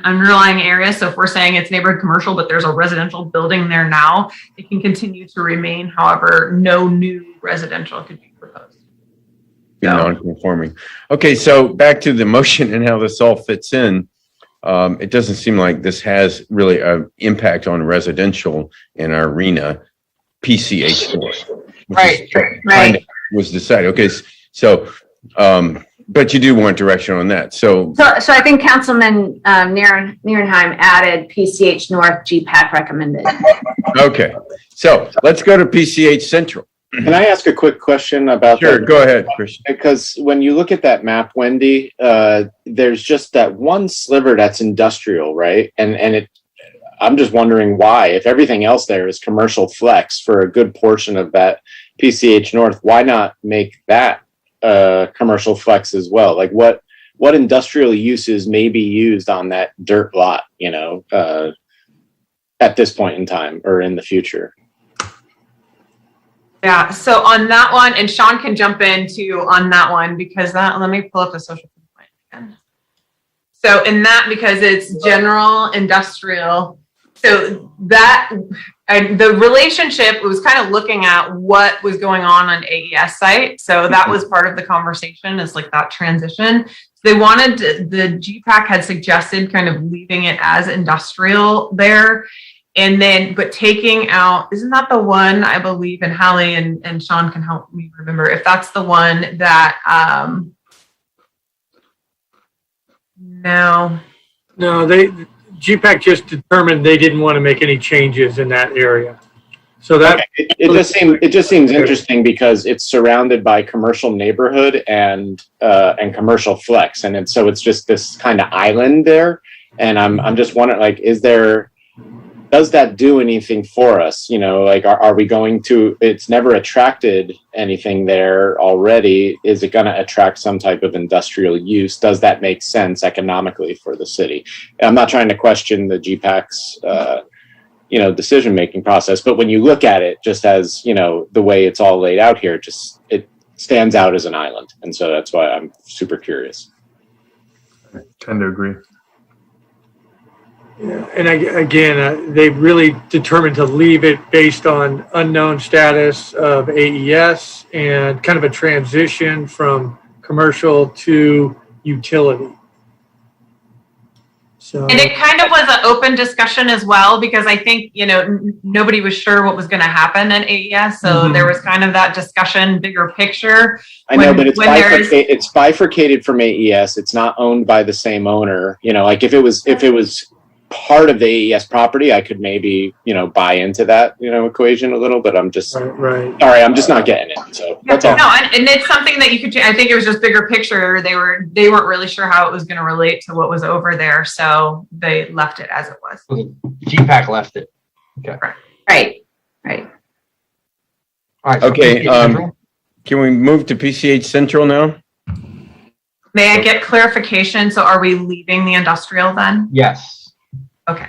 underlying area. So if we're saying it's neighborhood commercial, but there's a residential building there now, it can continue to remain. However, no new residential could be proposed. Non-conforming. Okay, so back to the motion and how this all fits in. It doesn't seem like this has really an impact on residential in our arena, PCH North. Right. Kind of was decided. Okay, so, but you do want direction on that. So I think Councilman Nierenheim added PCH North GPAC recommended. Okay, so let's go to PCH Central. Can I ask a quick question about Sure, that? go ahead, Christian. Because when you look at that map, Wendy, there's just that one sliver that's industrial, right? And I'm just wondering why, if everything else there is commercial flex for a good portion of that PCH North, why not make that commercial flex as well? Like what industrial uses may be used on that dirt lot, at this point in time or in the future? Yeah, so on that one, and Sean can jump in too on that one, because let me pull up the social complaint again. So in that, because it's general industrial, so that the relationship was kind of looking at what was going on AES site. So that was part of the conversation, is like that transition. They wanted the GPAC had suggested kind of leaving it as industrial there. And then, but taking out, isn't that the one, I believe, and Hallie and Sean can help me remember, if that's the one that, No, GPAC just determined they didn't want to make any changes in that area. So that okay. It just seems interesting because it's surrounded by commercial neighborhood and commercial flex, and so it's just this kind of island there. And I'm just wondering, like, does that do anything for us? Are we going to, it's never attracted anything there already. Is it going to attract some type of industrial use? Does that make sense economically for the city? I'm not trying to question the GPAC's, decision-making process, but when you look at it just as, the way it's all laid out here, it stands out as an island. And so that's why I'm super curious. I tend to agree. And again, they really determined to leave it based on unknown status of AES and kind of a transition from commercial to utility. So, and it kind of was an open discussion as well, because I think, nobody was sure what was going to happen at AES. So there was kind of that discussion, bigger picture. I know, but it's bifurcated from AES. It's not owned by the same owner. Like if it was part of the AES property, I could maybe, buy into that, equation a little, but I'm just, right. Sorry, I'm just not getting it. So that's all. No, and it's something that you could, I think it was just bigger picture. They weren't really sure how it was going to relate to what was over there. So they left it as it was. GPAC left it. Okay. Right. All right. So okay. Can we move to PCH Central now? May I get clarification? So are we leaving the industrial then? Yes. Okay.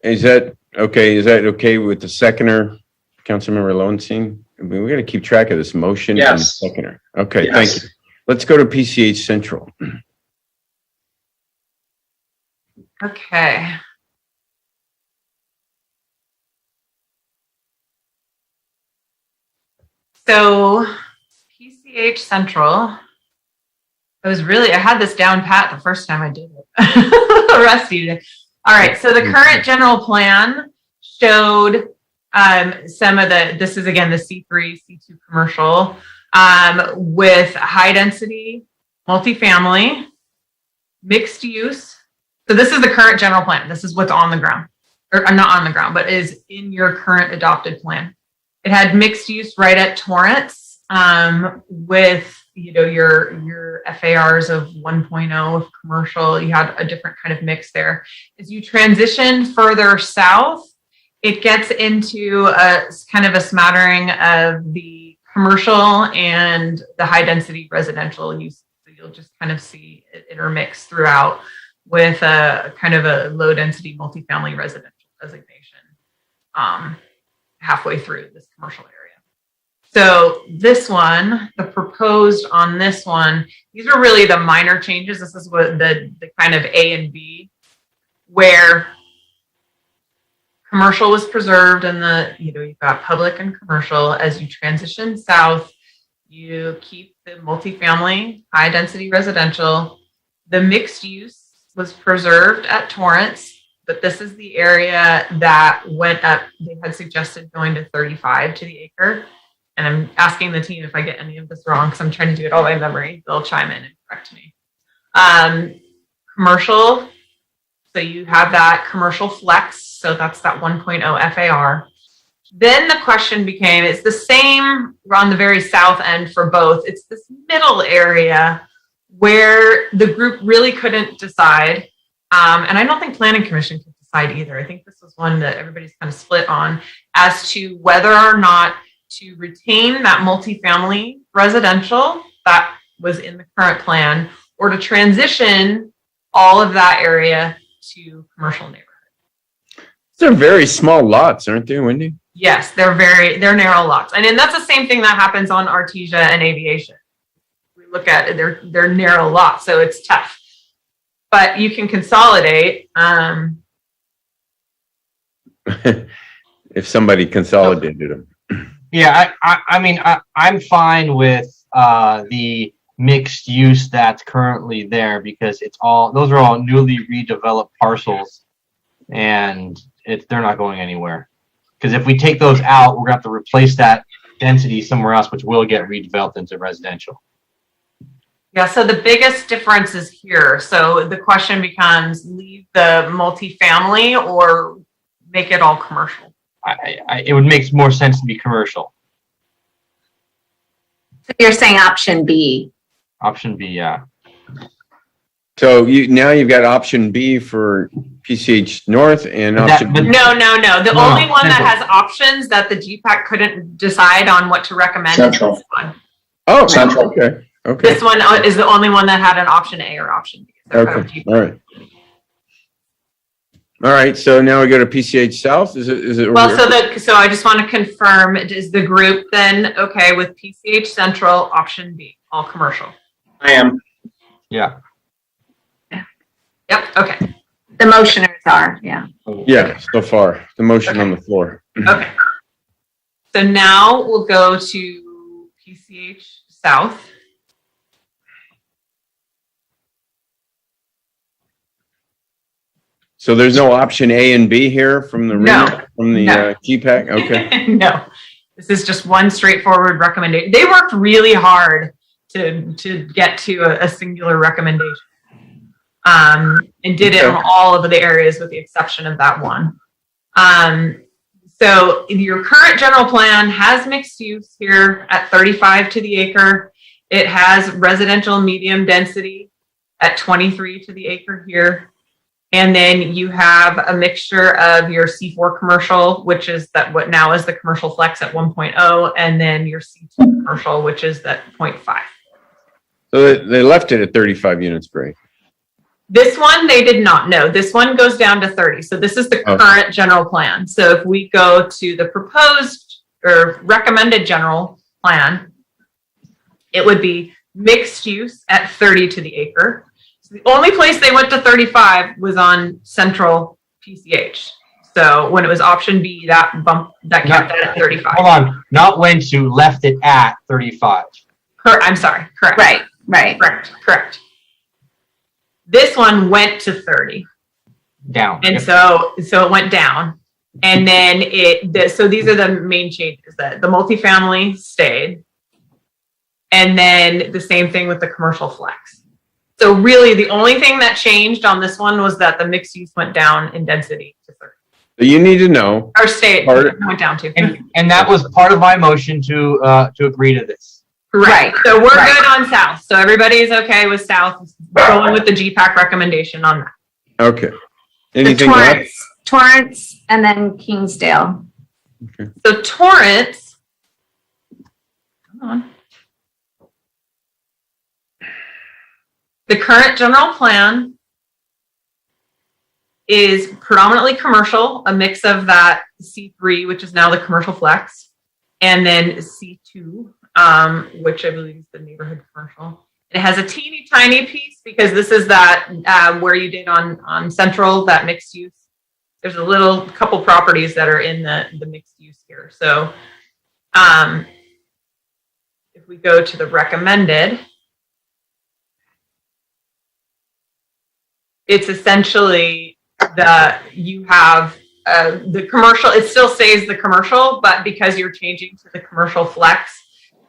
Is that okay? Is that okay with the seconder, Councilmember Lowenstein? I mean, we got to keep track of this motion. Yes. And the seconder. Okay, Yes. Thank you. Let's go to PCH Central. Okay. So PCH Central, I had this down pat the first time I did it. Rusty. All right. So the current general plan showed some of this is again the C3, C2 commercial. with high density, multifamily, mixed use. So this is the current general plan. This is what's on the ground, or not on the ground, but is in your current adopted plan. It had mixed use right at Torrance, with your FARs of 1.0 of commercial. You had a different kind of mix there. As you transition further south, it gets into a kind of a smattering of the commercial and the high density residential use. So you'll just kind of see it intermix throughout with a kind of a low density multifamily residential designation halfway through this commercial area. So this one, the proposed on this one, these are really the minor changes. This is what the kind of A and B, where commercial was preserved and you've got public and commercial. As you transition south, you keep the multifamily, high density residential. The mixed use was preserved at Torrance, but this is the area that went up. They had suggested going to 35 to the acre. And I'm asking the team if I get any of this wrong, because I'm trying to do it all by memory. They'll chime in and correct me. Commercial, so you have that commercial flex. So that's that 1.0 FAR. Then the question became, it's the same on the very south end for both. It's this middle area where the group really couldn't decide. And I don't think Planning Commission could decide either. I think this was one that everybody's kind of split on as to whether or not to retain that multifamily residential that was in the current plan, or to transition all of that area to commercial neighborhood. They're very small lots, aren't they, Wendy? Yes, they're narrow lots. And then that's the same thing that happens on Artesia and Aviation. We look at it, they're narrow lots, so it's tough. But you can consolidate. If somebody consolidated them. Yeah, I mean, I'm fine with the mixed use that's currently there, because those are all newly redeveloped parcels, and they're not going anywhere. Because if we take those out, we're gonna have to replace that density somewhere else, which will get redeveloped into residential. Yeah, so the biggest difference is here. So the question becomes, leave the multifamily or make it all commercial? It would make more sense to be commercial. So you're saying option B? Option B, yeah. So now you've got option B for PCH North and option B. No. The only one that has options that the GPAC couldn't decide on what to recommend Central. is this one. Oh, Central. Okay. This one is the only one that had an option A or option B. Okay. All right. So now we go to PCH South. Is it? Well, so I just want to confirm: is the group then okay with PCH Central option B, all commercial? I am. Yeah. Yep. Okay. The motioners are, yeah. Yeah. So far, the motion on the floor. Okay. So now we'll go to PCH South. So there's no option A and B here from the GPAC? Okay. No, this is just one straightforward recommendation. They worked really hard to get to a singular recommendation, and did it on all of the areas with the exception of that one. So your current general plan has mixed use here at 35 to the acre. It has residential medium density at 23 to the acre here. And then you have a mixture of your C4 commercial, which is what now is the commercial flex at 1.0, and then your C2 commercial, which is at 0.5. So they left it at 35 units per acre. This one, they did not know. This one goes down to 30. So this is the current general plan. So if we go to the proposed or recommended general plan, it would be mixed use at 30 to the acre. The only place they went to 35 was on Central PCH. So when it was option B, that kept that at 35. Hold on, not went to, left it at 35. I'm sorry, correct. Right. Correct. This one went to 30. Down. And so it went down. And then so these are the main changes. That the multifamily stayed. And then the same thing with the commercial flex. So really the only thing that changed on this one was that the mixed use went down in density to 30. So you need to know. Our state went down to. And that was part of my motion to agree to this. Right. So we're good on South. So everybody's okay with South, going with the GPAC recommendation on that. Okay. Anything left? Torrance and then Kingsdale. Okay. So Torrance, come on. The current general plan is predominantly commercial, a mix of that C3, which is now the commercial flex, and then C2, which I believe is the neighborhood commercial. It has a teeny tiny piece because this is that where you did on Central, that mixed use. There's a little couple properties that are in the mixed use here. So if we go to the recommended, it's essentially you have the commercial, it still stays the commercial, but because you're changing to the commercial flex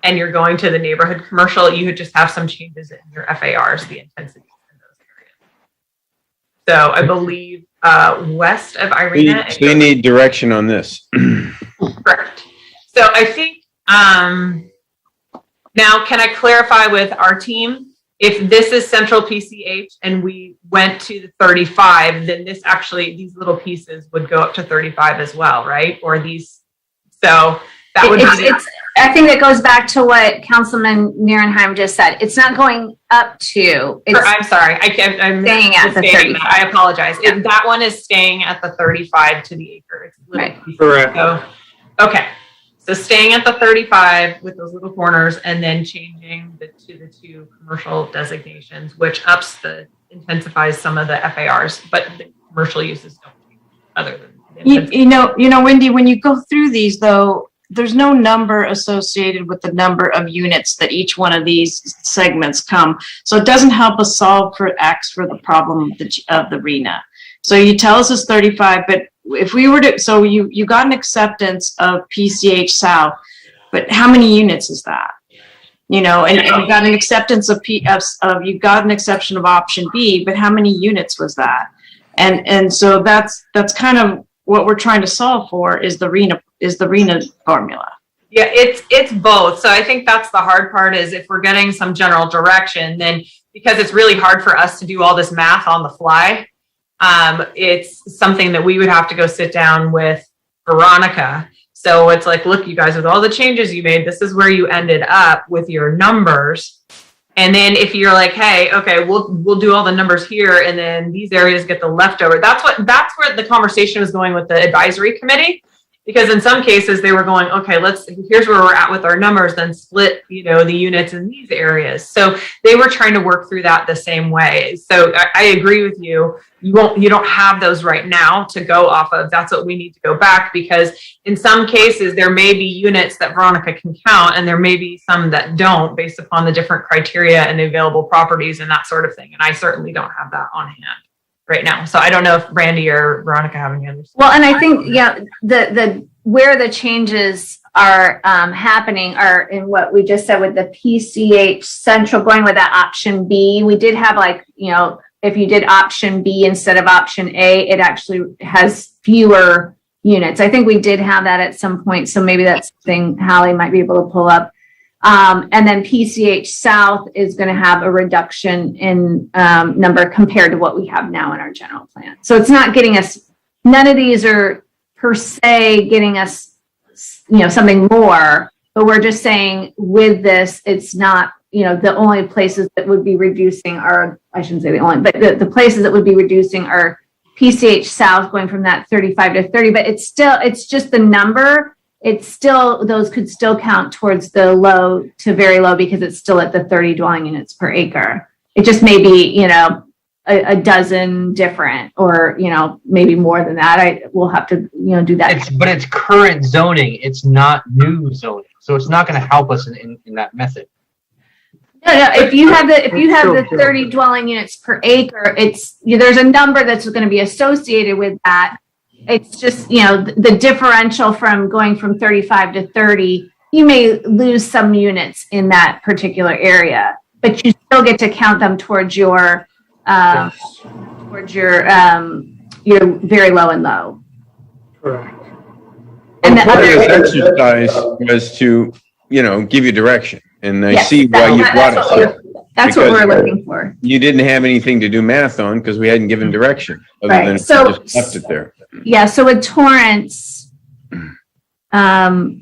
and you're going to the neighborhood commercial, you would just have some changes in your FARs, the intensity in those areas. So I believe west of Irina. So you need direction on this. Correct. So I think, now can I clarify with our team? If this is central PCH and we went to the 35, then this actually, these little pieces would go up to 35 as well, right? Or these, so that would be. I think that goes back to what Councilman Nierenheim just said. It's not going up to. I'm sorry. I'm staying at the 35. I apologize. Yeah. That one is staying at the 35 to the acre. It's Correct. So, okay. So staying at the 35 with those little corners and then changing to the two commercial designations, which intensifies some of the FARs, but the commercial uses don't change other than. You know, Wendy, when you go through these though, there's no number associated with the number of units that each one of these segments come. So it doesn't help us solve for X for the problem of the RENA. So you tell us it's 35, but if we were to, so you got an acceptance of PCH South, but how many units is that? You know, and you got an acceptance of you got an exception of option B, but how many units was that? And so that's kind of what we're trying to solve for is the RENA formula. Yeah, it's both. So I think that's the hard part is if we're getting some general direction, then because it's really hard for us to do all this math on the fly, it's something that we would have to go sit down with Veronica. So it's like, look, you guys, with all the changes you made, this is where you ended up with your numbers. And then if you're like, hey, okay, we'll do all the numbers here, and then these areas get the leftover. That's where the conversation was going with the advisory committee. Because in some cases they were going, okay, here's where we're at with our numbers, then split, the units in these areas. So they were trying to work through that the same way. So I agree with you. You don't have those right now to go off of. That's what we need to go back, because in some cases there may be units that Veronica can count and there may be some that don't based upon the different criteria and available properties and that sort of thing. And I certainly don't have that on hand right now. So I don't know if Randy or Veronica have any others. Well, and I think, the where the changes are happening are in what we just said with the PCH Central going with that option B. We did have if you did option B instead of option A, it actually has fewer units. I think we did have that at some point. So maybe that's something Hallie might be able to pull up. And then PCH South is going to have a reduction in number compared to what we have now in our general plan. So it's not getting us, none of these are per se getting us, something more, but we're just saying with this, it's not, the only places that would be reducing are, I shouldn't say the only, but the places that would be reducing are PCH South going from that 35 to 30, but it's just the number. It's still, those could still count towards the low to very low because it's still at the 30 dwelling units per acre. It just may be, a dozen different or, maybe more than that. We'll have to, do that. But it's current zoning. It's not new zoning. So it's not going to help us in that method. No, if you have the 30 dwelling units per acre, there's a number that's going to be associated with that. It's just, the differential from going from 35 to 30 you may lose some units in that particular area, but you still get to count them towards your very low and low. Correct. And the Part of this other, exercise was to, give you direction. And I Yes, see why you brought that's it what here. that's what Because we're looking for. You didn't have anything to do math on because we hadn't given direction, other Right. than So- just left it there. Yeah, so with Torrance, the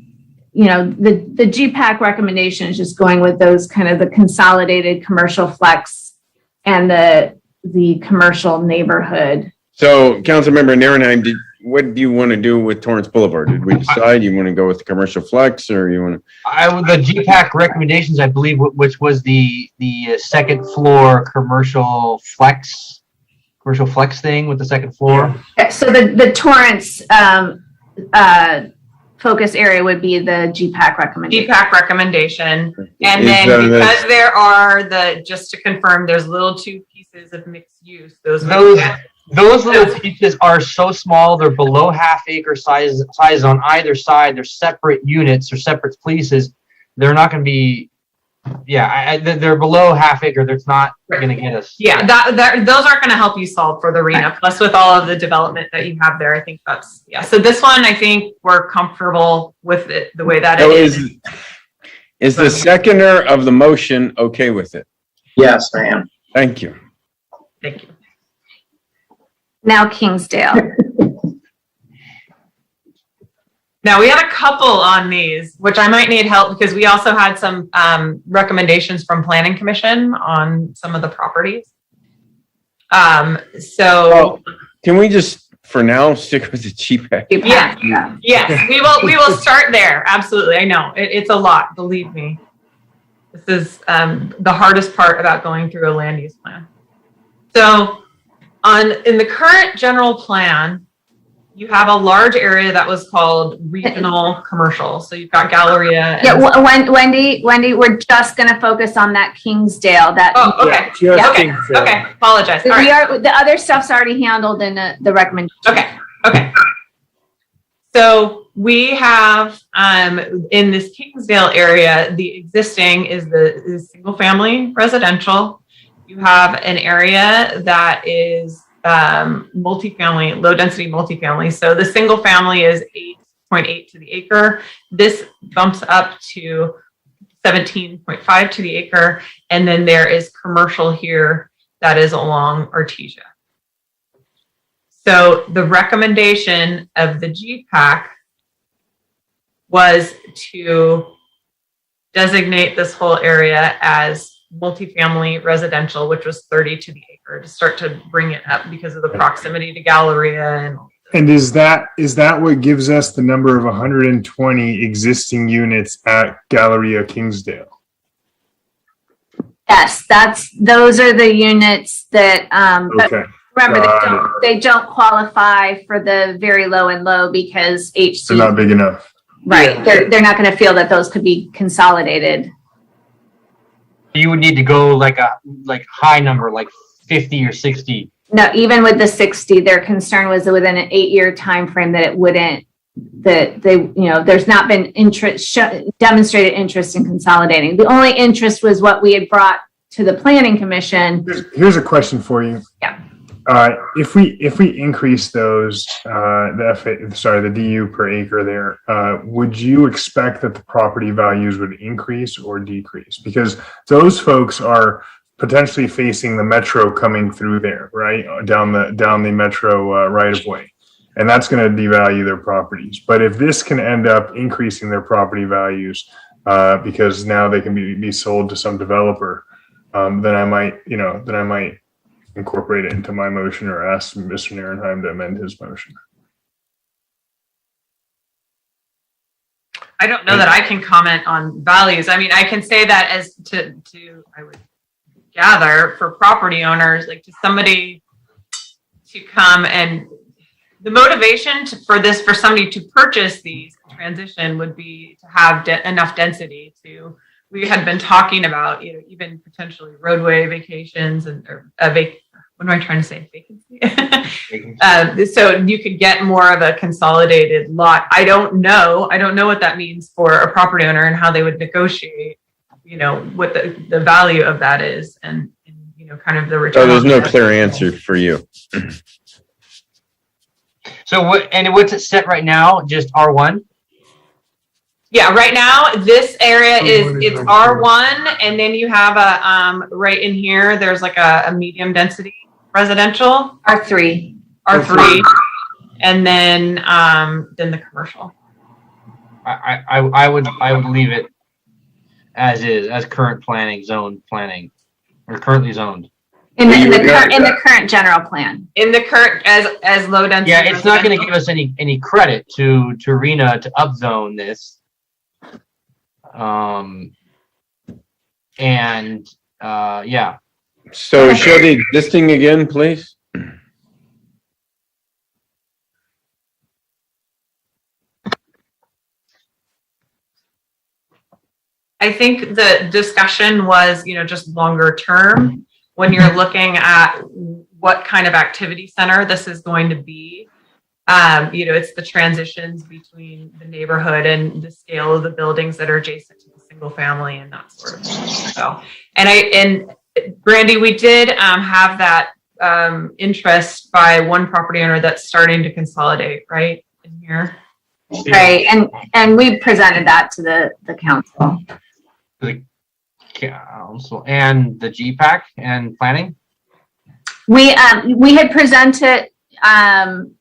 GPAC recommendation is just going with those kind of the consolidated commercial flex and the commercial neighborhood. So, Councilmember Nierenheim, what do you want to do with Torrance Boulevard? Did we decide you want to go with the commercial flex, or you want to? The GPAC recommendations, I believe, which was the second floor commercial flex thing with the second floor. Okay, so the Torrance focus area would be the GPAC recommendation. GPAC recommendation. And Is, then because there are just to confirm, there's little two pieces of mixed use. Those little pieces are so small, they're below half-acre size on either side. They're separate units or separate pieces. They're not going to be, they're below half-acre. That's not going to get us. Yeah, those aren't going to help you solve for the arena. Plus, with all of the development that you have there, I think that's, So this one, I think we're comfortable with it the way that it is. Is the seconder of the motion okay with it? Yes, I am. Thank you. Thank you. Now Kingsdale. Now we had a couple on these, which I might need help because we also had some recommendations from Planning Commission on some of the properties. Can we just, for now, stick with the GPAC? Yes, we will start there. Absolutely. I know it's a lot, believe me. This is the hardest part about going through a land use plan. So in the current general plan, you have a large area that was called regional commercial. So you've got Galleria. Wendy, we're just going to focus on that Kingsdale. Okay. Okay. Apologize. All right. The other stuff's already handled in the recommendation. Okay. So we have in this Kingsdale area, the existing is the single family residential. You have an area that is multifamily, low density multifamily. So the single family is 8.8 to the acre. This bumps up to 17.5 to the acre. And then there is commercial here that is along Artesia. So the recommendation of the GPAC was to designate this whole area as multifamily residential, which was 30 to the acre, to start to bring it up because of the proximity to Galleria. And is that what gives us the number of 120 existing units at Galleria Kingsdale? Yes, those are the units that, Okay. but remember, they don't qualify for the very low and low because HC. They're not big enough. Right. They're not going to feel that those could be consolidated. You would need to go like high number, like 50 or 60. No, even with the 60, their concern was that within an 8-year time frame that it wouldn't, that they, there's not been demonstrated interest in consolidating. The only interest was what we had brought to the Planning Commission. Here's a question for you. Yeah. If we increase those, the DU per acre there, would you expect that the property values would increase or decrease? Because those folks are potentially facing the metro coming through there, right? Down the metro right of way. And that's going to devalue their properties. But if this can end up increasing their property values, because now they can be sold to some developer, then I might incorporate it into my motion or ask Mr. Nierenheim to amend his motion. I don't know that I can comment on values. I mean, I can say that as to I would gather for property owners, like to somebody to come and the motivation for somebody to purchase these transition would be to have enough density to. We had been talking about, even potentially roadway vacations and what am I trying to say? Vacancy. So you could get more of a consolidated lot. I don't know what that means for a property owner and how they would negotiate, what the value of that is and kind of the return. So there's no clear answer for you. So what's it set right now? Just R1? Yeah, right now this area it's R1, and then you have a right in here. There's like a medium density residential R3, and then the commercial. I would leave it as is, as current zone planning, or currently zoned. In the current general plan. In the current as low density. Yeah, it's not going to give us any credit to RENA to upzone this. Yeah. So show the existing again, please. I think the discussion was, just longer term when you're looking at what kind of activity center this is going to be. It's the transitions between the neighborhood and the scale of the buildings that are adjacent to the single family and that sort of thing. So, and Brandy, we did have that interest by one property owner that's starting to consolidate right in here. Right, and we presented that to the council. The council and the GPAC and planning. We had presented. The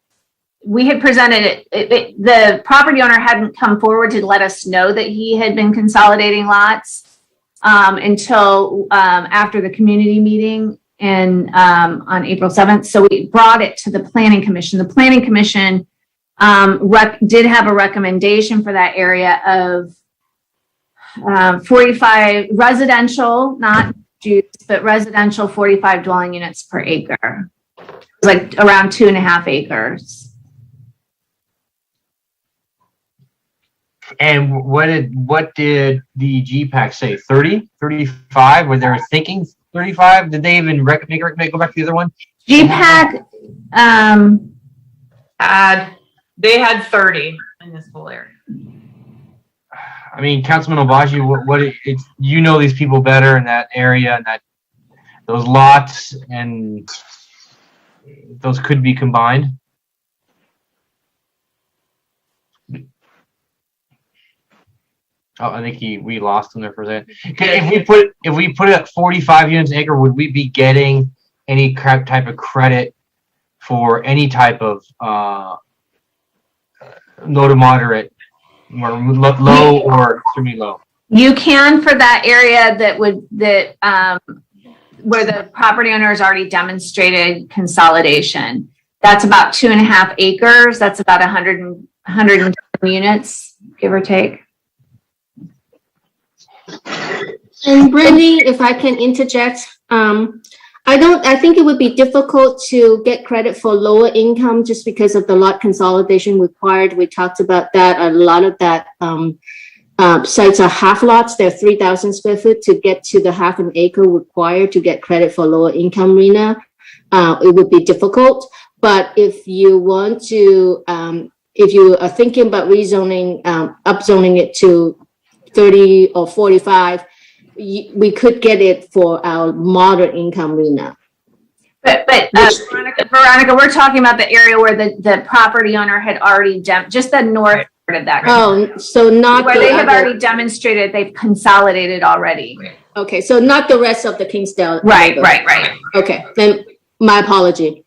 property owner hadn't come forward to let us know that he had been consolidating lots until after the community meeting on April 7th. So we brought it to the Planning Commission. The Planning Commission did have a recommendation for that area of 45 residential, not use, but residential 45 dwelling units per acre. It was like around 2.5 acres. And what did the GPAC say? 30, 35? Were they thinking 35? Did they even go back to the other one? GPAC, they had 30 in this whole area. I mean, Councilman Obaji, these people better in that area and those lots, and those could be combined. Oh, I think we lost him there for a second. If we put it at 45 units an acre, would we be getting any type of credit for any type of low to moderate, or low or extremely low? You can for that area where the property owner has already demonstrated consolidation. That's about 2.5 acres. That's about 110 units, give or take. And Brandy, if I can interject, I think it would be difficult to get credit for lower income just because of the lot consolidation required. We talked about that. A lot of that sites are half lots. They're 3,000 square foot. To get to the 1/2 acre required to get credit for lower income RENA, it would be difficult. But if you want to, if you are thinking about rezoning, upzoning it to 30 or 45, we could get it for our moderate income RENA. But Veronica, we're talking about the area where the property owner had already just the north part of that. Oh, so not where they have already demonstrated they've consolidated already. Okay, so not the rest of the Kingsdale. Right. Okay, then my apology.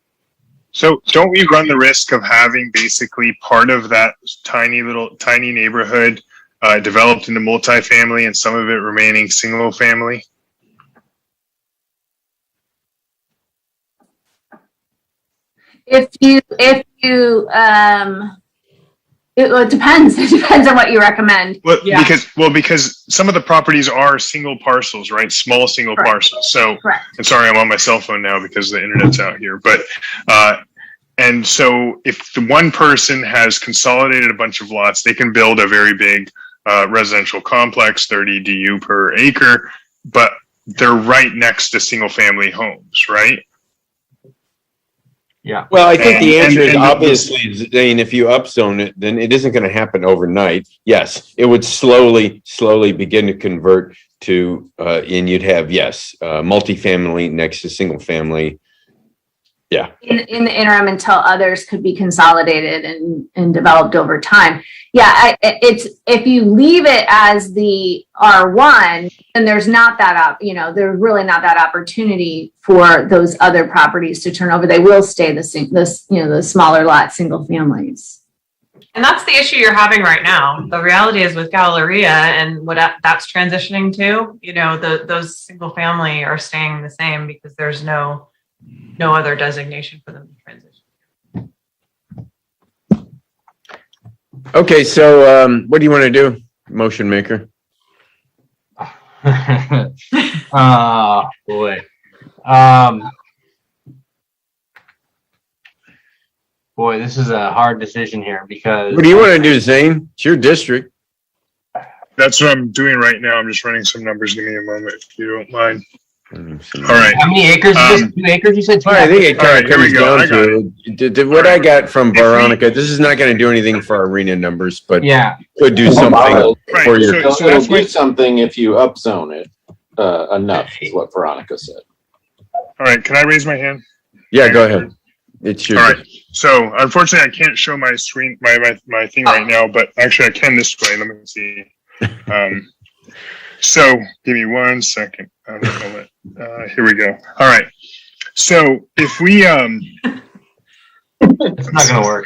So don't we run the risk of having basically part of that tiny neighborhood developed into multifamily and some of it remaining single family? It depends. It depends on what you recommend. Well, yeah. Because some of the properties are single parcels, right? Small single parcels. So, and sorry, I'm on my cell phone now because the internet's out here. But, and so if the one person has consolidated a bunch of lots, they can build a very big residential complex, 30 DU per acre, but they're right next to single family homes, right? Yeah. Well, I think the answer is And obviously, Zane, if you upzone it, then it isn't going to happen overnight. Yes, it would slowly begin to convert to, and you'd have, yes, multifamily next to single family. Yeah. In the interim until others could be consolidated and developed over time. Yeah, it's if you leave it as the R1, then there's not that there's really not that opportunity for those other properties to turn over. They will stay the smaller lot single families. And that's the issue you're having right now. The reality is with Galleria and what that's transitioning to, those single family are staying the same because there's no other designation for them to transition. Okay, so what do you want to do, motion maker? Oh, boy. Boy, this is a hard decision here because. What do you want to do, Zane? It's your district. That's what I'm doing right now. I'm just running some numbers. Give me a moment if you don't mind. All right. How many acres? 2 acres? You said 2 I think it kind of here we comes go. down I got to what I got from Veronica. This is not going to do anything for our arena numbers, but yeah, could do something for your. So it'll do something if you upzone it enough, is what Veronica said. All right. Can I raise my hand? Yeah, go ahead. It's your. All right. So unfortunately, I can't show my screen, my thing right now, but actually I can this way. Let me see. So give me 1 second. Here we go. All right. So if we it's not gonna work.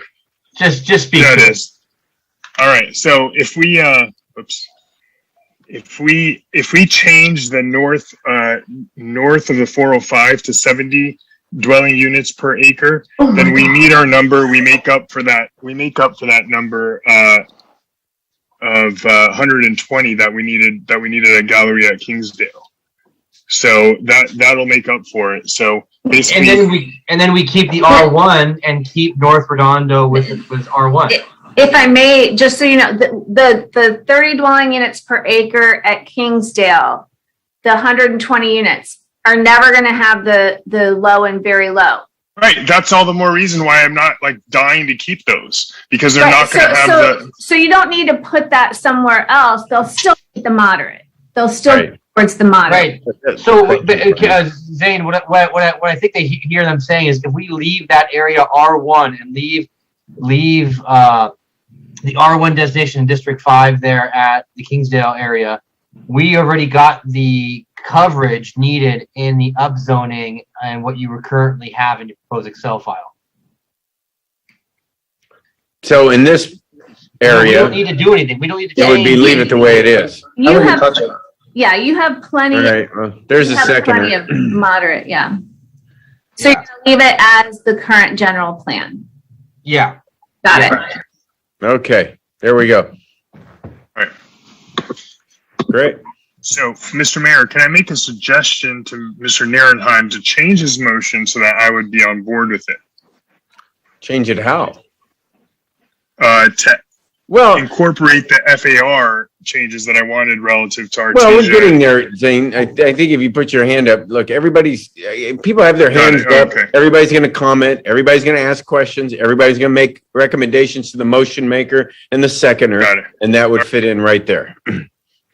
Just speak. Yeah, it is. All right. So if we if we change the north of the 405 to 70 dwelling units per acre, then we meet our number. We make up for that. We make up for that number of 120 that we needed at Galleria at Kingsdale. So that'll make up for it. So basically, and then we keep the R1 and keep North Redondo with R1. If I may, just so you know, the 30 dwelling units per acre at Kingsdale, the 120 units are never going to have the low and very low. right. That's all the more reason why I'm not like dying to keep those, because they're not going to have the. So you don't need to put that somewhere else. They'll still get the moderate. They'll still get towards the moderate. Right. So, Zane, what I think they hear them saying is if we leave that area R1 and leave the R1 designation in District 5 there at the Kingsdale area, we already got the coverage needed in the upzoning and what you currently have in your proposed Excel file. So in this area, we don't need to do anything. We don't need to it would be leave it the way it is. You have, yeah, you have plenty. All right. Well, there's a second. Plenty of moderate, yeah. So you're gonna leave it as the current general plan. Yeah. Got it. Okay. There we go. All right. Great. So, Mr. Mayor, can I make a suggestion to Mr. Nierenheim to change his motion so that I would be on board with it? Change it how? To incorporate the FAR changes that I wanted relative to our. Well, we're getting there, Zane. I think if you put your hand up, look, people have their hands up. Okay. Everybody's going to comment. Everybody's going to ask questions. Everybody's going to make recommendations to the motion maker and the seconder, and that would fit in right there.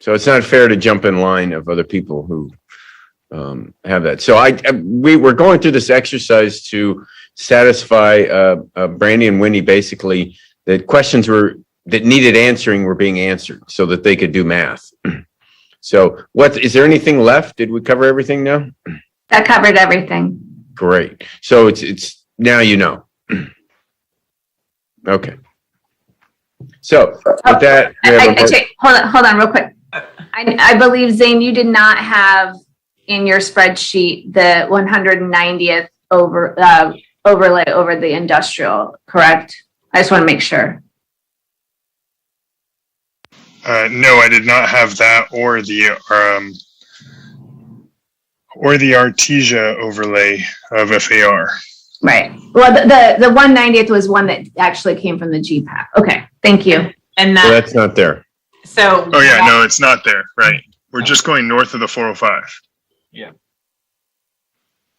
So it's not fair to jump in line of other people who have that. So we're going through this exercise to satisfy Brandy and Wendy basically that questions that needed answering were being answered so that they could do math. So is there anything left? Did we cover everything now? That covered everything. Great. So it's now you know. Okay. So with that, hold on real quick. I believe, Zane, you did not have in your spreadsheet the 190th overlay over the industrial, correct? I just want to make sure. No, I did not have that or the Artesia overlay of FAR. Right. Well, the 190th was one that actually came from the GPAC. Okay, thank you. And so that's not there. So. Oh yeah, no, it's not there. Right. We're just going north of the 405. Yeah.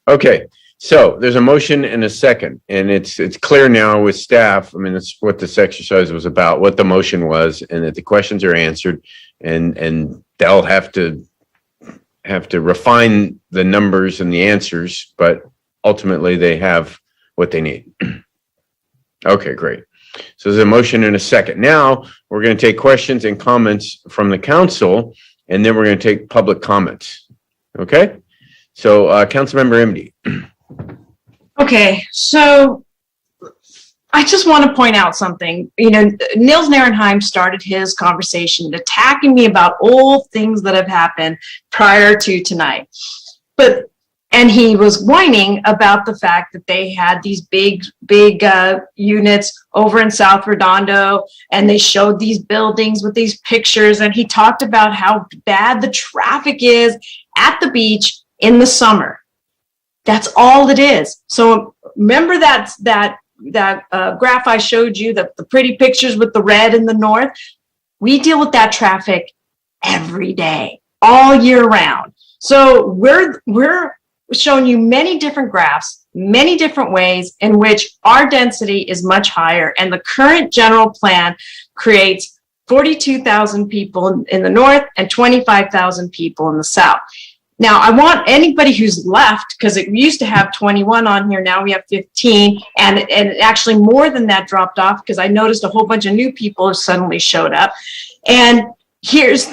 Okay. So there's a motion and a second, and it's clear now with staff. I mean, that's what this exercise was about, what the motion was, and that the questions are answered, and they'll have to refine the numbers and the answers, but ultimately they have what they need. Okay, great. So there's a motion and a second. Now we're going to take questions and comments from the council, and then we're going to take public comments. Okay? So Councilmember Imdy. Okay, so I just want to point out something. You know, Nils Narenheim started his conversation attacking me about old things that have happened prior to tonight. And he was whining about the fact that they had these big units over in South Redondo, and they showed these buildings with these pictures, and he talked about how bad the traffic is at the beach in the summer. That's all it is. So remember that graph I showed you, the pretty pictures with the red in the north? We deal with that traffic every day, all year round. So we're showing you many different graphs, many different ways in which our density is much higher. And the current general plan creates 42,000 people in the north and 25,000 people in the south. Now, I want anybody who's left, because we used to have 21 on here, now we have 15, and actually more than that dropped off because I noticed a whole bunch of new people suddenly showed up. And here's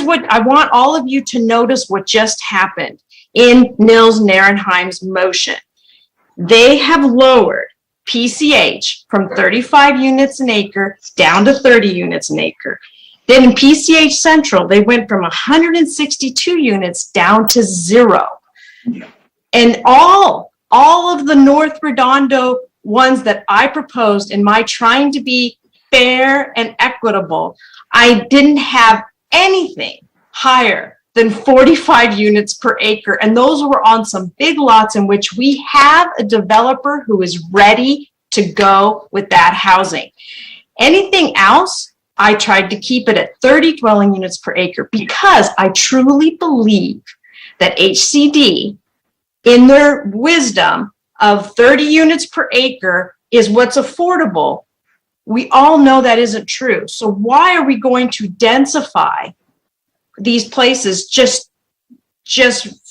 what I want all of you to notice what just happened in Nils Narenheim's motion. They have lowered PCH from 35 units an acre down to 30 units an acre. Then in PCH Central, they went from 162 units down to 0. And all of the North Redondo ones that I proposed in my trying to be fair and equitable, I didn't have anything higher than 45 units per acre. And those were on some big lots in which we have a developer who is ready to go with that housing. Anything else, I tried to keep it at 30 dwelling units per acre because I truly believe that HCD, in their wisdom of 30 units per acre, is what's affordable. We all know that isn't true. So why are we going to densify these places just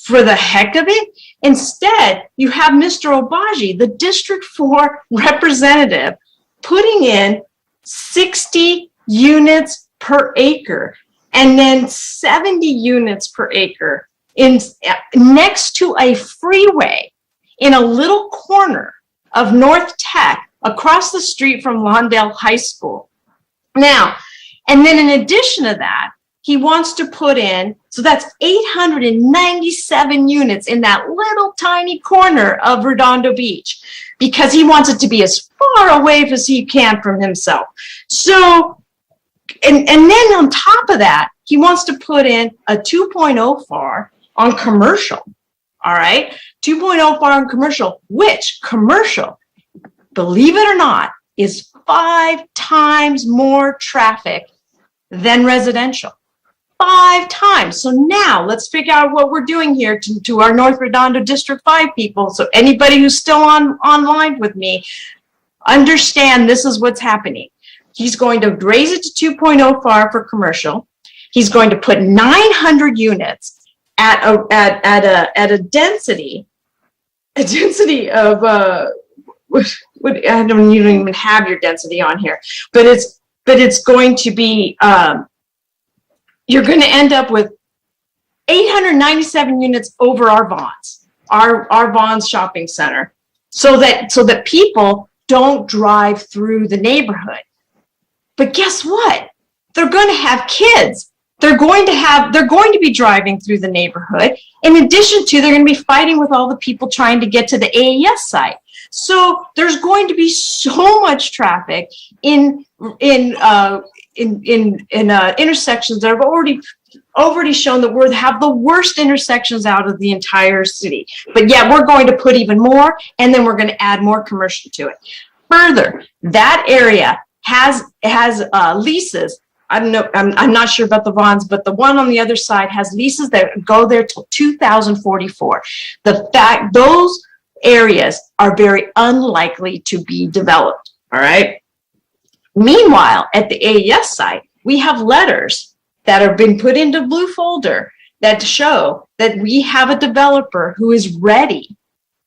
for the heck of it? Instead, you have Mr. Obagi, the District 4 representative, putting in 60 units per acre and then 70 units per acre next to a freeway in a little corner of North Tech across the street from Lawndale High School. Now, and then in addition to that, he wants to put in, so that's 897 units in that little tiny corner of Redondo Beach because he wants it to be as far away as he can from himself. So, and then on top of that, he wants to put in a 2.0 FAR on commercial, all right? 2.0 FAR on commercial, which commercial, believe it or not, is 5 times more traffic than residential. 5 times. So now let's figure out what we're doing here to our North Redondo District 5 people. So anybody who's still online with me, understand this is what's happening. He's going to raise it to 2.0 FAR for commercial. He's going to put 900 units at a density of I don't even have your density on here, but it's going to be you're going to end up with 897 units over our Vons, our Vons shopping center, so that people don't drive through the neighborhood. But guess what? They're going to have kids. They're going to be driving through the neighborhood. In addition to, they're going to be fighting with all the people trying to get to the AES site. So there's going to be so much traffic in intersections that have already shown that we have the worst intersections out of the entire city. But yeah, we're going to put even more, and then we're going to add more commercial to it. Further, that area has leases. I don't know, I'm not sure about the Vons, but the one on the other side has leases that go there till 2044. The fact those areas are very unlikely to be developed, all right? Meanwhile, at the AES site, we have letters that have been put into blue folder that show that we have a developer who is ready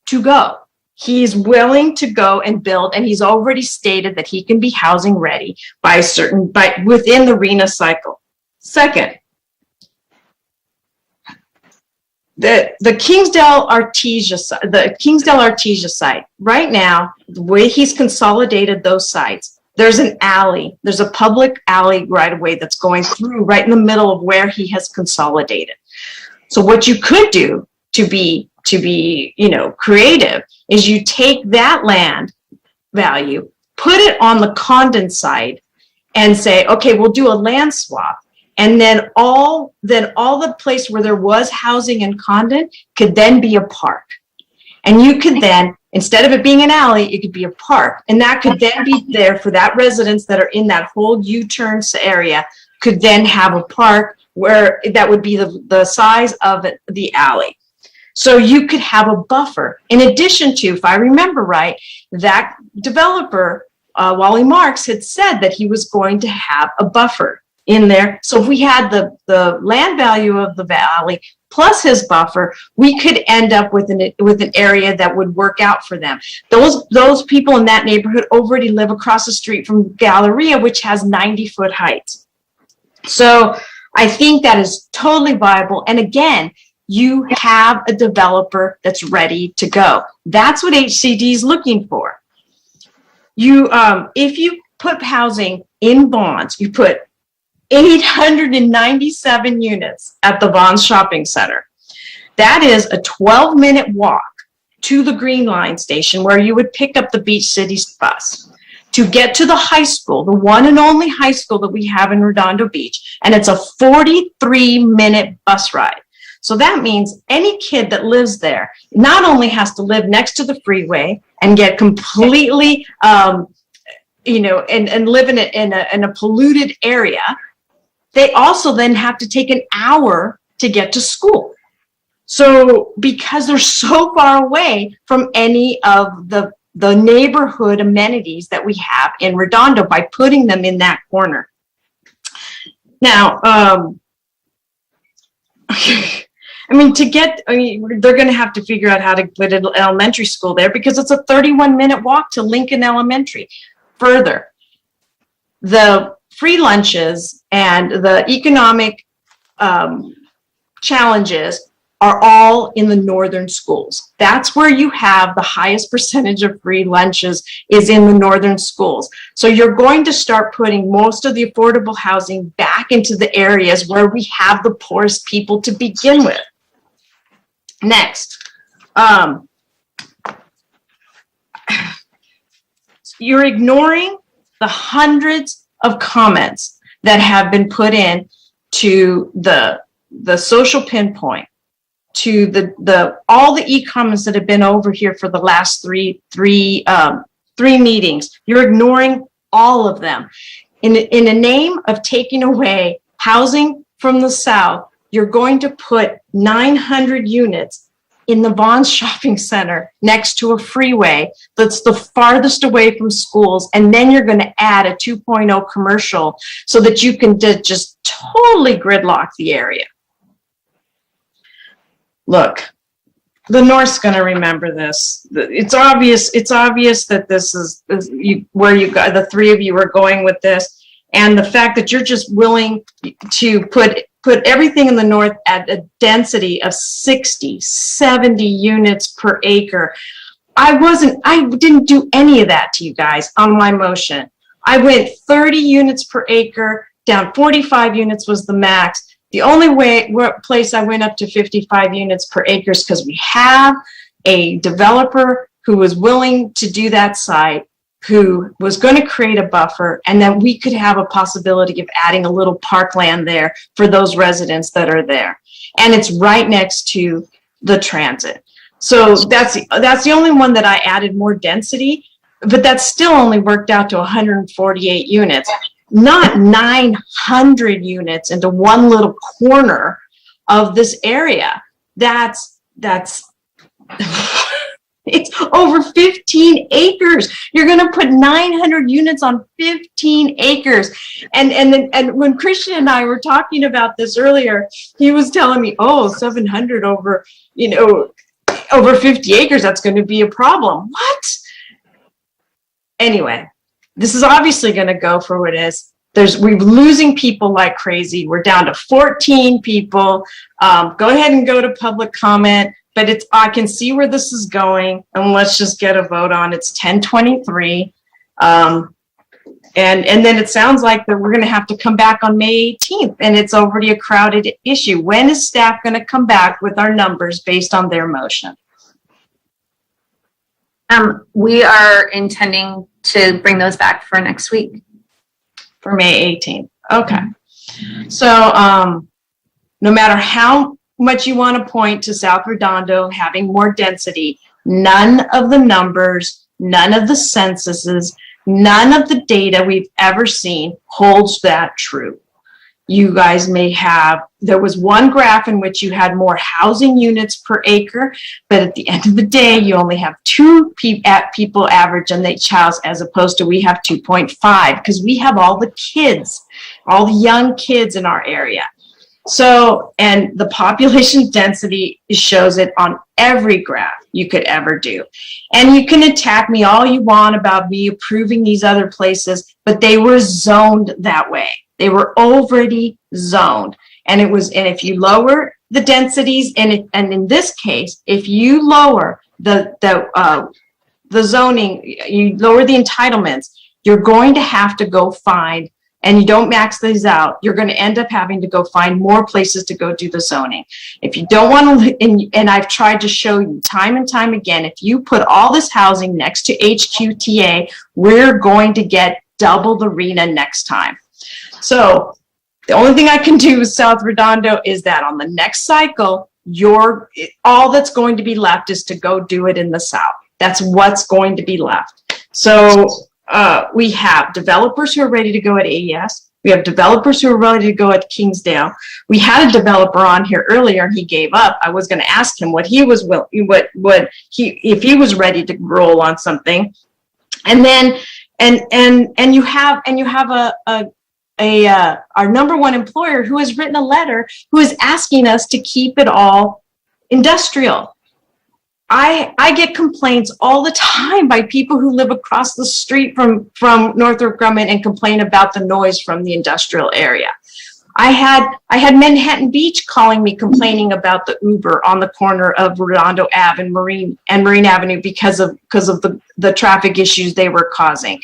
to go. He is willing to go and build, and he's already stated that he can be housing ready by within the RENA cycle. Second, the Kingsdale Artesia site, right now, the way he's consolidated those sites, there's an alley, there's a public alley right away that's going through right in the middle of where he has consolidated. So what you could do to be creative is you take that land value, put it on the Condon site, and say, okay, we'll do a land swap. And then all the place where there was housing in Condon could then be a park. And you could then, instead of it being an alley, it could be a park. And that could then be there for that residents that are in that whole U-turn area could then have a park where that would be the size of the alley. So you could have a buffer. In addition to, if I remember right, that developer, Wally Marks, had said that he was going to have a buffer in there. So if we had the land value of the valley plus his buffer, we could end up with an area that would work out for them. Those people in that neighborhood already live across the street from Galleria, which has 90-foot heights. So I think that is totally viable. And again, you have a developer that's ready to go. That's what HCD is looking for. If you put housing in Vaughn's, you put 897 units at the Vaughn's Shopping Center. That is a 12-minute walk to the Green Line station where you would pick up the Beach Cities bus to get to the high school, the one and only high school that we have in Redondo Beach, and it's a 43-minute bus ride. So that means any kid that lives there not only has to live next to the freeway and get completely, and live in a polluted area, they also then have to take an hour to get to school. So because they're so far away from any of the neighborhood amenities that we have in Redondo by putting them in that corner. Now, they're going to have to figure out how to put an elementary school there because it's a 31-minute walk to Lincoln Elementary. Further, the free lunches and the economic challenges are all in the northern schools. That's where you have the highest percentage of free lunches is in the northern schools. So you're going to start putting most of the affordable housing back into the areas where we have the poorest people to begin with. Next, you're ignoring the hundreds of comments that have been put in to the social pinpoint, to all the e-comments that have been over here for the last three meetings. You're ignoring all of them. In the name of taking away housing from the South, you're going to put 900 units in the Vaughn's Shopping Center next to a freeway that's the farthest away from schools, and then you're going to add a 2.0 commercial so that you can just totally gridlock the area. Look, the North's going to remember this. It's obvious that this is where the three of you are going with this, and the fact that you're just willing to put everything in the North at a density of 60, 70 units per acre. I didn't do any of that to you guys on my motion. I went 30 units per acre, down 45 units was the max. The only place I went up to 55 units per acre is because we have a developer who was willing to do that site, who was going to create a buffer, and then we could have a possibility of adding a little parkland there for those residents that are there. And it's right next to the transit. So that's the only one that I added more density, but that still only worked out to 148 units, not 900 units into one little corner of this area. That's It's over 15 acres. You're going to put 900 units on 15 acres. And when Christian and I were talking about this earlier, he was telling me, oh, 700 over, over 50 acres, that's going to be a problem. What? Anyway, this is obviously going to go for what it is. We're losing people like crazy. We're down to 14 people. Go ahead and go to public comment. But I can see where this is going, and let's just get a vote on it. It's 10:23. And then it sounds like that we're going to have to come back on May 18th, and it's already a crowded issue. When is staff going to come back with our numbers based on their motion? We are intending to bring those back for next week. For May 18th. Okay. So no matter how much you want to point to South Redondo having more density, none of the numbers, none of the censuses, none of the data we've ever seen holds that true. You guys may have, there was one graph in which you had more housing units per acre, but at the end of the day, you only have 2 people average in each house, as opposed to we have 2.5, because we have all the kids, all the young kids in our area. So, and the population density shows it on every graph you could ever do. And you can attack me all you want about me approving these other places, but they were zoned that way. They were already zoned. And if you lower the densities, and in this case, if you lower the zoning, you lower the entitlements, you're going to have to go find, and you don't max these out, you're going to end up having to go find more places to go do the zoning. If you don't want to, and I've tried to show you time and time again, if you put all this housing next to HQTA, we're going to get double the RENA next time. So the only thing I can do with South Redondo is that on the next cycle, all that's going to be left is to go do it in the South. That's what's going to be left. So we have developers who are ready to go at AES. We have developers who are ready to go at Kingsdale. We had a developer on here earlier, and he gave up. I was going to ask him what he was if he was ready to roll on something. And then you have our number one employer who has written a letter who is asking us to keep it all industrial. I get complaints all the time by people who live across the street from Northrop Grumman and complain about the noise from the industrial area. I had Manhattan Beach calling me complaining about the Uber on the corner of Redondo Ave and Marine Avenue because of the traffic issues they were causing.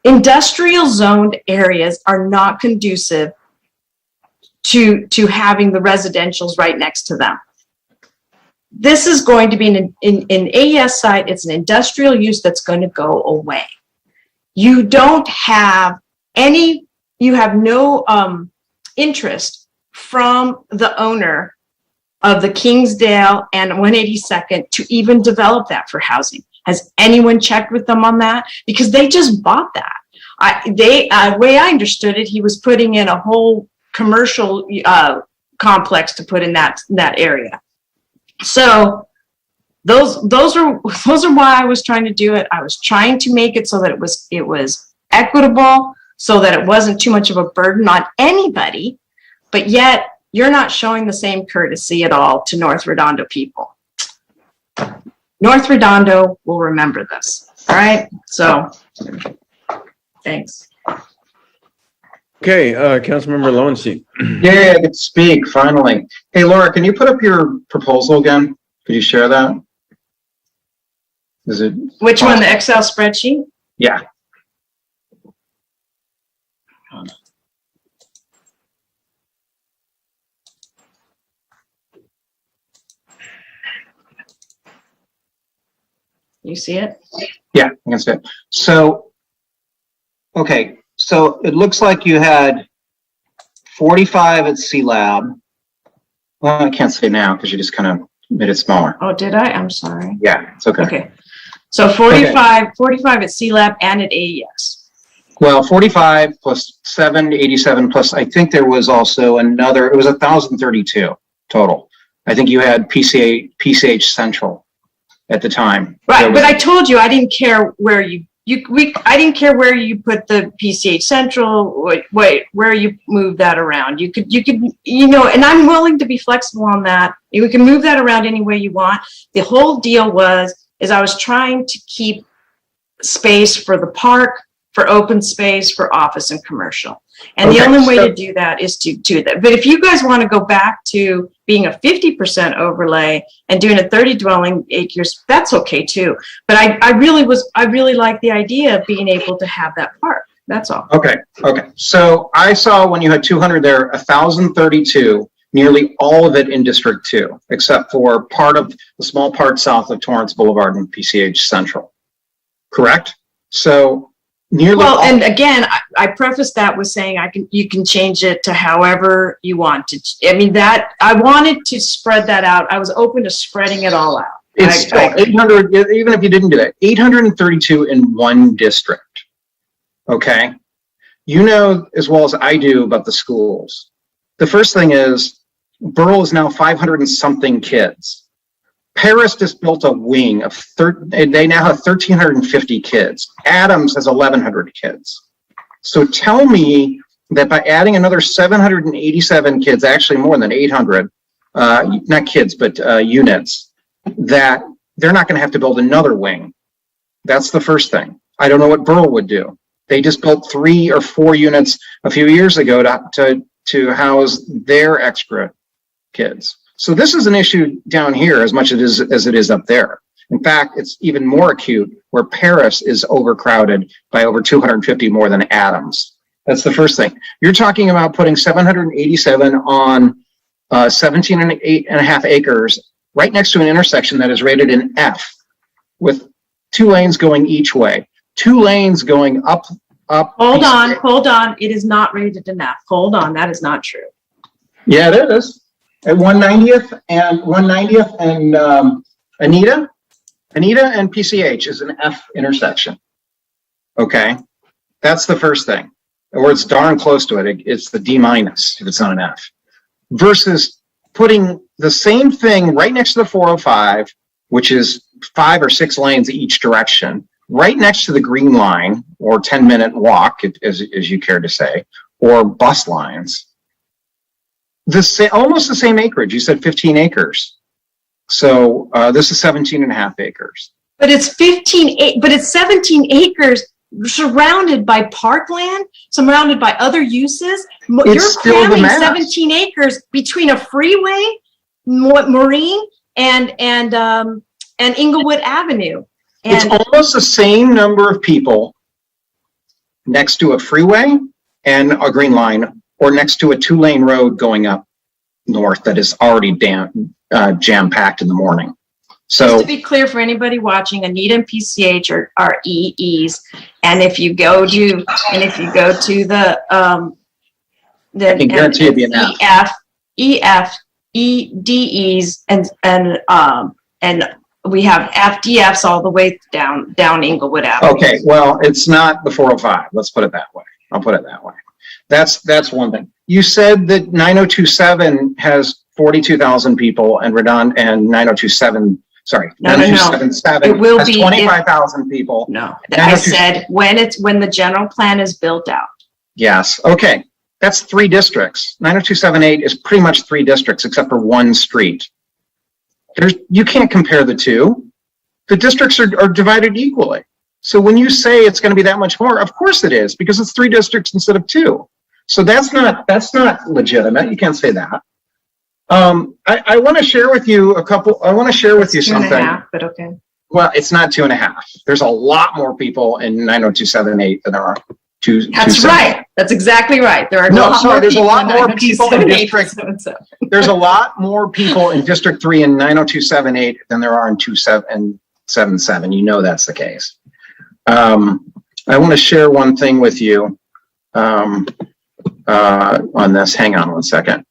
Industrial zoned areas are not conducive to having the residentials right next to them. This is going to be in AES site, it's an industrial use that's going to go away. You don't have no interest from the owner of the Kingsdale and 182nd to even develop that for housing. Has anyone checked with them on that? Because they just bought that. The way I understood it, he was putting in a whole commercial complex to put in that area. So those are why I was trying to do it. I was trying to make it so that it was equitable, so that it wasn't too much of a burden on anybody, but yet you're not showing the same courtesy at all to North Redondo people. North Redondo will remember this. All right. So thanks. Okay, Councilmember Lowenstein. Yeah, I get to speak finally. Hey, Laura, can you put up your proposal again? Could you share that? Is it? Which one, the Excel spreadsheet? Yeah. You see it? Yeah, I can see it. So, okay. So it looks like you had 45 at C-Lab. Well, I can't say now because you just kind of made it smaller. Oh, did I? I'm sorry. Yeah, it's okay. Okay. So 45 at C-Lab and at AES. Well, 45 plus 787 plus, I think there was also another, it was 1,032 total. I think you had PCH Central at the time. Right, but I told you I didn't care where I didn't care where you put the PCH Central, where you move that around. You could, and I'm willing to be flexible on that. We can move that around any way you want. The whole deal is I was trying to keep space for the park, for open space, for office and commercial. And the only way to do that is to do that. But if you guys want to go back to being a 50% overlay and doing a 30 dwelling acres, that's okay too. But I really like the idea of being able to have that park. That's all. Okay. So I saw when you had 200 there, 1,032, nearly all of it in District 2, except for part of the small part south of Torrance Boulevard and PCH Central. Correct? So nearly and again, I preface that with saying you can change it to however you want to. I mean, that I wanted to spread that out. I was open to spreading it all out. It's still 800, even if you didn't do that, 832 in one district. Okay. You know as well as I do about the schools. The first thing is Burrell is now 500 and something kids. Paris just built a wing of they now have 1,350 kids. Adams has 1,100 kids. So tell me that by adding another 787 kids, actually more than 800, not kids, but units, that they're not going to have to build another wing. That's the first thing. I don't know what Burrell would do. They just built 3 or 4 units a few years ago to house their extra kids. So this is an issue down here as much as it is up there. In fact, it's even more acute where Paris is overcrowded by over 250 more than Adams. That's the first thing. You're talking about putting 787 on 17.5 acres right next to an intersection that is rated in F with 2 lanes going each way, 2 lanes going up. Hold on. It is not rated in F. Hold on. That is not true. Yeah, it is. At 190th and Anita and PCH is an F intersection. Okay, that's the first thing. Or it's darn close to it. It's the D- if it's not an F. Versus putting the same thing right next to the 405, which is 5 or 6 lanes each direction, right next to the green line or 10-minute walk, as you care to say, or bus lines. Almost the same acreage. You said 15 acres. So this is 17.5 acres. But it's 17 acres surrounded by parkland, surrounded by other uses. You're cramming 17 acres between a freeway, Marine, and Inglewood Avenue. And it's almost the same number of people next to a freeway and a green line, or next to a 2-lane road going up north that is already jam-packed in the morning. So just to be clear for anybody watching, Anita and PCH are EEs, and if you go to the I can guarantee it'd be an EF, EDEs, and we have FDFs all the way down Inglewood Avenue. Okay, well, it's not the 405. Let's put it that way. I'll put it that way. That's one thing. You said that 9027 has 42,000 people and Redondo and 9027, sorry, 9027 has 25,000 people. No, I said when the general plan is built out. Yes, okay. That's 3 districts. 90278 is pretty much 3 districts except for 1 street. You can't compare the 2. The districts are divided equally. So when you say it's going to be that much more, of course it is, because it's 3 districts instead of 2. So that's not legitimate. You can't say that. I want to share with you something. 2.5, but okay. Well, it's not 2.5. There's a lot more people in 90278 than there are That's right. That's exactly right. There are there's a lot more people in District. There's a lot more people in District 3 in 90278 than there are in 277. You know that's the case. I want to share one thing with you on this. Hang on one second.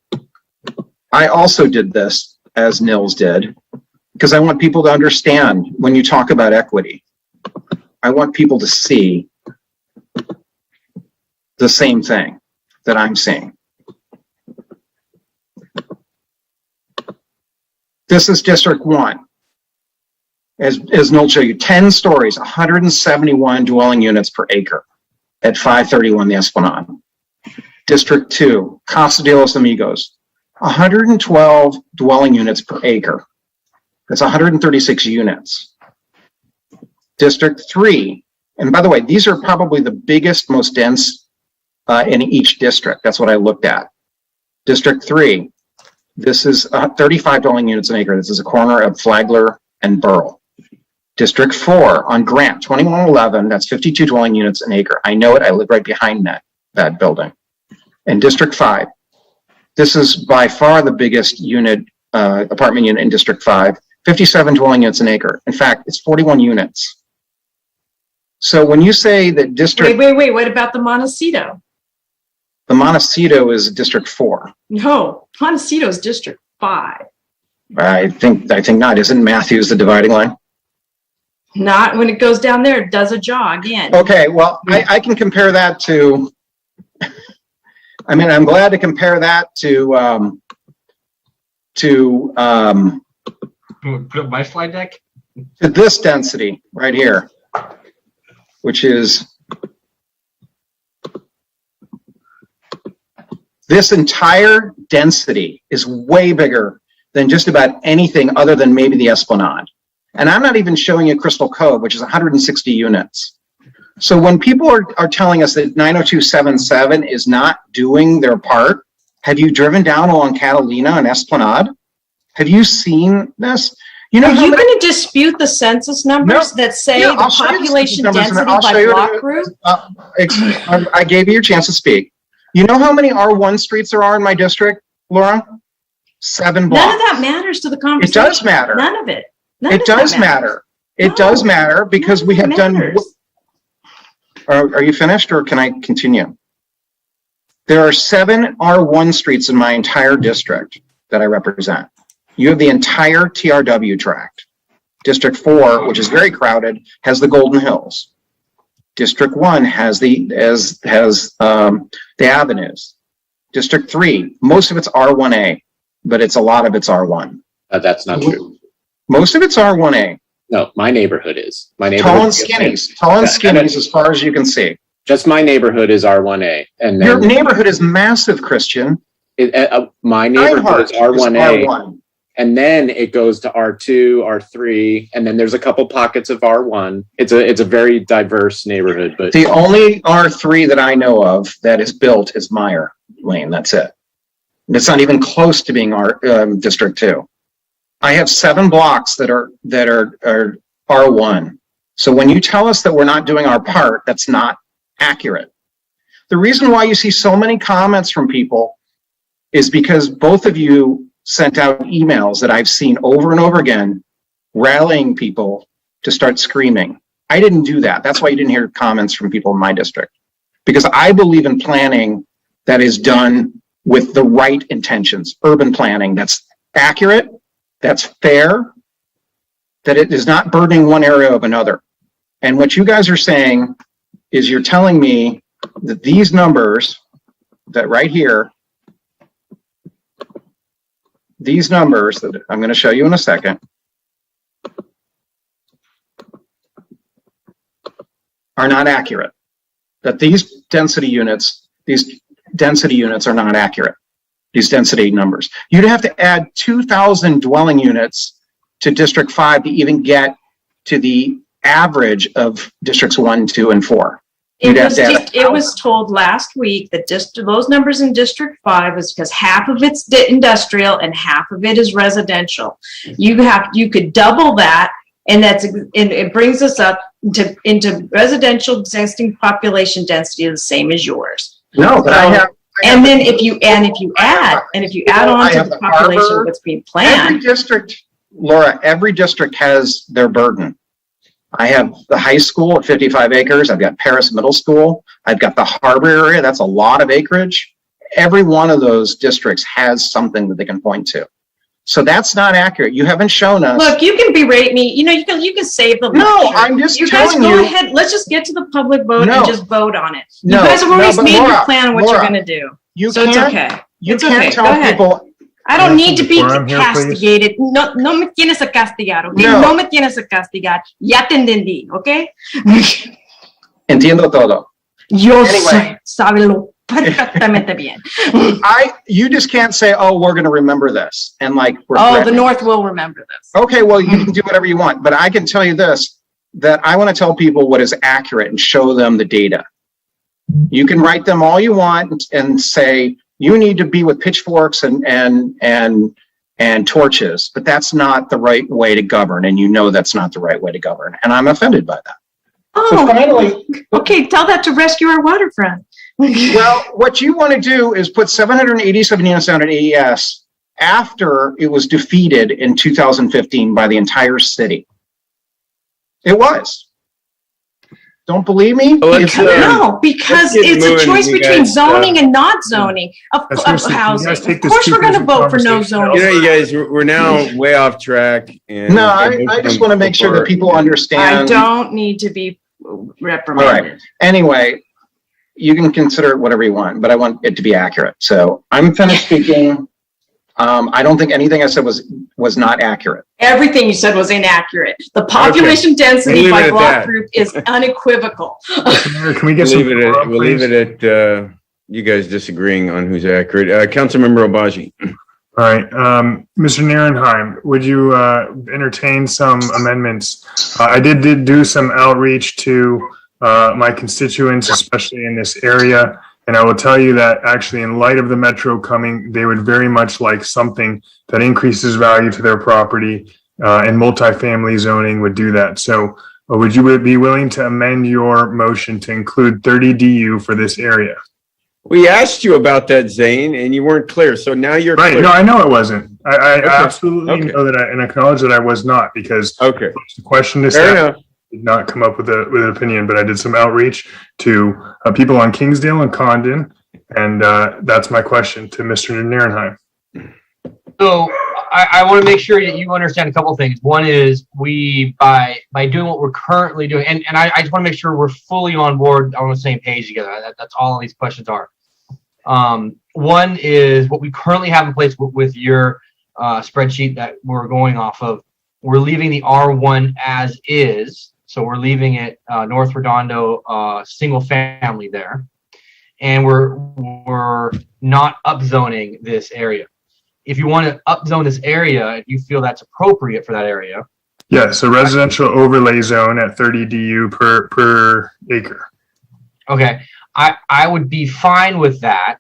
I also did this as Nils did because I want people to understand when you talk about equity. I want people to see the same thing that I'm seeing. This is District 1. as Noel showed you, 10 stories, 171 dwelling units per acre at 531 the Esplanade. District 2, Casa de los Amigos, 112 dwelling units per acre. That's 136 units. District 3, and by the way, these are probably the biggest, most dense in each district. That's what I looked at. District 3, this is 35 dwelling units an acre. This is a corner of Flagler and Burl. District 4 on Grant, 2111, that's 52 dwelling units an acre. I know it, I live right behind that building. And District 5, this is by far the biggest unit, apartment unit in District 5, 57 dwelling units an acre. In fact, it's 41 units. So when you say that district... Wait, what about the Montecito? The Montecito is District 4. No, Montecito is District 5. I think not. Isn't Matthews the dividing line? Not when it goes down there, it does a jog in. Okay, well, I can compare that to... I mean, I'm glad to compare that to Put up my slide deck? To this density right here, which is this entire density is way bigger than just about anything other than maybe the Esplanade. And I'm not even showing you Crystal Cove, which is 160 units. So when people are telling us that 90277 is not doing their part, have you driven down along Catalina and Esplanade? Have you seen this? You know, are you going to dispute the census numbers that say the population density by block group? I gave you your chance to speak. You know how many R1 streets there are in my district, Laura? 7 blocks. None of that matters to the conversation. It does matter. None of it. It does matter. It does matter because we have done. Are you finished or can I continue? There are 7 R1 streets in my entire district that I represent. You have the entire TRW tract. District 4, which is very crowded, has the Golden Hills. District 1 has the avenues. District 3, most of it's R1A, but it's a lot of it's R1. That's not true. Most of it's R1A. No, my neighborhood is. My Tall neighborhood and skinnies. Tall and skinnies as far as you can see. Just my neighborhood is R1A. And then your neighborhood is massive, Christian. My neighborhood is R1A. R1. And then it goes to R2, R3, and then there's a couple pockets of R1. It's a very diverse neighborhood. But the only R3 that I know of that is built is Meyer Lane. That's it. It's not even close to being District 2. I have 7 blocks that are R1. So when you tell us that we're not doing our part, that's not accurate. The reason why you see so many comments from people is because both of you sent out emails that I've seen over and over again, rallying people to start screaming. I didn't do that. That's why you didn't hear comments from people in my district. Because I believe in planning that is done with the right intentions. Urban planning that's accurate, that's fair, that it is not burdening one area of another. And what you guys are saying is you're telling me that these numbers, that right here, these numbers that I'm going to show you in a second, are not accurate. That these density units are not accurate. These density numbers. You'd have to add 2,000 dwelling units to District 5 to even get to the average of Districts 1, 2, and 4. It was told last week that those numbers in District 5 is because half of it's industrial and half of it is residential. You could double that, and it brings us up into residential existing population density the same as yours. No, but and then if you add on to the population of what's being planned. Every district, Laura, every district has their burden. I have the high school at 55 acres. I've got Paris Middle School. I've got the harbor area. That's a lot of acreage. Every one of those districts has something that they can point to. So that's not accurate. You haven't shown us. Look, you can berate me. You can save the lecture. No, I'm just telling you. You guys go ahead. Let's just get to the public vote and just vote on it. You No, guys have always made Laura, your plan on what you're going to do. So it's okay. You can't tell people. I don't need to be Decorum here, please. castigated. No, no me tienes a castigar, okay? No. No me tienes a castigar. Ya te entendí, okay? Entiendo todo. Yo Anyway. sábelo perfectamente bien. You just can't say, oh, we're going to remember this. And like, Oh, regret the it. North will remember this. Okay, well, you can do whatever you want, but I can tell you this, that I want to tell people what is accurate and show them the data. You can write them all you want and say, you need to be with pitchforks and torches, but that's not the right way to govern. And you know that's not the right way to govern. And I'm offended by that. Oh, So finally, okay, tell that to rescue our waterfront. well, what you want to do is put 787 units down at AES after it was defeated in 2015 by the entire city. It was. Don't believe me? No, because it's a choice between zoning and not zoning of Seriously, can you housing. guys take Of this course, we're going to stupid vote for no conversation zoning. You know, you guys, we're now way off track. And No, I just want to make sure that people I understand. don't need to be All reprimanded. right. Anyway, you can consider it whatever you want, but I want it to be accurate. So I'm finished speaking. I don't think anything I said was not accurate. Everything you said was inaccurate. The population density We'll leave it by at block that. group is unequivocal. Mayor, can we get some decorum, We'll leave please? it at you guys disagreeing on who's accurate. Councilmember Obaji. All right, Mr. Nierenheim, would you entertain some amendments? I did do some outreach to my constituents, especially in this area. And I will tell you that actually in light of the metro coming, they would very much like something that increases value to their property, and multifamily zoning would do that. So would you be willing to amend your motion to include 30 DU for this area? We asked you about that, Zane, and you weren't clear. So now you're Right. clear. No, I know it wasn't. I Okay. absolutely know that and acknowledge that I was not, because Okay. the question is Fair enough. did not come up with an opinion, but I did some outreach to people on Kingsdale and Condon, and that's my question to Mr. Nierenheim. So I want to make sure that you understand a couple of things. One is we, by doing what we're currently doing, and I just want to make sure we're fully on board, on the same page together. That's all of these questions are. One is what we currently have in place with your spreadsheet that we're going off of. We're leaving the R1 as is. So we're leaving it North Redondo, single family there. And we're not upzoning this area. If you want to upzone this area, if you feel that's appropriate for that area. Yes, a residential overlay zone at 30 DU per acre. Okay, I would be fine with that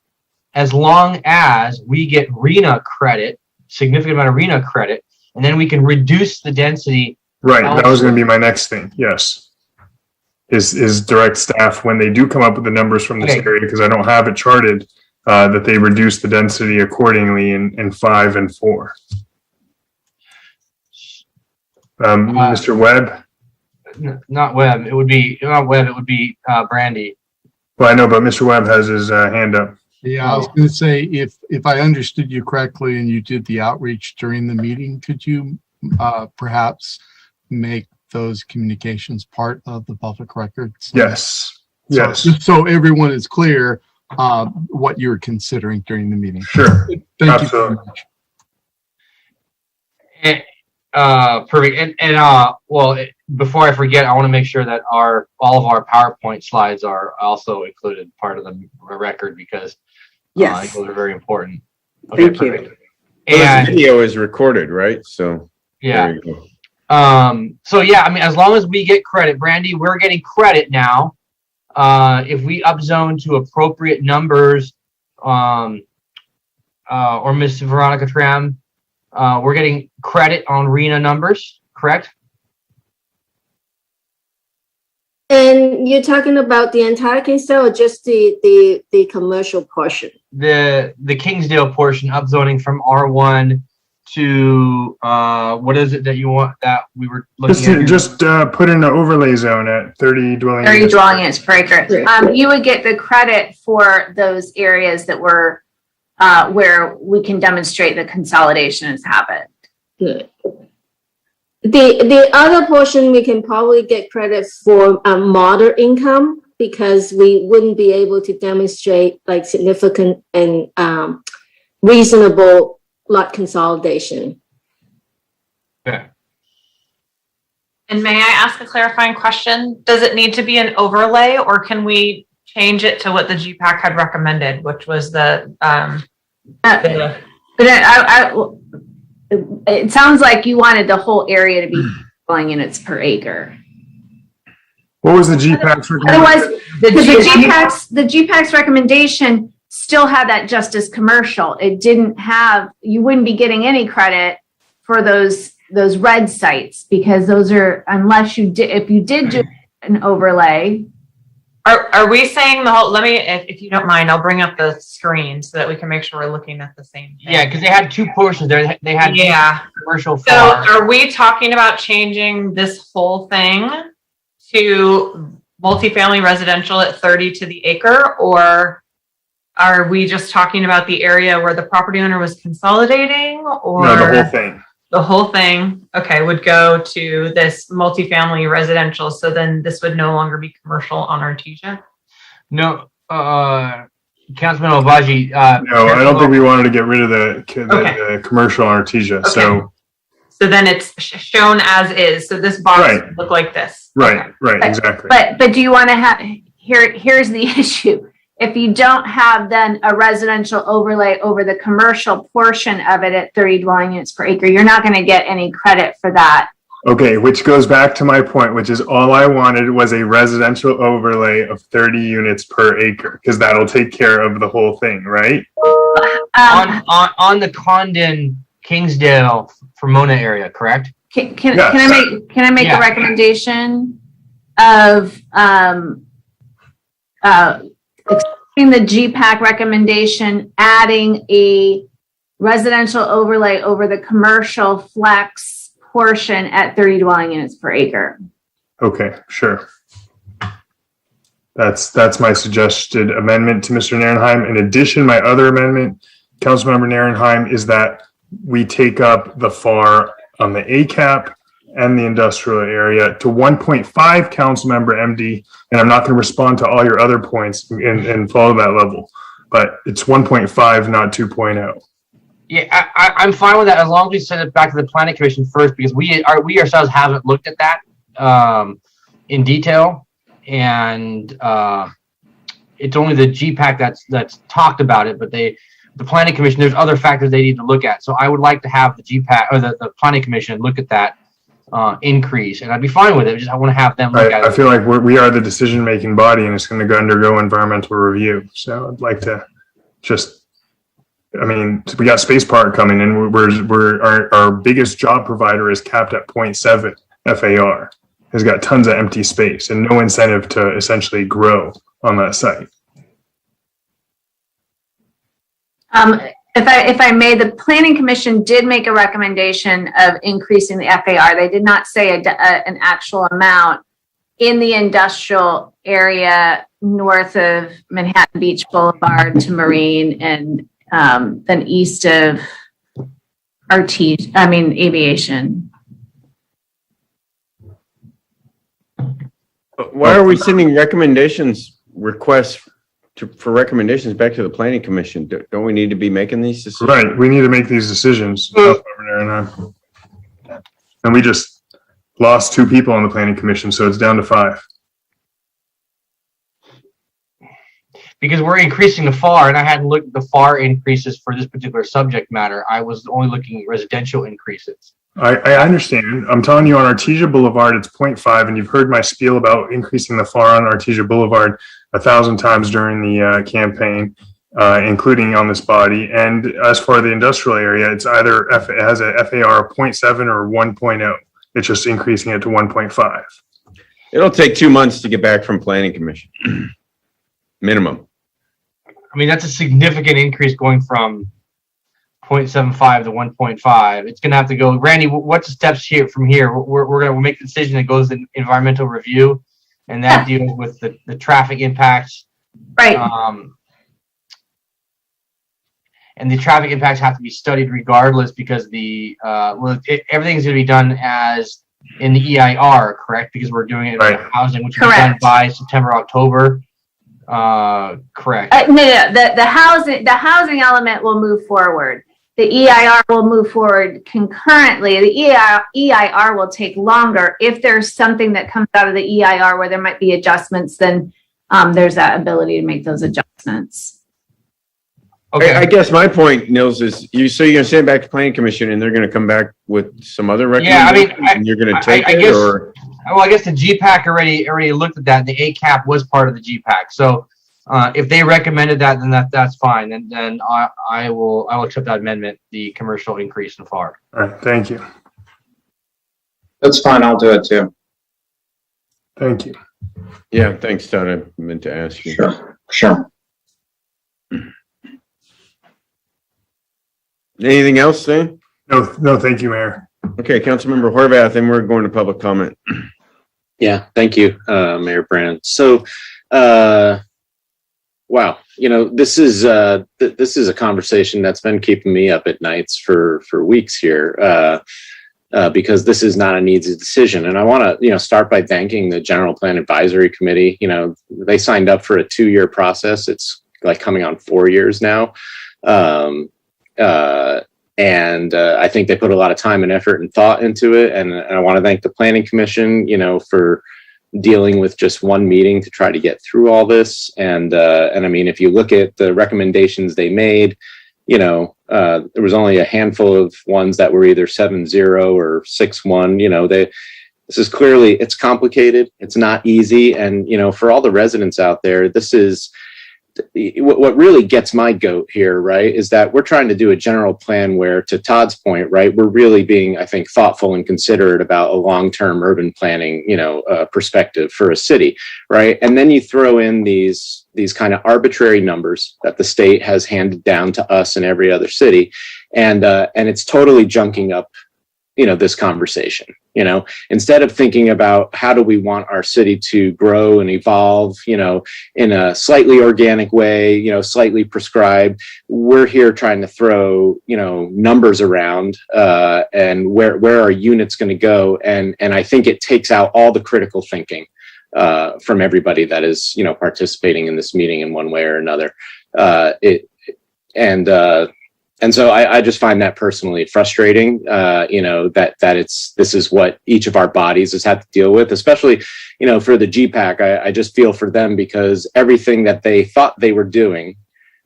as long as we get RENA credit, significant amount of RENA credit, and then we can reduce the density. Right, that was going to be my next thing. Yes, is direct staff when they do come up with the numbers from this area, because I don't have it charted, that they reduce the density accordingly in 5 and 4. Mr. Webb? Not Webb. It would be not Webb. It would be Brandy. Well, I know, but Mr. Webb has his hand up. Yeah, I was going to say, if I understood you correctly and you did the outreach during the meeting, could you perhaps make those communications part of the public records? Yes. Yes. Just so everyone is clear what you're considering during the meeting. Sure. Thank you very much. Perfect. Before I forget, I want to make sure that all of our PowerPoint slides are also included part of the record, because Yes. those are very important. Okay, Thank you. perfect. Well, And this video is recorded, right? So yeah. there you go. So yeah, I mean, as long as we get credit, Brandy, we're getting credit now. If we upzone to appropriate numbers, or Miss Veronica Tram, we're getting credit on RENA numbers, correct? And you're talking about the entire Kingsdale or just the commercial portion? The Kingsdale portion upzoning from R1 to what is it that you want that we were looking at? Just put in an overlay zone at 30 dwelling 30 units. dwelling units per acre. You would get the credit for those areas that were where we can demonstrate the consolidation has happened. Good. The other portion, we can probably get credit for moderate income, because we wouldn't be able to demonstrate like significant and reasonable lot consolidation. Okay. And may I ask a clarifying question? Does it need to be an overlay, or can we change it to what the GPAC had recommended, which was the it sounds like you wanted the whole area to be dwelling units per acre. What was the GPAC's recommendation? Otherwise, the GPAC's recommendation still had that just as commercial. It didn't have, you wouldn't be getting any credit for those red sites, because those are, unless you did, if you did do an overlay. Are we saying the whole, let me, if you don't mind, I'll bring up the screen so that we can make sure we're looking at the same thing. Yeah, because they had two portions there. They had commercial So farm. are we talking about changing this whole thing to multifamily residential at 30 to the acre, or are we just talking about the area where the property owner was consolidating, or No, the whole thing? The whole thing, okay, would go to this multifamily residential. So then this would no longer be commercial on Artesia? No, Councilman Obaji. No, I don't think we wanted to get rid of the commercial on Artesia. Okay. So then it's shown as is. So this box would look like this. Right, right, exactly. But do you want to have, here's the issue. If you don't have then a residential overlay over the commercial portion of it at 30 dwelling units per acre, you're not going to get any credit for that. Okay, which goes back to my point, which is all I wanted was a residential overlay of 30 units per acre, because that'll take care of the whole thing, right? On the Condon, Kingsdale, Pomona area, correct? Can I make a recommendation of accepting the GPAC recommendation, adding a residential overlay over the commercial flex portion at 30 dwelling units per acre? Okay, sure. That's my suggested amendment to Mr. Narenheim. In addition, my other amendment, Councilmember Narenheim, is that we take up the FAR on the ACAP and the industrial area to 1.5, Councilmember MD, and I'm not going to respond to all your other points and follow that level, but it's 1.5, not 2.0. Yeah, I'm fine with that as long as we send it back to the planning commission first, because we ourselves haven't looked at that in detail, and it's only the GPAC that's talked about it, but the planning commission, there's other factors they need to look at. So I would like to have the GPAC or the planning commission look at that increase, and I'd be fine with it. I want to have them look at it. I feel like we are the decision-making body, and it's going to undergo environmental review. So I'd like to just, I mean, we got Space Park coming in. Our biggest job provider is capped at 0.7 FAR. Has got tons of empty space and no incentive to essentially grow on that site. If I may, the planning commission did make a recommendation of increasing the FAR. They did not say an actual amount in the industrial area north of Manhattan Beach Boulevard to Marine, and then east of Aviation. Why are we sending requests for recommendations back to the planning commission? Don't we need to be making these decisions? Right, we need to make these decisions. And we just lost 2 people on the planning commission, so it's down to 5. Because we're increasing the FAR, and I hadn't looked at the FAR increases for this particular subject matter. I was only looking at residential increases. I understand. I'm telling you, on Artesia Boulevard, it's 0.5, and you've heard my spiel about increasing the FAR on Artesia Boulevard 1,000 times during the campaign, including on this body. And as for the industrial area, it's either it has a FAR of 0.7 or 1.0. It's just increasing it to 1.5. It'll take 2 months to get back from planning commission, minimum. I mean, that's a significant increase going from 0.75 to 1.5. It's going to have to go. Randy, what's the steps here from here? We're going to make the decision that goes in environmental review, and that deals with the traffic impacts. Right. And the traffic impacts have to be studied regardless, because everything's going to be done as in the EIR, correct? Because we're doing it in housing, which will be done by September, October. Correct. No. The housing element will move forward. the EIR will move forward concurrently. The EIR will take longer. If there's something that comes out of the EIR where there might be adjustments, then there's that ability to make those adjustments. Okay. I guess my point, Nils, is you're going to send it back to Planning Commission and they're going to come back with some other recommendations and you're going to take it, guess, or? Well, I guess the GPAC already looked at that, and the ACAP was part of the GPAC. So if they recommended that, then that's fine. And then I will accept that amendment, the commercial increase in FAR. All right, thank you. That's fine. I'll do it too. Thank you. Yeah, thanks, Todd. I meant to ask you. Sure. Anything else, Zane? No, thank you, Mayor. Okay, Councilmember Horvath, and we're going to public comment. Yeah, thank you, Mayor Brand. So, wow, this is a conversation that's been keeping me up at nights for weeks here, because this is not an easy decision. And I want to, start by thanking the General Plan Advisory Committee. They signed up for a 2-year process. It's like coming on 4 years now. And I think they put a lot of time and effort and thought into it. And I want to thank the Planning Commission, for dealing with just one meeting to try to get through all this. And I mean, if you look at the recommendations they made, there was only a handful of ones that were either 7-0 or 6-1. This is clearly, it's complicated. It's not easy. And, for all the residents out there, this is what really gets my goat here, right, is that we're trying to do a general plan where, to Todd's point, right, we're really being, I think, thoughtful and considerate about a long-term urban planning, perspective for a city, right? And then you throw in these kind of arbitrary numbers that the state has handed down to us and every other city, and it's totally junking up, this conversation. Instead of thinking about how do we want our city to grow and evolve, in a slightly organic way, slightly prescribed, we're here trying to throw, numbers around, and where are units going to go? And I think it takes out all the critical thinking from everybody that is, participating in this meeting in one way or another. And so I just find that personally frustrating, that this is what each of our bodies has had to deal with, especially, for the GPAC. I just feel for them because everything that they thought they were doing,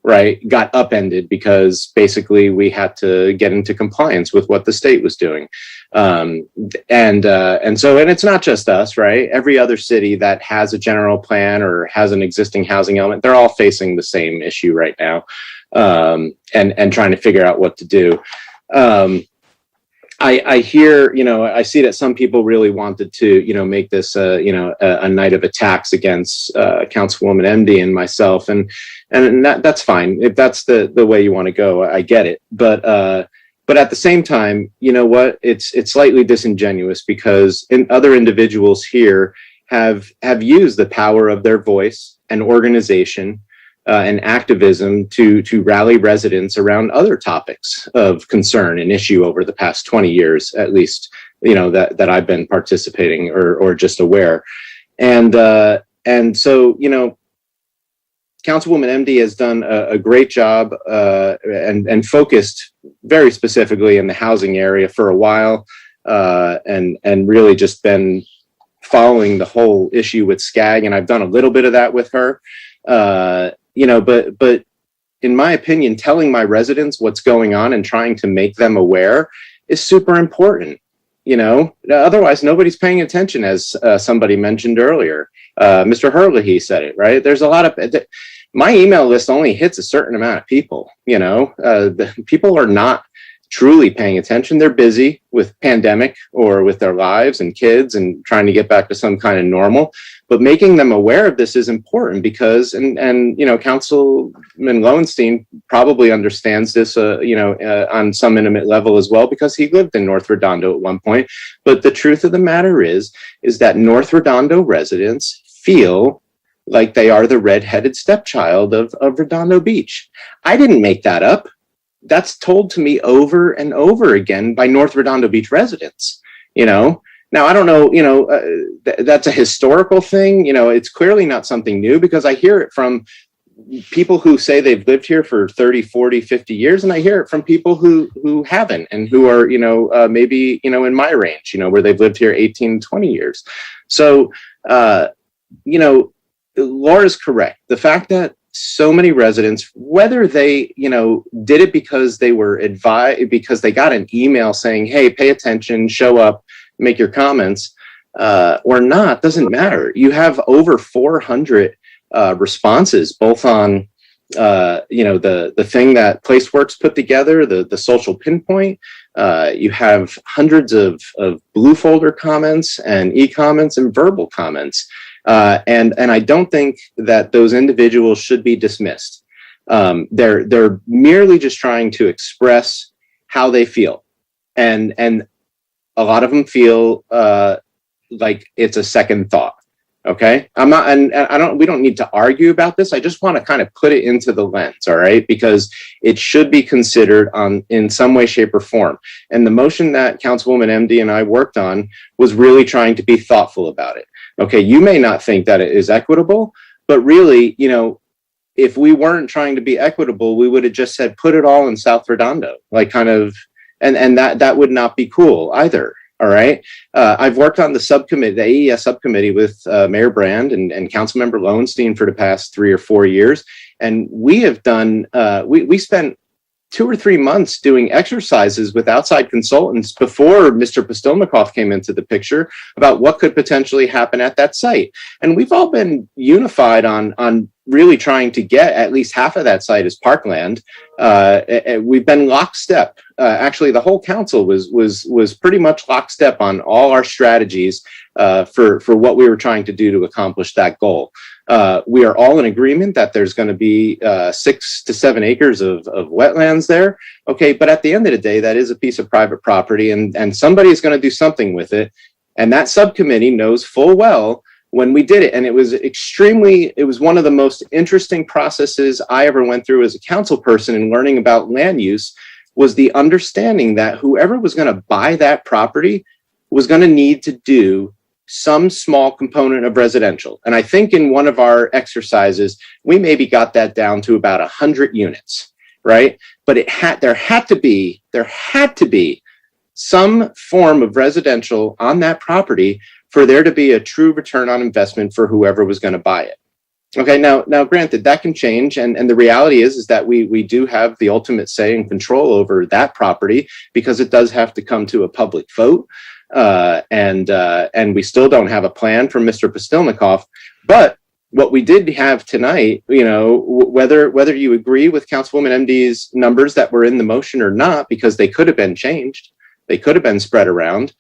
right, got upended because basically we had to get into compliance with what the state was doing. And it's not just us, right? Every other city that has a general plan or has an existing housing element, they're all facing the same issue right now. And trying to figure out what to do. I hear, I see that some people really wanted to, make this, a night of attacks against Councilwoman MD and myself, and that's fine if that's the way you want to go. I get it, but at the same time, you know what? It's slightly disingenuous because other individuals here have used the power of their voice and organization. And activism to rally residents around other topics of concern and issue over the past 20 years, at least, that I've been participating or just aware. And so, Councilwoman MD has done a great job and focused very specifically in the housing area for a while, and really just been following the whole issue with SCAG. And I've done a little bit of that with her. But in my opinion, telling my residents what's going on and trying to make them aware is super important. Otherwise nobody's paying attention, as somebody mentioned earlier. Mr. Herlihy said it, right? There's a lot of, my email list only hits a certain amount of people, people are not truly paying attention. They're busy with pandemic or with their lives and kids and trying to get back to some kind of normal. But making them aware of this is important because, and Councilman Lowenstein probably understands this, on some intimate level as well, because he lived in North Redondo at one point. But the truth of the matter is that North Redondo residents feel like they are the redheaded stepchild of Redondo Beach. I didn't make that up. That's told to me over and over again by North Redondo Beach residents, Now, I don't know, that's a historical thing. It's clearly not something new because I hear it from people who say they've lived here for 30, 40, 50 years. And I hear it from people who haven't and who are, maybe, in my range, where they've lived here 18, 20 years. So, Laura's correct. The fact that so many residents, whether they, did it because they were advised, because they got an email saying, hey, pay attention, show up, make your comments, or not, doesn't matter. You have over 400 responses, both on, the thing that PlaceWorks put together, the social pinpoint. You have hundreds of blue folder comments and e-comments and verbal comments. And I don't think that those individuals should be dismissed. They're merely just trying to express how they feel. And a lot of them feel like it's a second thought. Okay. I'm not, and we don't need to argue about this. I just want to kind of put it into the lens. All right. Because it should be considered in some way, shape, or form. And the motion that Councilwoman MD and I worked on was really trying to be thoughtful about it. Okay. You may not think that it is equitable, but really, if we weren't trying to be equitable, we would have just said, put it all in South Redondo, like kind of, and that would not be cool either. All right. I've worked on the subcommittee, the AES subcommittee with Mayor Brand and Councilmember Lowenstein for the past 3 or 4 years. And we have done, we spent 2 or 3 months doing exercises with outside consultants before Mr. Postelnikoff came into the picture about what could potentially happen at that site. And we've all been unified on really trying to get at least half of that site as parkland. We've been lockstep. Actually, the whole council was pretty much lockstep on all our strategies for what we were trying to do to accomplish that goal. We are all in agreement that there's going to be 6 to 7 acres of wetlands there. Okay, but at the end of the day, that is a piece of private property, and somebody is going to do something with it. And that subcommittee knows full well when we did it. And it was one of the most interesting processes I ever went through as a council person in learning about land use, was the understanding that whoever was going to buy that property was going to need to do some small component of residential. And I think in one of our exercises, we maybe got that down to about 100 units, right? But there had to be some form of residential on that property for there to be a true return on investment for whoever was going to buy it. Okay, now granted, that can change, and the reality is that we do have the ultimate say and control over that property, because it does have to come to a public vote, and we still don't have a plan from Mr. Postelnikoff. But what we did have tonight, whether you agree with Councilwoman MD's numbers that were in the motion or not, because they could have been changed, they could have been spread around,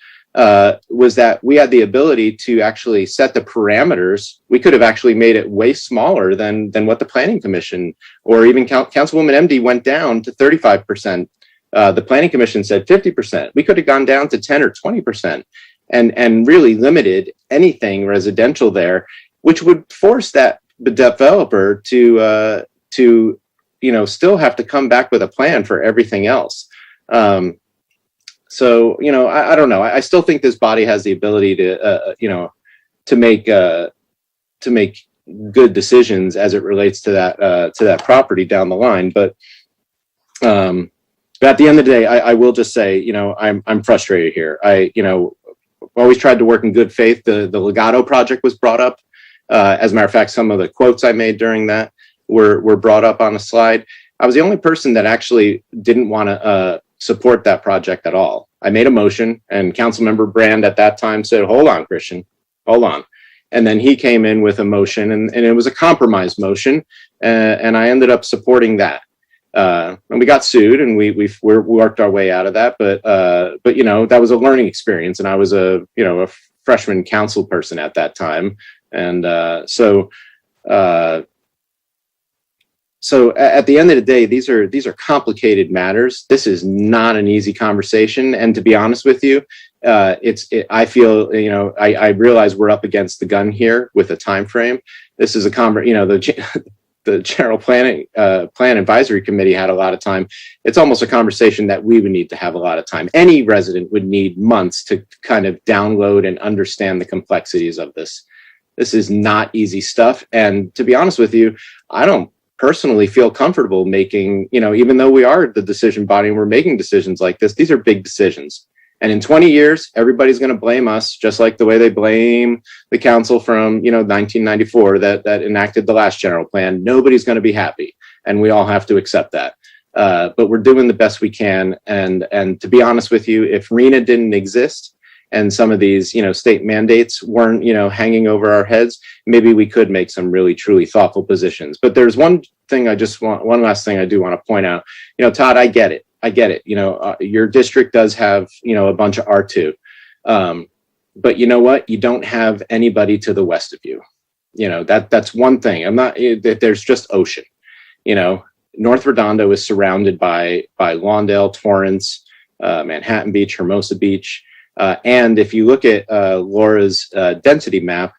was that we had the ability to actually set the parameters. We could have actually made it way smaller than what the Planning Commission or even Councilwoman MD went down to 35%. The Planning Commission said 50%. We could have gone down to 10 or 20% and really limited anything residential there, which would force the developer to still have to come back with a plan for everything else. So, I don't know. I still think this body has the ability to make good decisions as it relates to that property down the line. But at the end of the day, I will just say, I'm frustrated here. I always tried to work in good faith. The Legato project was brought up. As a matter of fact, some of the quotes I made during that were brought up on a slide. I was the only person that actually didn't want to support that project at all. I made a motion, and Councilmember Brand at that time said, hold on, Christian, hold on. And then he came in with a motion, and it was a compromise motion, and I ended up supporting that. And we got sued, and we worked our way out of that. But that was a learning experience, and I was a freshman council person at that time, and So at the end of the day, these are complicated matters. This is not an easy conversation, and to be honest with you, I feel I realize we're up against the gun here with a time frame. This is the General Plan Advisory Committee had a lot of time. It's almost a conversation that we would need to have a lot of time. Any resident would need months to kind of download and understand the complexities of this. This is not easy stuff, and to be honest with you, I don't personally feel comfortable making, even though we are the decision body and we're making decisions like this, these are big decisions. And in 20 years, everybody's going to blame us, just like the way they blame the council from, 1994 that enacted the last general plan. Nobody's going to be happy, and we all have to accept that. But we're doing the best we can. And to be honest with you, if RENA didn't exist and some of these, state mandates weren't, hanging over our heads, maybe we could make some really, truly thoughtful positions. But there's one last thing I do want to point out. Todd, I get it. Your district does have, a bunch of R2. But you know what? You don't have anybody to the west of you. That's one thing. There's just ocean. North Redondo is surrounded by Lawndale, Torrance, Manhattan Beach, Hermosa Beach. And if you look at Laura's density map,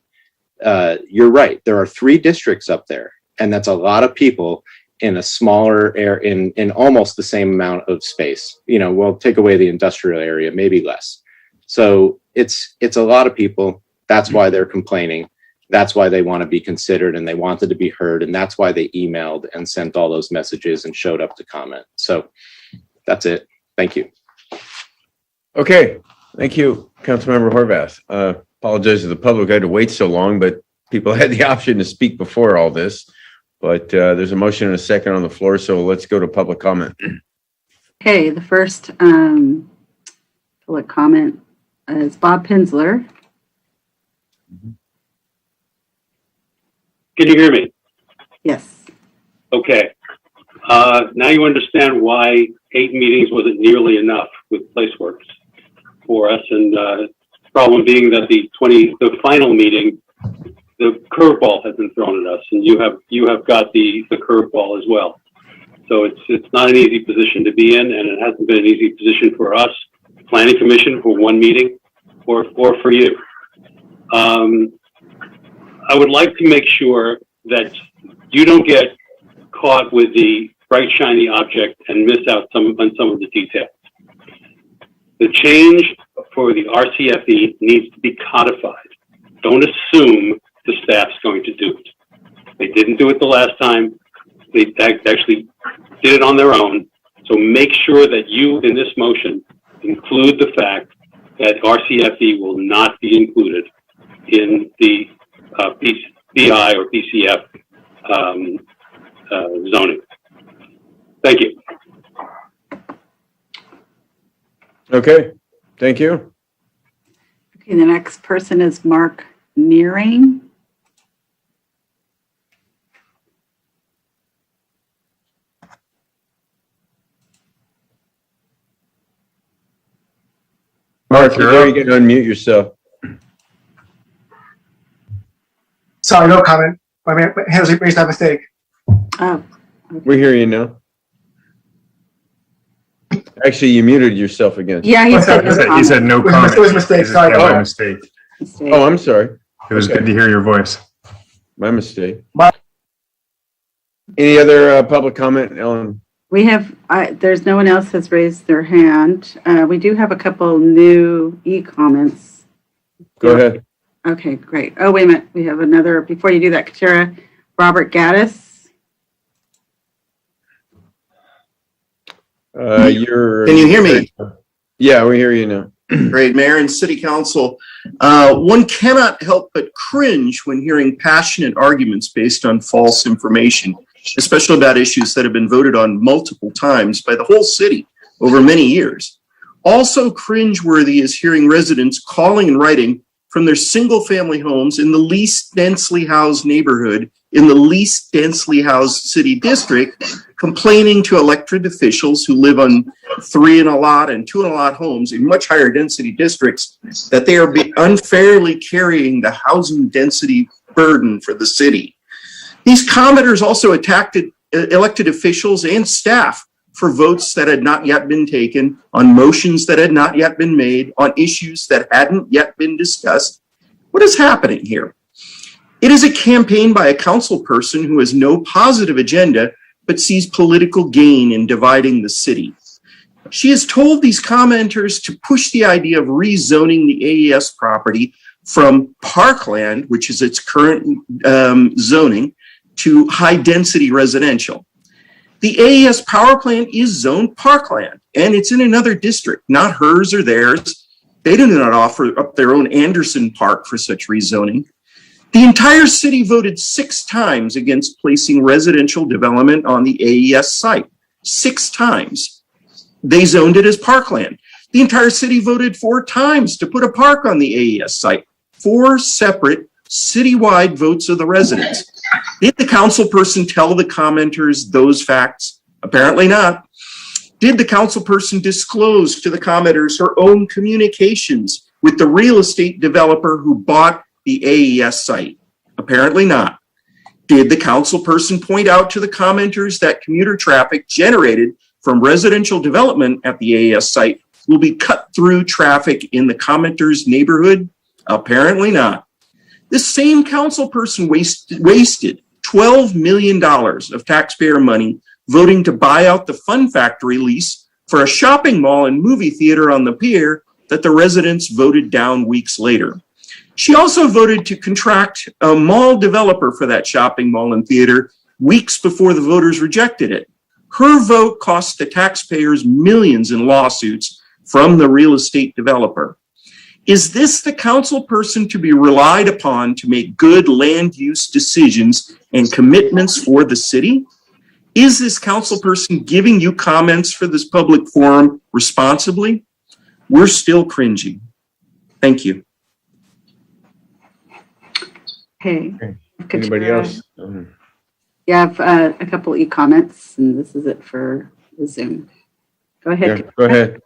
you're right. There are 3 districts up there, and that's a lot of people in a smaller area, in almost the same amount of space. We'll take away the industrial area, maybe less. So it's a lot of people. That's why they're complaining. That's why they want to be considered, and they wanted to be heard. And that's why they emailed and sent all those messages and showed up to comment. So that's it. Thank you. Okay. Thank you, Councilmember Horvath. Apologize to the public. I had to wait so long, but people had the option to speak before all this. But there's a motion and a second on the floor, so let's go to public comment. Okay, the first public comment is Bob Pinsler. Can you hear me? Yes. Okay. Now you understand why 8 meetings wasn't nearly enough with PlaceWorks for us, and the problem being that the final meeting, the curveball has been thrown at us, and you have got the curveball as well. So it's not an easy position to be in, and it hasn't been an easy position for us, Planning Commission, for 1 meeting, or for you. I would like to make sure that you don't get caught with the bright shiny object and miss out on some of the details. The change for the RCFE needs to be codified. Don't assume the staff's going to do it. They didn't do it the last time. They actually did it on their own. So make sure that you, in this motion, include the fact that RCFE will not be included in the BI or BCF zoning. Thank you. Okay, thank you. Okay, the next person is Mark Nearing. Mark, you're going to unmute yourself. Sorry, no comment. My hand was raised by mistake. Oh. Okay. We hear you now. Actually, you muted yourself again. Yeah, he said no comment. It was a mistake. Sorry. My mistake. Oh, I'm sorry. It was good to hear your voice. My mistake. Any other public comment, Ellen? We have, there's no one else has raised their hand. We do have a couple new e-comments. Go ahead. Okay, great. Oh, wait a minute. We have another, before you do that, Katara, Robert Gaddis. Can you hear me? Yeah, we hear you now. Great, Mayor and City Council. One cannot help but cringe when hearing passionate arguments based on false information, especially about issues that have been voted on multiple times by the whole city over many years. Also cringeworthy is hearing residents calling and writing from their single-family homes in the least densely housed neighborhood in the least densely housed city district, complaining to elected officials who live on 3 and a lot and 2 and a lot homes in much higher density districts that they are unfairly carrying the housing density burden for the city. These commenters also attacked elected officials and staff for votes that had not yet been taken, on motions that had not yet been made, on issues that hadn't yet been discussed. What is happening here? It is a campaign by a council person who has no positive agenda, but sees political gain in dividing the city. She has told these commenters to push the idea of rezoning the AES property from parkland, which is its current zoning, to high-density residential. The AES power plant is zoned parkland, and it's in another district, not hers or theirs. They do not offer up their own Anderson Park for such rezoning. The entire city voted 6 times against placing residential development on the AES site. 6 times. They zoned it as parkland. The entire city voted 4 times to put a park on the AES site. 4 separate citywide votes of the residents. Did the council person tell the commenters those facts? Apparently not. Did the council person disclose to the commenters her own communications with the real estate developer who bought the AES site? Apparently not. Did the council person point out to the commenters that commuter traffic generated from residential development at the AES site will be cut through traffic in the commenters' neighborhood? Apparently not. This same council person wasted $12 million of taxpayer money voting to buy out the Fun Factory lease for a shopping mall and movie theater on the pier that the residents voted down weeks later. She also voted to contract a mall developer for that shopping mall and theater weeks before the voters rejected it. Her vote cost the taxpayers millions in lawsuits from the real estate developer. Is this the council person to be relied upon to make good land use decisions and commitments for the city? Is this council person giving you comments for this public forum responsibly? We're still cringing. Thank you. Okay. Anybody else? You have a couple e-comments, and this is it for the Zoom. Go ahead. Yeah, go ahead.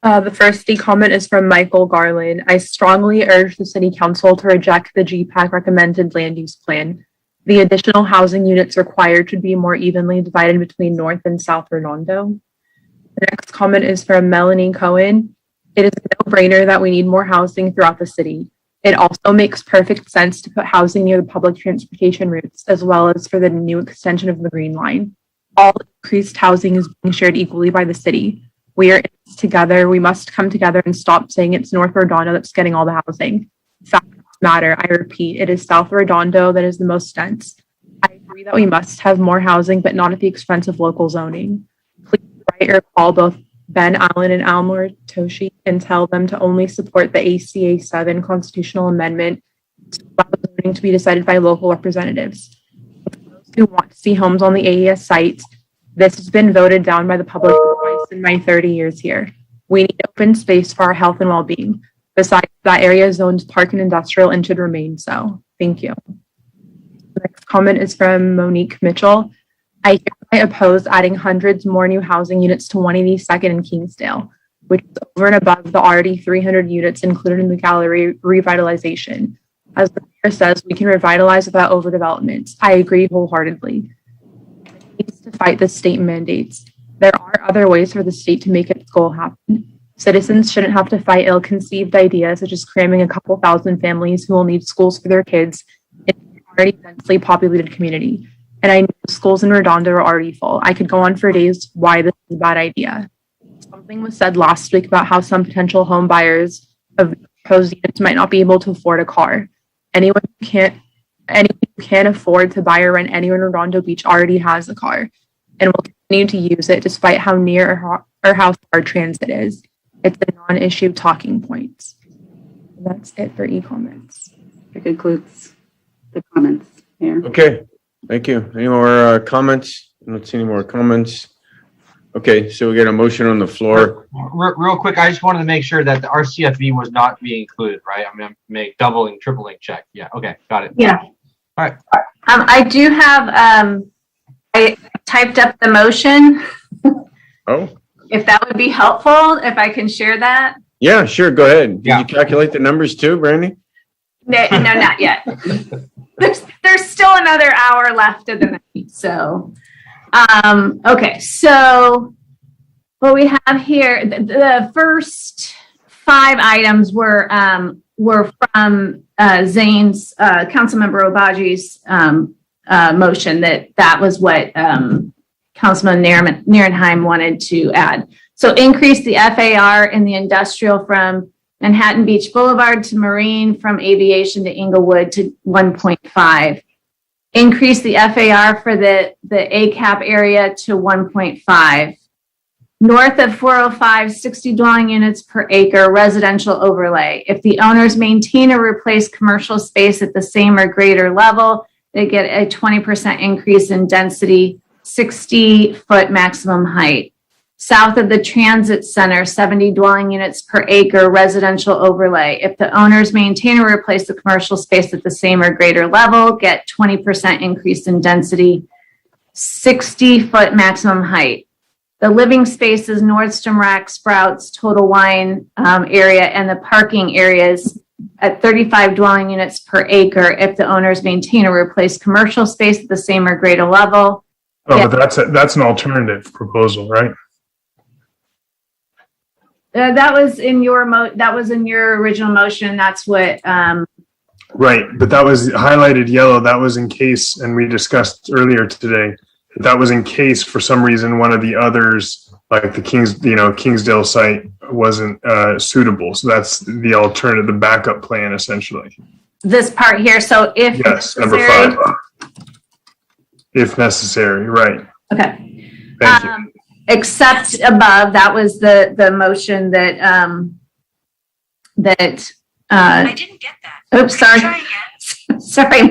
The first comment is from Michael Garland. I strongly urge the City Council to reject the GPAC recommended land use plan. The additional housing units required should be more evenly divided between North and South Redondo. The next comment is from Melanie Cohen. It is a no-brainer that we need more housing throughout the city. It also makes perfect sense to put housing near the public transportation routes, as well as for the new extension of the Green Line. All increased housing is being shared equally by the city. We are in this together. We must come together and stop saying it's North Redondo that's getting all the housing. Facts matter. I repeat, it is South Redondo that is the most dense. I agree that we must have more housing, but not at the expense of local zoning. Please write or call both Ben Allen and Almor Toshi and tell them to only support the ACA 7 constitutional amendment to allow zoning to be decided by local representatives. For those who want to see homes on the AES site, this has been voted down by the public twice in my 30 years here. We need open space for our health and well-being. Besides, that area is zoned park and industrial and should remain so. Thank you. The next comment is from Monique Mitchell. I hereby oppose adding hundreds more new housing units to 182nd and Kingsdale, which is over and above the already 300 units included in the gallery revitalization. As the mayor says, we can revitalize without overdevelopment. I agree wholeheartedly. Needs to fight the state mandates. There are other ways for the state to make its goal happen. Citizens shouldn't have to fight ill-conceived ideas such as cramming a couple thousand families who will need schools for their kids in an already densely populated community. And I know schools in Redondo are already full. I could go on for days why this is a bad idea. Something was said last week about how some potential home buyers of proposed units might not be able to afford a car. Anyone who can't afford to buy or rent anywhere in Redondo Beach already has a car and will continue to use it despite how near or how far transit is. It's a non-issue talking point. And that's it for e-comments. That concludes the comments here. Okay, thank you. Any more comments? I don't see any more comments. Okay, so we get a motion on the floor. Real quick, I just wanted to make sure that the RCFV was not being included, right? I'm going to make doubling, tripling check. Yeah, okay, got it. Yeah. All right. I do have, I typed up the motion. Oh, If that would be helpful, if I can share that. yeah, sure, go ahead. Did you calculate the numbers too, Brandy? No, not yet. There's still another hour left of the night. So, okay. So what we have here, the first 5 items were from Zane's, Councilmember Obaji's motion that was what Councilman Nierenheim wanted to add. So increase the FAR in the industrial from Manhattan Beach Boulevard to Marine, from Aviation to Inglewood to 1.5. increase the FAR for the ACAP area to 1.5. North of 405, 60 dwelling units per acre residential overlay. If the owners maintain or replace commercial space at the same or greater level, they get a 20% increase in density, 60-foot maximum height. South of the transit center, 70 dwelling units per acre residential overlay. If the owners maintain or replace the commercial space at the same or greater level, get 20% increase in density, 60-foot maximum height. The living spaces, Nordstrom Rack, Sprouts, Total Wine area, and the parking areas at 35 dwelling units per acre if the owners maintain or replace commercial space at the same or greater level. Oh, but that's an alternative proposal, right? That was in your original motion. That's what. Right, but that was highlighted yellow. That was in case, and we discussed earlier today, that was in case for some reason one of the others, like the Kingsdale site, wasn't suitable. So that's the alternative, the backup plan, essentially. This part here. So if yes, necessary, number 5. If necessary, right? Okay. Thank you. Except above, that was the motion that I didn't get that. Oops, sorry. Sorry,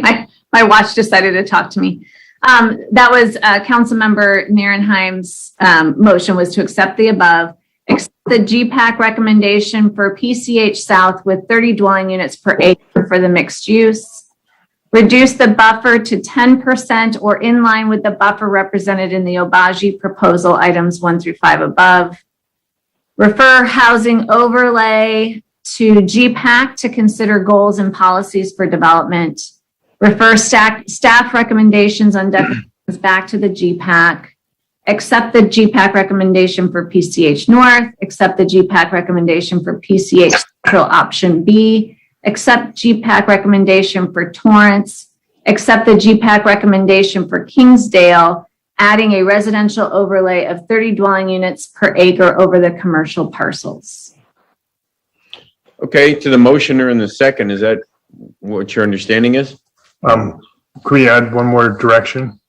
my watch decided to talk to me. That was Councilmember Nierenheim's motion was to accept the above, accept the GPAC recommendation for PCH South with 30 dwelling units per acre for the mixed use. Reduce the buffer to 10% or in line with the buffer represented in the Obagi proposal items 1 through 5 above. Refer housing overlay to GPAC to consider goals and policies for development. Refer staff recommendations on definitions back to the GPAC. Accept the GPAC recommendation for PCH North. Accept the GPAC recommendation for PCH Central option B. Accept GPAC recommendation for Torrance, accept the GPAC recommendation for Kingsdale, adding a residential overlay of 30 dwelling units per acre over the commercial parcels. Okay, to the motioner in the second, is that what your understanding is? Could we add one more direction?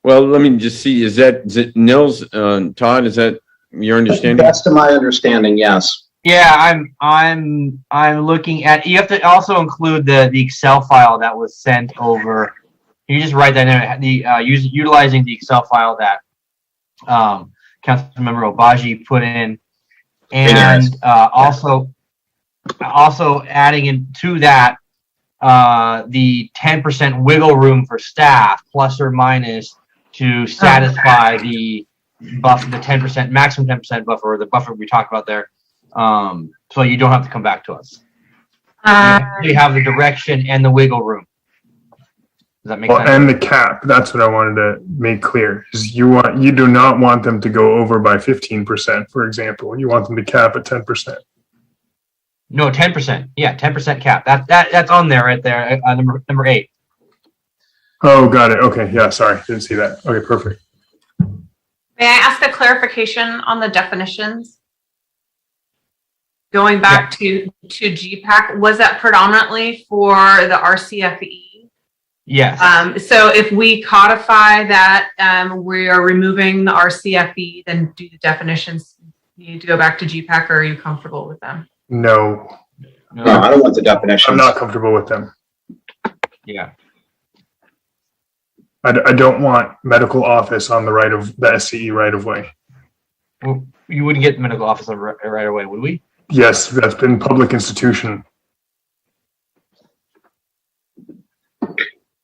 Well, let me just see, is it Nils, Todd, is that your understanding? That's to my understanding, yes. Yeah, I'm looking at. You have to also include the Excel file that was sent over. You just write that in. Utilizing the Excel file that Councilmember Obagi put in, and also adding into that the 10% wiggle room for staff, plus or minus, to satisfy the buffer, the 10% maximum 10% buffer, or the buffer we talked about there. So you don't have to come back to us. You have the direction and the wiggle room. Does that make sense? And the cap. That's what I wanted to make clear. Is you do not want them to go over by 15%, for example. You want them to cap at 10%. No, 10%. Yeah, 10% cap. That's on there right there. Number 8. Oh, got it. Okay. Yeah. Sorry, didn't see that. Okay, perfect. May I ask a clarification on the definitions? Going back to GPAC, was that predominantly for the RCFE? Yes. So if we codify that we are removing the RCFE, then do the definitions need to go back to GPAC, or are you comfortable with them? No, I don't want the definitions. I'm not comfortable with them. Yeah. I don't want medical office on the SCE right of way. Well, you wouldn't get medical office right away, would we? Yes, that's been public institution.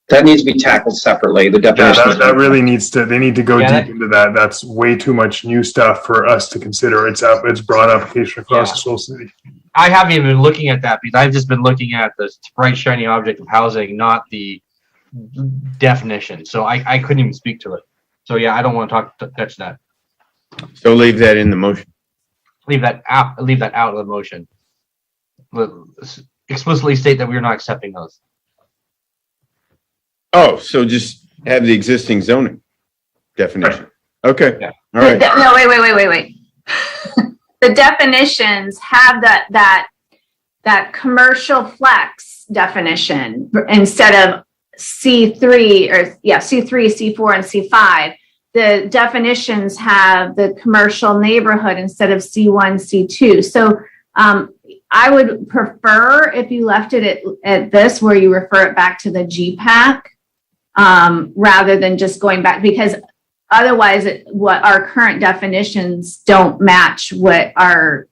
That needs to be tackled separately. The definition. Yeah, that really needs to. They need to go deep into that. That's way too much new stuff for us to consider. It's broad application across the whole city. I haven't even been looking at that because I've just been looking at the bright shiny object of housing, not the definition. So I couldn't even speak to it. So yeah, I don't want to touch that. So leave that in the motion. Leave that out of the motion. Explicitly state that we are not accepting those. Oh, so just have the existing zoning definition. Okay. Yeah. All right. No, wait. The definitions have that commercial flex definition instead of C3 C3, C4, and C5, the definitions have the commercial neighborhood instead of C1, C2. So I would prefer if you left it at this, where you refer it back to the GPAC, rather than just going back, because otherwise what our current definitions don't match what our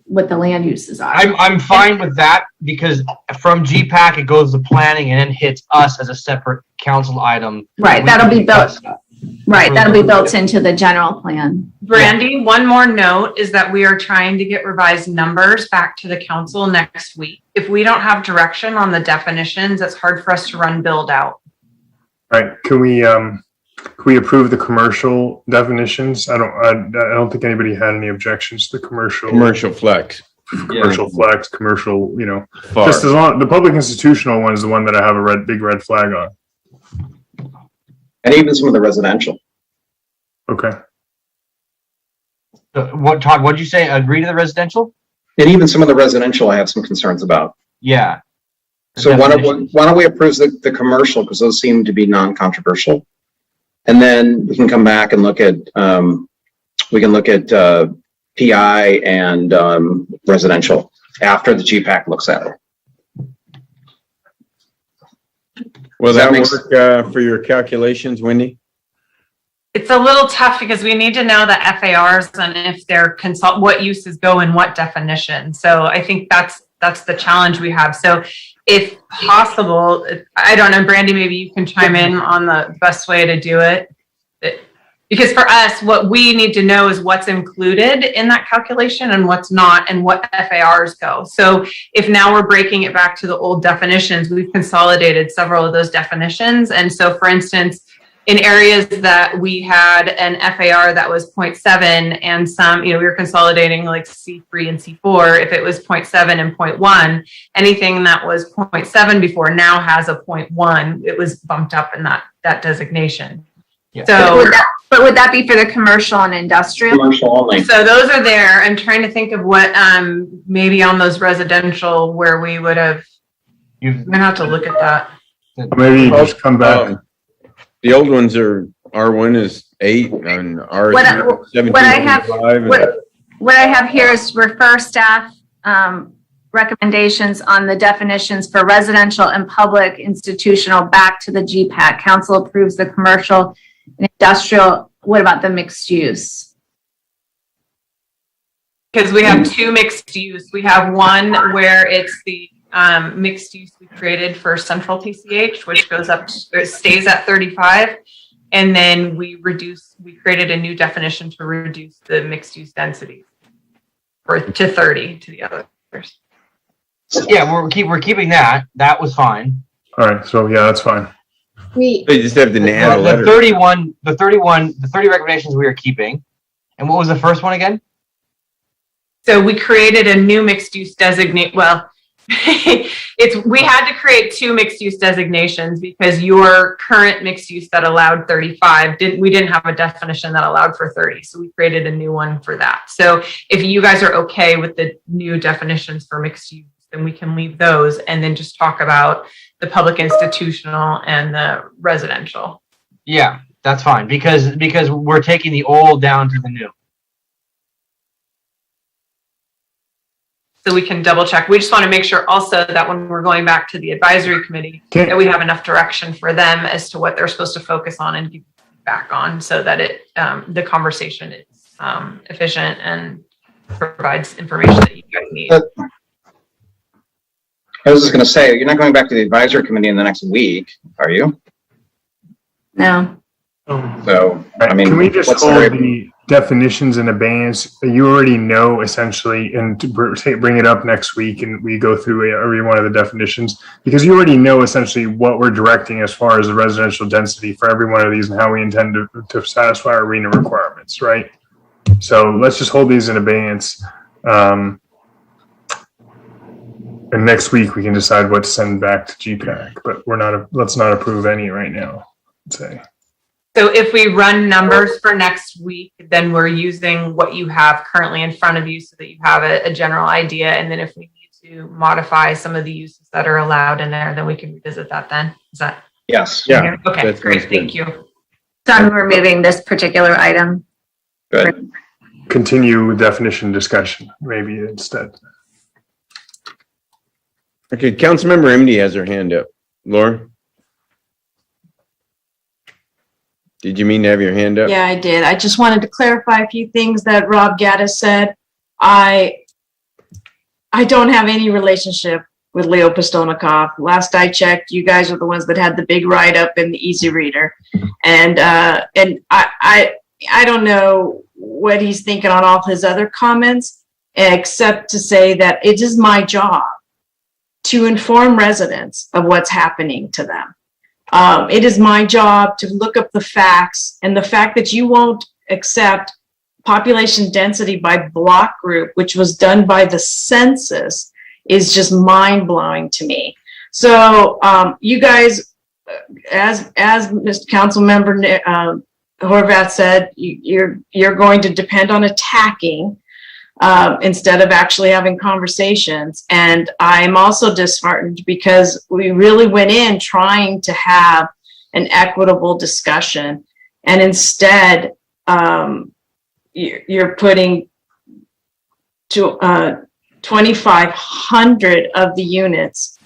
what the land uses are. I'm fine with that, because from GPAC it goes to planning and then hits us as a separate council item. Right, that'll be built. Right, that'll be built into the general plan. Brandy, one more note is that we are trying to get revised numbers back to the council next week. If we don't have direction on the definitions, it's hard for us to run build out. All right, can we approve the commercial definitions? I don't think anybody had any objections to the commercial flex. Commercial flex, commercial, Far. just as long, the public institutional one is the one that I have a big red flag on. And even some of the residential. Okay. What'd you say? Agree to the residential? And even some of the residential I have some concerns about. Yeah. So why don't we approve the commercial, because those seem to be non-controversial. And then we can come back and look at, PI and residential after the GPAC looks at it. Will that work for your calculations, Wendy? It's a little tough because we need to know the FARs and if they're what uses go in what definition. So I think that's the challenge we have. So if possible, I don't know, Brandy, maybe you can chime in on the best way to do it. Because for us, what we need to know is what's included in that calculation and what's not, and what FARs go. So if now we're breaking it back to the old definitions, we've consolidated several of those definitions. And so, for instance, in areas that we had an FAR that was 0.7 and some, we were consolidating like C3 and C4. If it was 0.7 and 0.1, anything that was 0.7 before now has a 0.1. It was bumped up in that designation. Yeah. So, but would that be for the commercial and industrial? Commercial only. So those are there. I'm trying to think of what maybe on those residential where we would have. I'm gonna have to look at that. Maybe you just come back. The old ones are, R1 is 8 and R What is 17. I have here is refer staff recommendations on the definitions for residential and public institutional back to the GPAC. Council approves the commercial and industrial. What about the mixed use? Because we have two mixed use. We have one where it's the mixed use we created for central TCH, which goes up, it stays at 35. And then we created a new definition to reduce the mixed use density to 30 to the others. Yeah, we're keeping that. That was fine. All right, so yeah, that's fine. They just have to add a letter. The 30 recommendations we are keeping. And what was the first one again? So we created a new mixed use designate. Well, we had to create two mixed use designations because your current mixed use that allowed 35 we didn't have a definition that allowed for 30. So we created a new one for that. So if you guys are okay with the new definitions for mixed use, then we can leave those and then just talk about the public institutional and the residential. Yeah, that's fine because we're taking the old down to the new. So we can double check. We just want to make sure also that when we're going back to the advisory committee, that we have enough direction for them as to what they're supposed to focus on and give back on so that the conversation is efficient and provides information that you guys need. I was just going to say, you're not going back to the advisory committee in the next week, are you? No. So, I mean, can we just hold the definitions in abeyance? You already know essentially, and to bring it up next week and we go through every one of the definitions, because you already know essentially what we're directing as far as the residential density for every one of these and how we intend to satisfy our arena requirements, right? So let's just hold these in abeyance. And next week we can decide what to send back to GPAC, but let's not approve any right now, I'd say. So if we run numbers for next week, then we're using what you have currently in front of you so that you have a general idea. And then if we need to modify some of the uses that are allowed in there, then we can revisit that then. Is that Yes. Yeah. Okay, that great, sounds thank good. you. So I'm removing this particular item. Good. Continue definition discussion, maybe instead. Okay, Councilmember MD has her hand up. Laura? Did you mean to have your hand up? Yeah, I did. I just wanted to clarify a few things that Rob Gaddis said. I don't have any relationship with Leo Postolnikov. Last I checked, you guys are the ones that had the big write-up in the Easy Reader. And I don't know what he's thinking on all his other comments, except to say that it is my job to inform residents of what's happening to them. It is my job to look up the facts, and the fact that you won't accept population density by block group, which was done by the census, is just mind-blowing to me. So you guys, as Mr. Councilmember Horvath said, you're going to depend on attacking instead of actually having conversations. And I'm also disheartened because we really went in trying to have an equitable discussion, and instead you're putting 2,500 of the units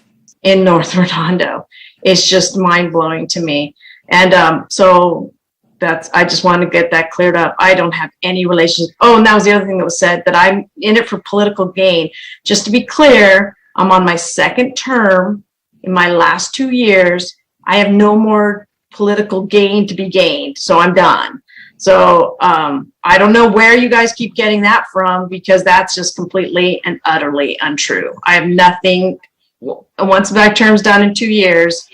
in North Redondo. It's just mind-blowing to me. And so I just want to get that cleared up. I don't have any relationship. Oh, and that was the other thing that was said, that I'm in it for political gain. Just to be clear, I'm on my second term. In my last 2 years, I have no more political gain to be gained, so I'm done. So I don't know where you guys keep getting that from, because that's just completely and utterly untrue. I have nothing. Once my term's done in 2 years,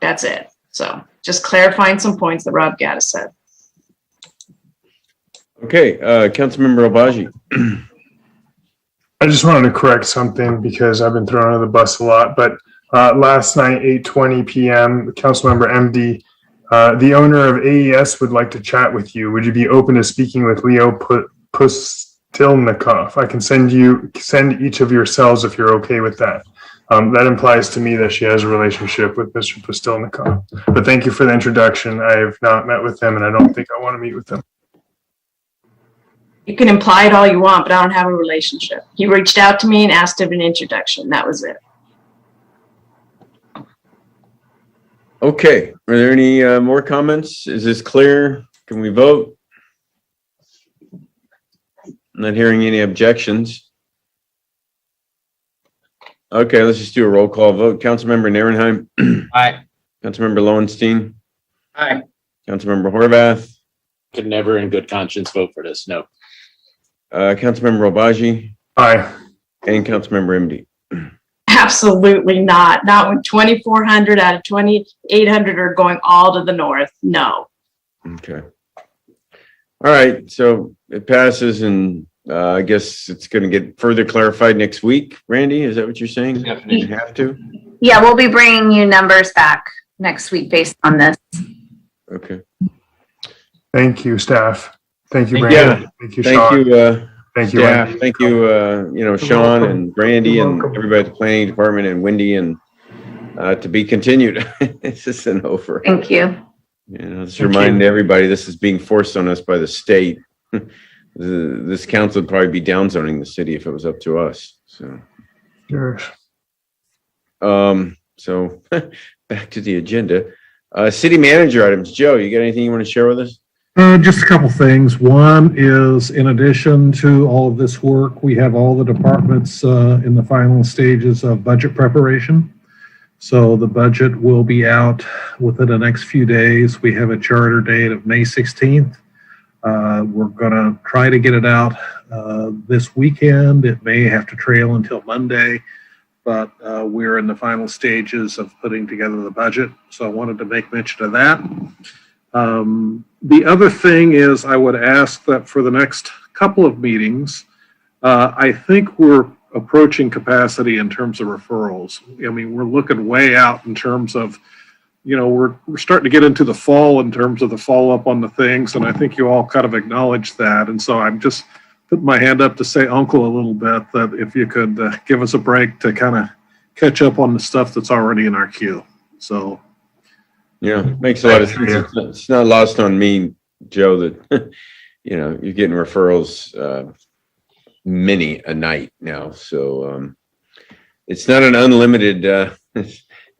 that's it. So just clarifying some points that Rob Gaddis said. Okay, Councilmember Obaji. I just wanted to correct something because I've been thrown under the bus a lot, but last night, 8:20 p.m., Councilmember MD, the owner of AES would like to chat with you. Would you be open to speaking with Leo Pustilnikov? I can send each of your cells if you're okay with that. That implies to me that she has a relationship with Mr. Pustilnikov. But thank you for the introduction. I have not met with him, and I don't think I want to meet with him. You can imply it all you want, but I don't have a relationship. He reached out to me and asked of an introduction. That was it. Okay, are there any more comments? Is this clear? Can we vote? I'm not hearing any objections. Okay, let's just do a roll call vote. Councilmember Nierenheim. Aye. Councilmember Lowenstein. Aye. Councilmember Horvath. Could never in good conscience vote for this, no. Councilmember Obaji. Aye. And Councilmember MD. Absolutely not. Not when 2,400 out of 2,800 are going all to the north. No. Okay. All right, so it passes, and I guess it's going to get further clarified next week. Randy, is that what you're saying? You have to? Yeah, we'll be bringing you numbers back next week based on this. Okay. Thank you, staff. Thank you, Yeah. Brandon. Thank you, Sean. Thank you, staff. Wendy. Thank you, Sean and Brandy and everybody at the planning department and Wendy, and to be continued. This isn't over. Thank you. Let's remind everybody this is being forced on us by the state. This council would probably be downzoning the city if it was up to us. So, Yes. So back to the agenda. City manager items. Joe, you got anything you want to share with us? Just a couple things. One is, in addition to all of this work, we have all the departments in the final stages of budget preparation. So the budget will be out within the next few days. We have a charter date of May 16th. We're going to try to get it out this weekend. It may have to trail until Monday, but we're in the final stages of putting together the budget. So I wanted to make mention of that. The other thing is, I would ask that for the next couple of meetings, I think we're approaching capacity in terms of referrals. I mean, we're looking way out in terms of, we're starting to get into the fall in terms of the follow-up on the things, and I think you all kind of acknowledge that. And so I'm just putting my hand up to say uncle a little bit, that if you could give us a break to kind of catch up on the stuff that's already in our queue. So Yeah, makes a lot of sense. It's not lost on me, Joe, that, you know, you're getting referrals, many a night now. So, it's not an unlimited,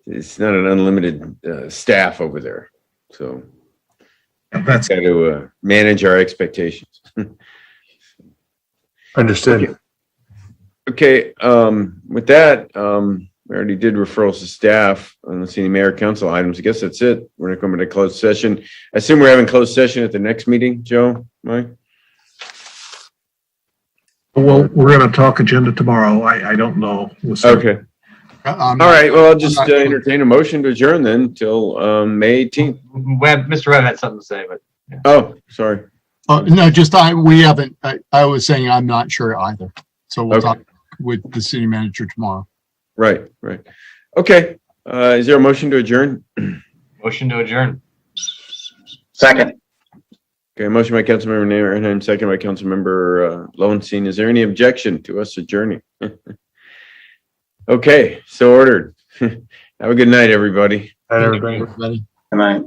it's not an unlimited, staff over there. So That's got to, manage our expectations. Understood. Okay, with that, we already did referrals to staff. I don't see any mayor council items. I guess that's it. We're not going to closed session. I assume we're having closed session at the next meeting, Joe, Mike? Well, we're going to talk agenda tomorrow. I don't know. We'll see. Okay. All right. Well, I'll just entertain a motion to adjourn then till May 18th. Mr. Webb had something to say, but Oh, sorry. No, just we haven't, I was saying I'm not sure either. So we'll talk with the city manager tomorrow. Right, right. Okay. Is there a motion to adjourn? motion to adjourn. Second. Okay, motion by Councilmember Nairn, second by Councilmember Lowenstein. Is there any objection to us adjourning? Okay, so ordered. Have a good night, everybody. Night, everybody. Everybody. Good night.